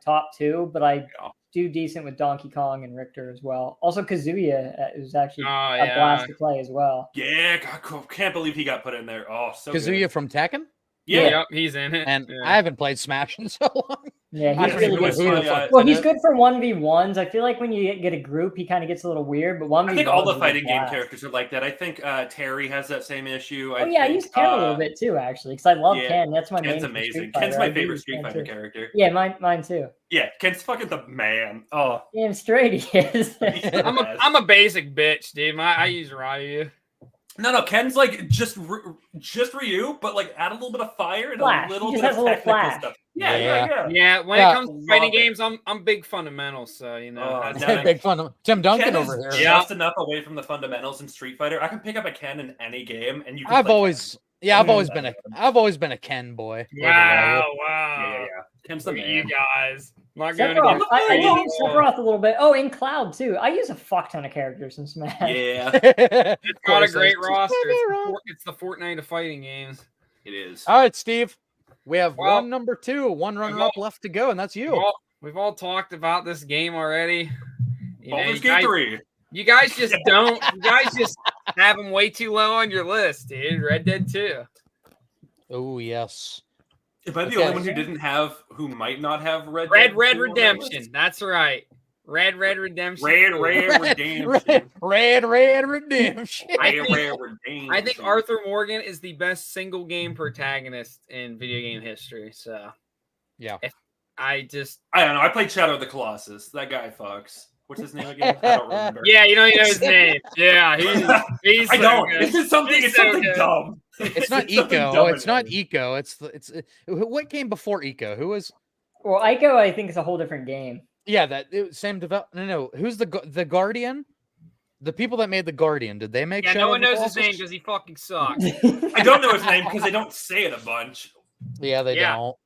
Speaker 8: top 2, but I do decent with Donkey Kong and Richter as well. Also, Kazuya is actually a blast to play as well.
Speaker 9: Yeah, God, can't believe he got put in there. Oh, so
Speaker 6: Kazuya
Speaker 9: good.
Speaker 6: From Tekken?
Speaker 7: Yeah, he's in it.
Speaker 6: And I haven't played Smash in so long.
Speaker 8: Yeah, he's really good. Well, he's good for 1v1s. I feel like when you get a group, he kind of gets a little weird, but 1v1s.
Speaker 9: I think all the fighting game characters are like that. I think Terry has that same issue.
Speaker 8: I use Ken a little bit too, actually, because I love Ken. That's my
Speaker 9: Ken's
Speaker 8: main.
Speaker 9: amazing. Ken's my favorite Street Fighter character.
Speaker 8: Yeah, mine too.
Speaker 9: Yeah, Ken's fucking the man. Oh,
Speaker 8: damn straight he is.
Speaker 7: I'm a basic bitch, dude. I use Ryu.
Speaker 9: No, Ken's like just Ryu, but like add a little bit of fire and
Speaker 8: flash.
Speaker 9: a little
Speaker 8: he
Speaker 9: bit
Speaker 8: has
Speaker 9: of
Speaker 8: a little
Speaker 9: technical
Speaker 8: flash.
Speaker 9: stuff.
Speaker 7: Yeah, when it comes to fighting games, I'm big fundamentals, so
Speaker 6: big fun. Tim Duncan
Speaker 9: Ken
Speaker 6: over
Speaker 9: is
Speaker 6: here.
Speaker 9: just enough away from the fundamentals in Street Fighter. I can pick up a Ken in any game, and you. Can
Speaker 6: I've
Speaker 9: play
Speaker 6: always been a Ken boy.
Speaker 7: Wow.
Speaker 9: Yeah. Ken's the man.
Speaker 7: You guys. Not
Speaker 8: Sephiroth.
Speaker 7: going to
Speaker 8: I use Sephiroth a little bit. Oh, in Cloud too. I use a fuck ton of characters in Smash.
Speaker 9: Yeah.
Speaker 7: It's got a great roster. It's the Fortnite of fighting games.
Speaker 9: It is.
Speaker 6: All right, Steve. We have one number 2, one runner-up left to go, and that's you.
Speaker 7: We've all talked about this game already.
Speaker 9: Baldur's Gate 3.
Speaker 7: You guys just don't. You guys just have them way too low on your list, dude. Red Dead 2.
Speaker 6: Oh yes.
Speaker 9: If I'm the only one who might not have Red
Speaker 7: Redemption. That's right. Red Redemption.
Speaker 9: Red Redemption.
Speaker 6: Red Redemption.
Speaker 7: I think Arthur Morgan is the best single game protagonist in video game history. So
Speaker 6: yeah,
Speaker 7: I
Speaker 9: don't know. I played Shadow of the Colossus. That guy fucks. What's his name again? I don't remember.
Speaker 7: Yeah, you don't even know his name. Yeah, he's
Speaker 9: I
Speaker 7: so
Speaker 9: don't.
Speaker 7: good.
Speaker 9: It's something dumb.
Speaker 6: It's not Eco. It's not Eco. It's what came before Eco? Who was?
Speaker 8: Well, Ico, I think, is a whole different game.
Speaker 6: Yeah, same develop. No. Who's the Guardian? The people that made the Guardian. Did they make?
Speaker 7: Yeah,
Speaker 6: Shadow
Speaker 7: no one knows
Speaker 6: Colossus?
Speaker 7: his name because he fucking sucks.
Speaker 9: I don't know his name because they don't say it a bunch.
Speaker 6: Yeah, they don't.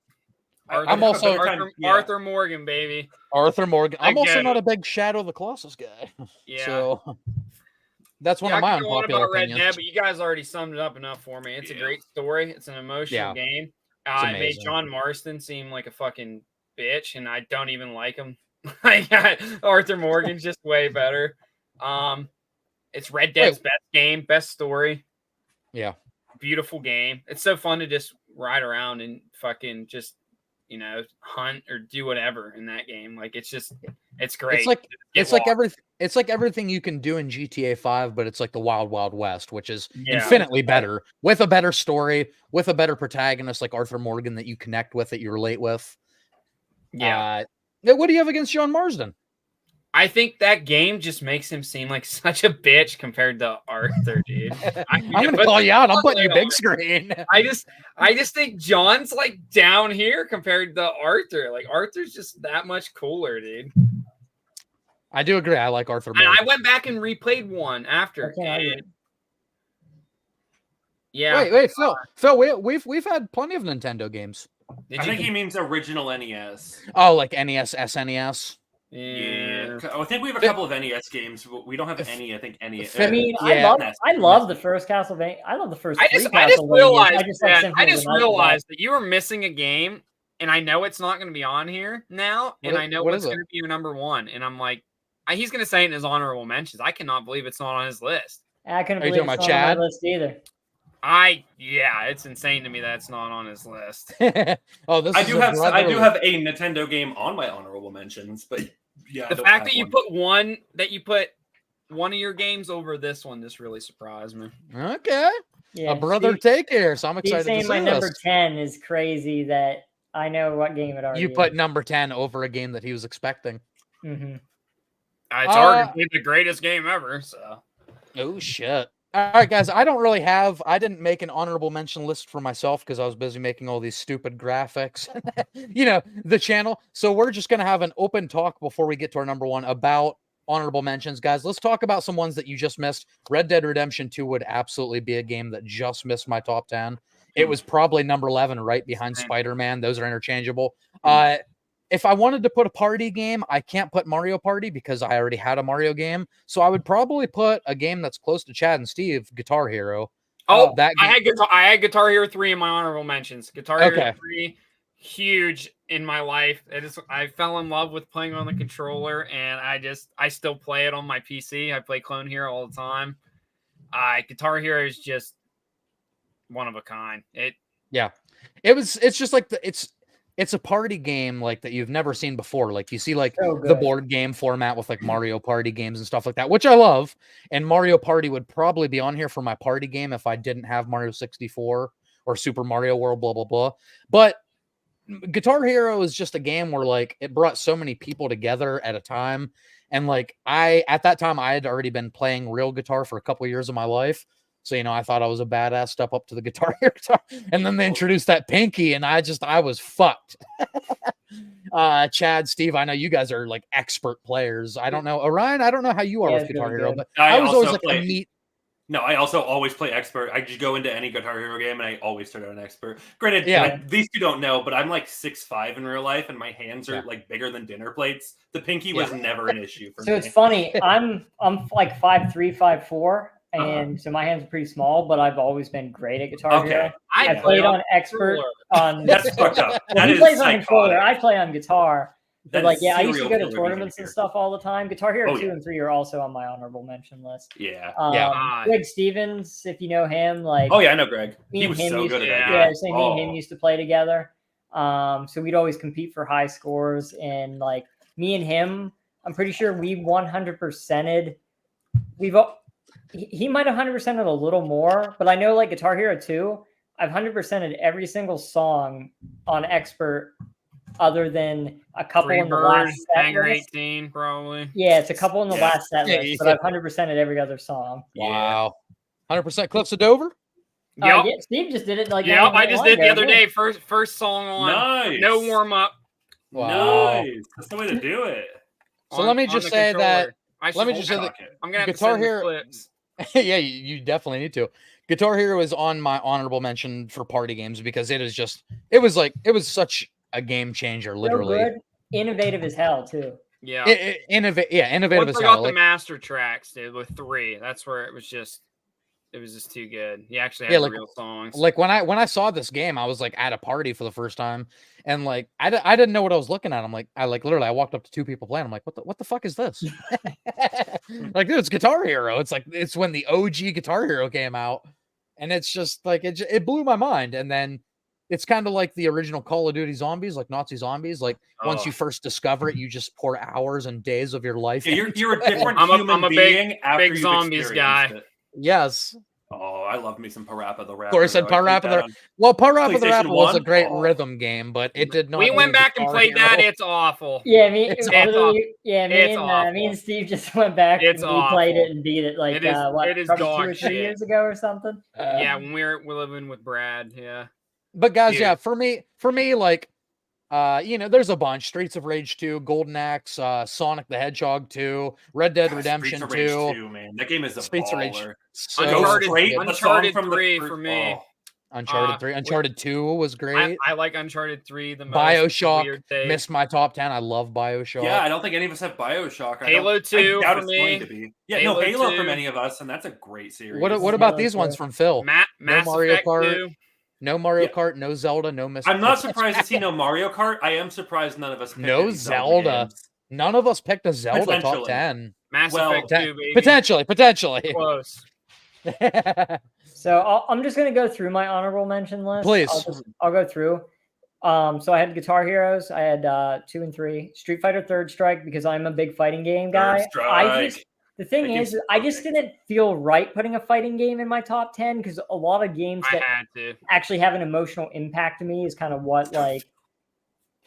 Speaker 7: Arthur Morgan, baby.
Speaker 6: Arthur Morgan. I'm also not a big Shadow of the Colossus guy.
Speaker 7: Yeah.
Speaker 6: So that's one of my unpopular opinions.
Speaker 7: Red Dead, but you guys already summed it up enough for me. It's a great story. It's an emotional game. It made John Marston seem like a fucking bitch, and I don't even like him. Arthur Morgan's just way better. It's Red Dead's best game, best story.
Speaker 6: Yeah.
Speaker 7: Beautiful game. It's so fun to just ride around and fucking just hunt or do whatever in that game. Like it's great.
Speaker 6: It's like everything you can do in GTA 5, but it's like the Wild Wild West, which is infinitely better, with a better story, with a better protagonist like Arthur Morgan that you connect with, that you relate with.
Speaker 7: Yeah.
Speaker 6: What do you have against John Marsden?
Speaker 7: I think that game just makes him seem like such a bitch compared to Arthur, dude.
Speaker 6: I'm gonna call you out. I'm putting you big screen.
Speaker 7: I just think John's like down here compared to Arthur. Like Arthur's just that much cooler, dude.
Speaker 6: I do agree. I like Arthur.
Speaker 7: And I went back and replayed one after. Yeah.
Speaker 6: Wait, Phil. We've had plenty of Nintendo games.
Speaker 9: I think he means original NES.
Speaker 6: Oh, like NES, SNES.
Speaker 9: Yeah. I think we have a couple of NES games, but we don't have any. I think any.
Speaker 8: I mean, I love the first Castlevania. I love the first.
Speaker 7: I just realized that you were missing a game, and I know it's not going to be on here now, and I know what's going to be your number one, and I'm like, he's going to say it in his honorable mentions. I cannot believe it's not on his list.
Speaker 8: I couldn't believe it's not on my list either.
Speaker 7: It's insane to me that it's not on his list.
Speaker 6: I
Speaker 9: do have a Nintendo game on my honorable mentions, but
Speaker 7: the fact that you put one of your games over this one just really surprised me.
Speaker 6: Okay, a brother take care. So I'm excited.
Speaker 8: Saying to see my number 10 is crazy. That I know what game it already.
Speaker 6: You put number 10 over a game that he was expecting.
Speaker 8: Mm-hmm.
Speaker 7: It's arguably the greatest game ever. So,
Speaker 6: oh shit. All right, guys, I didn't make an honorable mention list for myself because I was busy making all these stupid graphics, the channel. So we're just going to have an open talk before we get to our number one about honorable mentions. Guys, let's talk about some ones that you just missed. Red Dead Redemption 2 would absolutely be a game that just missed my top 10. It was probably number 11 right behind Spider-Man. Those are interchangeable. If I wanted to put a party game, I can't put Mario Party because I already had a Mario game. So I would probably put a game that's close to Chad and Steve, Guitar Hero.
Speaker 7: I had Guitar Hero 3 in my honorable mentions. Guitar Hero 3, huge in my life. I fell in love with playing on the controller, and I still play it on my PC. I play Clone Hero all the time. Guitar Hero is just one of a kind.
Speaker 6: It's just like it's a party game like that you've never seen before. Like you see the board game format with like Mario Party games and stuff like that, which I love. And Mario Party would probably be on here for my party game if I didn't have Mario 64 or Super Mario World, blah, blah, blah. But Guitar Hero is just a game where like it brought so many people together at a time. And like at that time I had already been playing real guitar for a couple of years of my life. So, I thought I was a badass, step up to the Guitar Hero guitar. And then they introduced that Pinky, and I was fucked. Chad, Steve, I know you guys are like expert players. I don't know. Orion, I don't know how you are with Guitar Hero, but I was always like a neat.
Speaker 9: No, I also always play expert. I just go into any Guitar Hero game and I always turn on expert. Granted, these two don't know, but I'm like 6'5" in real life, and my hands are like bigger than dinner plates. The Pinky was never an issue for me.
Speaker 8: So it's funny. I'm like 5'3", 5'4", and so my hands are pretty small, but I've always been great at Guitar Hero. I played on expert.
Speaker 9: That's fucked up.
Speaker 8: He plays on controller. I play on guitar. But I used to go to tournaments and stuff all the time. Guitar Hero 2 and 3 are also on my honorable mention list. Greg Stevens, if you know him, like
Speaker 9: I know Greg. He was so good at that.
Speaker 8: Yeah, me and him used to play together. So we'd always compete for high scores, and like me and him, I'm pretty sure we 100%ed. He might have 100%ed a little more, but I know like Guitar Hero 2, I've 100%ed every single song on expert. Other than a couple in the last set list.
Speaker 7: 18, probably.
Speaker 8: Yeah, it's a couple in the last set list, but I've 100% at every other song.
Speaker 6: Wow. 100% Cliffs of Dover?
Speaker 8: Yeah, Steve just did it like
Speaker 7: I just did the other day. First song on.
Speaker 9: Nice.
Speaker 7: No warm up.
Speaker 6: Wow.
Speaker 9: Nice. That's the way to do it.
Speaker 6: So let me just say that. Let me just say that
Speaker 7: I'm gonna have
Speaker 6: Guitar
Speaker 7: to
Speaker 6: Hero
Speaker 7: clips.
Speaker 6: Yeah, you definitely need to. Guitar Hero is on my honorable mention for party games because it was such a game changer, literally.
Speaker 8: So good. Innovative as hell too.
Speaker 7: Yeah.
Speaker 6: Innovative as hell.
Speaker 7: I got the master tracks, dude, with 3. That's where it was just too good. He actually had real songs.
Speaker 6: Like when I saw this game, I was like at a party for the first time, and like I didn't know what I was looking at. I'm like, I walked up to 2 people playing. I'm like, what the fuck is this? Like, dude, it's Guitar Hero. It's when the OG Guitar Hero came out, and it's just like it blew my mind. And then it's kind of like the original Call of Duty Zombies, like Nazi Zombies. Like once you first discover it, you just pour hours and days of your life.
Speaker 9: Yeah, you're a different human being after
Speaker 7: big zombies guy.
Speaker 9: It.
Speaker 6: Yes.
Speaker 9: Oh, I love me some Parappa the Rapper.
Speaker 6: Of course, Parappa the Rapper was a great rhythm game, but it did not.
Speaker 7: We went back and played that. It's awful.
Speaker 8: Yeah, me and Steve just went back and we played it and beat it like
Speaker 7: it is
Speaker 8: 2 or 3 years ago or something.
Speaker 7: Yeah, when we're living with Brad. Yeah.
Speaker 6: But guys, for me, like, there's a bunch: Streets of Rage 2, Golden Axe, Sonic the Hedgehog 2, Red Dead Redemption 2.
Speaker 9: Streets of Rage 2, man, that game is a
Speaker 6: Streets
Speaker 9: baller.
Speaker 6: of Rage.
Speaker 7: Uncharted 3 for me.
Speaker 6: Uncharted 3. Uncharted 2 was great.
Speaker 7: I like Uncharted 3 the most.
Speaker 6: BioShock missed my top 10. I love BioShock.
Speaker 9: Yeah, I don't think any of us have BioShock.
Speaker 7: Halo 2
Speaker 9: I doubt
Speaker 7: for
Speaker 9: it's
Speaker 7: me.
Speaker 9: going to be. Yeah, Halo for many of us, and that's a great series.
Speaker 6: What about these ones from Phil?
Speaker 7: Mass
Speaker 6: Mario
Speaker 7: Effect
Speaker 6: Kart.
Speaker 7: 2.
Speaker 6: No Mario Kart, no Zelda, no Mr.
Speaker 9: I'm not surprised to see no Mario Kart. I am surprised none of us picked
Speaker 6: no Zelda. None of us picked a Zelda top 10.
Speaker 7: Mass Effect 2, baby.
Speaker 6: Potentially.
Speaker 7: Close.
Speaker 8: So I'm just going to go through my honorable mention list.
Speaker 6: Please.
Speaker 8: I'll go through. So I had Guitar Heroes. I had 2 and 3. Street Fighter Third Strike because I'm a big fighting game guy. The thing is, I just didn't feel right putting a fighting game in my top 10 because a lot of games that actually have an emotional impact to me is kind of what, like,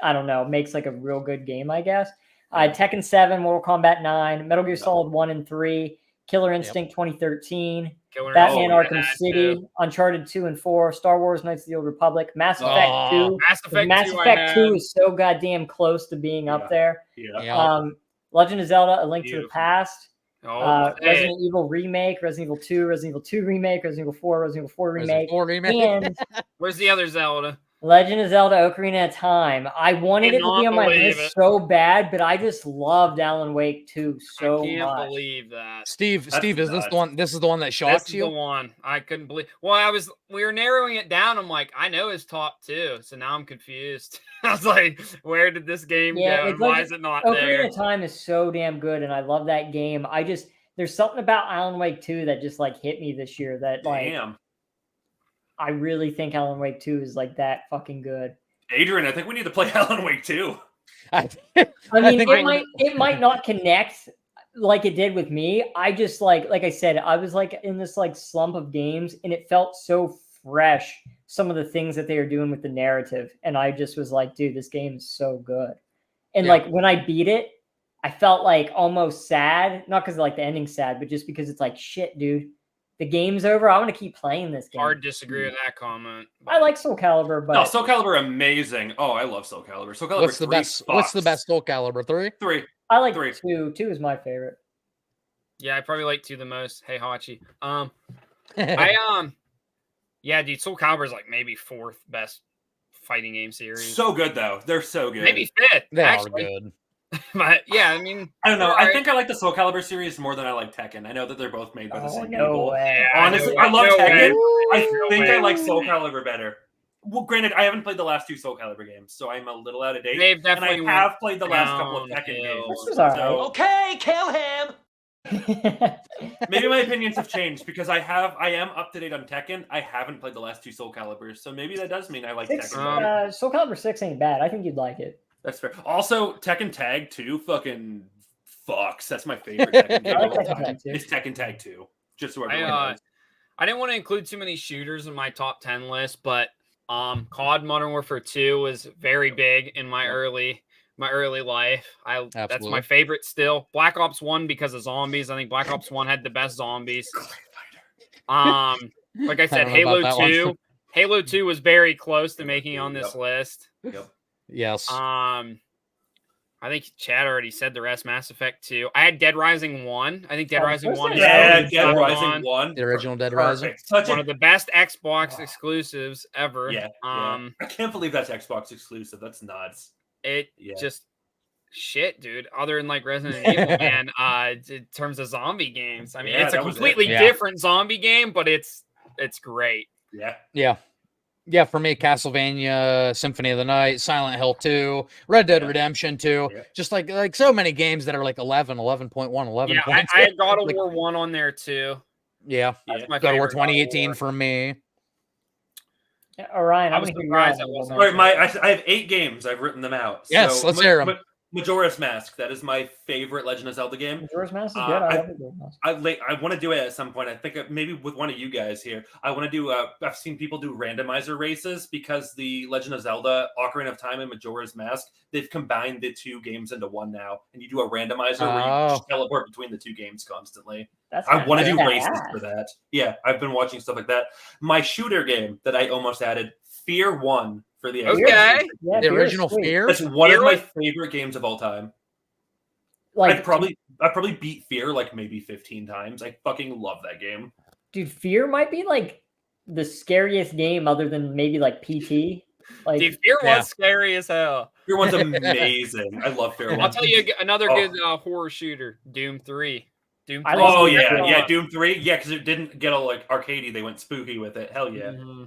Speaker 8: I don't know, makes like a real good game, I guess. Tekken 7, Mortal Kombat 9, Metal Gear Solid 1 and 3, Killer Instinct 2013, Batman Arkham City, Uncharted 2 and 4, Star Wars Knights of the Old Republic, Mass Effect 2. Mass Effect 2 is so goddamn close to being up there. Legend of Zelda, A Link to the Past. Resident Evil Remake, Resident Evil 2, Resident Evil 2 Remake, Resident Evil 4, Resident Evil 4 Remake. And
Speaker 7: where's the other Zelda?
Speaker 8: Legend of Zelda Ocarina of Time. I wanted it to be on my list so bad, but I just loved Alan Wake 2 so much.
Speaker 7: I can't believe that.
Speaker 6: Steve, is this the one? This is the one that shocks you?
Speaker 7: This is the one. I couldn't believe. Well, we were narrowing it down. I'm like, I know his top 2, so now I'm confused. I was like, where did this game go? And why is it not there?
Speaker 8: Ocarina of Time is so damn good, and I love that game. There's something about Alan Wake 2 that just like hit me this year that like. I really think Alan Wake 2 is like that fucking good.
Speaker 9: Adrian, I think we need to play Alan Wake 2.
Speaker 8: I mean, it might not connect like it did with me. I just like I said, I was like in this like slump of games, and it felt so fresh. Some of the things that they were doing with the narrative, and I just was like, dude, this game is so good. And like when I beat it, I felt like almost sad, not because like the ending's sad, but just because it's like, shit, dude. the game's over. I want to keep playing this game.
Speaker 7: Hard to disagree with that comment.
Speaker 8: I like Soul Calibur, but
Speaker 9: No, Soul Calibur amazing. Oh, I love Soul Calibur. Soul Calibur.
Speaker 6: What's the best Soul Calibur? 3?
Speaker 9: 3.
Speaker 8: I like
Speaker 9: 3.
Speaker 8: 2. 2 is my favorite.
Speaker 7: Yeah, I probably like 2 the most. Hey, Hachi. Yeah, dude, Soul Calibur is like maybe 4th best fighting game series.
Speaker 9: So good though. They're so good.
Speaker 7: Maybe 5th.
Speaker 6: They
Speaker 7: actually.
Speaker 6: are good.
Speaker 7: But yeah, I mean,
Speaker 9: I don't know. I think I like the Soul Calibur series more than I like Tekken. I know that they're both made by the same people.
Speaker 8: Way.
Speaker 9: Honestly, I love Tekken. I think I like Soul Calibur better. Well, granted, I haven't played the last 2 Soul Calibur games, so I'm a little out of date.
Speaker 7: They've definitely
Speaker 9: and I have played the last couple of Tekken games. So
Speaker 5: Okay, kill him.
Speaker 9: maybe my opinions have changed because I am up to date on Tekken. I haven't played the last 2 Soul Caliburs, so maybe that does mean I like Tekken better.
Speaker 8: Soul Calibur 6 ain't bad. I think you'd like it.
Speaker 9: That's fair. Also, Tekken Tag 2 fucking fucks. That's my favorite Tekken game of all time. It's Tekken Tag 2. Just so everyone knows.
Speaker 7: I didn't want to include too many shooters in my top 10 list, but COD Modern Warfare 2 was very big in my early life. That's my favorite still. Black Ops 1 because of zombies. I think Black Ops 1 had the best zombies. Like I said, Halo 2 was very close to making on this list.
Speaker 9: Yep.
Speaker 6: Yes.
Speaker 7: I think Chad already said the rest. Mass Effect 2. I had Dead Rising 1. I think Dead Rising 1 is
Speaker 9: Dead Rising 1.
Speaker 6: The original Dead Rising.
Speaker 7: One of the best Xbox exclusives ever.
Speaker 9: Yeah. I can't believe that's Xbox exclusive. That's nuts.
Speaker 7: Just shit, dude. Other than like Resident Evil, man, in terms of zombie games. I mean, it's a completely different zombie game, but it's great.
Speaker 6: Yeah, for me, Castlevania, Symphony of the Night, Silent Hill 2, Red Dead Redemption 2, just like so many games that are like 11, 11.1, 11.
Speaker 7: Yeah, I had God of War 1 on there too.
Speaker 6: Yeah,
Speaker 7: that's my
Speaker 6: God of War
Speaker 7: favorite
Speaker 6: 2018 for me.
Speaker 8: Yeah, Orion,
Speaker 7: I was surprised that wasn't.
Speaker 9: All right, I have 8 games. I've written them out.
Speaker 6: Yes, let's hear them.
Speaker 9: Majora's Mask. That is my favorite Legend of Zelda game.
Speaker 8: Majora's Mask is good. I love Majora's Mask.
Speaker 9: I want to do it at some point. I think maybe with one of you guys here. I want to do. I've seen people do randomizer races because the Legend of Zelda, Ocarina of Time, and Majora's Mask, they've combined the 2 games into one now, and you do a randomizer where you just teleport between the 2 games constantly. I want to do races for that. Yeah, I've been watching stuff like that. My shooter game that I almost added, Fear 1. For the
Speaker 7: Xbox.
Speaker 8: Yeah,
Speaker 6: the original Fear.
Speaker 9: That's one of my favorite games of all time.
Speaker 8: Like
Speaker 9: I probably beat Fear like maybe 15 times. I fucking love that game.
Speaker 8: Dude, Fear might be like the scariest game other than maybe like PT. Like
Speaker 7: Dude, Fear was scary as hell.
Speaker 9: Fear 1's amazing. I love Fear 1.
Speaker 7: I'll tell you another good horror shooter, Doom 3. Doom 3.
Speaker 9: Oh yeah, Doom 3. Yeah, because it didn't get all like arcadey. They went spooky with it. Hell yeah.
Speaker 7: Mm-hmm.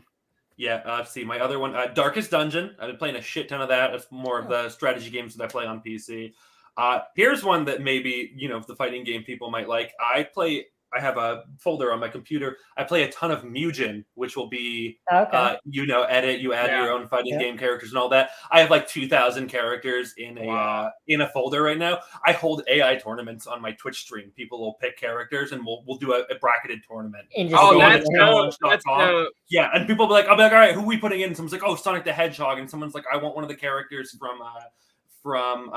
Speaker 9: Yeah, let's see. My other one, Darkest Dungeon. I've been playing a shit ton of that. It's more of the strategy games that I play on PC. Here's one that maybe, the fighting game people might like. I have a folder on my computer. I play a ton of Mugen, which will be, edit, you add your own fighting game characters and all that. I have like 2,000 characters in a folder right now. I hold AI tournaments on my Twitch stream. People will pick characters and we'll do a bracketed tournament.
Speaker 7: That's dope.
Speaker 9: Yeah, and people will be like, I'll be like, all right, who are we putting in? Someone's like, oh, Sonic the Hedgehog, and someone's like, I want one of the characters from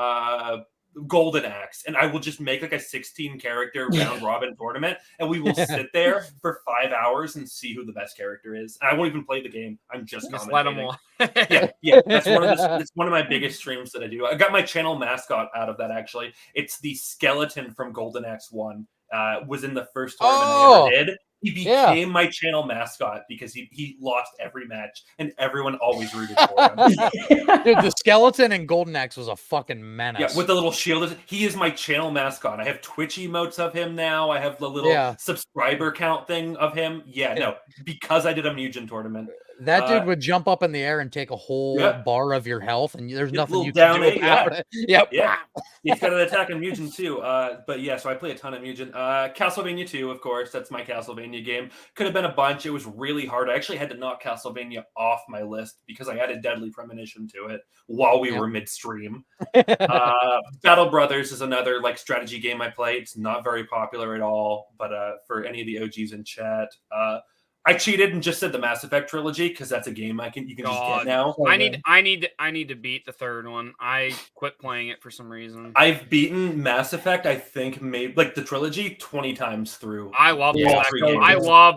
Speaker 9: Golden Axe, and I will just make like a 16 character round robin tournament, and we will sit there for 5 hours and see who the best character is. And I won't even play the game. I'm just
Speaker 7: let them all.
Speaker 9: yeah. That's one of my biggest streams that I do. I got my channel mascot out of that actually. It's the skeleton from Golden Axe 1. Was in the first tournament I ever did. He became my channel mascot because he lost every match and everyone always rooted for him.
Speaker 6: Dude, the skeleton in Golden Axe was a fucking menace.
Speaker 9: Yeah, with the little shield. He is my channel mascot. I have Twitch emotes of him now. I have the little subscriber count thing of him. Yeah, no, because I did a Mugen tournament.
Speaker 6: That dude would jump up in the air and take a whole bar of your health, and there's nothing you can do about it.
Speaker 9: Yep. Yeah. He's got an attack on Mugen too. But yeah, so I play a ton of Mugen. Castlevania 2, of course. That's my Castlevania game. Could have been a bunch. It was really hard. I actually had to knock Castlevania off my list because I added Deadly Premonition to it while we were midstream. Battle Brothers is another like strategy game I play. It's not very popular at all, but for any of the OGs in chat, I cheated and just said the Mass Effect trilogy because that's a game you can just get now.
Speaker 7: I need to beat the third one. I quit playing it for some reason.
Speaker 9: I've beaten Mass Effect, I think, maybe like the trilogy 20 times through.
Speaker 7: I love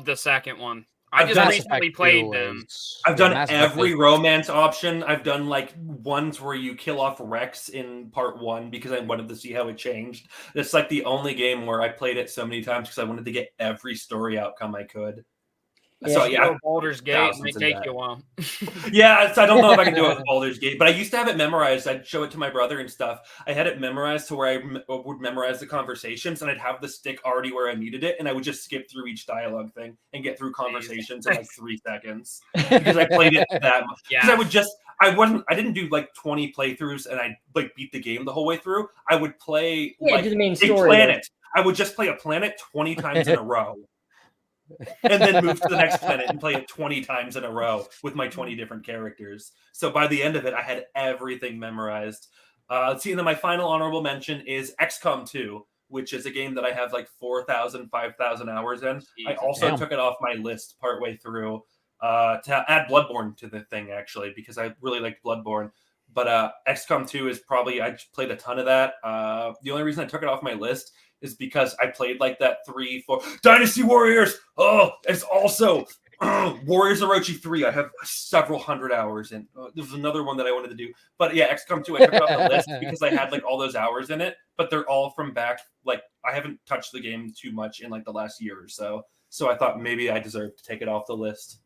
Speaker 7: the second one. I just recently played them.
Speaker 9: I've done every romance option. I've done like ones where you kill off Rex in part 1 because I wanted to see how it changed. It's like the only game where I played it so many times because I wanted to get every story outcome I could. So yeah,
Speaker 7: Baldur's Gate may take you a while.
Speaker 9: Yeah, so I don't know if I can do it with Baldur's Gate, but I used to have it memorized. I'd show it to my brother and stuff. I had it memorized to where I would memorize the conversations, and I'd have the stick already where I needed it, and I would just skip through each dialogue thing and get through conversations in like 3 seconds because I played it that much. Because I didn't do like 20 playthroughs and I like beat the game the whole way through. I would play like
Speaker 8: do the main
Speaker 9: a
Speaker 8: story,
Speaker 9: planet. I would just play a planet 20 times in a row. And then move to the next planet and play it 20 times in a row with my 20 different characters. So by the end of it, I had everything memorized. Let's see, and then my final honorable mention is XCOM 2, which is a game that I have like 4,000, 5,000 hours in. I also took it off my list partway through to add Bloodborne to the thing, actually, because I really liked Bloodborne. But XCOM 2 is probably, I played a ton of that. The only reason I took it off my list is because I played like that 3, 4 Dynasty Warriors. Oh, it's also Warriors Orochi 3. I have several hundred hours in. There's another one that I wanted to do, but yeah, XCOM 2. I took it off the list because I had like all those hours in it, but they're all from back. Like I haven't touched the game too much in like the last year or so. So I thought maybe I deserve to take it off the list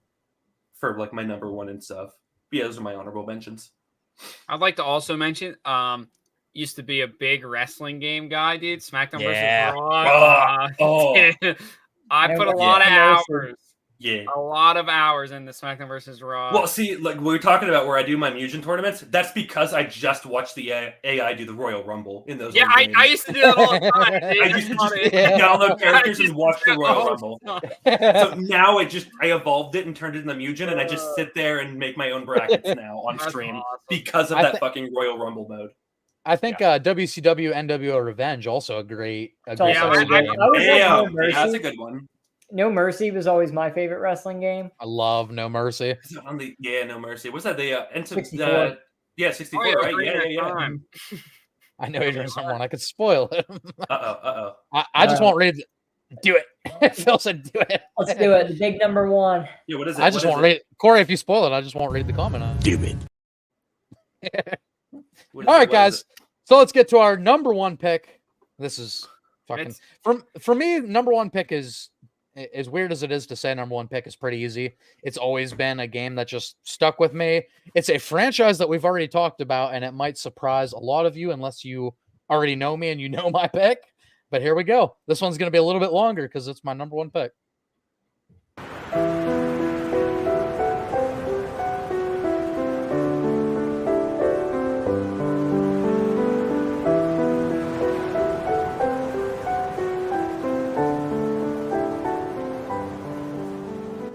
Speaker 9: for like my number 1 and stuff. But yeah, those are my honorable mentions.
Speaker 7: I'd like to also mention, used to be a big wrestling game guy, dude. SmackDown versus Raw. I put a lot of hours.
Speaker 9: Yeah.
Speaker 7: A lot of hours in the SmackDown versus Raw.
Speaker 9: Well, see, like we were talking about where I do my Mugen tournaments, that's because I just watched the AI do the Royal Rumble in those.
Speaker 7: Yeah, I used to do that all the time.
Speaker 9: I used to just download characters and watch the Royal Rumble. So now I evolved it and turned it into Mugen, and I just sit there and make my own brackets now on stream because of that fucking Royal Rumble mode.
Speaker 6: I think WCW NWO Revenge also a great game.
Speaker 9: That's a good one.
Speaker 8: No Mercy was always my favorite wrestling game.
Speaker 6: I love No Mercy.
Speaker 9: No Mercy. What's that? The
Speaker 8: 64.
Speaker 9: 64, right? Yeah.
Speaker 6: I know Adrian someone. I could spoil it. I just won't read. Do it. Phil said, "Do it."
Speaker 8: Let's do it. The big number 1.
Speaker 9: Yeah, what is it?
Speaker 6: I just won't read. Corey, if you spoil it, I just won't read the comment on it.
Speaker 13: Do it.
Speaker 6: All right, guys. So let's get to our number 1 pick. This is fucking for me. Number 1 pick is, as weird as it is to say, number 1 pick is pretty easy. It's always been a game that just stuck with me. It's a franchise that we've already talked about, and it might surprise a lot of you unless you already know me and you know my pick. But here we go. This one's going to be a little bit longer because it's my number 1 pick.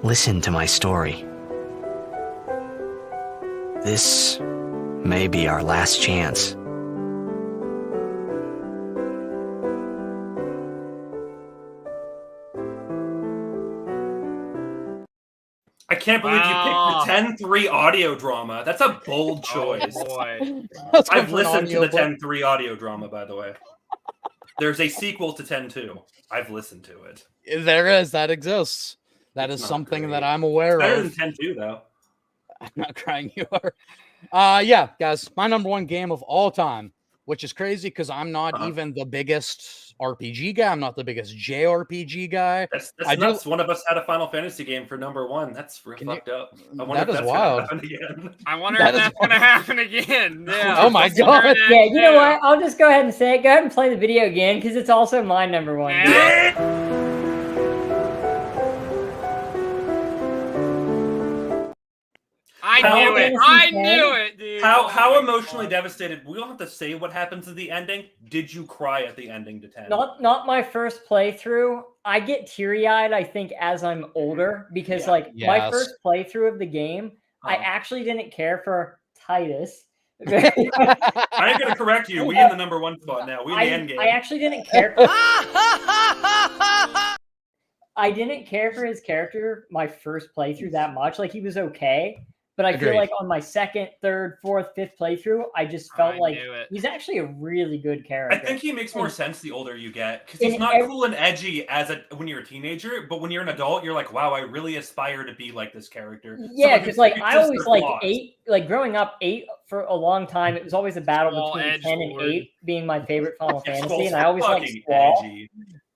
Speaker 14: Listen to my story. This may be our last chance.
Speaker 9: I can't believe you picked the 10-3 audio drama. That's a bold choice. I've listened to the 10-3 audio drama, by the way. There's a sequel to 10-2. I've listened to it.
Speaker 6: There is. That exists. That is something that I'm aware
Speaker 9: better
Speaker 6: of.
Speaker 9: Better than 10-2, though.
Speaker 6: I'm not crying. You are. Yeah, guys. My number 1 game of all time, which is crazy because I'm not even the biggest RPG guy. I'm not the biggest JRPG guy.
Speaker 9: That's nuts. One of us had a Final Fantasy game for number 1. That's fucked up. I wonder if that's
Speaker 6: wild.
Speaker 9: Happen again.
Speaker 7: I wonder if that's going to happen again. Yeah.
Speaker 6: Oh my god.
Speaker 8: Yeah, you know what? I'll just go ahead and say it. Go ahead and play the video again because it's also my number 1.
Speaker 7: I knew it, dude.
Speaker 9: How emotionally devastated? We don't have to say what happens at the ending. Did you cry at the ending to 10?
Speaker 8: Not my first playthrough. I get teary-eyed, I think, as I'm older because my first playthrough of the game, I actually didn't care for Titus.
Speaker 9: I ain't gonna correct you. We in the number 1 spot now. We in the end game.
Speaker 8: I actually didn't care for I didn't care for his character my first playthrough that much. Like he was okay, but I feel
Speaker 6: Agreed.
Speaker 8: like on my second, third, fourth, fifth playthrough, I just felt
Speaker 7: I
Speaker 8: like
Speaker 7: knew it.
Speaker 8: he's actually a really good character.
Speaker 9: I think he makes more sense the older you get because
Speaker 8: in
Speaker 9: he's not
Speaker 8: every-
Speaker 9: cool and edgy when you're a teenager, but when you're an adult, you're like, wow, I really aspire to be like this character. So,
Speaker 8: Yeah, because like I
Speaker 9: fixes
Speaker 8: always
Speaker 9: their
Speaker 8: like
Speaker 9: flaws.
Speaker 8: 8, like growing up 8 for a long time. It was always a battle
Speaker 7: Squall,
Speaker 8: between 10 and
Speaker 7: edgelord.
Speaker 8: 8 being my favorite Final
Speaker 9: Yeah,
Speaker 8: Fantasy,
Speaker 9: Squall's
Speaker 8: and I always liked
Speaker 9: fucking
Speaker 8: Squall.
Speaker 9: edgy.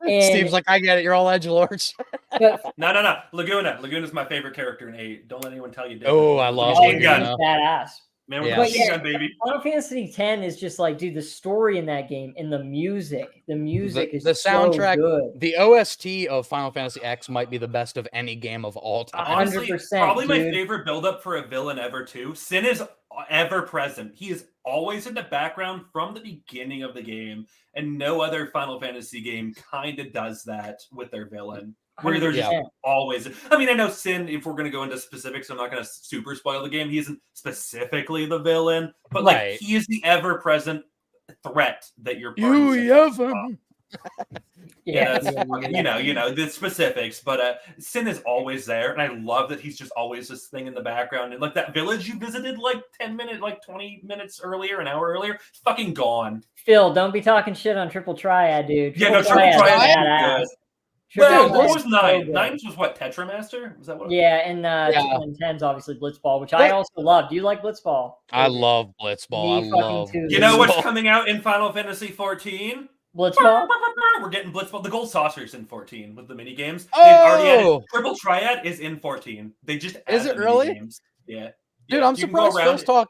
Speaker 8: And
Speaker 6: Steve's like, I get it. You're all edgelords.
Speaker 8: but
Speaker 9: No. Laguna's my favorite character in 8. Don't let anyone tell you different.
Speaker 6: Oh, I love
Speaker 9: Machine
Speaker 8: he's
Speaker 9: gun.
Speaker 6: Laguna.
Speaker 8: badass.
Speaker 9: Man with
Speaker 6: Yeah.
Speaker 9: the
Speaker 8: But
Speaker 9: machine
Speaker 8: yeah,
Speaker 9: gun, baby.
Speaker 8: Final Fantasy X is just like, dude, the story in that game and the music is
Speaker 6: The soundtrack,
Speaker 8: so good.
Speaker 6: the OST of Final Fantasy X might be the best of any game of all time.
Speaker 9: Honestly,
Speaker 8: 100%,
Speaker 9: probably my
Speaker 8: dude.
Speaker 9: favorite build-up for a villain ever, too. Sin is ever present. He is always in the background from the beginning of the game, and no other Final Fantasy game kind of does that with their villain. Where they're just
Speaker 8: 100%.
Speaker 9: always. I mean, I know Sin, if we're going to go into specifics, I'm not going to super spoil the game. He isn't specifically the villain, but like
Speaker 6: Right.
Speaker 9: he is the ever-present threat that you're
Speaker 8: Yeah,
Speaker 9: you know the specifics, but Sin is always there, and I love that he's just always this thing in the background. And like that village you visited like 20 minutes earlier, an hour earlier, it's fucking gone.
Speaker 8: Phil, don't be talking shit on Triple Triad, dude.
Speaker 9: Yeah, no, Triple
Speaker 8: Triad's
Speaker 9: Triad
Speaker 8: badass.
Speaker 9: is good.
Speaker 8: Triple
Speaker 9: Well, what
Speaker 8: Triad's
Speaker 9: was
Speaker 8: so
Speaker 9: 9?
Speaker 8: good.
Speaker 9: 9 was what, Tetramaster? Was that what?
Speaker 8: Yeah, and
Speaker 6: Yeah.
Speaker 8: 10's obviously Blitzball, which I also love. Do you like Blitzball?
Speaker 6: I love Blitzball.
Speaker 8: Me
Speaker 6: I
Speaker 8: fucking
Speaker 6: love.
Speaker 8: too.
Speaker 9: You know what's
Speaker 6: Blitzball.
Speaker 9: coming out in Final Fantasy 14?
Speaker 8: Blitzball?
Speaker 9: We're getting Blitzball. The Gold Saucer's in 14 with the mini games. They've already
Speaker 6: Oh!
Speaker 9: added Triple Triad is in 14. They just
Speaker 6: Is
Speaker 9: added
Speaker 6: it
Speaker 9: the
Speaker 6: really?
Speaker 9: mini-games. Yeah.
Speaker 6: Dude,
Speaker 9: Yeah,
Speaker 6: I'm
Speaker 9: you can go
Speaker 6: surprised
Speaker 9: around
Speaker 6: Phil's
Speaker 9: it.
Speaker 6: talk.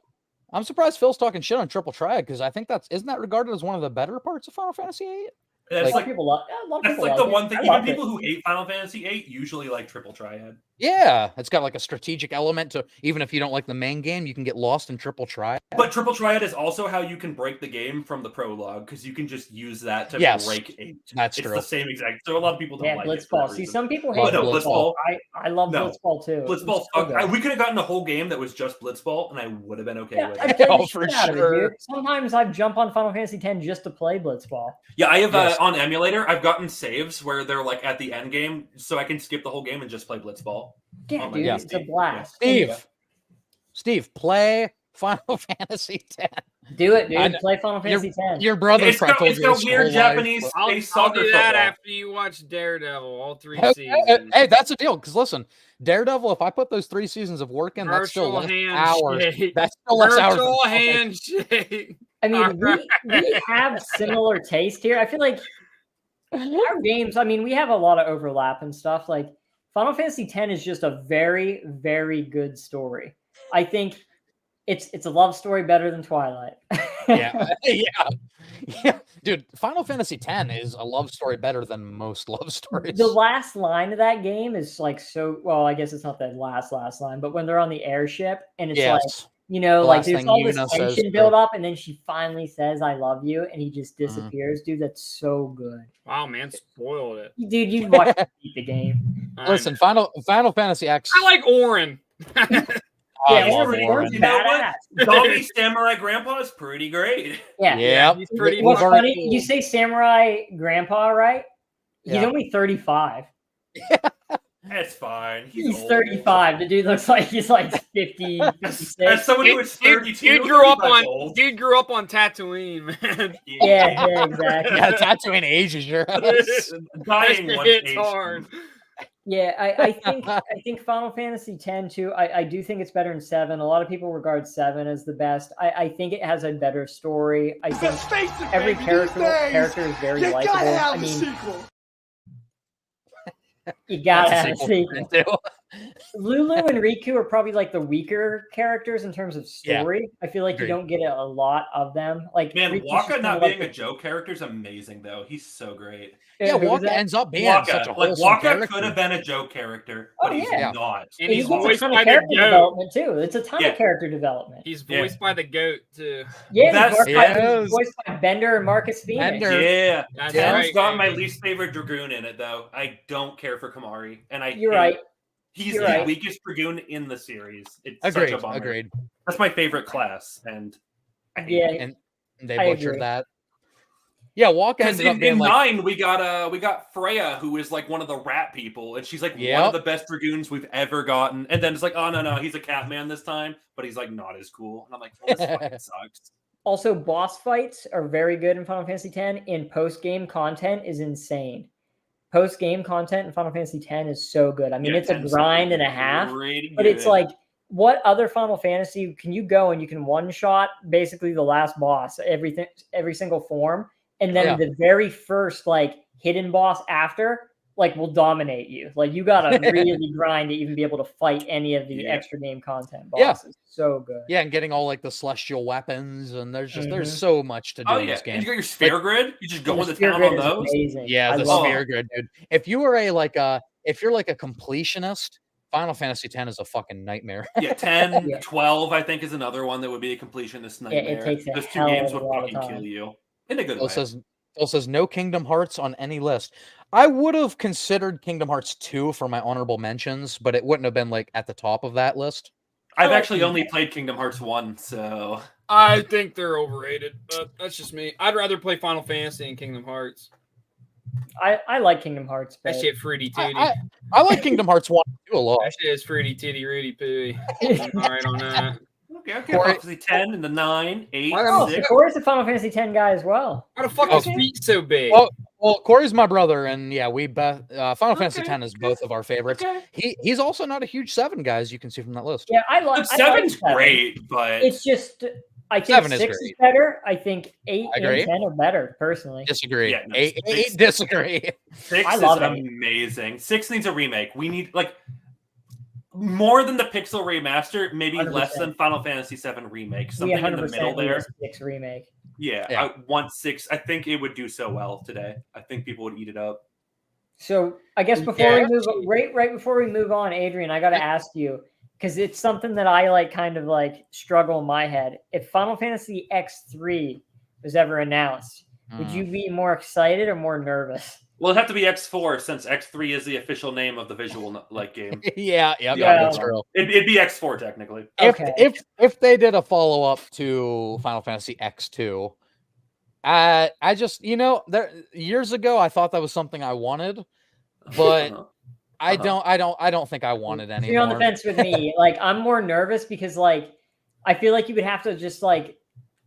Speaker 6: I'm surprised Phil's talking shit on Triple Triad because I think isn't that regarded as one of the better parts of Final Fantasy VIII?
Speaker 9: That's
Speaker 8: A lot
Speaker 9: like
Speaker 8: of people love. A lot of
Speaker 9: that's
Speaker 8: people
Speaker 9: like
Speaker 8: like
Speaker 9: the
Speaker 8: it.
Speaker 9: one thing.
Speaker 8: I
Speaker 9: Even
Speaker 8: love it.
Speaker 9: people who hate Final Fantasy VIII usually like Triple Triad.
Speaker 6: Yeah, it's got like a strategic element to even if you don't like the main game, you can get lost in Triple Triad.
Speaker 9: But Triple Triad is also how you can break the game from the prologue because you can just use that to
Speaker 6: Yes,
Speaker 9: break 8.
Speaker 6: that's
Speaker 9: it's
Speaker 6: true.
Speaker 9: the same exact. So a lot of people don't
Speaker 8: Yeah,
Speaker 9: like it.
Speaker 8: Blitzball. See, some people hate
Speaker 6: Love
Speaker 9: no,
Speaker 8: Blitzball.
Speaker 9: Blitzball.
Speaker 8: I love
Speaker 9: No.
Speaker 8: Blitzball too.
Speaker 9: Blitzball.
Speaker 8: It's so good.
Speaker 9: We could have gotten a whole game that was just Blitzball, and I would have been okay
Speaker 8: Yeah,
Speaker 9: with
Speaker 8: I
Speaker 9: it.
Speaker 8: played
Speaker 6: Oh,
Speaker 8: the
Speaker 6: for
Speaker 8: shit out of it,
Speaker 6: sure.
Speaker 8: dude. Sometimes I jump on Final Fantasy X just to play Blitzball.
Speaker 9: Yeah, I have
Speaker 6: Yes.
Speaker 9: on emulator. I've gotten saves where they're like at the end game, so I can skip the whole game and just play Blitzball.
Speaker 8: Yeah,
Speaker 9: Oh my
Speaker 8: dude,
Speaker 9: God.
Speaker 8: it's a blast.
Speaker 6: Steve, play Final Fantasy X.
Speaker 8: Do it, dude.
Speaker 6: I know-
Speaker 8: Play Final Fantasy X.
Speaker 6: Your brother
Speaker 9: It's got,
Speaker 6: told
Speaker 9: it's
Speaker 6: you
Speaker 9: got
Speaker 6: this
Speaker 9: weird
Speaker 6: whole life,
Speaker 9: Japanese
Speaker 6: but-
Speaker 9: space
Speaker 7: I'll
Speaker 9: soccer
Speaker 7: do that
Speaker 9: football.
Speaker 7: after you watch Daredevil, all 3
Speaker 6: Hey,
Speaker 7: seasons.
Speaker 6: hey, that's a deal. Because listen, Daredevil. If I put those 3 seasons of work in, that's still
Speaker 7: Virtual
Speaker 6: less hours.
Speaker 7: handshake.
Speaker 6: That's still less hours. than
Speaker 7: Virtual
Speaker 6: Final Fantasy.
Speaker 7: handshake.
Speaker 8: I mean,
Speaker 7: Alright.
Speaker 8: we have similar taste here. I feel like our games, I mean, we have a lot of overlap and stuff. Like Final Fantasy X is just a very, very good story. I think it's a love story better than Twilight.
Speaker 6: Yeah, yeah, dude. Final Fantasy X is a love story better than most love stories.
Speaker 8: The last line of that game is like so. Well, I guess it's not the last line, but when they're on the airship and it's like,
Speaker 6: Yes.
Speaker 8: you know,
Speaker 6: The
Speaker 8: like
Speaker 6: last
Speaker 8: there's
Speaker 6: thing
Speaker 8: all this
Speaker 6: Yuna says
Speaker 8: tension
Speaker 6: to-
Speaker 8: build up, and then she finally says, "I love you," and he just
Speaker 6: Mm-hmm.
Speaker 8: disappears. Dude, that's so good.
Speaker 7: Wow, man, spoiled it.
Speaker 8: Dude, you watch beat the game.
Speaker 6: Listen, Final Fantasy X.
Speaker 7: I like Orin.
Speaker 6: I
Speaker 8: Yeah,
Speaker 6: love
Speaker 8: Orin-
Speaker 6: Warren.
Speaker 9: You know
Speaker 8: Badass.
Speaker 9: what? Zombie Samurai Grandpa is pretty great.
Speaker 8: Yeah.
Speaker 6: Yeah,
Speaker 7: he's pretty
Speaker 8: What's
Speaker 6: Very
Speaker 8: funny,
Speaker 6: cool.
Speaker 8: you say Samurai Grandpa, right? He's
Speaker 6: Yeah.
Speaker 8: only 35.
Speaker 9: That's fine.
Speaker 8: He's
Speaker 9: old.
Speaker 8: 35. The dude looks like he's like 50,
Speaker 9: As
Speaker 8: 56.
Speaker 9: someone who is 32,
Speaker 7: Dude grew up
Speaker 9: that's
Speaker 7: on
Speaker 9: old.
Speaker 7: Tatooine, man.
Speaker 8: Yeah, exactly.
Speaker 6: Yeah, Tatooine ages your ass.
Speaker 9: Dying
Speaker 7: That
Speaker 9: once
Speaker 7: hits
Speaker 9: aged.
Speaker 7: hard.
Speaker 8: Yeah, I think Final Fantasy X too. I do think it's better than 7. A lot of people regard 7 as the best. I think it has a better story. I think every character is very likable. I mean, you gotta have a sequel. Lulu and Riku are probably like the weaker characters in terms of
Speaker 6: Yeah.
Speaker 8: story. I feel like
Speaker 6: Agreed.
Speaker 8: you don't get a lot of them. Like
Speaker 9: Man,
Speaker 8: Riku's just
Speaker 9: Waka
Speaker 8: kinda
Speaker 9: not
Speaker 8: like
Speaker 9: being a Joe character is amazing, though. He's so great.
Speaker 6: Yeah,
Speaker 8: who was
Speaker 6: Waka
Speaker 8: that?
Speaker 6: ends up being
Speaker 9: Waka,
Speaker 6: such a
Speaker 9: like
Speaker 6: wholesome
Speaker 9: Waka
Speaker 6: character.
Speaker 9: could have been a Joe character,
Speaker 8: Oh,
Speaker 9: but he's
Speaker 8: yeah.
Speaker 9: not.
Speaker 7: And
Speaker 8: He
Speaker 7: he's
Speaker 8: gets a
Speaker 7: voiced
Speaker 8: ton
Speaker 7: by
Speaker 8: of
Speaker 7: the
Speaker 8: character
Speaker 7: goat.
Speaker 8: development too. It's a ton
Speaker 9: Yeah.
Speaker 8: of character development.
Speaker 7: He's
Speaker 6: Dude.
Speaker 7: voiced by the goat too.
Speaker 8: Yeah,
Speaker 9: That's-
Speaker 8: he's voiced by Bender and Marcus Phoenix.
Speaker 6: Bender.
Speaker 9: Yeah,
Speaker 7: That's
Speaker 6: Yeah.
Speaker 9: Ken's
Speaker 7: right,
Speaker 9: got my
Speaker 7: man.
Speaker 9: least favorite Dragoon in it, though. I don't care for Kamari, and I
Speaker 8: You're
Speaker 9: hate-
Speaker 8: right.
Speaker 9: He's
Speaker 8: You're
Speaker 9: the
Speaker 8: right.
Speaker 9: weakest Dragoon in the series. It's
Speaker 6: Agreed.
Speaker 9: such a bummer.
Speaker 6: Agreed.
Speaker 9: That's my favorite class, and I hate
Speaker 8: Yeah,
Speaker 9: it.
Speaker 6: And they
Speaker 8: I
Speaker 6: butchered
Speaker 8: agree.
Speaker 6: that. Yeah, Walk
Speaker 9: Because
Speaker 6: ended up
Speaker 9: in
Speaker 6: being like
Speaker 9: 9 we got Freya, who is like one of the rat people, and she's like one
Speaker 6: Yep.
Speaker 9: of the best dragoons we've ever gotten. And then it's like, oh no, he's a cat man this time, but he's like not as cool. And I'm like, oh, this fucking sucks.
Speaker 8: Also, boss fights are very good in Final Fantasy X, and post-game content is insane. Post-game content in Final Fantasy X is so good. I mean,
Speaker 9: Yeah,
Speaker 8: it's a
Speaker 9: 10's
Speaker 8: grind and a half,
Speaker 9: pretty
Speaker 8: but it's
Speaker 9: good.
Speaker 8: like, what other Final Fantasy can you go and you can one-shot basically the last boss, every single form, and then
Speaker 6: Yeah.
Speaker 8: the very first like hidden boss after like will dominate you. Like you gotta really grind to even be able to fight any of the
Speaker 9: Yeah.
Speaker 8: extra game content
Speaker 6: Yeah.
Speaker 8: bosses. So good.
Speaker 6: Yeah, and getting all like the celestial weapons, and there's
Speaker 8: Mm-hmm.
Speaker 6: so much to do
Speaker 9: Oh
Speaker 6: in
Speaker 9: yeah,
Speaker 6: this game.
Speaker 9: and you got your sphere grid. You just go
Speaker 8: The
Speaker 9: into
Speaker 8: sphere
Speaker 9: town
Speaker 8: grid
Speaker 9: on
Speaker 8: is
Speaker 9: those.
Speaker 8: amazing.
Speaker 6: Yeah,
Speaker 8: I
Speaker 6: the
Speaker 8: love
Speaker 6: sphere
Speaker 8: it.
Speaker 6: grid, dude. If you are if you're like a completionist, Final Fantasy X is a fucking nightmare.
Speaker 9: Yeah, 10,
Speaker 8: Yeah.
Speaker 9: 12, I think is another one that would be a completionist
Speaker 8: Yeah, it
Speaker 9: nightmare.
Speaker 8: takes a
Speaker 9: Those two
Speaker 8: hell
Speaker 9: games
Speaker 8: of a
Speaker 9: would
Speaker 8: lot of
Speaker 9: fucking
Speaker 8: time.
Speaker 9: kill you in a good
Speaker 6: Phil
Speaker 9: way.
Speaker 6: says no Kingdom Hearts on any list. I would have considered Kingdom Hearts 2 for my honorable mentions, but it wouldn't have been like at the top of that list.
Speaker 9: I've actually only played Kingdom Hearts 1, so
Speaker 7: I think they're overrated, but that's just me. I'd rather play Final Fantasy and Kingdom Hearts.
Speaker 8: I like Kingdom Hearts.
Speaker 7: That
Speaker 8: but-
Speaker 7: shit fruity tooty.
Speaker 6: I like Kingdom Hearts 1 2 a lot.
Speaker 7: That shit is fruity titty Rudy pooey. All right on that.
Speaker 9: okay, Final Fantasy 10 and the 9, 8,
Speaker 8: Oh,
Speaker 9: 6.
Speaker 8: Corey's a Final Fantasy X guy as well.
Speaker 7: How the fuck is feet so big?
Speaker 6: Well, Corey's my brother, and yeah, we Final Fantasy X is both of our favorites. He's also not a huge 7 guy, as you can see from that list.
Speaker 8: Yeah, I like.
Speaker 9: Look, 7's great, but
Speaker 8: It's just I think
Speaker 6: 7 is
Speaker 8: 6 is
Speaker 6: great.
Speaker 8: better. I think 8
Speaker 6: I agree.
Speaker 8: and 10 are better, personally.
Speaker 6: Disagree.
Speaker 9: Yeah, no,
Speaker 6: 8
Speaker 9: six-
Speaker 6: disagree.
Speaker 9: 6
Speaker 8: I
Speaker 9: is
Speaker 8: love it.
Speaker 9: amazing. 6 needs a remake. We need like more than the Pixel remaster, maybe
Speaker 8: 100%.
Speaker 9: less than Final Fantasy 7 remake.
Speaker 8: We
Speaker 9: Something in the
Speaker 8: 100%
Speaker 9: middle
Speaker 8: need a
Speaker 9: there.
Speaker 8: 6 remake.
Speaker 9: Yeah,
Speaker 6: Yeah.
Speaker 9: I want 6. I think it would do so well today. I think people would eat it up.
Speaker 8: So I guess before
Speaker 6: Yeah.
Speaker 8: we move right before we move on, Adrian, I got to ask you because it's something that I like kind of like struggle in my head. If Final Fantasy X3 was ever announced, would you be more excited or more nervous?
Speaker 9: Well, it'd have to be X4 since X3 is the official name of the visual like game.
Speaker 6: yeah,
Speaker 8: Yeah.
Speaker 6: that's true.
Speaker 9: It'd be X4 technically.
Speaker 8: Okay.
Speaker 6: If they did a follow up to Final Fantasy X2, I just there years ago I thought that was something I wanted, but I don't think I want it anymore.
Speaker 8: You're on the fence with me. Like I'm more nervous because like I feel like you would have to just like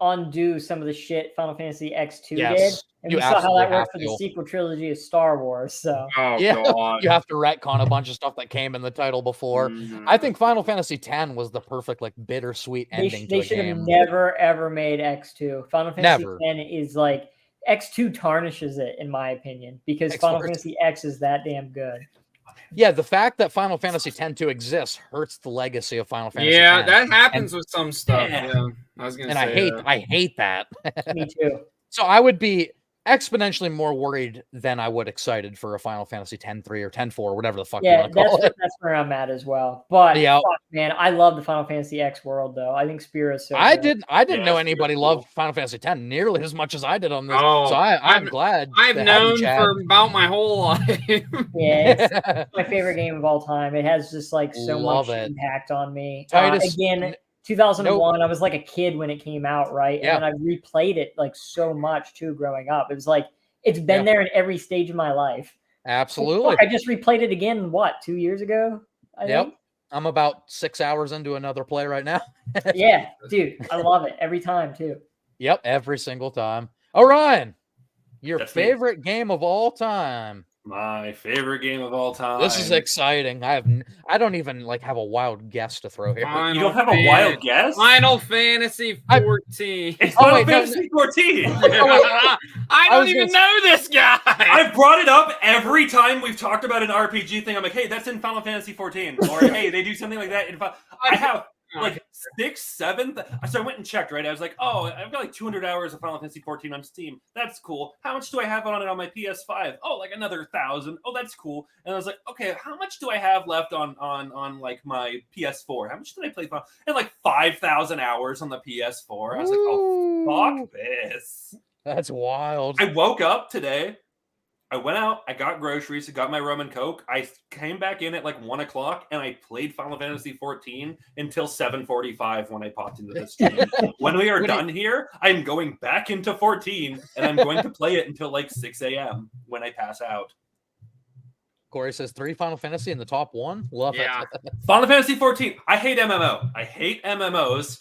Speaker 8: undo some of the shit Final Fantasy X2 did.
Speaker 6: Yes,
Speaker 8: And
Speaker 6: you
Speaker 8: we saw how
Speaker 6: absolutely
Speaker 8: that worked for
Speaker 6: have
Speaker 8: the
Speaker 6: to.
Speaker 8: sequel trilogy of Star Wars. So
Speaker 7: Oh,
Speaker 6: Yeah,
Speaker 7: God.
Speaker 6: you have to retcon a bunch of stuff that came in the title before. I think Final Fantasy X was the perfect like bittersweet ending
Speaker 8: they
Speaker 6: to a
Speaker 8: should have
Speaker 6: game.
Speaker 8: never ever made X2. Final Fantasy
Speaker 6: Never.
Speaker 8: X is like X2 tarnishes it in my opinion because
Speaker 6: X
Speaker 8: Final
Speaker 6: first.
Speaker 8: Fantasy X is that damn good.
Speaker 6: Yeah, the fact that Final Fantasy X-2 exists hurts the legacy of Final Fantasy
Speaker 7: Yeah,
Speaker 6: X.
Speaker 7: that happens with some stuff.
Speaker 9: Yeah.
Speaker 7: Yeah, I was gonna
Speaker 6: And
Speaker 7: say
Speaker 6: I hate that.
Speaker 8: Me too.
Speaker 6: So I would be exponentially more worried than I would excited for a Final Fantasy X-3 or X-4, whatever the fuck you
Speaker 8: Yeah,
Speaker 6: want to call it.
Speaker 8: that's where I'm at as well. But
Speaker 6: Yeah.
Speaker 8: fuck, man, I love the Final Fantasy X world though. I think Spira is so
Speaker 6: I
Speaker 8: good.
Speaker 6: didn't
Speaker 9: Yeah,
Speaker 6: know
Speaker 9: it's
Speaker 6: anybody
Speaker 9: pretty
Speaker 6: loved Final Fantasy X nearly as much as I did on this.
Speaker 7: Oh,
Speaker 6: so I'm
Speaker 7: I've-
Speaker 6: glad.
Speaker 7: I've
Speaker 6: to have
Speaker 7: known
Speaker 6: you, Chad.
Speaker 7: for about my whole life.
Speaker 8: Yeah, it's my favorite game of all time. It has just like so
Speaker 6: Love
Speaker 8: much
Speaker 6: it.
Speaker 8: impact on me.
Speaker 6: Titus,
Speaker 8: Again, 2001, I was like a kid when it came out, right?
Speaker 6: Yeah.
Speaker 8: And then I replayed it like so much too growing up. It was like it's been
Speaker 6: Yeah.
Speaker 8: there in every stage of my life.
Speaker 6: Absolutely.
Speaker 8: Fuck, I just replayed it again. What 2 years ago? I
Speaker 6: Yep.
Speaker 8: think?
Speaker 6: I'm about 6 hours into another play right now.
Speaker 8: Yeah, dude, I love it every time too.
Speaker 6: Yep, every single time. Orion, your
Speaker 9: That's me.
Speaker 6: favorite game of all time.
Speaker 9: My favorite game of all time.
Speaker 6: This is exciting. I don't even like have a wild guess to throw here.
Speaker 9: You don't have a wild guess?
Speaker 7: Final Fantasy 14.
Speaker 9: It's
Speaker 6: Oh,
Speaker 9: Final
Speaker 6: wait, no,
Speaker 9: Fantasy 14.
Speaker 7: I don't
Speaker 6: was
Speaker 7: even
Speaker 6: gonna
Speaker 7: know this guy.
Speaker 9: I've brought it up every time we've talked about an RPG thing. I'm like, hey, that's in Final Fantasy 14. Or hey, they do something like that in I have like 6, 7. So I went and checked, right? I was like, oh, I've got like 200 hours of Final Fantasy 14 on Steam. That's cool. How much do I have on it on my PS5? Oh, like another 1,000. Oh, that's cool. And I was like, okay, how much do I have left on like my PS4? How much did I play Final? And like 5,000 hours on the PS4. I was like, oh, fuck this.
Speaker 6: That's wild.
Speaker 9: I woke up today. I went out, I got groceries, I got my rum and coke. I came back in at like 1 o'clock and I played Final Fantasy 14 until 7:45 when I popped into the stream. When we are done here, I'm going back into 14 and I'm going to play it until like 6 a.m. when I pass out.
Speaker 6: Corey says 3 Final Fantasy in the top 1. Love it.
Speaker 9: Final Fantasy 14. I hate MMO. I hate MMOs.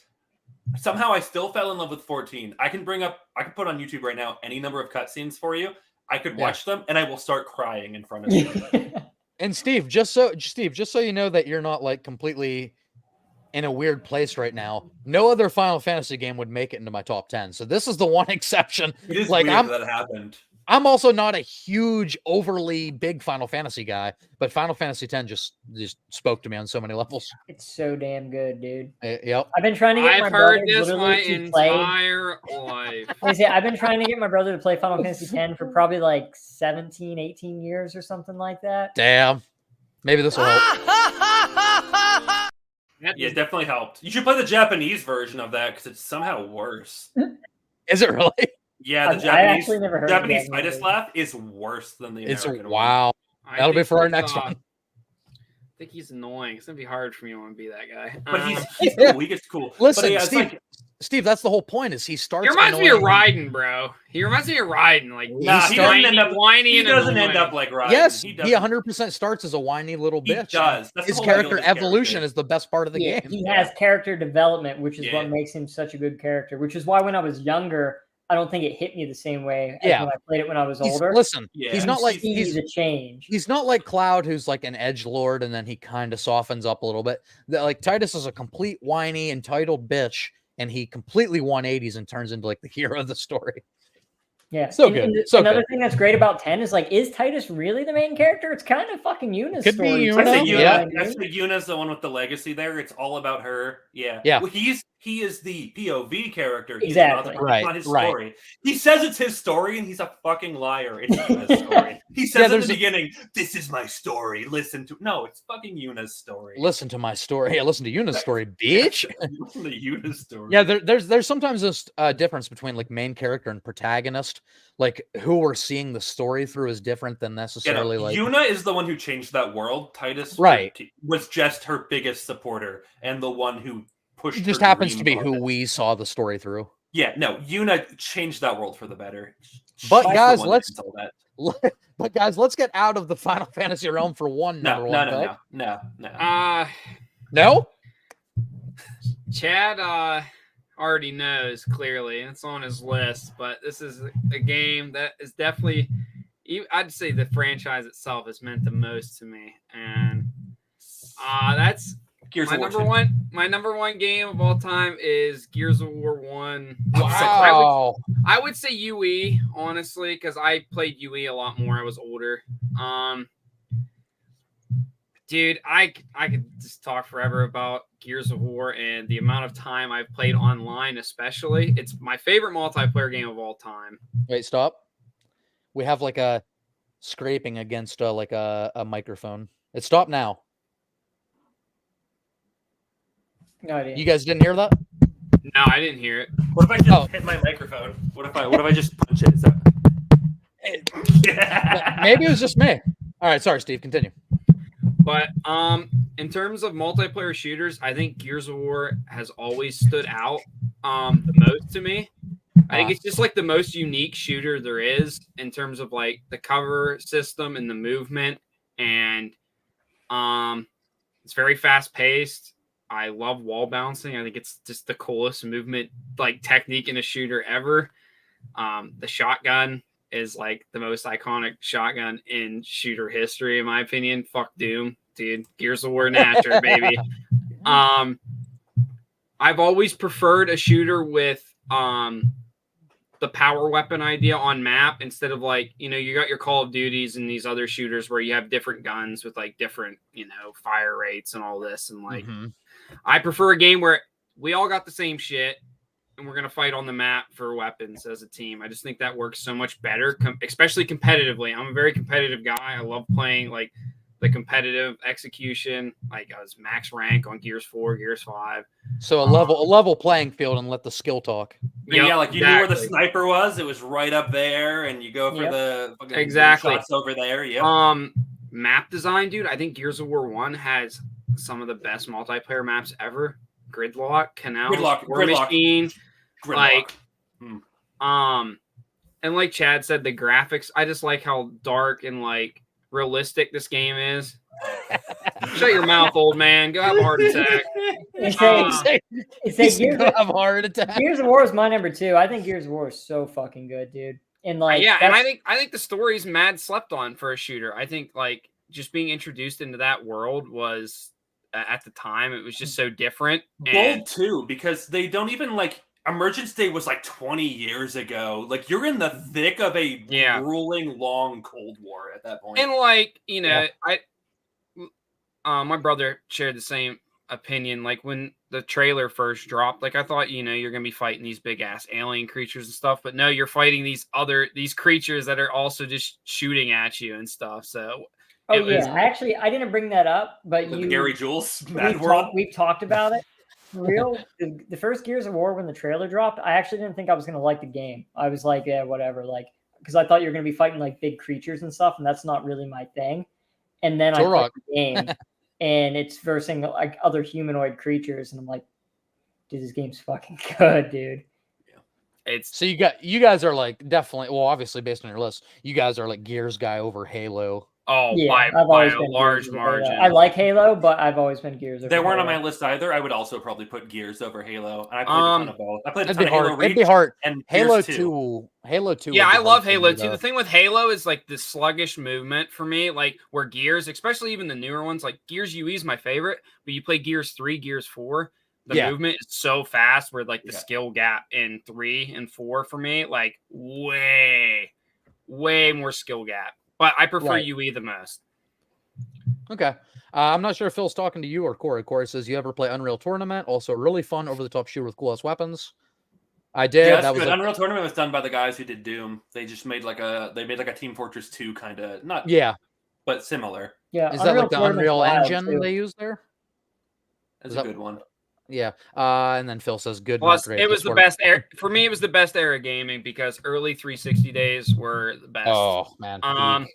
Speaker 9: Somehow I still fell in love with 14. I can put on YouTube right now any number of cutscenes for you. I could watch them and I will start crying in front of you.
Speaker 6: And Steve, just so you know that you're not like completely in a weird place right now, no other Final Fantasy game would make it into my top 10. So this is the one exception.
Speaker 9: It is
Speaker 6: like
Speaker 9: weird that happened.
Speaker 6: I'm also not a huge, overly big Final Fantasy guy, but Final Fantasy X just spoke to me on so many levels.
Speaker 8: It's so damn good, dude.
Speaker 6: Yep.
Speaker 8: I've been trying to get my brother
Speaker 7: my
Speaker 8: to play.
Speaker 7: entire life.
Speaker 8: I've been trying to get my brother to play Final Fantasy X for probably like 17, 18 years or something like that.
Speaker 6: Damn. Maybe this will help.
Speaker 9: Yeah, it definitely helped. You should play the Japanese version of that because it's somehow worse.
Speaker 6: Is it really?
Speaker 9: Yeah, the Japanese Titus laugh is worse than the American one.
Speaker 6: Wow. That'll be for our next one.
Speaker 7: I think he's annoying. It's gonna be hard for me to want to be that guy.
Speaker 9: But he's cool. He gets cool.
Speaker 6: Listen,
Speaker 9: yeah,
Speaker 6: Steve, that's the whole point. Is he starts?
Speaker 7: He reminds me of Raiden, bro. He reminds me of Raiden. Like
Speaker 9: he doesn't end up like Raiden.
Speaker 6: Yes, he 100% starts as a whiny little bitch.
Speaker 9: He does.
Speaker 6: His character evolution is the best part of the game.
Speaker 8: He has character development, which is what makes him such a good character. Which is why when I was younger, I don't think it hit me the same way as when I played it when I was older.
Speaker 6: Listen, he's not like
Speaker 8: he's a change.
Speaker 6: He's not like Cloud, who's like an edgelord, and then he kind of softens up a little bit. Like Titus is a complete whiny, entitled bitch, and he completely 180s and turns into like the hero of the story.
Speaker 8: Yeah,
Speaker 6: so good.
Speaker 8: Another thing that's great about 10 is like, is Titus really the main character? It's kind of fucking Yuna's
Speaker 6: Could
Speaker 8: story.
Speaker 6: be Yuna.
Speaker 9: I think Yuna's the one with the legacy there. It's all about her. Yeah.
Speaker 6: Yeah.
Speaker 9: Well, he is the POV character.
Speaker 8: Exactly.
Speaker 9: It's not his story. He says it's his story, and he's a fucking liar. It's Yuna's story. He says at the beginning, "This is my story. Listen to." No, it's fucking Yuna's story.
Speaker 6: Listen to my story. Yeah, listen to Yuna's story, bitch.
Speaker 9: Listen to Yuna's story.
Speaker 6: Yeah, there's sometimes this difference between like main character and protagonist. Like who we're seeing the story through is different than necessarily like
Speaker 9: Yuna is the one who changed that world. Titus was just her biggest supporter and the one who pushed.
Speaker 6: It just happens to be who we saw the story through.
Speaker 9: Yeah, no, Yuna changed that world for the better.
Speaker 6: But guys, let's get out of the Final Fantasy realm for one.
Speaker 9: No.
Speaker 6: No.
Speaker 7: Chad already knows clearly. It's on his list, but this is a game that is definitely, I'd say the franchise itself has meant the most to me, and that's
Speaker 9: Gears
Speaker 7: my
Speaker 9: of War
Speaker 7: number
Speaker 9: 2.
Speaker 7: one. My number one game of all time is Gears of War 1.
Speaker 6: Wow.
Speaker 7: I would say UE, honestly, because I played UE a lot more. I was older. Dude, I could just talk forever about Gears of War and the amount of time I've played online, especially. It's my favorite multiplayer game of all time.
Speaker 6: Wait, stop. We have like a scraping against like a microphone. It stopped now.
Speaker 8: No idea.
Speaker 6: You guys didn't hear that?
Speaker 7: No, I didn't hear it.
Speaker 9: What if I just hit my microphone? What if I just punch it? Is that...
Speaker 6: Maybe it was just me. All right, sorry, Steve. Continue.
Speaker 7: But in terms of multiplayer shooters, I think Gears of War has always stood out the most to me. I think it's just like the most unique shooter there is in terms of like the cover system and the movement, and it's very fast paced. I love wall bouncing. I think it's just the coolest movement like technique in a shooter ever. The shotgun is like the most iconic shotgun in shooter history, in my opinion. Fuck Doom, dude. Gears of War Natural, baby. I've always preferred a shooter with the power weapon idea on map instead of like, you got your Call of Duties and these other shooters where you have different guns with like different, fire rates and all this. And like, I prefer a game where we all got the same shit and we're going to fight on the map for weapons as a team. I just think that works so much better, especially competitively. I'm a very competitive guy. I love playing like the competitive execution. Like I was max rank on Gears 4, Gears 5.
Speaker 6: So a level playing field, and let the skill talk.
Speaker 9: Yep, yeah, like you knew where the sniper was. It was right up there, and you go for the fucking shots over there. Yep.
Speaker 7: Map design, dude. I think Gears of War 1 has some of the best multiplayer maps ever. Gridlock, Canals, War Machine. Gridlock. And like Chad said, the graphics, I just like how dark and like realistic this game is. Shut your mouth, old man. Go have a heart attack.
Speaker 8: Gears
Speaker 6: have a heart attack.
Speaker 8: Gears of War is my number 2. I think Gears of War is so fucking good, dude. And like,
Speaker 7: and I think the story's mad slept on for a shooter. I think like just being introduced into that world was at the time it was just so different.
Speaker 9: Bold too, because they don't even like. Emergence Day was like 20 years ago. Like you're in the thick of a grueling, long Cold War at that point.
Speaker 7: And like my brother shared the same opinion. Like when the trailer first dropped, like I thought, you're gonna be fighting these big ass alien creatures and stuff, but no, you're fighting these creatures that are also just shooting at you and stuff. So
Speaker 8: I didn't bring that up, but
Speaker 9: Gary Jules,
Speaker 8: we've talked about it. For real, the first Gears of War when the trailer dropped, I actually didn't think I was gonna like the game. I was like, yeah, whatever, like because I thought you were gonna be fighting like big creatures and stuff, and that's not really my thing. And then I played the game, and it's versing like other humanoid creatures, and I'm like, dude, this game's fucking good, dude.
Speaker 6: So you guys are like definitely, well, obviously based on your list, you guys are like Gears guy over Halo.
Speaker 7: Oh, yeah, by a large margin.
Speaker 8: I like Halo, but I've always been Gears.
Speaker 9: They weren't on my list either. I would also probably put Gears over Halo. And I played a ton of both. I played a ton of Halo Reach.
Speaker 6: It'd be hard.
Speaker 9: And
Speaker 6: Halo
Speaker 9: Gears
Speaker 6: 2. Halo 2.
Speaker 7: Yeah, I love Halo 2. The thing with Halo is like the sluggish movement for me. Like where Gears, especially even the newer ones, like Gears UE is my favorite. But you play Gears 3, Gears 4. The movement is so fast where like the skill gap in 3 and 4 for me, like way more skill gap. But I prefer UE the most.
Speaker 6: Okay. I'm not sure if Phil's talking to you or Corey. Corey says, you ever play Unreal Tournament? Also really fun over-the-top shooter with cool-ass weapons. I did.
Speaker 9: Yeah,
Speaker 6: that was
Speaker 9: Unreal Tournament was done by the guys who did Doom. They just made like a Team Fortress 2 kind of, not but similar.
Speaker 8: Yeah.
Speaker 6: Is that like the Unreal Engine they use there?
Speaker 9: That's a good one.
Speaker 6: Yeah. And then Phil says good.
Speaker 7: Plus, it was the best era for me. It was the best era of gaming because early 360 days were the best.
Speaker 6: Oh man.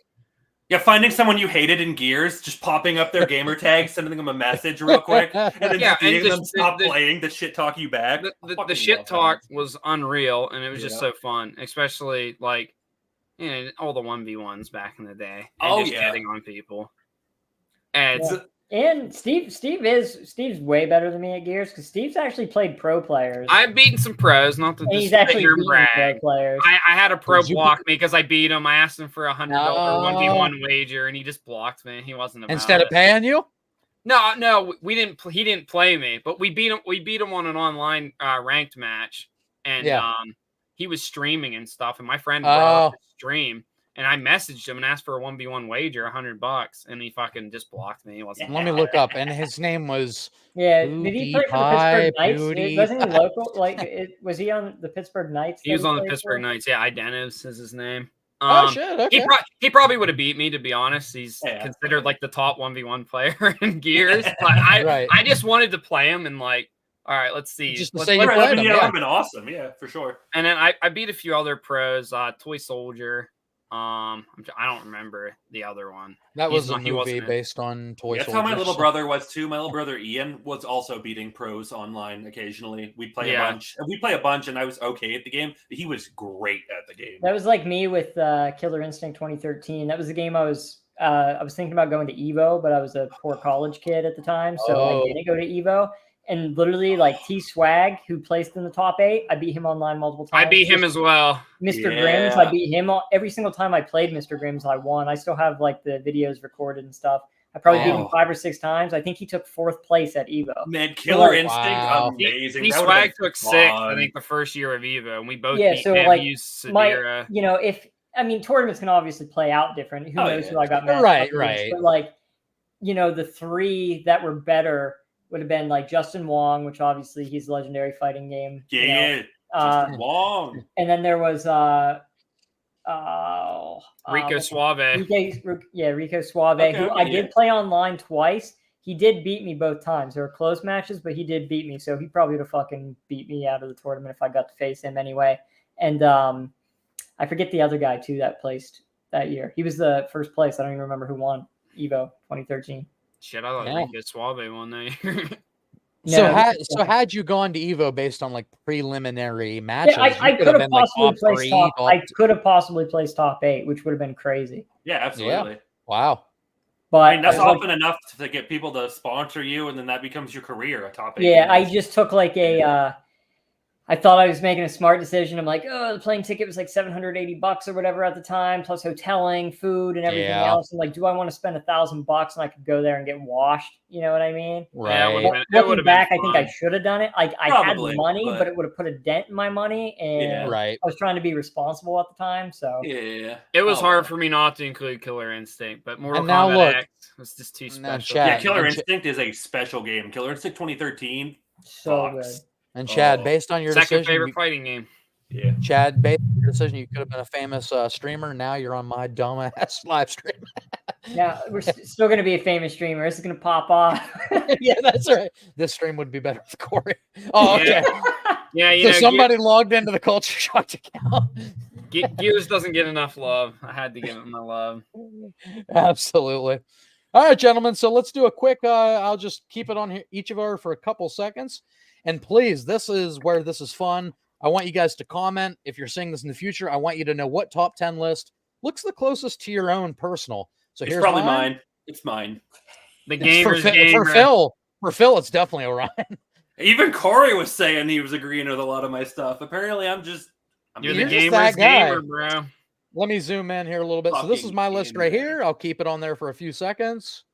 Speaker 9: Yeah, finding someone you hated in Gears, just popping up their gamer tag, sending them a message real quick, and then just seeing them stop playing to shit talk you back.
Speaker 7: The shit talk was unreal, and it was just so fun, especially like all the 1v1s back in the day. And just getting on people.
Speaker 8: And Steve's way better than me at Gears because Steve's actually played pro players.
Speaker 7: I've beaten some pros, not to just sit here and brag.
Speaker 8: Players.
Speaker 7: I had a pro block me because I beat him. I asked him for $100 1v1 wager, and he just blocked me. He wasn't about
Speaker 6: instead of paying you.
Speaker 7: No, we didn't. He didn't play me, but we beat him. We beat him on an online ranked match, and he was streaming and stuff. And my friend brought up the stream. And I messaged him and asked for a 1v1 wager, $100, and he fucking just blocked me. He wasn't.
Speaker 6: Let me look up, and his name was.
Speaker 8: Yeah, did he play for the Pittsburgh Knights? Wasn't he local? Was he on the Pittsburgh Knights?
Speaker 7: He was on the Pittsburgh Knights. Yeah, Idennis is his name.
Speaker 6: Shit! Okay.
Speaker 7: He probably would have beat me, to be honest. He's considered like the top 1v1 player in Gears. But I just wanted to play him and like. All right, let's see.
Speaker 6: Just to
Speaker 7: let's
Speaker 6: say you played him.
Speaker 9: Yeah, that'd been awesome. Yeah, for sure.
Speaker 7: And then I beat a few other pros. Toy Soldier. I don't remember the other one.
Speaker 6: That was a movie based on Toy Soldier.
Speaker 9: That's how my little brother was too. My little brother Ian was also beating pros online occasionally. We'd play a bunch. And we'd play a bunch, and I was okay at the game. But he was great at the game.
Speaker 8: That was like me with Killer Instinct 2013. That was the game I was thinking about going to Evo, but I was a poor college kid at the time, so I didn't go to Evo. And literally, like T-Swag, who placed in the top 8, I beat him online multiple times.
Speaker 7: I beat him as well.
Speaker 8: Mr. Grimm's, I beat him every single time I played Mr. Grimm's. I won. I still have like the videos recorded and stuff. I probably beat him 5 or 6 times. I think he took 4th place at Evo.
Speaker 9: Man, Killer Instinct, amazing.
Speaker 7: T-Swag took 6th, I think, the first year of Evo, and we both beat him.
Speaker 8: Like
Speaker 7: used Severa.
Speaker 8: Tournaments can obviously play out different. Who knows who I got mad
Speaker 6: right.
Speaker 8: But like, the 3 that were better would have been like Justin Wong, which obviously he's a legendary fighting game.
Speaker 9: Yeah, Justin Wong.
Speaker 8: And then there was
Speaker 7: Rico Suave.
Speaker 8: Rico Suave, who I did play online twice. He did beat me both times. There were close matches, but he did beat me. So he probably would have fucking beat me out of the tournament if I got to face him anyway. And I forget the other guy too that placed that year. He was the first place. I don't even remember who won Evo 2013.
Speaker 7: Shit, I thought Rico Suave won that year.
Speaker 6: So had you gone to Evo based on like preliminary matches,
Speaker 8: I could have possibly placed I could have possibly placed top 8, which would have been crazy.
Speaker 9: Yeah, absolutely.
Speaker 6: Yeah. Wow.
Speaker 8: But
Speaker 9: I mean, that's often enough to get people to sponsor you, and then that becomes your career, a top 8.
Speaker 8: Yeah, I just took like I thought I was making a smart decision. I'm like, oh, the plane ticket was like $780 or whatever at the time, plus hoteling, food, and everything else. And like, do I want to spend $1,000 and I could go there and get washed? You know what I mean?
Speaker 6: Right.
Speaker 8: Looking back, I think I should have done it. Like, I had money, but it would have put a dent in my money, and I was trying to be responsible at the time. So
Speaker 7: it was hard for me not to include Killer Instinct, but Mortal Kombat X was just too special.
Speaker 9: Killer Instinct is a special game. Killer Instinct 2013,
Speaker 8: so good.
Speaker 6: And Chad, based on your
Speaker 7: second
Speaker 6: decision,
Speaker 7: favorite fighting game.
Speaker 9: Yeah.
Speaker 6: Chad, based on your decision, you could have been a famous streamer. Now you're on my dumbass live stream.
Speaker 8: Yeah, we're still going to be a famous streamer. This is going to pop off.
Speaker 6: Yeah, that's right. This stream would be better with Corey. Oh, okay.
Speaker 7: Yeah,
Speaker 6: so somebody logged into the Culture Shock account.
Speaker 7: Gears doesn't get enough love. I had to give him my love.
Speaker 6: Absolutely. All right, gentlemen. So let's do a quick. I'll just keep it on here, each of our for a couple seconds. And please, this is where this is fun. I want you guys to comment. If you're seeing this in the future, I want you to know what top 10 list looks the closest to your own personal. So
Speaker 9: it's
Speaker 6: here's
Speaker 9: probably
Speaker 6: mine.
Speaker 9: mine. It's mine.
Speaker 7: The gamer's game.
Speaker 6: For Phil, it's definitely Orion.
Speaker 9: Even Corey was saying he was agreeing with a lot of my stuff. Apparently,
Speaker 7: you're the gamer's gamer, bro.
Speaker 6: Let me zoom in here a little bit. So this is my list right here. I'll keep it on there for a few seconds.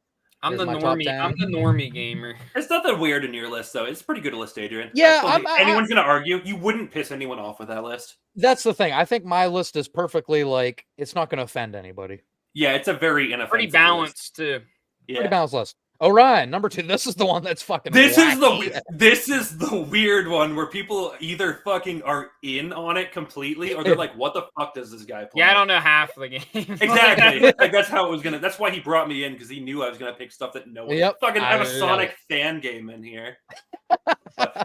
Speaker 7: I'm the normie gamer.
Speaker 9: It's nothing weird in your list, though. It's a pretty good list, Adrian.
Speaker 6: Yeah,
Speaker 9: anyone's going to argue. You wouldn't piss anyone off with that list.
Speaker 6: That's the thing. I think my list is perfectly like it's not going to offend anybody.
Speaker 9: Yeah, it's a very inoffensive
Speaker 7: pretty balanced
Speaker 9: list.
Speaker 7: too.
Speaker 6: Yeah. Pretty balanced list. Orion, number 2. This is the one that's fucking.
Speaker 9: This is the weird one where people either fucking are in on it completely, or they're like, "What the fuck does this guy play?"
Speaker 7: Yeah, I don't know half of the game.
Speaker 9: Exactly. Like that's how it was gonna. That's why he brought me in because he knew I was gonna pick stuff that no one. Fucking have a Sonic fan game in here.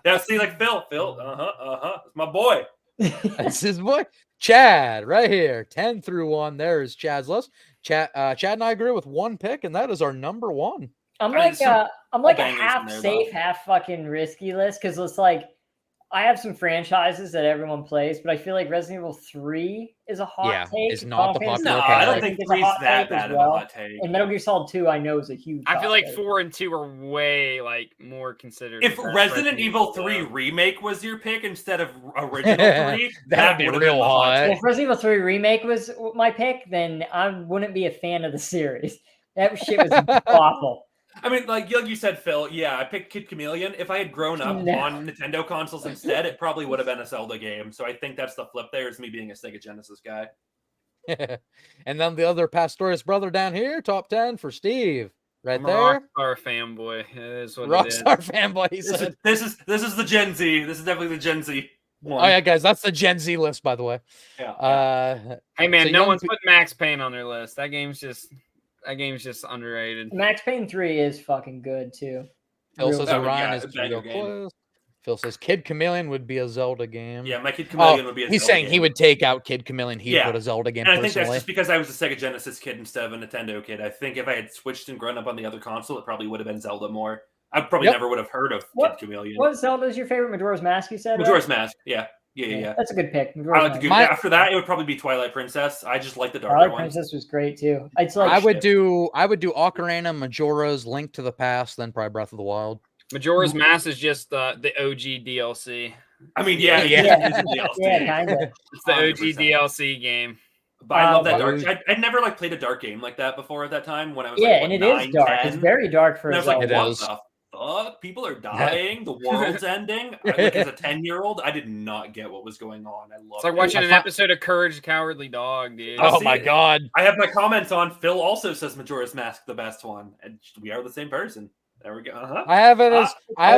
Speaker 9: Yeah, see, like Phil, it's my boy.
Speaker 6: That's his boy, Chad, right here. 10 through 1. There's Chad's list. Chad and I agree with one pick, and that is our number 1.
Speaker 8: I'm like a half safe, half fucking risky list because it's like I have some franchises that everyone plays, but I feel like Resident Evil 3 is a hot take.
Speaker 6: It's not the popular.
Speaker 9: No, I don't think 3 is that bad of a hot take.
Speaker 8: And Metal Gear Solid 2, I know, is a huge.
Speaker 7: I feel like 4 and 2 are way more considered.
Speaker 9: If Resident Evil 3 remake was your pick instead of original 3,
Speaker 6: that'd be real hot.
Speaker 8: If Resident Evil 3 remake was my pick, then I wouldn't be a fan of the series. That shit was awful.
Speaker 9: I mean, like you said, Phil, yeah, I picked Kid Chameleon. If I had grown up on Nintendo consoles instead, it probably would have been a Zelda game. So I think that's the flip there, is me being a Sega Genesis guy.
Speaker 6: And then the other Pastorius brother down here, top 10 for Steve. Right there.
Speaker 7: Rockstar fanboy. It is what
Speaker 6: Rockstar fanboy, he said.
Speaker 9: This is the Gen Z. This is definitely the Gen Z one.
Speaker 6: Oh, yeah, guys, that's the Gen Z list, by the way.
Speaker 9: Yeah.
Speaker 7: Hey, man, so no one's putting Max Payne on their list. That game's just underrated.
Speaker 8: Max Payne 3 is fucking good too.
Speaker 6: Phil says Orion is real close. Phil says Kid Chameleon would be a Zelda game.
Speaker 9: Yeah, my Kid Chameleon would be a Zelda game.
Speaker 6: He's saying he would take out Kid Chameleon. He'd put a Zelda game.
Speaker 9: And I think that's just because I was a Sega Genesis kid instead of a Nintendo kid. I think if I had switched and grown up on the other console, it probably would have been Zelda more. I probably never would have heard of Kid Chameleon.
Speaker 8: What Zelda is your favorite? Majora's Mask, you said?
Speaker 9: Majora's Mask, yeah.
Speaker 8: That's a good pick.
Speaker 9: After that, it would probably be Twilight Princess. I just like the darker
Speaker 8: Twilight
Speaker 9: one.
Speaker 8: Princess was great too. It's like
Speaker 6: I would do Ocarina, Majora's, Link to the Past, then probably Breath of the Wild.
Speaker 7: Majora's Mask is just the OG DLC.
Speaker 9: I mean,
Speaker 8: yeah, kind of.
Speaker 7: It's the OG DLC game.
Speaker 9: But I love that dark. I'd never played a dark game like that before at that time when I was
Speaker 8: and it is dark. 10. It's very dark for.
Speaker 9: And I was like, what the fuck? People are dying. The world's ending. As a 10-year-old, I did not get what was going on. I love
Speaker 7: It's like watching an episode of Courage the Cowardly Dog, dude.
Speaker 6: Oh my god!
Speaker 9: I have my comments on. Phil also says Majora's Mask the best one, and we are the same person. There we go. Uh-huh.
Speaker 6: I have it as
Speaker 7: a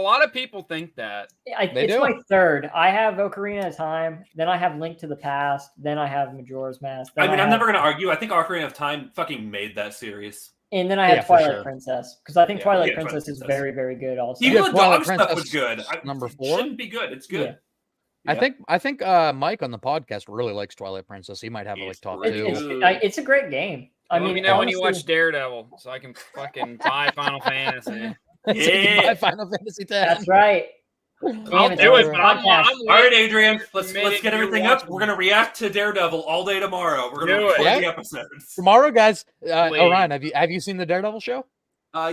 Speaker 7: lot of people think that.
Speaker 8: It's my third. I have Ocarina of Time, then I have Link to the Past, then I have Majora's Mask.
Speaker 9: I'm never going to argue. I think Ocarina of Time fucking made that series.
Speaker 8: And then I had Twilight Princess, because I think Twilight Princess is very, very good also.
Speaker 9: Even the dog stuff was good.
Speaker 6: Number 4?
Speaker 9: It shouldn't be good. It's good.
Speaker 6: Yeah. I think Mike on the podcast really likes Twilight Princess. He might have like top 2.
Speaker 8: It's a great game. I mean,
Speaker 7: let me know when you watch Daredevil, so I can fucking buy Final Fantasy.
Speaker 6: Buy Final Fantasy 10.
Speaker 8: That's right.
Speaker 7: I'll do it.
Speaker 9: All right, Adrian, let's get everything up. We're gonna react to Daredevil all day tomorrow. We're gonna record the episodes
Speaker 6: tomorrow, guys. Orion, have you seen the Daredevil show?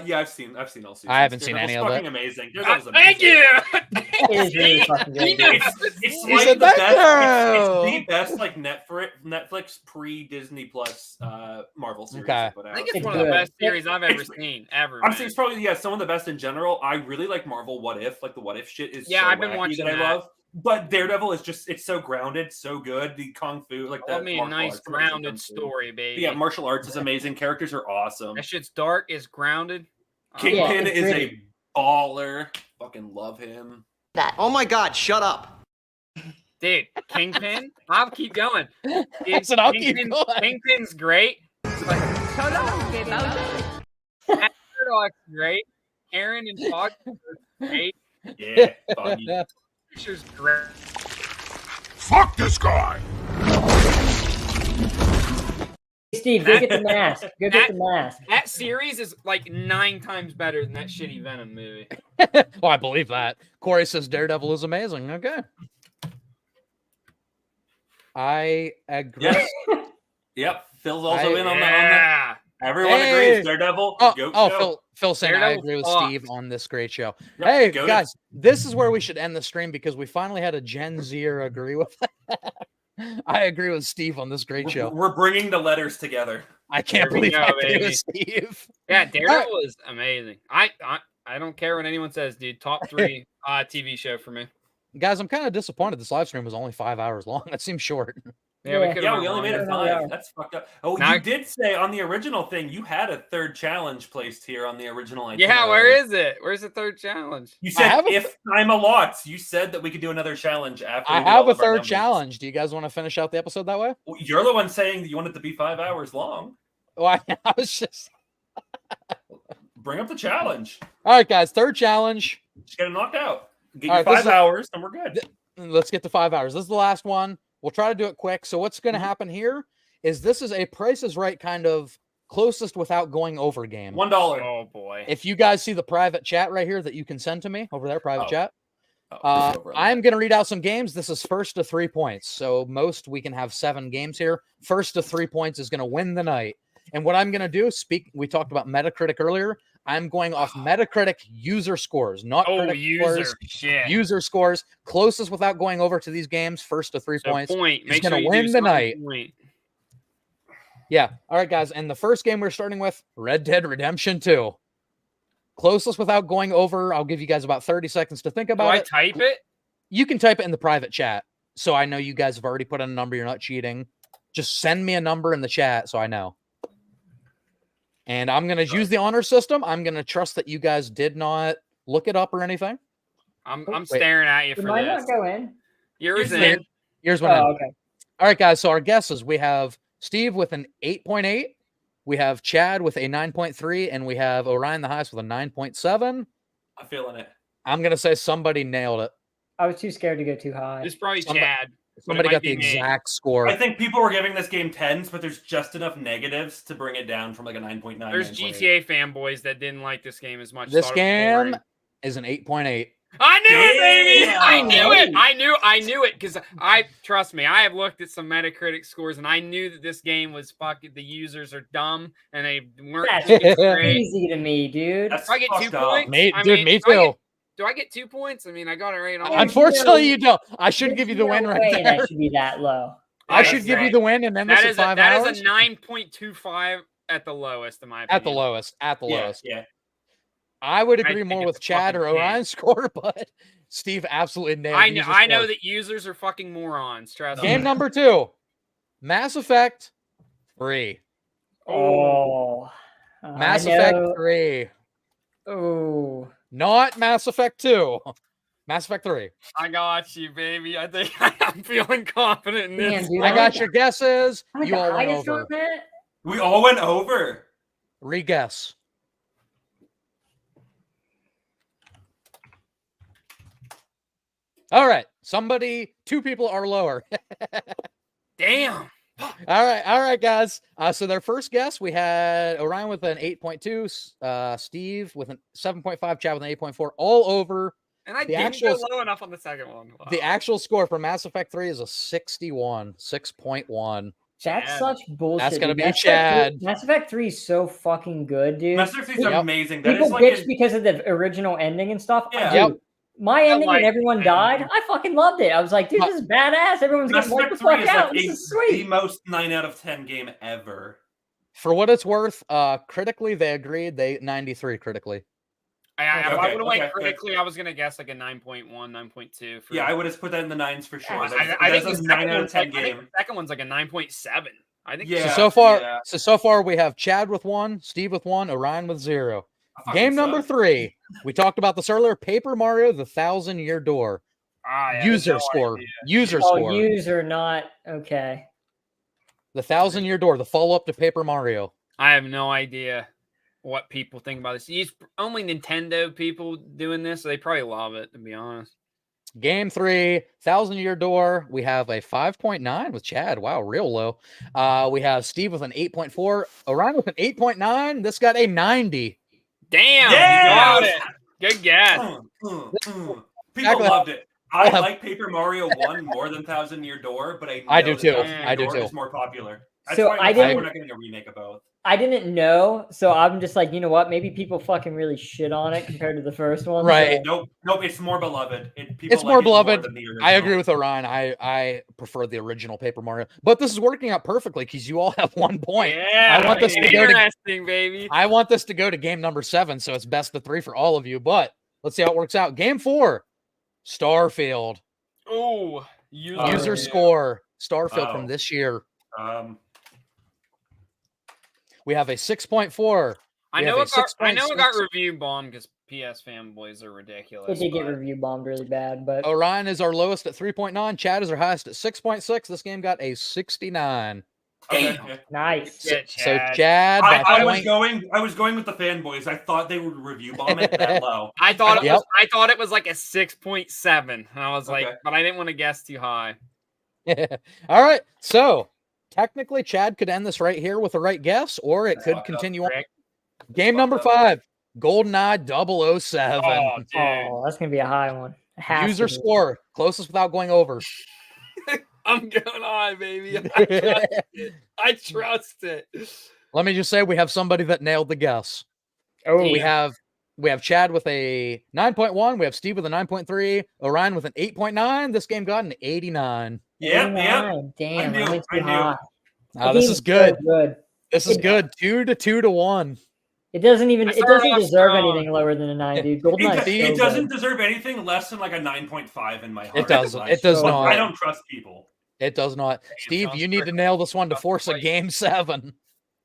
Speaker 9: Yeah, I've seen all seasons.
Speaker 6: I haven't seen any of it.
Speaker 9: Fucking amazing. Daredevil's
Speaker 7: amazing. Thank you.
Speaker 8: It is really fucking good.
Speaker 9: It's like the best. It's the best like Netflix pre-Disney Plus Marvel series.
Speaker 6: Okay.
Speaker 7: I think it's one of the best series I've ever seen ever.
Speaker 9: Honestly, it's probably some of the best in general. I really like Marvel What If, like the What If shit is
Speaker 7: I've been watching
Speaker 9: that I love. But Daredevil is it's so grounded, so good. The kung fu, like that.
Speaker 7: I mean, nice grounded story, baby.
Speaker 9: Yeah, martial arts is amazing. Characters are awesome.
Speaker 7: That shit's dark, is grounded.
Speaker 9: Kingpin is a baller. Fucking love him.
Speaker 14: Oh my God! Shut up,
Speaker 7: dude. Kingpin. I'll keep going.
Speaker 6: I said I'll keep going.
Speaker 7: Kingpin's great. Murdoch's great. Aaron and Fox are great.
Speaker 9: Yeah, Foggy.
Speaker 7: Picture's great.
Speaker 4: Fuck this guy.
Speaker 8: Steve, go get the mask. Go get the mask.
Speaker 7: That series is like 9 times better than that shitty Venom movie.
Speaker 6: Oh, I believe that. Corey says Daredevil is amazing. Okay. I agree.
Speaker 9: Yes. Yep. Phil's also in on that. Everyone agrees. Daredevil.
Speaker 6: Phil saying
Speaker 7: Daredevil
Speaker 6: I agree with
Speaker 7: fucked.
Speaker 6: Steve on this great show.
Speaker 9: Yep,
Speaker 6: Hey,
Speaker 9: go
Speaker 6: guys, this is where we should end the stream because we finally had a Gen Zer agree with that. I agree with Steve on this great show.
Speaker 9: We're bringing the letters together.
Speaker 6: I can't
Speaker 7: There we
Speaker 6: believe
Speaker 7: go,
Speaker 6: I agree
Speaker 7: baby.
Speaker 6: with Steve.
Speaker 7: Yeah, Daredevil is amazing. I don't care what anyone says, dude. Top 3 TV show for me.
Speaker 6: Guys, I'm kind of disappointed this live stream was only 5 hours long. That seems short.
Speaker 7: Yeah,
Speaker 9: We only made it 5. That's fucked up. Oh, you did say on the original thing you had a third challenge placed here on the original itinerary.
Speaker 7: Yeah, where is it? Where's the third challenge?
Speaker 9: You said if time allots. You said that we could do another challenge after.
Speaker 6: I have a third challenge. Do you guys want to finish out the episode that way?
Speaker 9: Well, you're the one saying that you want it to be 5 hours long.
Speaker 6: Well, I was just
Speaker 9: bring up the challenge.
Speaker 6: All right, guys. Third challenge.
Speaker 9: Just get it knocked out. Get
Speaker 6: All
Speaker 9: your
Speaker 6: right,
Speaker 9: 5 hours, and we're good.
Speaker 6: Let's get to 5 hours. This is the last one. We'll try to do it quick. So what's going to happen here is this is a Price is Right kind of closest without going over game.
Speaker 9: $1.
Speaker 7: Oh boy!
Speaker 6: If you guys see the private chat right here that you can send to me over there, private chat. I'm going to read out some games. This is first to 3 points. So most we can have 7 games here. First to 3 points is going to win the night. And what I'm going to do, we talked about Metacritic earlier. I'm going off Metacritic user scores, not
Speaker 7: user
Speaker 6: scores, user scores. Closest without going over to these games, first to 3 points. Is going to win the night. Yeah. All right, guys. And the first game we're starting with, Red Dead Redemption 2. Closest without going over. I'll give you guys about 30 seconds to think about it.
Speaker 7: Do I type it?
Speaker 6: You can type it in the private chat. So I know you guys have already put in a number. You're not cheating. Just send me a number in the chat so I know. And I'm going to use the honor system. I'm going to trust that you guys did not look it up or anything.
Speaker 7: I'm staring at you for
Speaker 8: Did
Speaker 7: this.
Speaker 8: mine not go in?
Speaker 7: Yours in.
Speaker 6: Here's one.
Speaker 8: Okay.
Speaker 6: All right, guys. So our guesses, we have Steve with an 8.8. We have Chad with a 9.3. And we have Orion the highest with a 9.7.
Speaker 9: I'm feeling it.
Speaker 6: I'm going to say somebody nailed it.
Speaker 8: I was too scared to go too high.
Speaker 7: It's probably Chad.
Speaker 6: Somebody got the exact score.
Speaker 9: I think people were giving this game 10s, but there's just enough negatives to bring it down from like a 9.9.
Speaker 7: There's GTA fanboys that didn't like this game as much.
Speaker 6: This game is an 8.8.
Speaker 7: I knew it, baby! I knew it! I knew it because trust me, I have looked at some Metacritic scores and I knew that this game was fucking. The users are dumb and they weren't.
Speaker 8: That's crazy to me, dude.
Speaker 7: Do I get 2 points?
Speaker 6: Me too.
Speaker 7: Do I get 2 points? I mean, I got it right on.
Speaker 6: Unfortunately, you don't. I should give you the win right there.
Speaker 8: That should be that low.
Speaker 6: I should give you the win, and then this is 5 hours.
Speaker 7: That is a 9.25 at the lowest, in my opinion.
Speaker 6: At the lowest.
Speaker 9: Yeah.
Speaker 6: I would agree more with Chad or Orion's score, but Steve absolutely nailed it.
Speaker 7: I know that users are fucking morons. Trust me.
Speaker 6: Game number 2, Mass Effect 3.
Speaker 8: Oh,
Speaker 6: Mass Effect 3.
Speaker 8: Oh.
Speaker 6: Not Mass Effect 2. Mass Effect 3.
Speaker 7: I got you, baby. I think I'm feeling confident in this.
Speaker 8: Damn, dude,
Speaker 6: I got your guesses.
Speaker 8: I'm like
Speaker 6: You
Speaker 8: the
Speaker 6: all went
Speaker 8: highest
Speaker 6: over.
Speaker 8: on that.
Speaker 9: We all went over.
Speaker 6: Re-guess. All right. Two people are lower.
Speaker 7: Damn.
Speaker 6: All right, guys. So their first guess, we had Orion with an 8.2, Steve with an 7.5, Chad with an 8.4, all over.
Speaker 7: And I
Speaker 6: The
Speaker 7: didn't
Speaker 6: actual-
Speaker 7: go low enough on the second one. Wow.
Speaker 6: The actual score for Mass Effect 3 is a 6.1.
Speaker 8: That's
Speaker 7: Chad.
Speaker 8: such bullshit.
Speaker 6: That's gonna
Speaker 8: dude.
Speaker 6: be
Speaker 8: Mass Effect
Speaker 6: Chad.
Speaker 8: 3 Mass Effect 3 is so fucking good, dude.
Speaker 9: Mass Effect 3 is
Speaker 6: Yep.
Speaker 9: amazing. That
Speaker 8: People
Speaker 9: is like
Speaker 8: bitch because of the original ending and stuff.
Speaker 9: Yeah.
Speaker 8: Dude,
Speaker 6: Yep.
Speaker 8: my ending
Speaker 7: like
Speaker 8: when everyone
Speaker 7: it.
Speaker 8: died, I fucking loved it. I was like, dude, this is badass. Everyone's
Speaker 9: Mass
Speaker 8: getting wiped the
Speaker 9: Effect 3
Speaker 8: fuck
Speaker 9: is
Speaker 8: out.
Speaker 9: like
Speaker 8: This
Speaker 9: the
Speaker 8: is sweet.
Speaker 9: most 9 out of 10 game ever.
Speaker 6: For what it's worth, critically, they agreed. They 93 critically.
Speaker 7: If I
Speaker 9: Okay,
Speaker 7: would have went
Speaker 9: okay,
Speaker 7: critically, I was gonna guess like a 9.1, 9.2. For,
Speaker 9: Yeah, I would have put that in the 9s for sure.
Speaker 7: I
Speaker 9: That's
Speaker 7: think
Speaker 9: a
Speaker 7: the
Speaker 9: 9
Speaker 7: second
Speaker 9: out of
Speaker 7: one's
Speaker 9: 10
Speaker 7: like, I think
Speaker 9: game.
Speaker 7: the second one's like a 9.7. I think.
Speaker 9: Yeah.
Speaker 6: So far we have Chad with 1, Steve with 1, Orion with 0. Game number 3. We talked about this earlier. Paper Mario: The 1,000-Year Door.
Speaker 7: Yeah,
Speaker 6: User
Speaker 7: no
Speaker 6: score.
Speaker 7: idea.
Speaker 6: User
Speaker 8: Oh,
Speaker 6: score.
Speaker 8: user not okay.
Speaker 6: The 1,000-Year Door. The follow-up to Paper Mario.
Speaker 7: I have no idea what people think about this. It's only Nintendo people doing this, so they probably love it, to be honest.
Speaker 6: Game 3, 1,000-Year Door. We have a 5.9 with Chad. Wow, real low. We have Steve with an 8.4. Orion with an 8.9. This got a 90.
Speaker 7: Damn,
Speaker 9: Yes!
Speaker 7: you got it. Good guess.
Speaker 9: People
Speaker 6: Exactly.
Speaker 9: loved it. I
Speaker 6: have-
Speaker 9: like Paper Mario 1 more than 1,000-Year Door, but
Speaker 6: I do
Speaker 9: know
Speaker 6: too.
Speaker 9: that 1,000-Year
Speaker 6: I do
Speaker 9: Door
Speaker 6: too.
Speaker 9: is more popular. That's
Speaker 8: So
Speaker 9: why
Speaker 8: I
Speaker 9: we're
Speaker 8: didn't-
Speaker 9: not getting a remake of both.
Speaker 8: I didn't know, so I'm just like, you know what? Maybe people fucking really shit on it compared to the first one.
Speaker 6: Right.
Speaker 8: so-
Speaker 9: Nope, it's more beloved. People
Speaker 6: It's more
Speaker 9: like it
Speaker 6: beloved.
Speaker 9: than the
Speaker 6: I
Speaker 9: original.
Speaker 6: agree with Orion. I prefer the original Paper Mario. But this is working out perfectly because you all have 1 point.
Speaker 7: Yeah,
Speaker 6: I want this to go to
Speaker 7: interesting, baby.
Speaker 6: I want this to go to game number 7, so it's best of 3 for all of you. But let's see how it works out. Game 4, Starfield.
Speaker 7: Oh,
Speaker 6: User score. Starfield from
Speaker 9: Oh.
Speaker 6: this year.
Speaker 9: Um,
Speaker 6: We have a 6.4.
Speaker 7: I
Speaker 6: We
Speaker 7: know
Speaker 6: have
Speaker 7: it
Speaker 6: a
Speaker 7: got. I know it got
Speaker 6: 6.6.
Speaker 7: review bombed because PS fanboys are ridiculous.
Speaker 8: It did get
Speaker 7: but-
Speaker 8: review bombed really bad, but
Speaker 6: Orion is our lowest at 3.9. Chad is our highest at 6.6. This game got a 69.
Speaker 9: okay.
Speaker 8: nice.
Speaker 6: So,
Speaker 7: Shit,
Speaker 6: so
Speaker 7: Chad.
Speaker 6: Chad, by
Speaker 9: I was going with the fanboys. I thought they would review bomb it that low.
Speaker 7: I thought it
Speaker 6: Yep.
Speaker 7: was. I thought it was like a 6.7, and I was like,
Speaker 9: Okay.
Speaker 7: but I didn't want to guess too high.
Speaker 6: All right. So technically, Chad could end this right here with the right guess, or it could
Speaker 9: fucked up,
Speaker 6: continue on.
Speaker 7: Rick.
Speaker 6: Game number 5, GoldenEye 007.
Speaker 7: Oh, dude.
Speaker 8: Oh, that's gonna be a high one. It has
Speaker 6: User
Speaker 8: to be.
Speaker 6: score, closest without going over.
Speaker 7: I'm going high, baby. I trust it. I trust it.
Speaker 6: Let me just say we have somebody that nailed the guess.
Speaker 8: Oh,
Speaker 6: We have Chad with a 9.1. We have Steve with a 9.3. Orion with an 8.9. This game got an 89.
Speaker 9: Yep.
Speaker 8: 89. Damn,
Speaker 9: knew,
Speaker 8: that went too
Speaker 9: I knew.
Speaker 8: high.
Speaker 6: Now
Speaker 8: The
Speaker 6: this
Speaker 8: game
Speaker 6: is good.
Speaker 8: so good.
Speaker 6: This is good. 2 to 1.
Speaker 8: It doesn't even.
Speaker 7: I
Speaker 8: It
Speaker 7: started
Speaker 8: doesn't
Speaker 7: off
Speaker 8: deserve
Speaker 7: strong.
Speaker 8: anything lower than a 9, dude. GoldenEye.
Speaker 9: It doesn't deserve anything less than like a 9.5 in my heart.
Speaker 6: It doesn't.
Speaker 9: Like,
Speaker 6: It does
Speaker 9: but
Speaker 6: not.
Speaker 9: I don't trust people.
Speaker 6: It does not. Steve,
Speaker 7: Sean
Speaker 6: you need to
Speaker 7: Strickland.
Speaker 6: nail this one to force a game 7.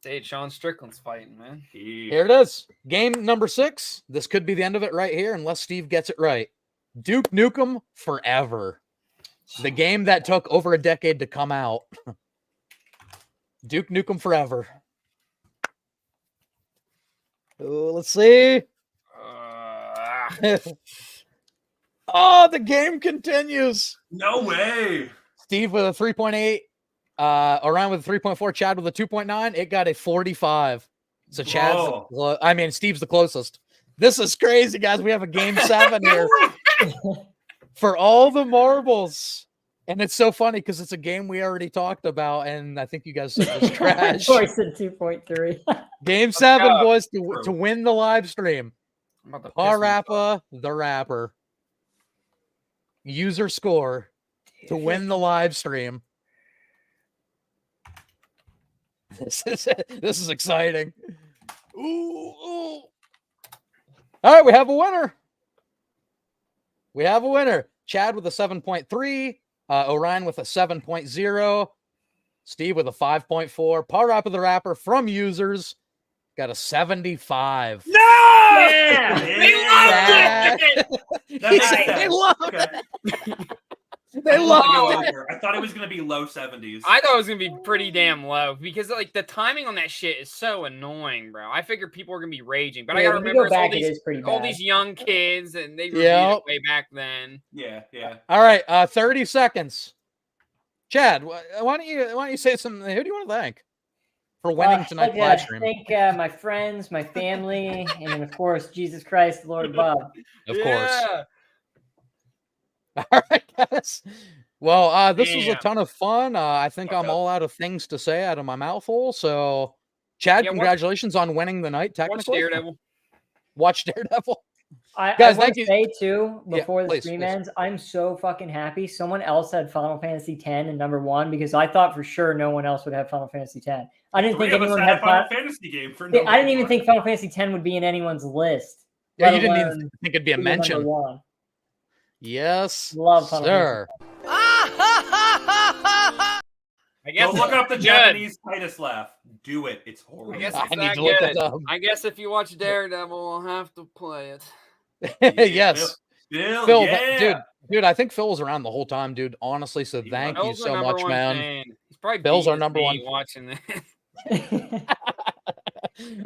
Speaker 7: Dude, Sean Strickland's fighting, man.
Speaker 6: Here it is. Game number 6. This could be the end of it right here, unless Steve gets it right. Duke Nukem Forever. The game that took over a decade to come out. Duke Nukem Forever. Oh, let's see. Oh, the game continues.
Speaker 9: No way.
Speaker 6: Steve with a 3.8. Orion with a 3.4. Chad with a 2.9. It got a 45. So Chad's, Steve's the closest. This is crazy, guys. We have a game 7 here for all the marbles. And it's so funny because it's a game we already talked about, and I think you guys said it was trash.
Speaker 8: Of course, at 2.3.
Speaker 6: Game 7, boys, to win the live stream.
Speaker 7: I'm about to piss myself.
Speaker 6: Parappa the Rapper. User score to win the live stream. This is exciting. Ooh. All right, we have a winner. We have a winner. Chad with a 7.3. Orion with a 7.0. Steve with a 5.4. Parappa the Rapper from users got a 75.
Speaker 9: No!
Speaker 8: Yeah.
Speaker 9: That makes sense.
Speaker 6: They love
Speaker 9: Okay.
Speaker 6: They love
Speaker 9: I thought it was going to be low 70s.
Speaker 7: I thought it was gonna be pretty damn low because like the timing on that shit is so annoying, bro. I figured people were gonna be raging, but I gotta
Speaker 8: when you
Speaker 7: remember
Speaker 8: go
Speaker 7: it's
Speaker 8: back, it is pretty
Speaker 7: all
Speaker 8: bad.
Speaker 7: these young kids and they reviewed
Speaker 6: Yep.
Speaker 7: it way back then.
Speaker 9: Yeah.
Speaker 6: All right, 30 seconds. Chad, why don't you say something? Who do you want to thank for winning tonight's
Speaker 8: I'd
Speaker 6: live stream?
Speaker 8: thank my friends, my family, and then of course Jesus Christ, the Lord above.
Speaker 6: Of course. All right, guys. Well, this was a ton of fun. I think I'm all out of things to say out of my mouth hole. So, Chad, congratulations on winning the night. Technically, Watch Daredevil.
Speaker 8: Guys, I want to say too
Speaker 6: Yeah,
Speaker 8: before the
Speaker 6: please,
Speaker 8: stream
Speaker 6: please.
Speaker 8: ends, I'm so fucking happy. Someone else had Final Fantasy X in #1 because I thought for sure no one else would have Final Fantasy X. I didn't think anyone had
Speaker 9: Final Fantasy game for
Speaker 8: I didn't even think Final Fantasy X would be in anyone's list.
Speaker 6: Yeah,
Speaker 8: let
Speaker 6: you didn't
Speaker 8: alone
Speaker 6: even think it'd be a
Speaker 8: be
Speaker 6: mention.
Speaker 8: #1.
Speaker 6: Yes,
Speaker 8: Love Final
Speaker 6: sir.
Speaker 7: I guess
Speaker 9: Go look up the
Speaker 7: good.
Speaker 9: Japanese Titus laugh. Do it. It's horrible.
Speaker 7: I guess
Speaker 6: I
Speaker 7: it's
Speaker 6: need
Speaker 7: that
Speaker 6: to look
Speaker 7: good.
Speaker 6: that up.
Speaker 7: I guess if you watch Daredevil, I'll have to play it.
Speaker 6: Yes,
Speaker 9: Bill,
Speaker 6: Phil,
Speaker 9: yeah.
Speaker 6: dude, I think Phil was around the whole time, dude. Honestly, so thank you
Speaker 7: Bill's our
Speaker 6: so
Speaker 7: number
Speaker 6: much,
Speaker 7: one
Speaker 6: man.
Speaker 7: fan. He's probably
Speaker 6: Bill's our
Speaker 7: beating
Speaker 6: number
Speaker 7: me
Speaker 6: one.
Speaker 7: watching this.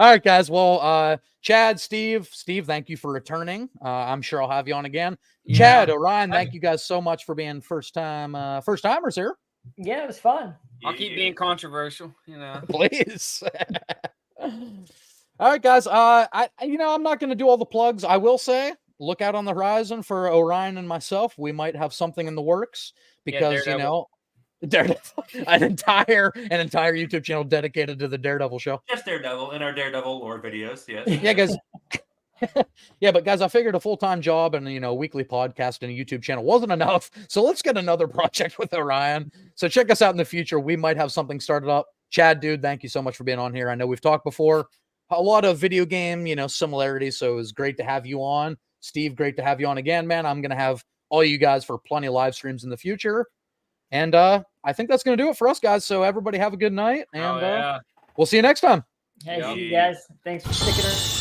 Speaker 6: All right, guys. Well, Chad, Steve, thank you for returning. I'm sure I'll have you on again.
Speaker 8: Yeah.
Speaker 6: Chad, Orion, thank you guys so much for being first timers here.
Speaker 8: Yeah, it was fun.
Speaker 7: I'll keep being controversial, you know.
Speaker 6: Please. All right, guys. I'm not going to do all the plugs. I will say, look out on the horizon for Orion and myself. We might have something in the works because Daredevil, an entire YouTube channel dedicated to the Daredevil show.
Speaker 9: Just Daredevil in our Daredevil lore videos. Yes.
Speaker 6: Yeah, guys. Yeah, but guys, I figured a full-time job and weekly podcast and a YouTube channel wasn't enough. So let's get another project with Orion. So check us out in the future. We might have something started up. Chad, dude, thank you so much for being on here. I know we've talked before. A lot of video game, similarities. So it was great to have you on. Steve, great to have you on again, man. I'm gonna have all you guys for plenty of live streams in the future. And I think that's gonna do it for us, guys. So everybody have a good night, and we'll see you next time.
Speaker 8: Hey, see you guys. Thanks for sticking around.